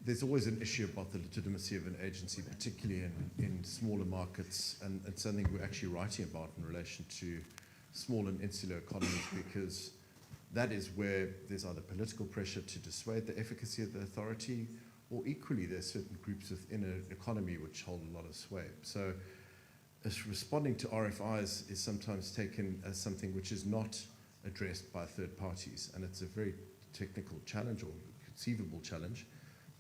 there's always an issue about the legitimacy of an agency, particularly in smaller markets, and something we're actually writing about in relation to small and insular economies, because that is where there's either political pressure to dissuade the efficacy of the authority, or equally there's certain groups within an economy which hold a lot of sway. So as responding to RFIs is sometimes taken as something which is not addressed by third parties, and it's a very technical challenge or conceivable challenge.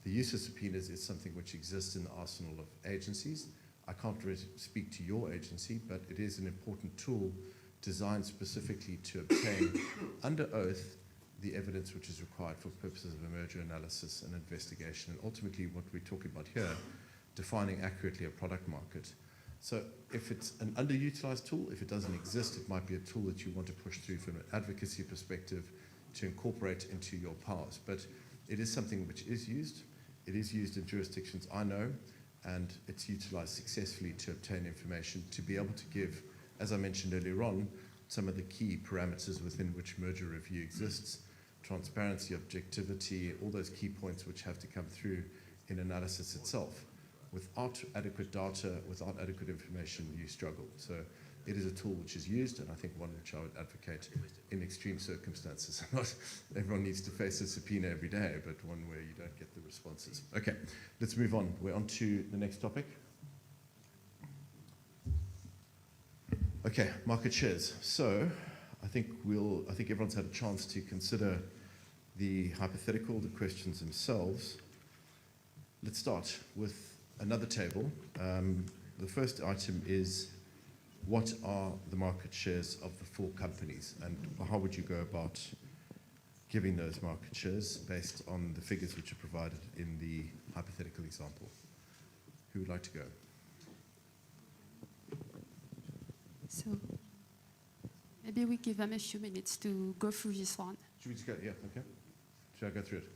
The use of subpoenas is something which exists in the arsenal of agencies. I can't really speak to your agency, but it is an important tool designed specifically to obtain under oath the evidence which is required for purposes of a merger analysis and investigation, and ultimately what we're talking about here, defining accurately a product market. So if it's an underutilized tool, if it doesn't exist, it might be a tool that you want to push through from an advocacy perspective to incorporate into your powers. But it is something which is used. It is used in jurisdictions I know, and it's utilized successfully to obtain information to be able to give, as I mentioned earlier on, some of the key parameters within which merger review exists: transparency, objectivity, all those key points which have to come through in analysis itself. Without adequate data, without adequate information, you struggle. So it is a tool which is used, and I think one which I would advocate in extreme circumstances. Not everyone needs to face a subpoena every day, but one where you don't get the responses. Okay, let's move on. We're on to the next topic. Okay, market shares. So I think everyone's had a chance to consider the hypothetical, the questions themselves. Let's start with another table. The first item is, what are the market shares of the 4 companies, and how would you go about giving those market shares based on the figures which are provided in the hypothetical example? Who would like to go? So maybe we give them a few minutes to go through this one. Should we just go? Yeah, okay. Should I go through it?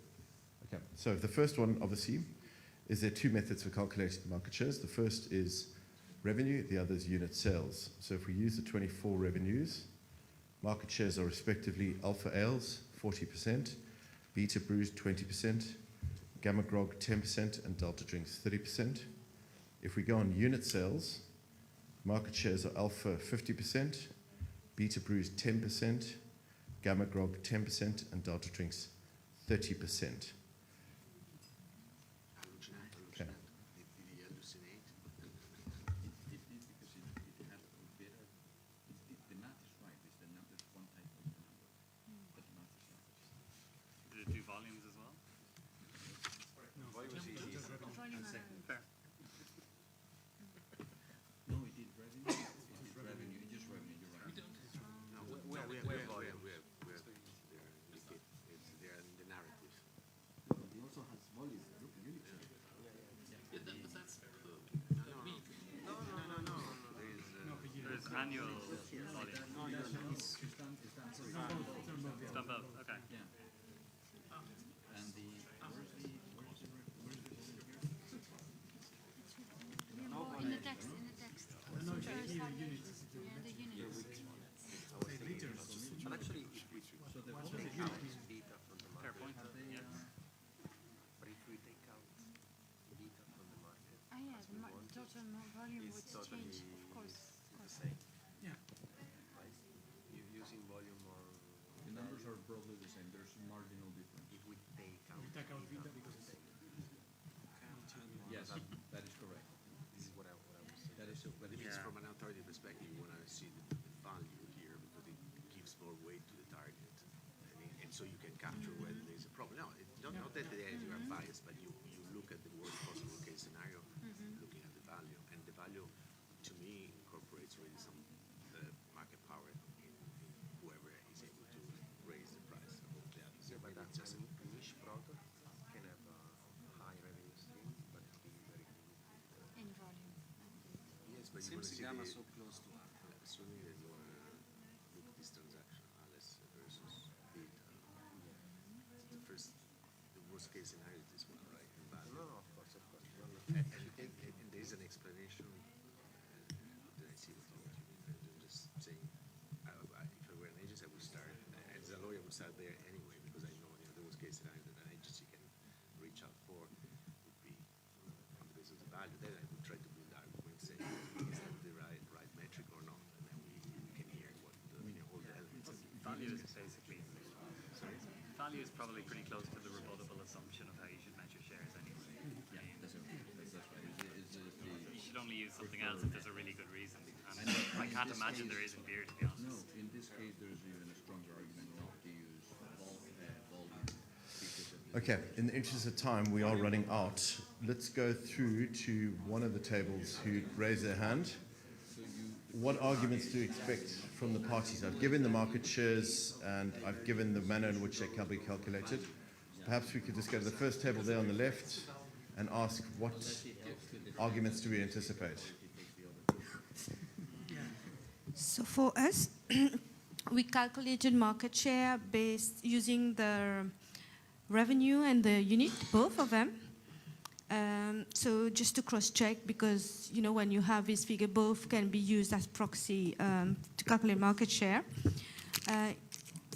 Okay. So the first one, obviously, is there 2 methods for calculating market shares. The first is revenue, the other is unit sales. So if we use the 24 revenues, market shares are respectively Alpha Ales, 40%, Beta Brews, 20%, Gamma Grog, 10%, and Delta Drinks, 30%. If we go on unit sales, market shares are Alpha, 50%, Beta Brews, 10%, Gamma Grog, 10%, and Delta Drinks, 30%. There's annual volume. It's done both. Okay. Yeah. And the in the text. No, the units. units. But actually, so the volume is beta from the market. Fair point. Yeah. But if we take out beta from the market, the total volume would change, of course. The same. Yeah. Right? You're using volume or the numbers are broadly the same. There's marginal difference. If we take out beta because it's yes, that is correct. This is what I was saying. That is, but if it's from an authority perspective, you want to see the value here because it gives more weight to the target, and so you can capture whether there's a problem. No, not that you are biased, but you look at the worst possible case scenario, looking at the value, and the value, to me, incorporates really some market power in whoever is able to raise the price above the others. Yeah, but Maybe that's just a niche product can have a high revenue stream, but it be very limited. in volume. Yes, but you seems see gamma the- so close to alpha. Assuming that you want to look at this transaction, Alice versus beta. The worst case scenario is this one, right? In value. No, of course. And there's an explanation that I see what you mean. I'm just saying, if I were an agency, I would start, as a lawyer, I would start there anyway, because I know, the worst case scenario that an agency can reach out for would be on the basis of the value. Then I would try to build arguments, say, is that the right metric or not? And then we can hear what all the elements. Value is basically. Sorry? Value is probably pretty close to the rebuttable assumption of how you should measure shares anyway. Yeah, that's right. You should only use something else if there's a really good reason. And I can't imagine there is in beer, to be honest. No, in this case, there's even a stronger argument not to use volume. Okay, in the interest of time, we are running out. Let's go through to one of the tables who raised their hand. What arguments do you expect from the parties? I've given the market shares and I've given the manner in which they can be calculated. Perhaps we could just go to the first table there on the left and ask what arguments do we anticipate? So for us, we calculated market share based using the revenue and the unit, both of them. So just to cross-check, because when you have this figure, both can be used as proxy to calculate market share.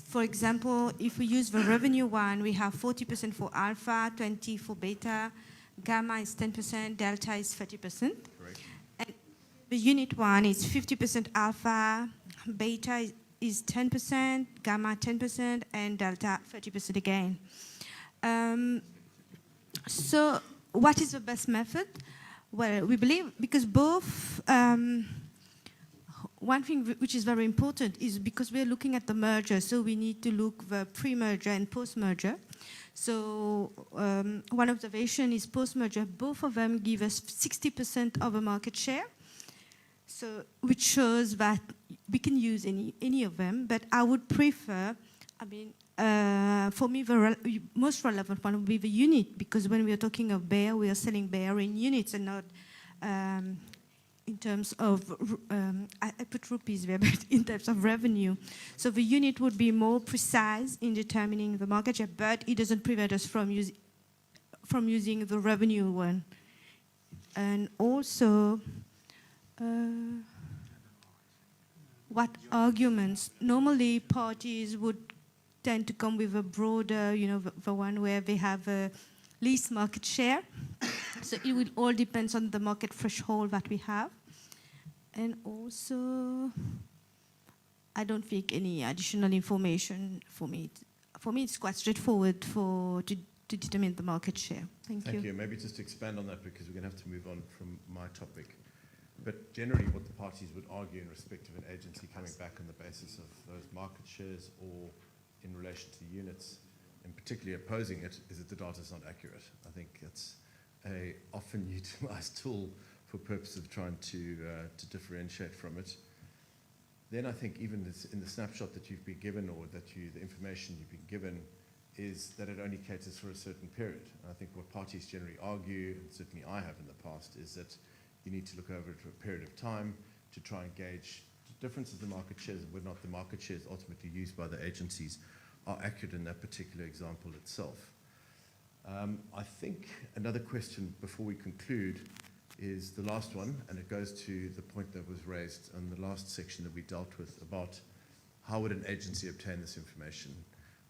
For example, if we use the revenue one, we have 40% for alpha, 20% for beta, gamma is 10%, delta is 30%. Correct. And the unit one is 50% alpha, beta is 10%, gamma 10%, and delta 30% again. So what is the best method? Well, we believe because both, one thing which is very important is because we're looking at the merger, so we need to look the pre-merger and post-merger. So one observation is post-merger, both of them give us 60% of the market share, so which shows that we can use any of them, but I would prefer, for me, the most relevant one would be the unit, because when we are talking of beer, we are selling beer in units and not in terms of, I put rupees there, but in terms of revenue. So the unit would be more precise in determining the market share, but it doesn't prevent us from using the revenue one. And also, what arguments? Normally, parties would tend to come with a broader, the one where they have a least market share. So it will all depend on the market threshold that we have. And also, I don't think any additional information for me. For me, it's quite straightforward to determine the market share. Thank you. Maybe just to expand on that, because we're going to have to move on from my topic. But generally, what the parties would argue in respect of an agency coming back on the basis of those market shares or in relation to units, and particularly opposing it, is that the data is not accurate. I think it's a often utilized tool for purposes of trying to differentiate from it. Then I think even in the snapshot that you've been given, or the information you've been given, is that it only caters for a certain period. And I think what parties generally argue, and certainly I have in the past, is that you need to look over it for a period of time to try and gauge the differences in market shares and whether or not the market shares ultimately used by the agencies are accurate in that particular example itself. I think another question before we conclude is the last one, and it goes to the point that was raised in the last section that we dealt with about how would an agency obtain this information.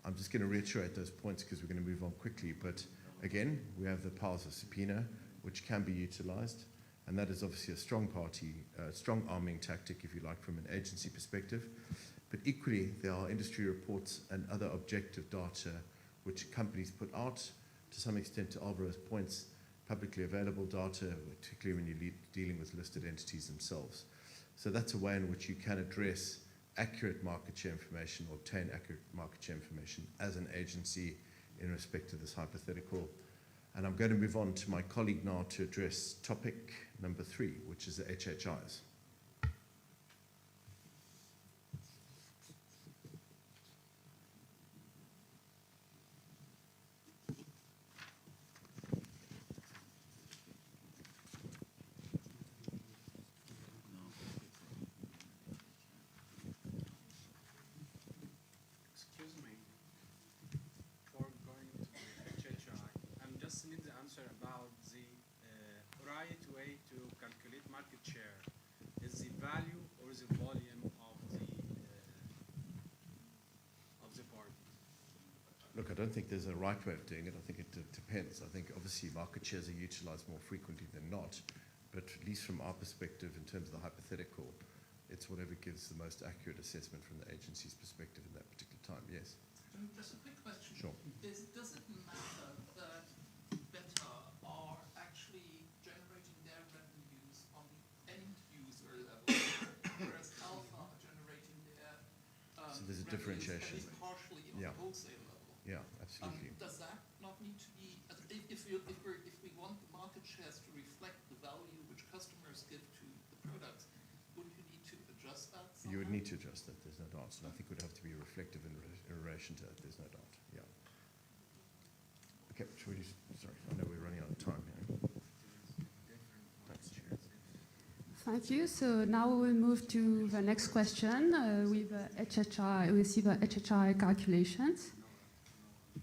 I'm just going to reiterate those points because we're going to move on quickly, but again, we have the powers of subpoena, which can be utilized, and that is obviously a strong strong arming tactic, if you like, from an agency perspective. But equally, there are industry reports and other objective data which companies put out, to some extent, to Alvaro's points, publicly available data, particularly when you're dealing with listed entities themselves. So that's a way in which you can address accurate market share information or obtain accurate market share information as an agency in respect to this hypothetical. And I'm going to move on to my colleague now to address topic number 3, which is the HHIs. About the right way to calculate market share. Is the value or the volume of the party? Look, I don't think there's a right way of doing it. I think it depends. I think obviously market shares are utilized more frequently than not, but at least from our perspective in terms of the hypothetical, it's whatever gives the most accurate assessment from the agency's perspective in that particular time. Yes? Just a quick question. Sure. Does it matter that Beta are actually generating their revenues on the end user level, whereas Alpha are generating their So there's a differentiation. at least partially on the wholesale level? Yeah, absolutely. Does that not need to be, if we want the market shares to reflect the value which customers give to the products, wouldn't you need to adjust that somehow? You would need to adjust that, there's no doubt. And I think it would have to be reflective in relation to that, there's no doubt. Yeah. Okay, should we sorry, I know we're running out of time here. Thanks. Thank you. So now we will move to the next question with HHI. We see the HHI calculations.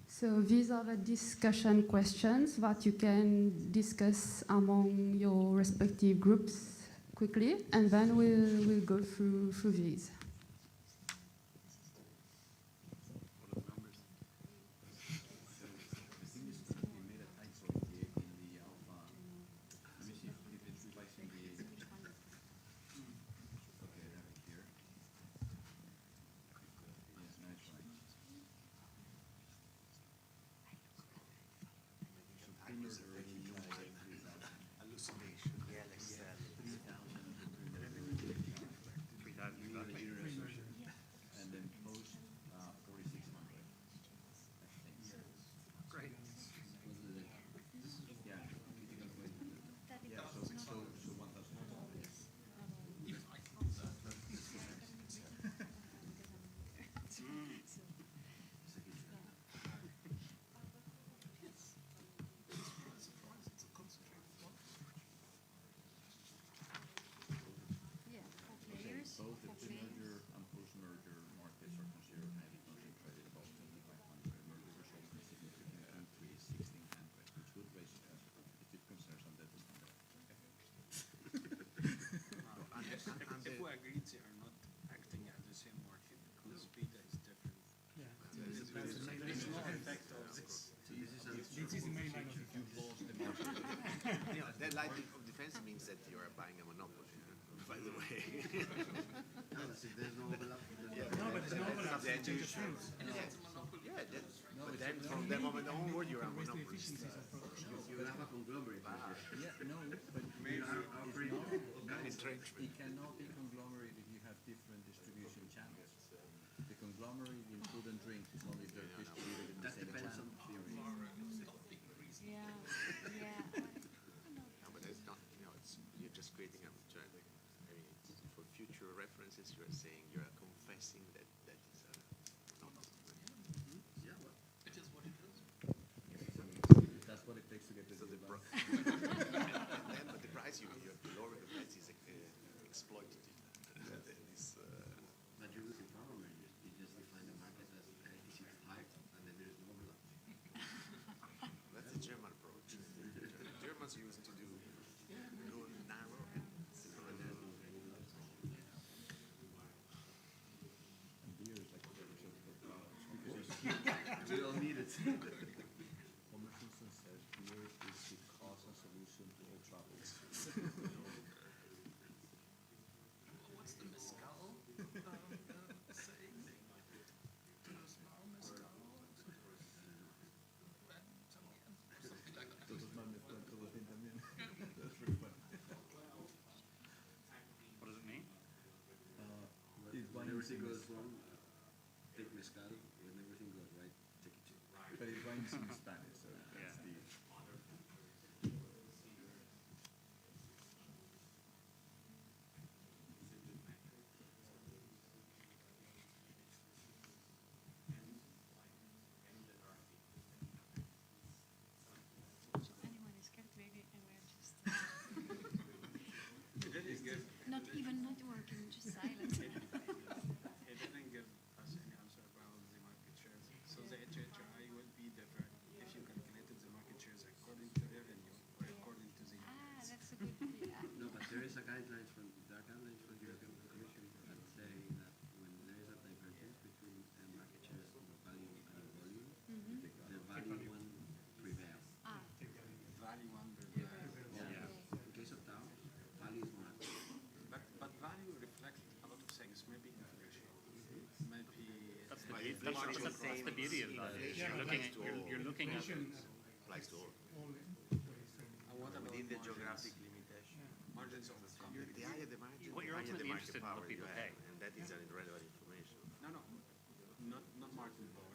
So these are the discussion questions that you can discuss among your respective groups quickly, and then we'll go through these. Both the pre-merger and post-merger markets are considered highly concentrated, about 2,500. Merger results in significant increase, 1,600, which would raise legit concerns on that. If we agreed they are not acting at the same market because beta is different. Yeah. This is the main line of defense. That line of defense means that you are buying a monopoly, by the way. No, there's no overlap. No, but there's no overlap. Then you choose. Yeah, but then from that moment onward, you're a monopolist. You have a conglomerate. Yeah, no, but it cannot be conglomerate if you have different distribution channels. The conglomerate in food and drink is only if they're distributed in the same channel. No, but it's not, you're just creating a trend. I mean, for future references, you are saying, you are confessing that that is a monopoly. Yeah, well, it is what What's the mezcal saying? To the small mezcal. Something like that. Todos mal mezcal, todos bien también. That's very funny. What does it mean? If everything goes wrong, take mezcal. When everything goes right, take it too. But it rhymes in Spanish, so that's the... Anyone is scared, maybe, and we're just It didn't give, not even not working, just silent. it didn't give us any answer about the market shares. So the HHI will be different if you calculated the market shares according to revenue or according to the... That's a good idea. No, but there is a guidelines from the European Commission that say that when there is a divergence between market shares of value and volume, the value one prevails. Value one prevails. Yeah. In case of Dow, value is more active. But value reflects a lot of things. Maybe inflation. Maybe That's the beauty of that. You're looking at applies to all. what about Within the margins? geographic limitation. Margins of companies. The higher the margin, What you're the higher the ultimately market interested in power what you people have, pay. and that is an irrelevant information. Not market power.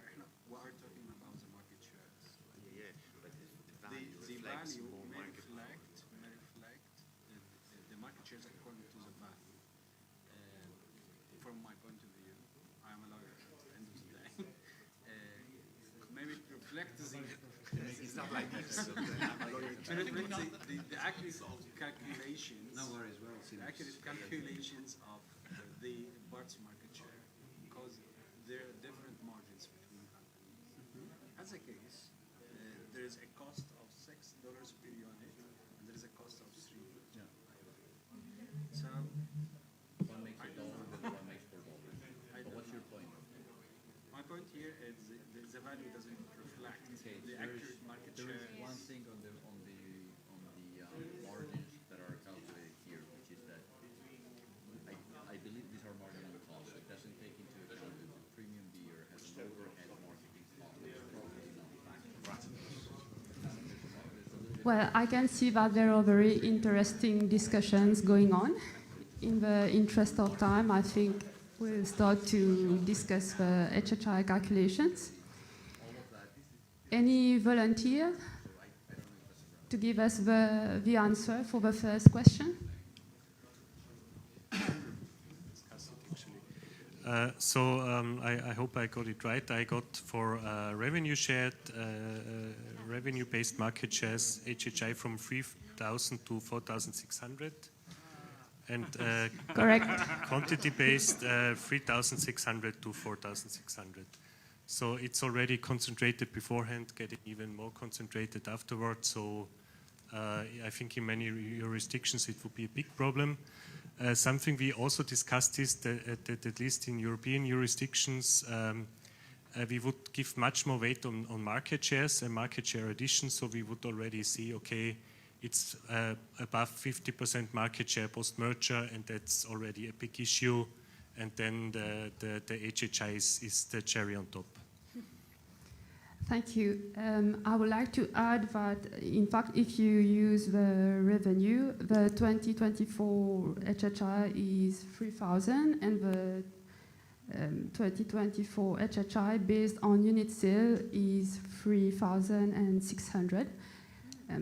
We are talking about the market shares. Yeah, but the value The reflects value more may market power. reflect the market shares according to the value. From my point of view, I am a lawyer at the end of the day. Maybe it reflects the... It's not like this. I'm a lawyer. To reflect the accurate calculations. No worries, well, The accurate calculations of the parts market share, because there are different margins between companies. As a case, there is a cost of $6 per unit, and there is a cost of 3. Yeah. So One makes a dollar, the other one makes $4. But what's your point? my point here is the value doesn't reflect the accurate market There share. is one thing on the margins that are calculated here, which is that I believe these are marginal costs. It doesn't take into account that the premium beer has an overhead marketing cost. It's probably not factored. Well, I can see that there are very interesting discussions going on. In the interest of time, I think we'll start to discuss the HHI calculations. Any volunteer to give us the answer for the first question? I hope I got it right. I got for revenue shared, revenue-based market shares, HHI from 3,000 to 4,600. And correct. Quantity-based, 3,600 to 4,600. So it's already concentrated beforehand, getting even more concentrated afterwards. So I think in many jurisdictions it would be a big problem. Something we also discussed is that at least in European jurisdictions, we would give much more weight on market shares and market share addition. So we would already see, okay, it's above 50% market share post-merger, and that's already a big issue. And then the HHI is the cherry on top. Thank you. I would like to add that, in fact, if you use the revenue, the 2024 HHI is 3,000, and the 2024 HHI based on unit sale is 3,600.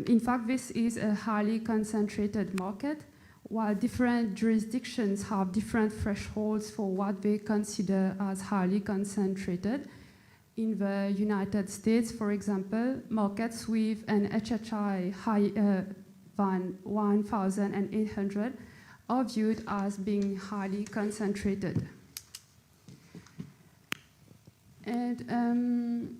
In fact, this is a highly concentrated market, while different jurisdictions have different thresholds for what they consider as highly concentrated. In the United States, for example, markets with an HHI higher than 1,800 are viewed as being highly concentrated. And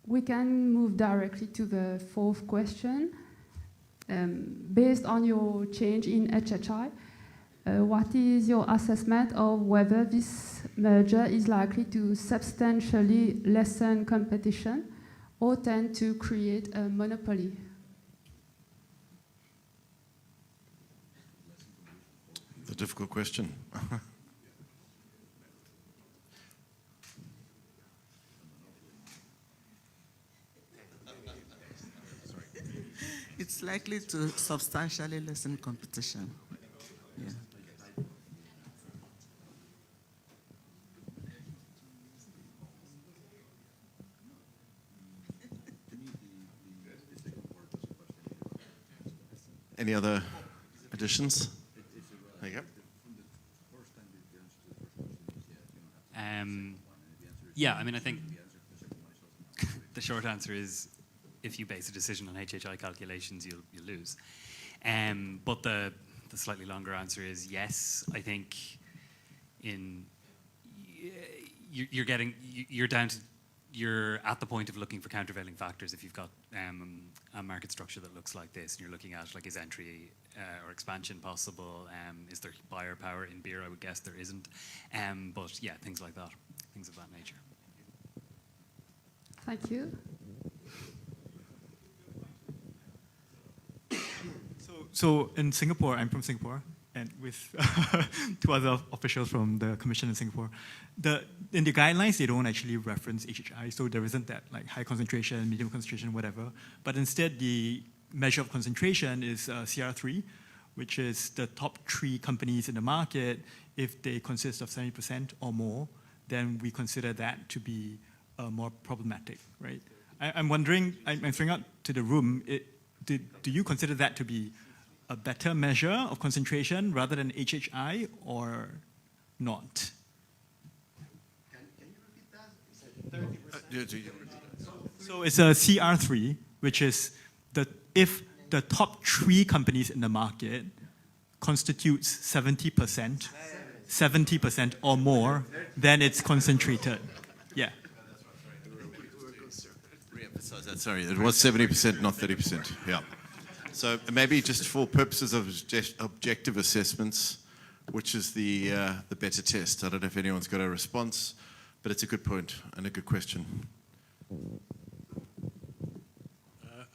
we can move directly to the fourth question. Based on your change in HHI, What is your assessment of whether this merger is likely to substantially lessen competition or tend to create a monopoly? It's a difficult question. It's likely to substantially lessen competition. Yeah. Any other additions? There you go. Yeah, I mean, I think the short answer is if you base a decision on HHI calculations, you'll lose. But the slightly longer answer is yes. I think you're at the point of looking for countervailing factors if you've got a market structure that looks like this, and you're looking at like, is entry or expansion possible? Is there buyer power in beer? I would guess there isn't. But yeah, things like that, things of that nature. Thank you. So in Singapore, I'm from Singapore, and with two other officials from the commission in Singapore, in the guidelines, they don't actually reference HHI, so there isn't that like high concentration, medium concentration, whatever. But instead, the measure of concentration is CR3, which is the top 3 companies in the market. If they consist of 70% or more, then we consider that to be more problematic, right? I'm wondering, I'm throwing out to the room, do you consider that to be a better measure of concentration rather than HHI or not? Can you repeat that? So it's a CR3, which is if the top 3 companies in the market constitutes 70% or more, then it's concentrated. Yeah. Re-emphasize that, sorry. It was 70%, not 30%. Yeah. So maybe just for purposes of objective assessments, which is the better test? I don't know if anyone's got a response, but it's a good point and a good question.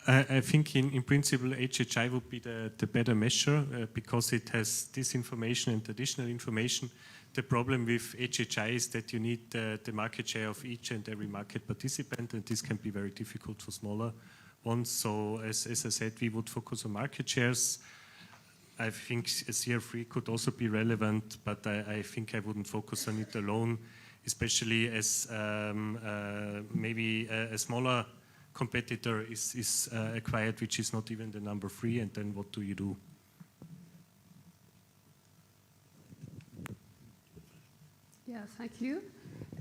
I think in principle HHI would be the better measure because it has this information and additional information. The problem with HHI is that you need the market share of each and every market participant, and this can be very difficult for smaller ones. So as I said, we would focus on market shares. I think CR3 could also be relevant, but I think I wouldn't focus on it alone, especially as maybe a smaller competitor is acquired, which is not even the number 3, and then what do you do? Yeah, thank you.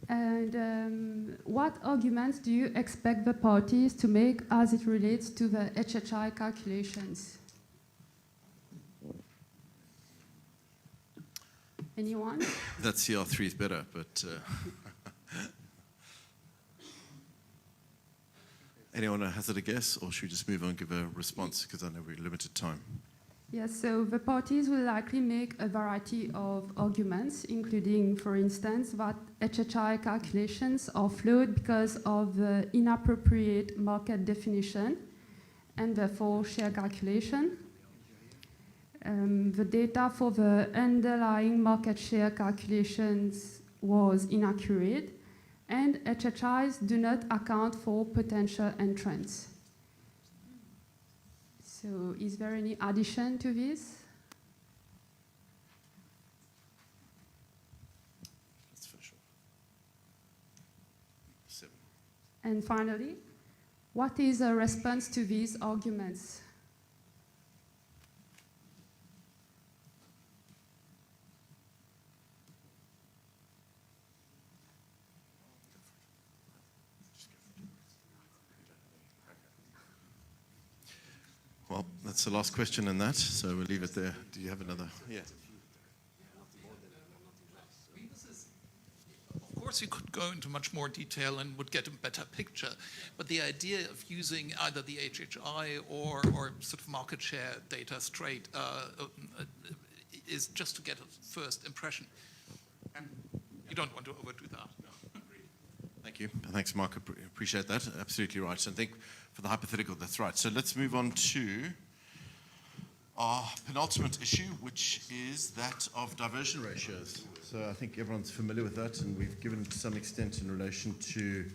And what arguments do you expect the parties to make as it relates to the HHI calculations? Anyone? That CR3 is better, but anyone hazard a guess, or should we just move on and give a response, because I know we're limited time? Yes, so the parties will likely make a variety of arguments, including, for instance, that HHI calculations are flawed because of the inappropriate market definition and therefore share calculation. The data for the underlying market share calculations was inaccurate, and HHIs do not account for potential entrants. So is there any addition to this? Let's finish off. 7. And finally, what is a response to these arguments? Well, that's the last question in that, so we'll leave it there. Do you have another? Yeah. Of course, you could go into much more detail and would get a better picture, but the idea of using either the HHI or sort of market share data straight is just to get a first impression. And you don't want to overdo that. Thank you. Thanks, Mark. Appreciate that. Absolutely right. So I think for the hypothetical, that's right. So let's move on to our penultimate issue, which is that of diversion ratios. So I think everyone's familiar with that, and we've given to some extent in relation to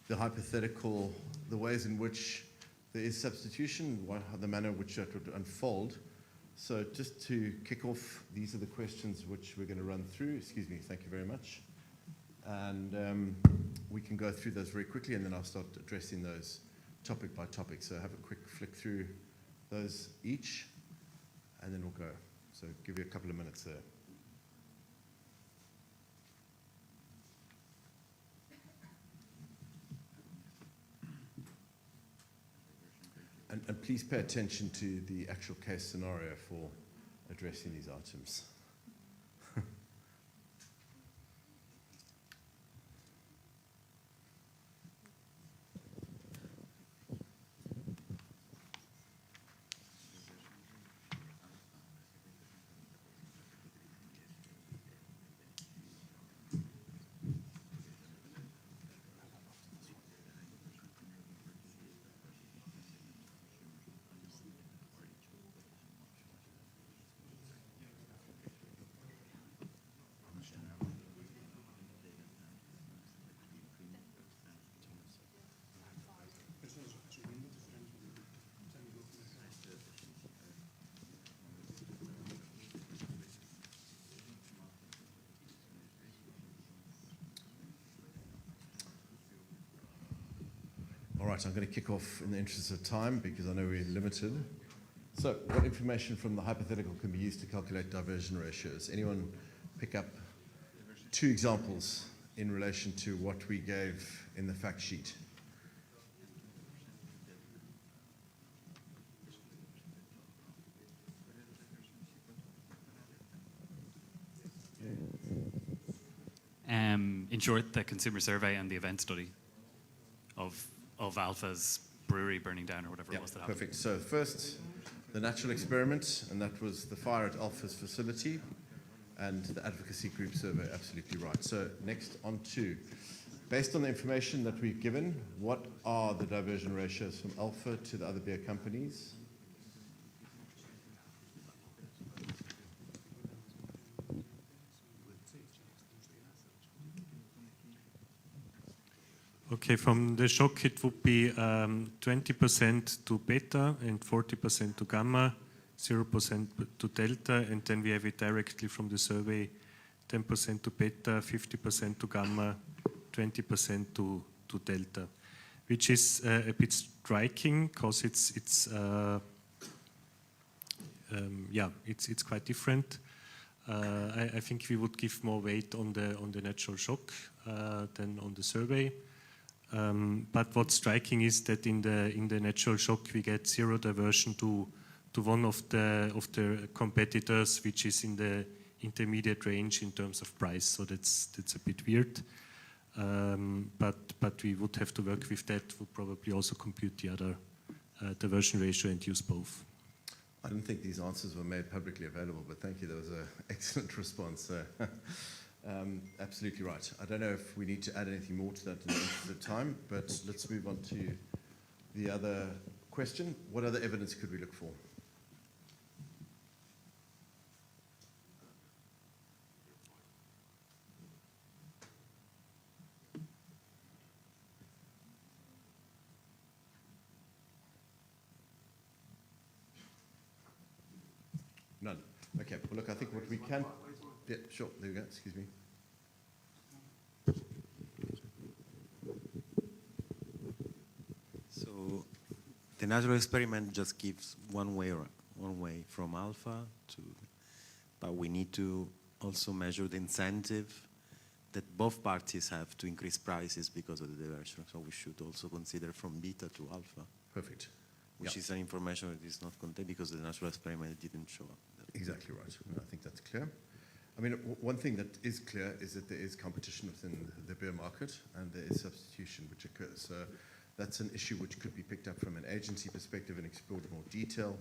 the hypothetical, the ways in which there is substitution, the manner in which that would unfold. So just to kick off, these are the questions which we're going to run through. Excuse me, thank you very much. And we can go through those very quickly, and then I'll start addressing those topic by topic. So have a quick flick through those each, and then we'll go. So give you a couple of minutes there. And please pay attention to the actual case scenario for addressing these items. All right, I'm going to kick off in the interest of time because I know we're limited. So what information from the hypothetical can be used to calculate diversion ratios? Anyone pick up 2 examples in relation to what we gave in the fact sheet? In short, the consumer survey and the event study of Alpha's brewery burning down or whatever it was that happened. Perfect. So first, the natural experiment, and that was the fire at Alpha's facility, and the advocacy group survey. Absolutely right. So next on to, based on the information that we've given, what are the diversion ratios from Alpha to the other beer companies? Okay, from the shock it would be 20% to beta and 40% to gamma, 0% to delta, and then we have it directly from the survey, 10% to beta, 50% to gamma, 20% to delta, which is a bit striking because it's quite different. I think we would give more weight on the natural shock than on the survey. But what's striking is that in the natural shock we get 0 diversion to one of the competitors, which is in the intermediate range in terms of price. So that's a bit weird. But we would have to work with that. We'll probably also compute the other diversion ratio and use both. I didn't think these answers were made publicly available, but thank you. That was an excellent response. Absolutely right. I don't know if we need to add anything more to that in the interest of time, but let's move on to the other question. What other evidence could we look for? None. Okay, well look, I think what we can... Yeah, sure, there we go, excuse me. So the natural experiment just gives one way from alpha to, but we need to also measure the incentive that both parties have to increase prices because of the diversion. So we should also consider from beta to alpha. Perfect. Which is an information that is not contained because the natural experiment didn't show up. Exactly right. I think that's clear. I mean, one thing that is clear is that there is competition within the beer market and there is substitution which occurs. So that's an issue which could be picked up from an agency perspective and explored in more detail.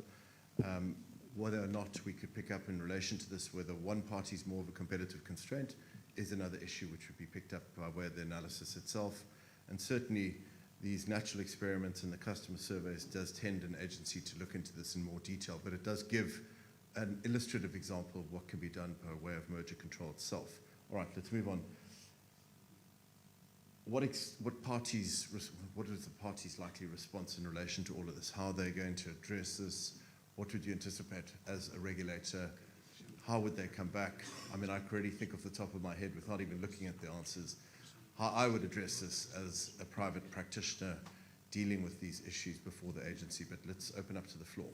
whether or not we could pick up in relation to this, whether one party is more of a competitive constraint is another issue which would be picked up by way of the analysis itself. And certainly these natural experiments and the customer surveys does tend an agency to look into this in more detail, but it does give an illustrative example of what can be done by way of merger control itself. All right, let's move on. What is the party's likely response in relation to all of this? How are they going to address this? What would you anticipate as a regulator? How would they come back? I mean, I can already think off the top of my head, without even looking at the answers, how I would address this as a private practitioner dealing with these issues before the agency. But let's open up to the floor.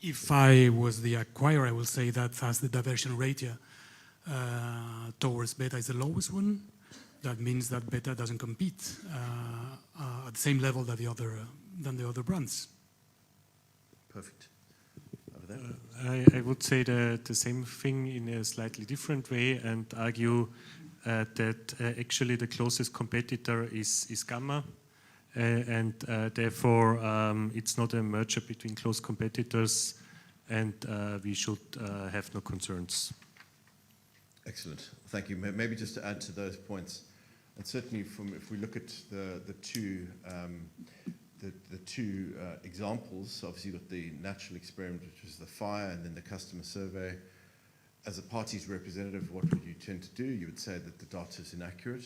If I was the acquirer, I will say that as the diversion ratio towards beta is the lowest one, that means that beta doesn't compete at the same level that than the other brands. Perfect. I would say the same thing in a slightly different way and argue that actually the closest competitor is Gamma, and therefore it's not a merger between close competitors, and we should have no concerns. Excellent. Thank you. Maybe just to add to those points, and certainly if we look at the two examples, obviously you've got the natural experiment, which was the fire, and then the customer survey. As a party's representative, what would you tend to do? You would say that the data is inaccurate.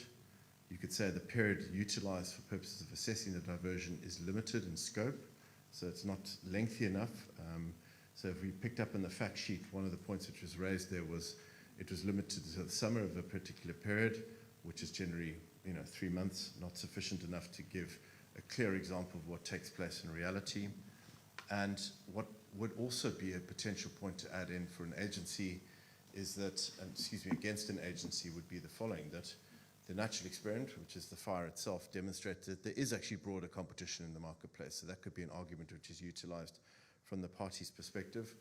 You could say the period utilized for purposes of assessing the diversion is limited in scope, so it's not lengthy enough. So if we picked up in the fact sheet, one of the points which was raised there was it was limited to the summer of a particular period, which is generally 3 months, not sufficient enough to give a clear example of what takes place in reality. And what would also be a potential point to add in for an agency is that, against an agency would be the following, that the natural experiment, which is the fire itself, demonstrates that there is actually broader competition in the marketplace. So that could be an argument which is utilized from the party's perspective.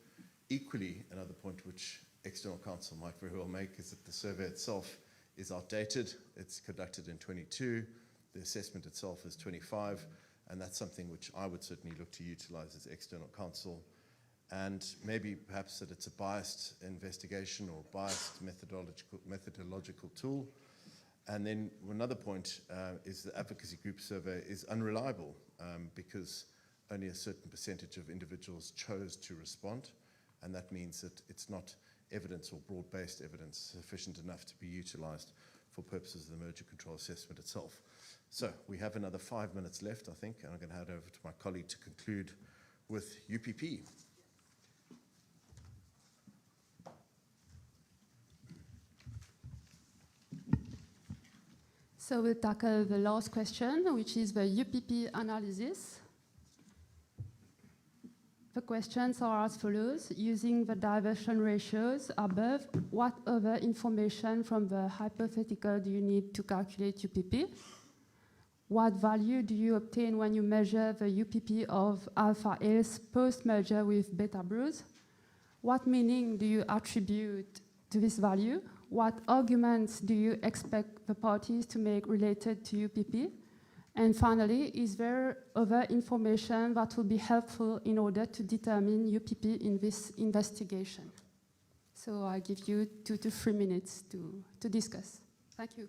Equally, another point which external counsel might very well make is that the survey itself is outdated. It's conducted in 22. The assessment itself is 25. And that's something which I would certainly look to utilize as external counsel. And maybe perhaps that it's a biased investigation or biased methodological tool. And then another point is the advocacy group survey is unreliable because only a certain percentage of individuals chose to respond. And that means that it's not evidence or broad-based evidence sufficient enough to be utilized for purposes of the merger control assessment itself. So we have another 5 minutes left, I think, and I'm going to hand over to my colleague to conclude with UPP. So we'll tackle the last question, which is the UPP analysis. The questions are as follows. Using the diversion ratios above, what other information from the hypothetical do you need to calculate UPP? What value do you obtain when you measure the UPP of alpha Ales post-merger with beta Brews? What meaning do you attribute to this value? What arguments do you expect the parties to make related to UPP? And finally, is there other information that will be helpful in order to determine UPP in this investigation? So I give you 2 to 3 minutes to discuss. Thank you.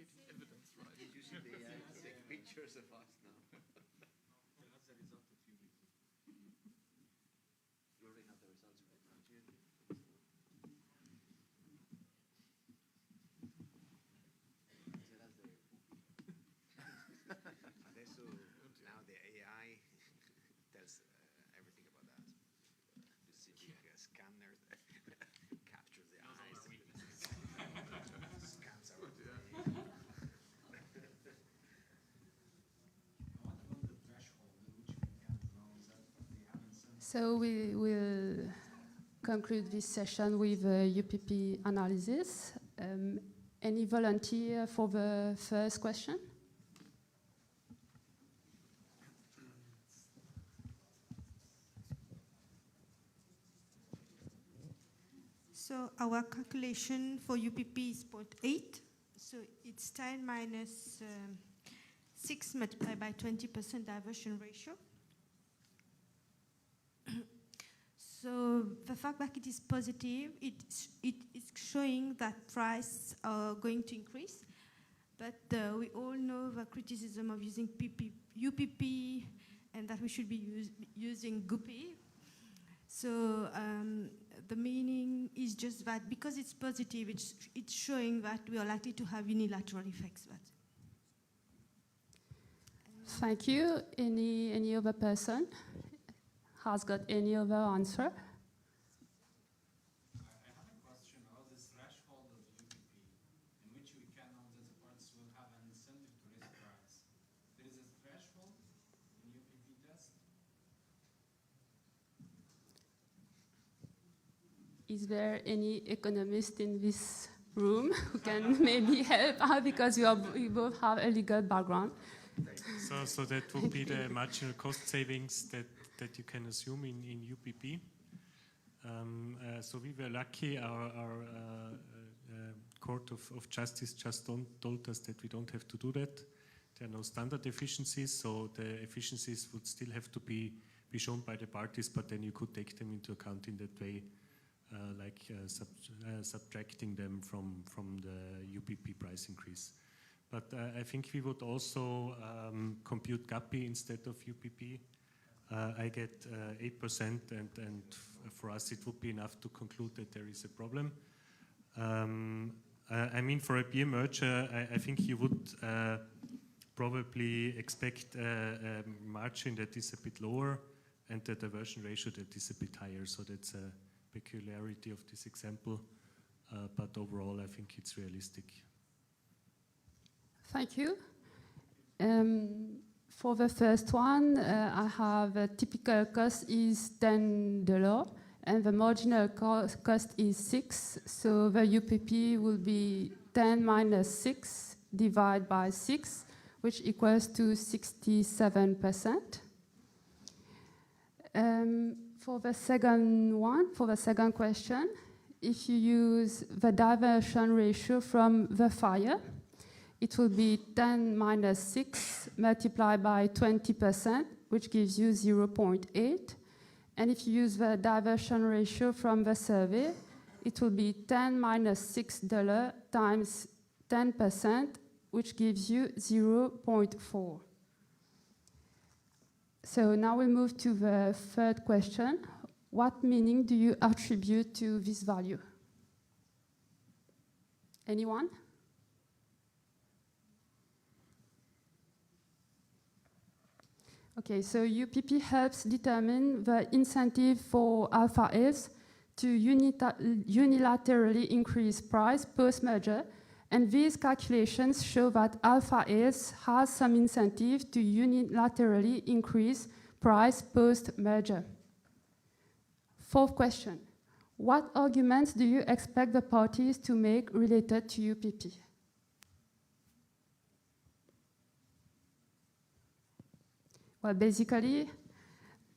creating evidence, right? Did you see the AI take pictures of us now? That's the result of UBP. You already have the results right now. Adesso, now the AI tells everything about that. You see the scanner captures the eyes. Scans our brain. So we will conclude this session with a UPP analysis. Any volunteer for the first question? So our calculation for UPP is 0.8. So it's 10 minus 6 multiplied by 20% diversion ratio. So the fact that it is positive, it is showing that prices are going to increase. But we all know the criticism of using UPP and that we should be using GUPI. So the meaning is just that because it's positive, it's showing that we are likely to have unilateral effects. Thank you. Any other person has got any other answer? I have a question about this threshold of UPP, in which we can know that the parties will have an incentive to raise price. There is a threshold in UPP test. Is there any economist in this room who can maybe help out, because we both have a legal background? So that would be the marginal cost savings that you can assume in UPP. So we were lucky. Our Court of Justice just told us that we don't have to do that. There are no standard efficiencies, so the efficiencies would still have to be shown by the parties, but then you could take them into account in that way, subtracting them from the UPP price increase. But I think we would also compute GAPI instead of UPP. I get 8%, and for us it would be enough to conclude that there is a problem. I mean, for a beer merger, I think you would probably expect a margin that is a bit lower and a diversion ratio that is a bit higher. So that's a peculiarity of this example. But overall, I think it's realistic. Thank you. For the first one, I have a typical cost is $10 and the marginal cost is 6. So the UPP will be 10 minus 6 divided by 6, which equals to 67%. For the second question, if you use the diversion ratio from the fire, it will be 10 minus 6 multiplied by 20%, which gives you 0.8. And if you use the diversion ratio from the survey, it will be 10 minus $6 times 10%, which gives you 0.4. So now we move to the third question. What meaning do you attribute to this value? Anyone? Okay, so UPP helps determine the incentive for alpha A's to unilaterally increase price post-merger, and these calculations show that alpha A's has some incentive to unilaterally increase price post-merger. Fourth question, what arguments do you expect the parties to make related to UPP? Well, basically,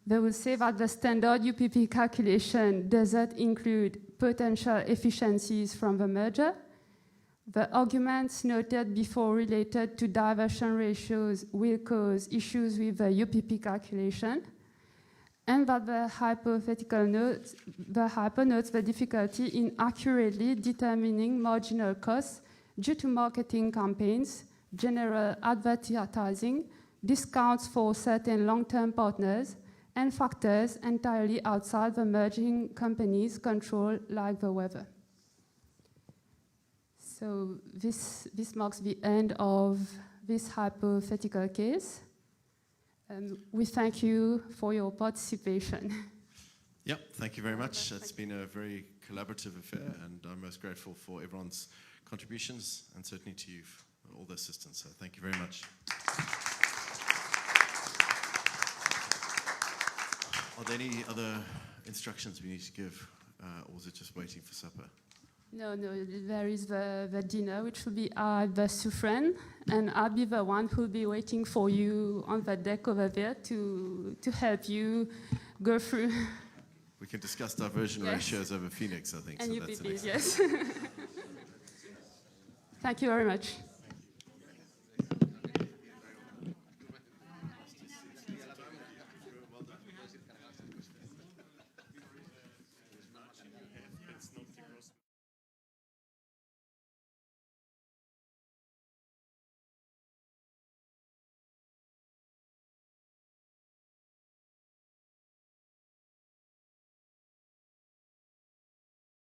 they will say that the standard UPP calculation doesn't include potential efficiencies from the merger. The arguments noted before related to diversion ratios will cause issues with the UPP calculation, and that the hypo notes the difficulty in accurately determining marginal costs due to marketing campaigns, general advertising, discounts for certain long-term partners, and factors entirely outside the merging company's control, like the weather. So this marks the end of this hypothetical case. We thank you for your participation. Yep, thank you very much. It's been a very collaborative affair, and I'm most grateful for everyone's contributions, and certainly to you for all the assistance. So thank you very much. Are there any other instructions we need to give, or is it just waiting for supper? No, there is the dinner, which will be at the Suffren, and I'll be the one who will be waiting for you on the deck over there to help you go through. We can discuss diversion ratios over Phoenix, I think. And so you that's be the next yes. Thank you very much.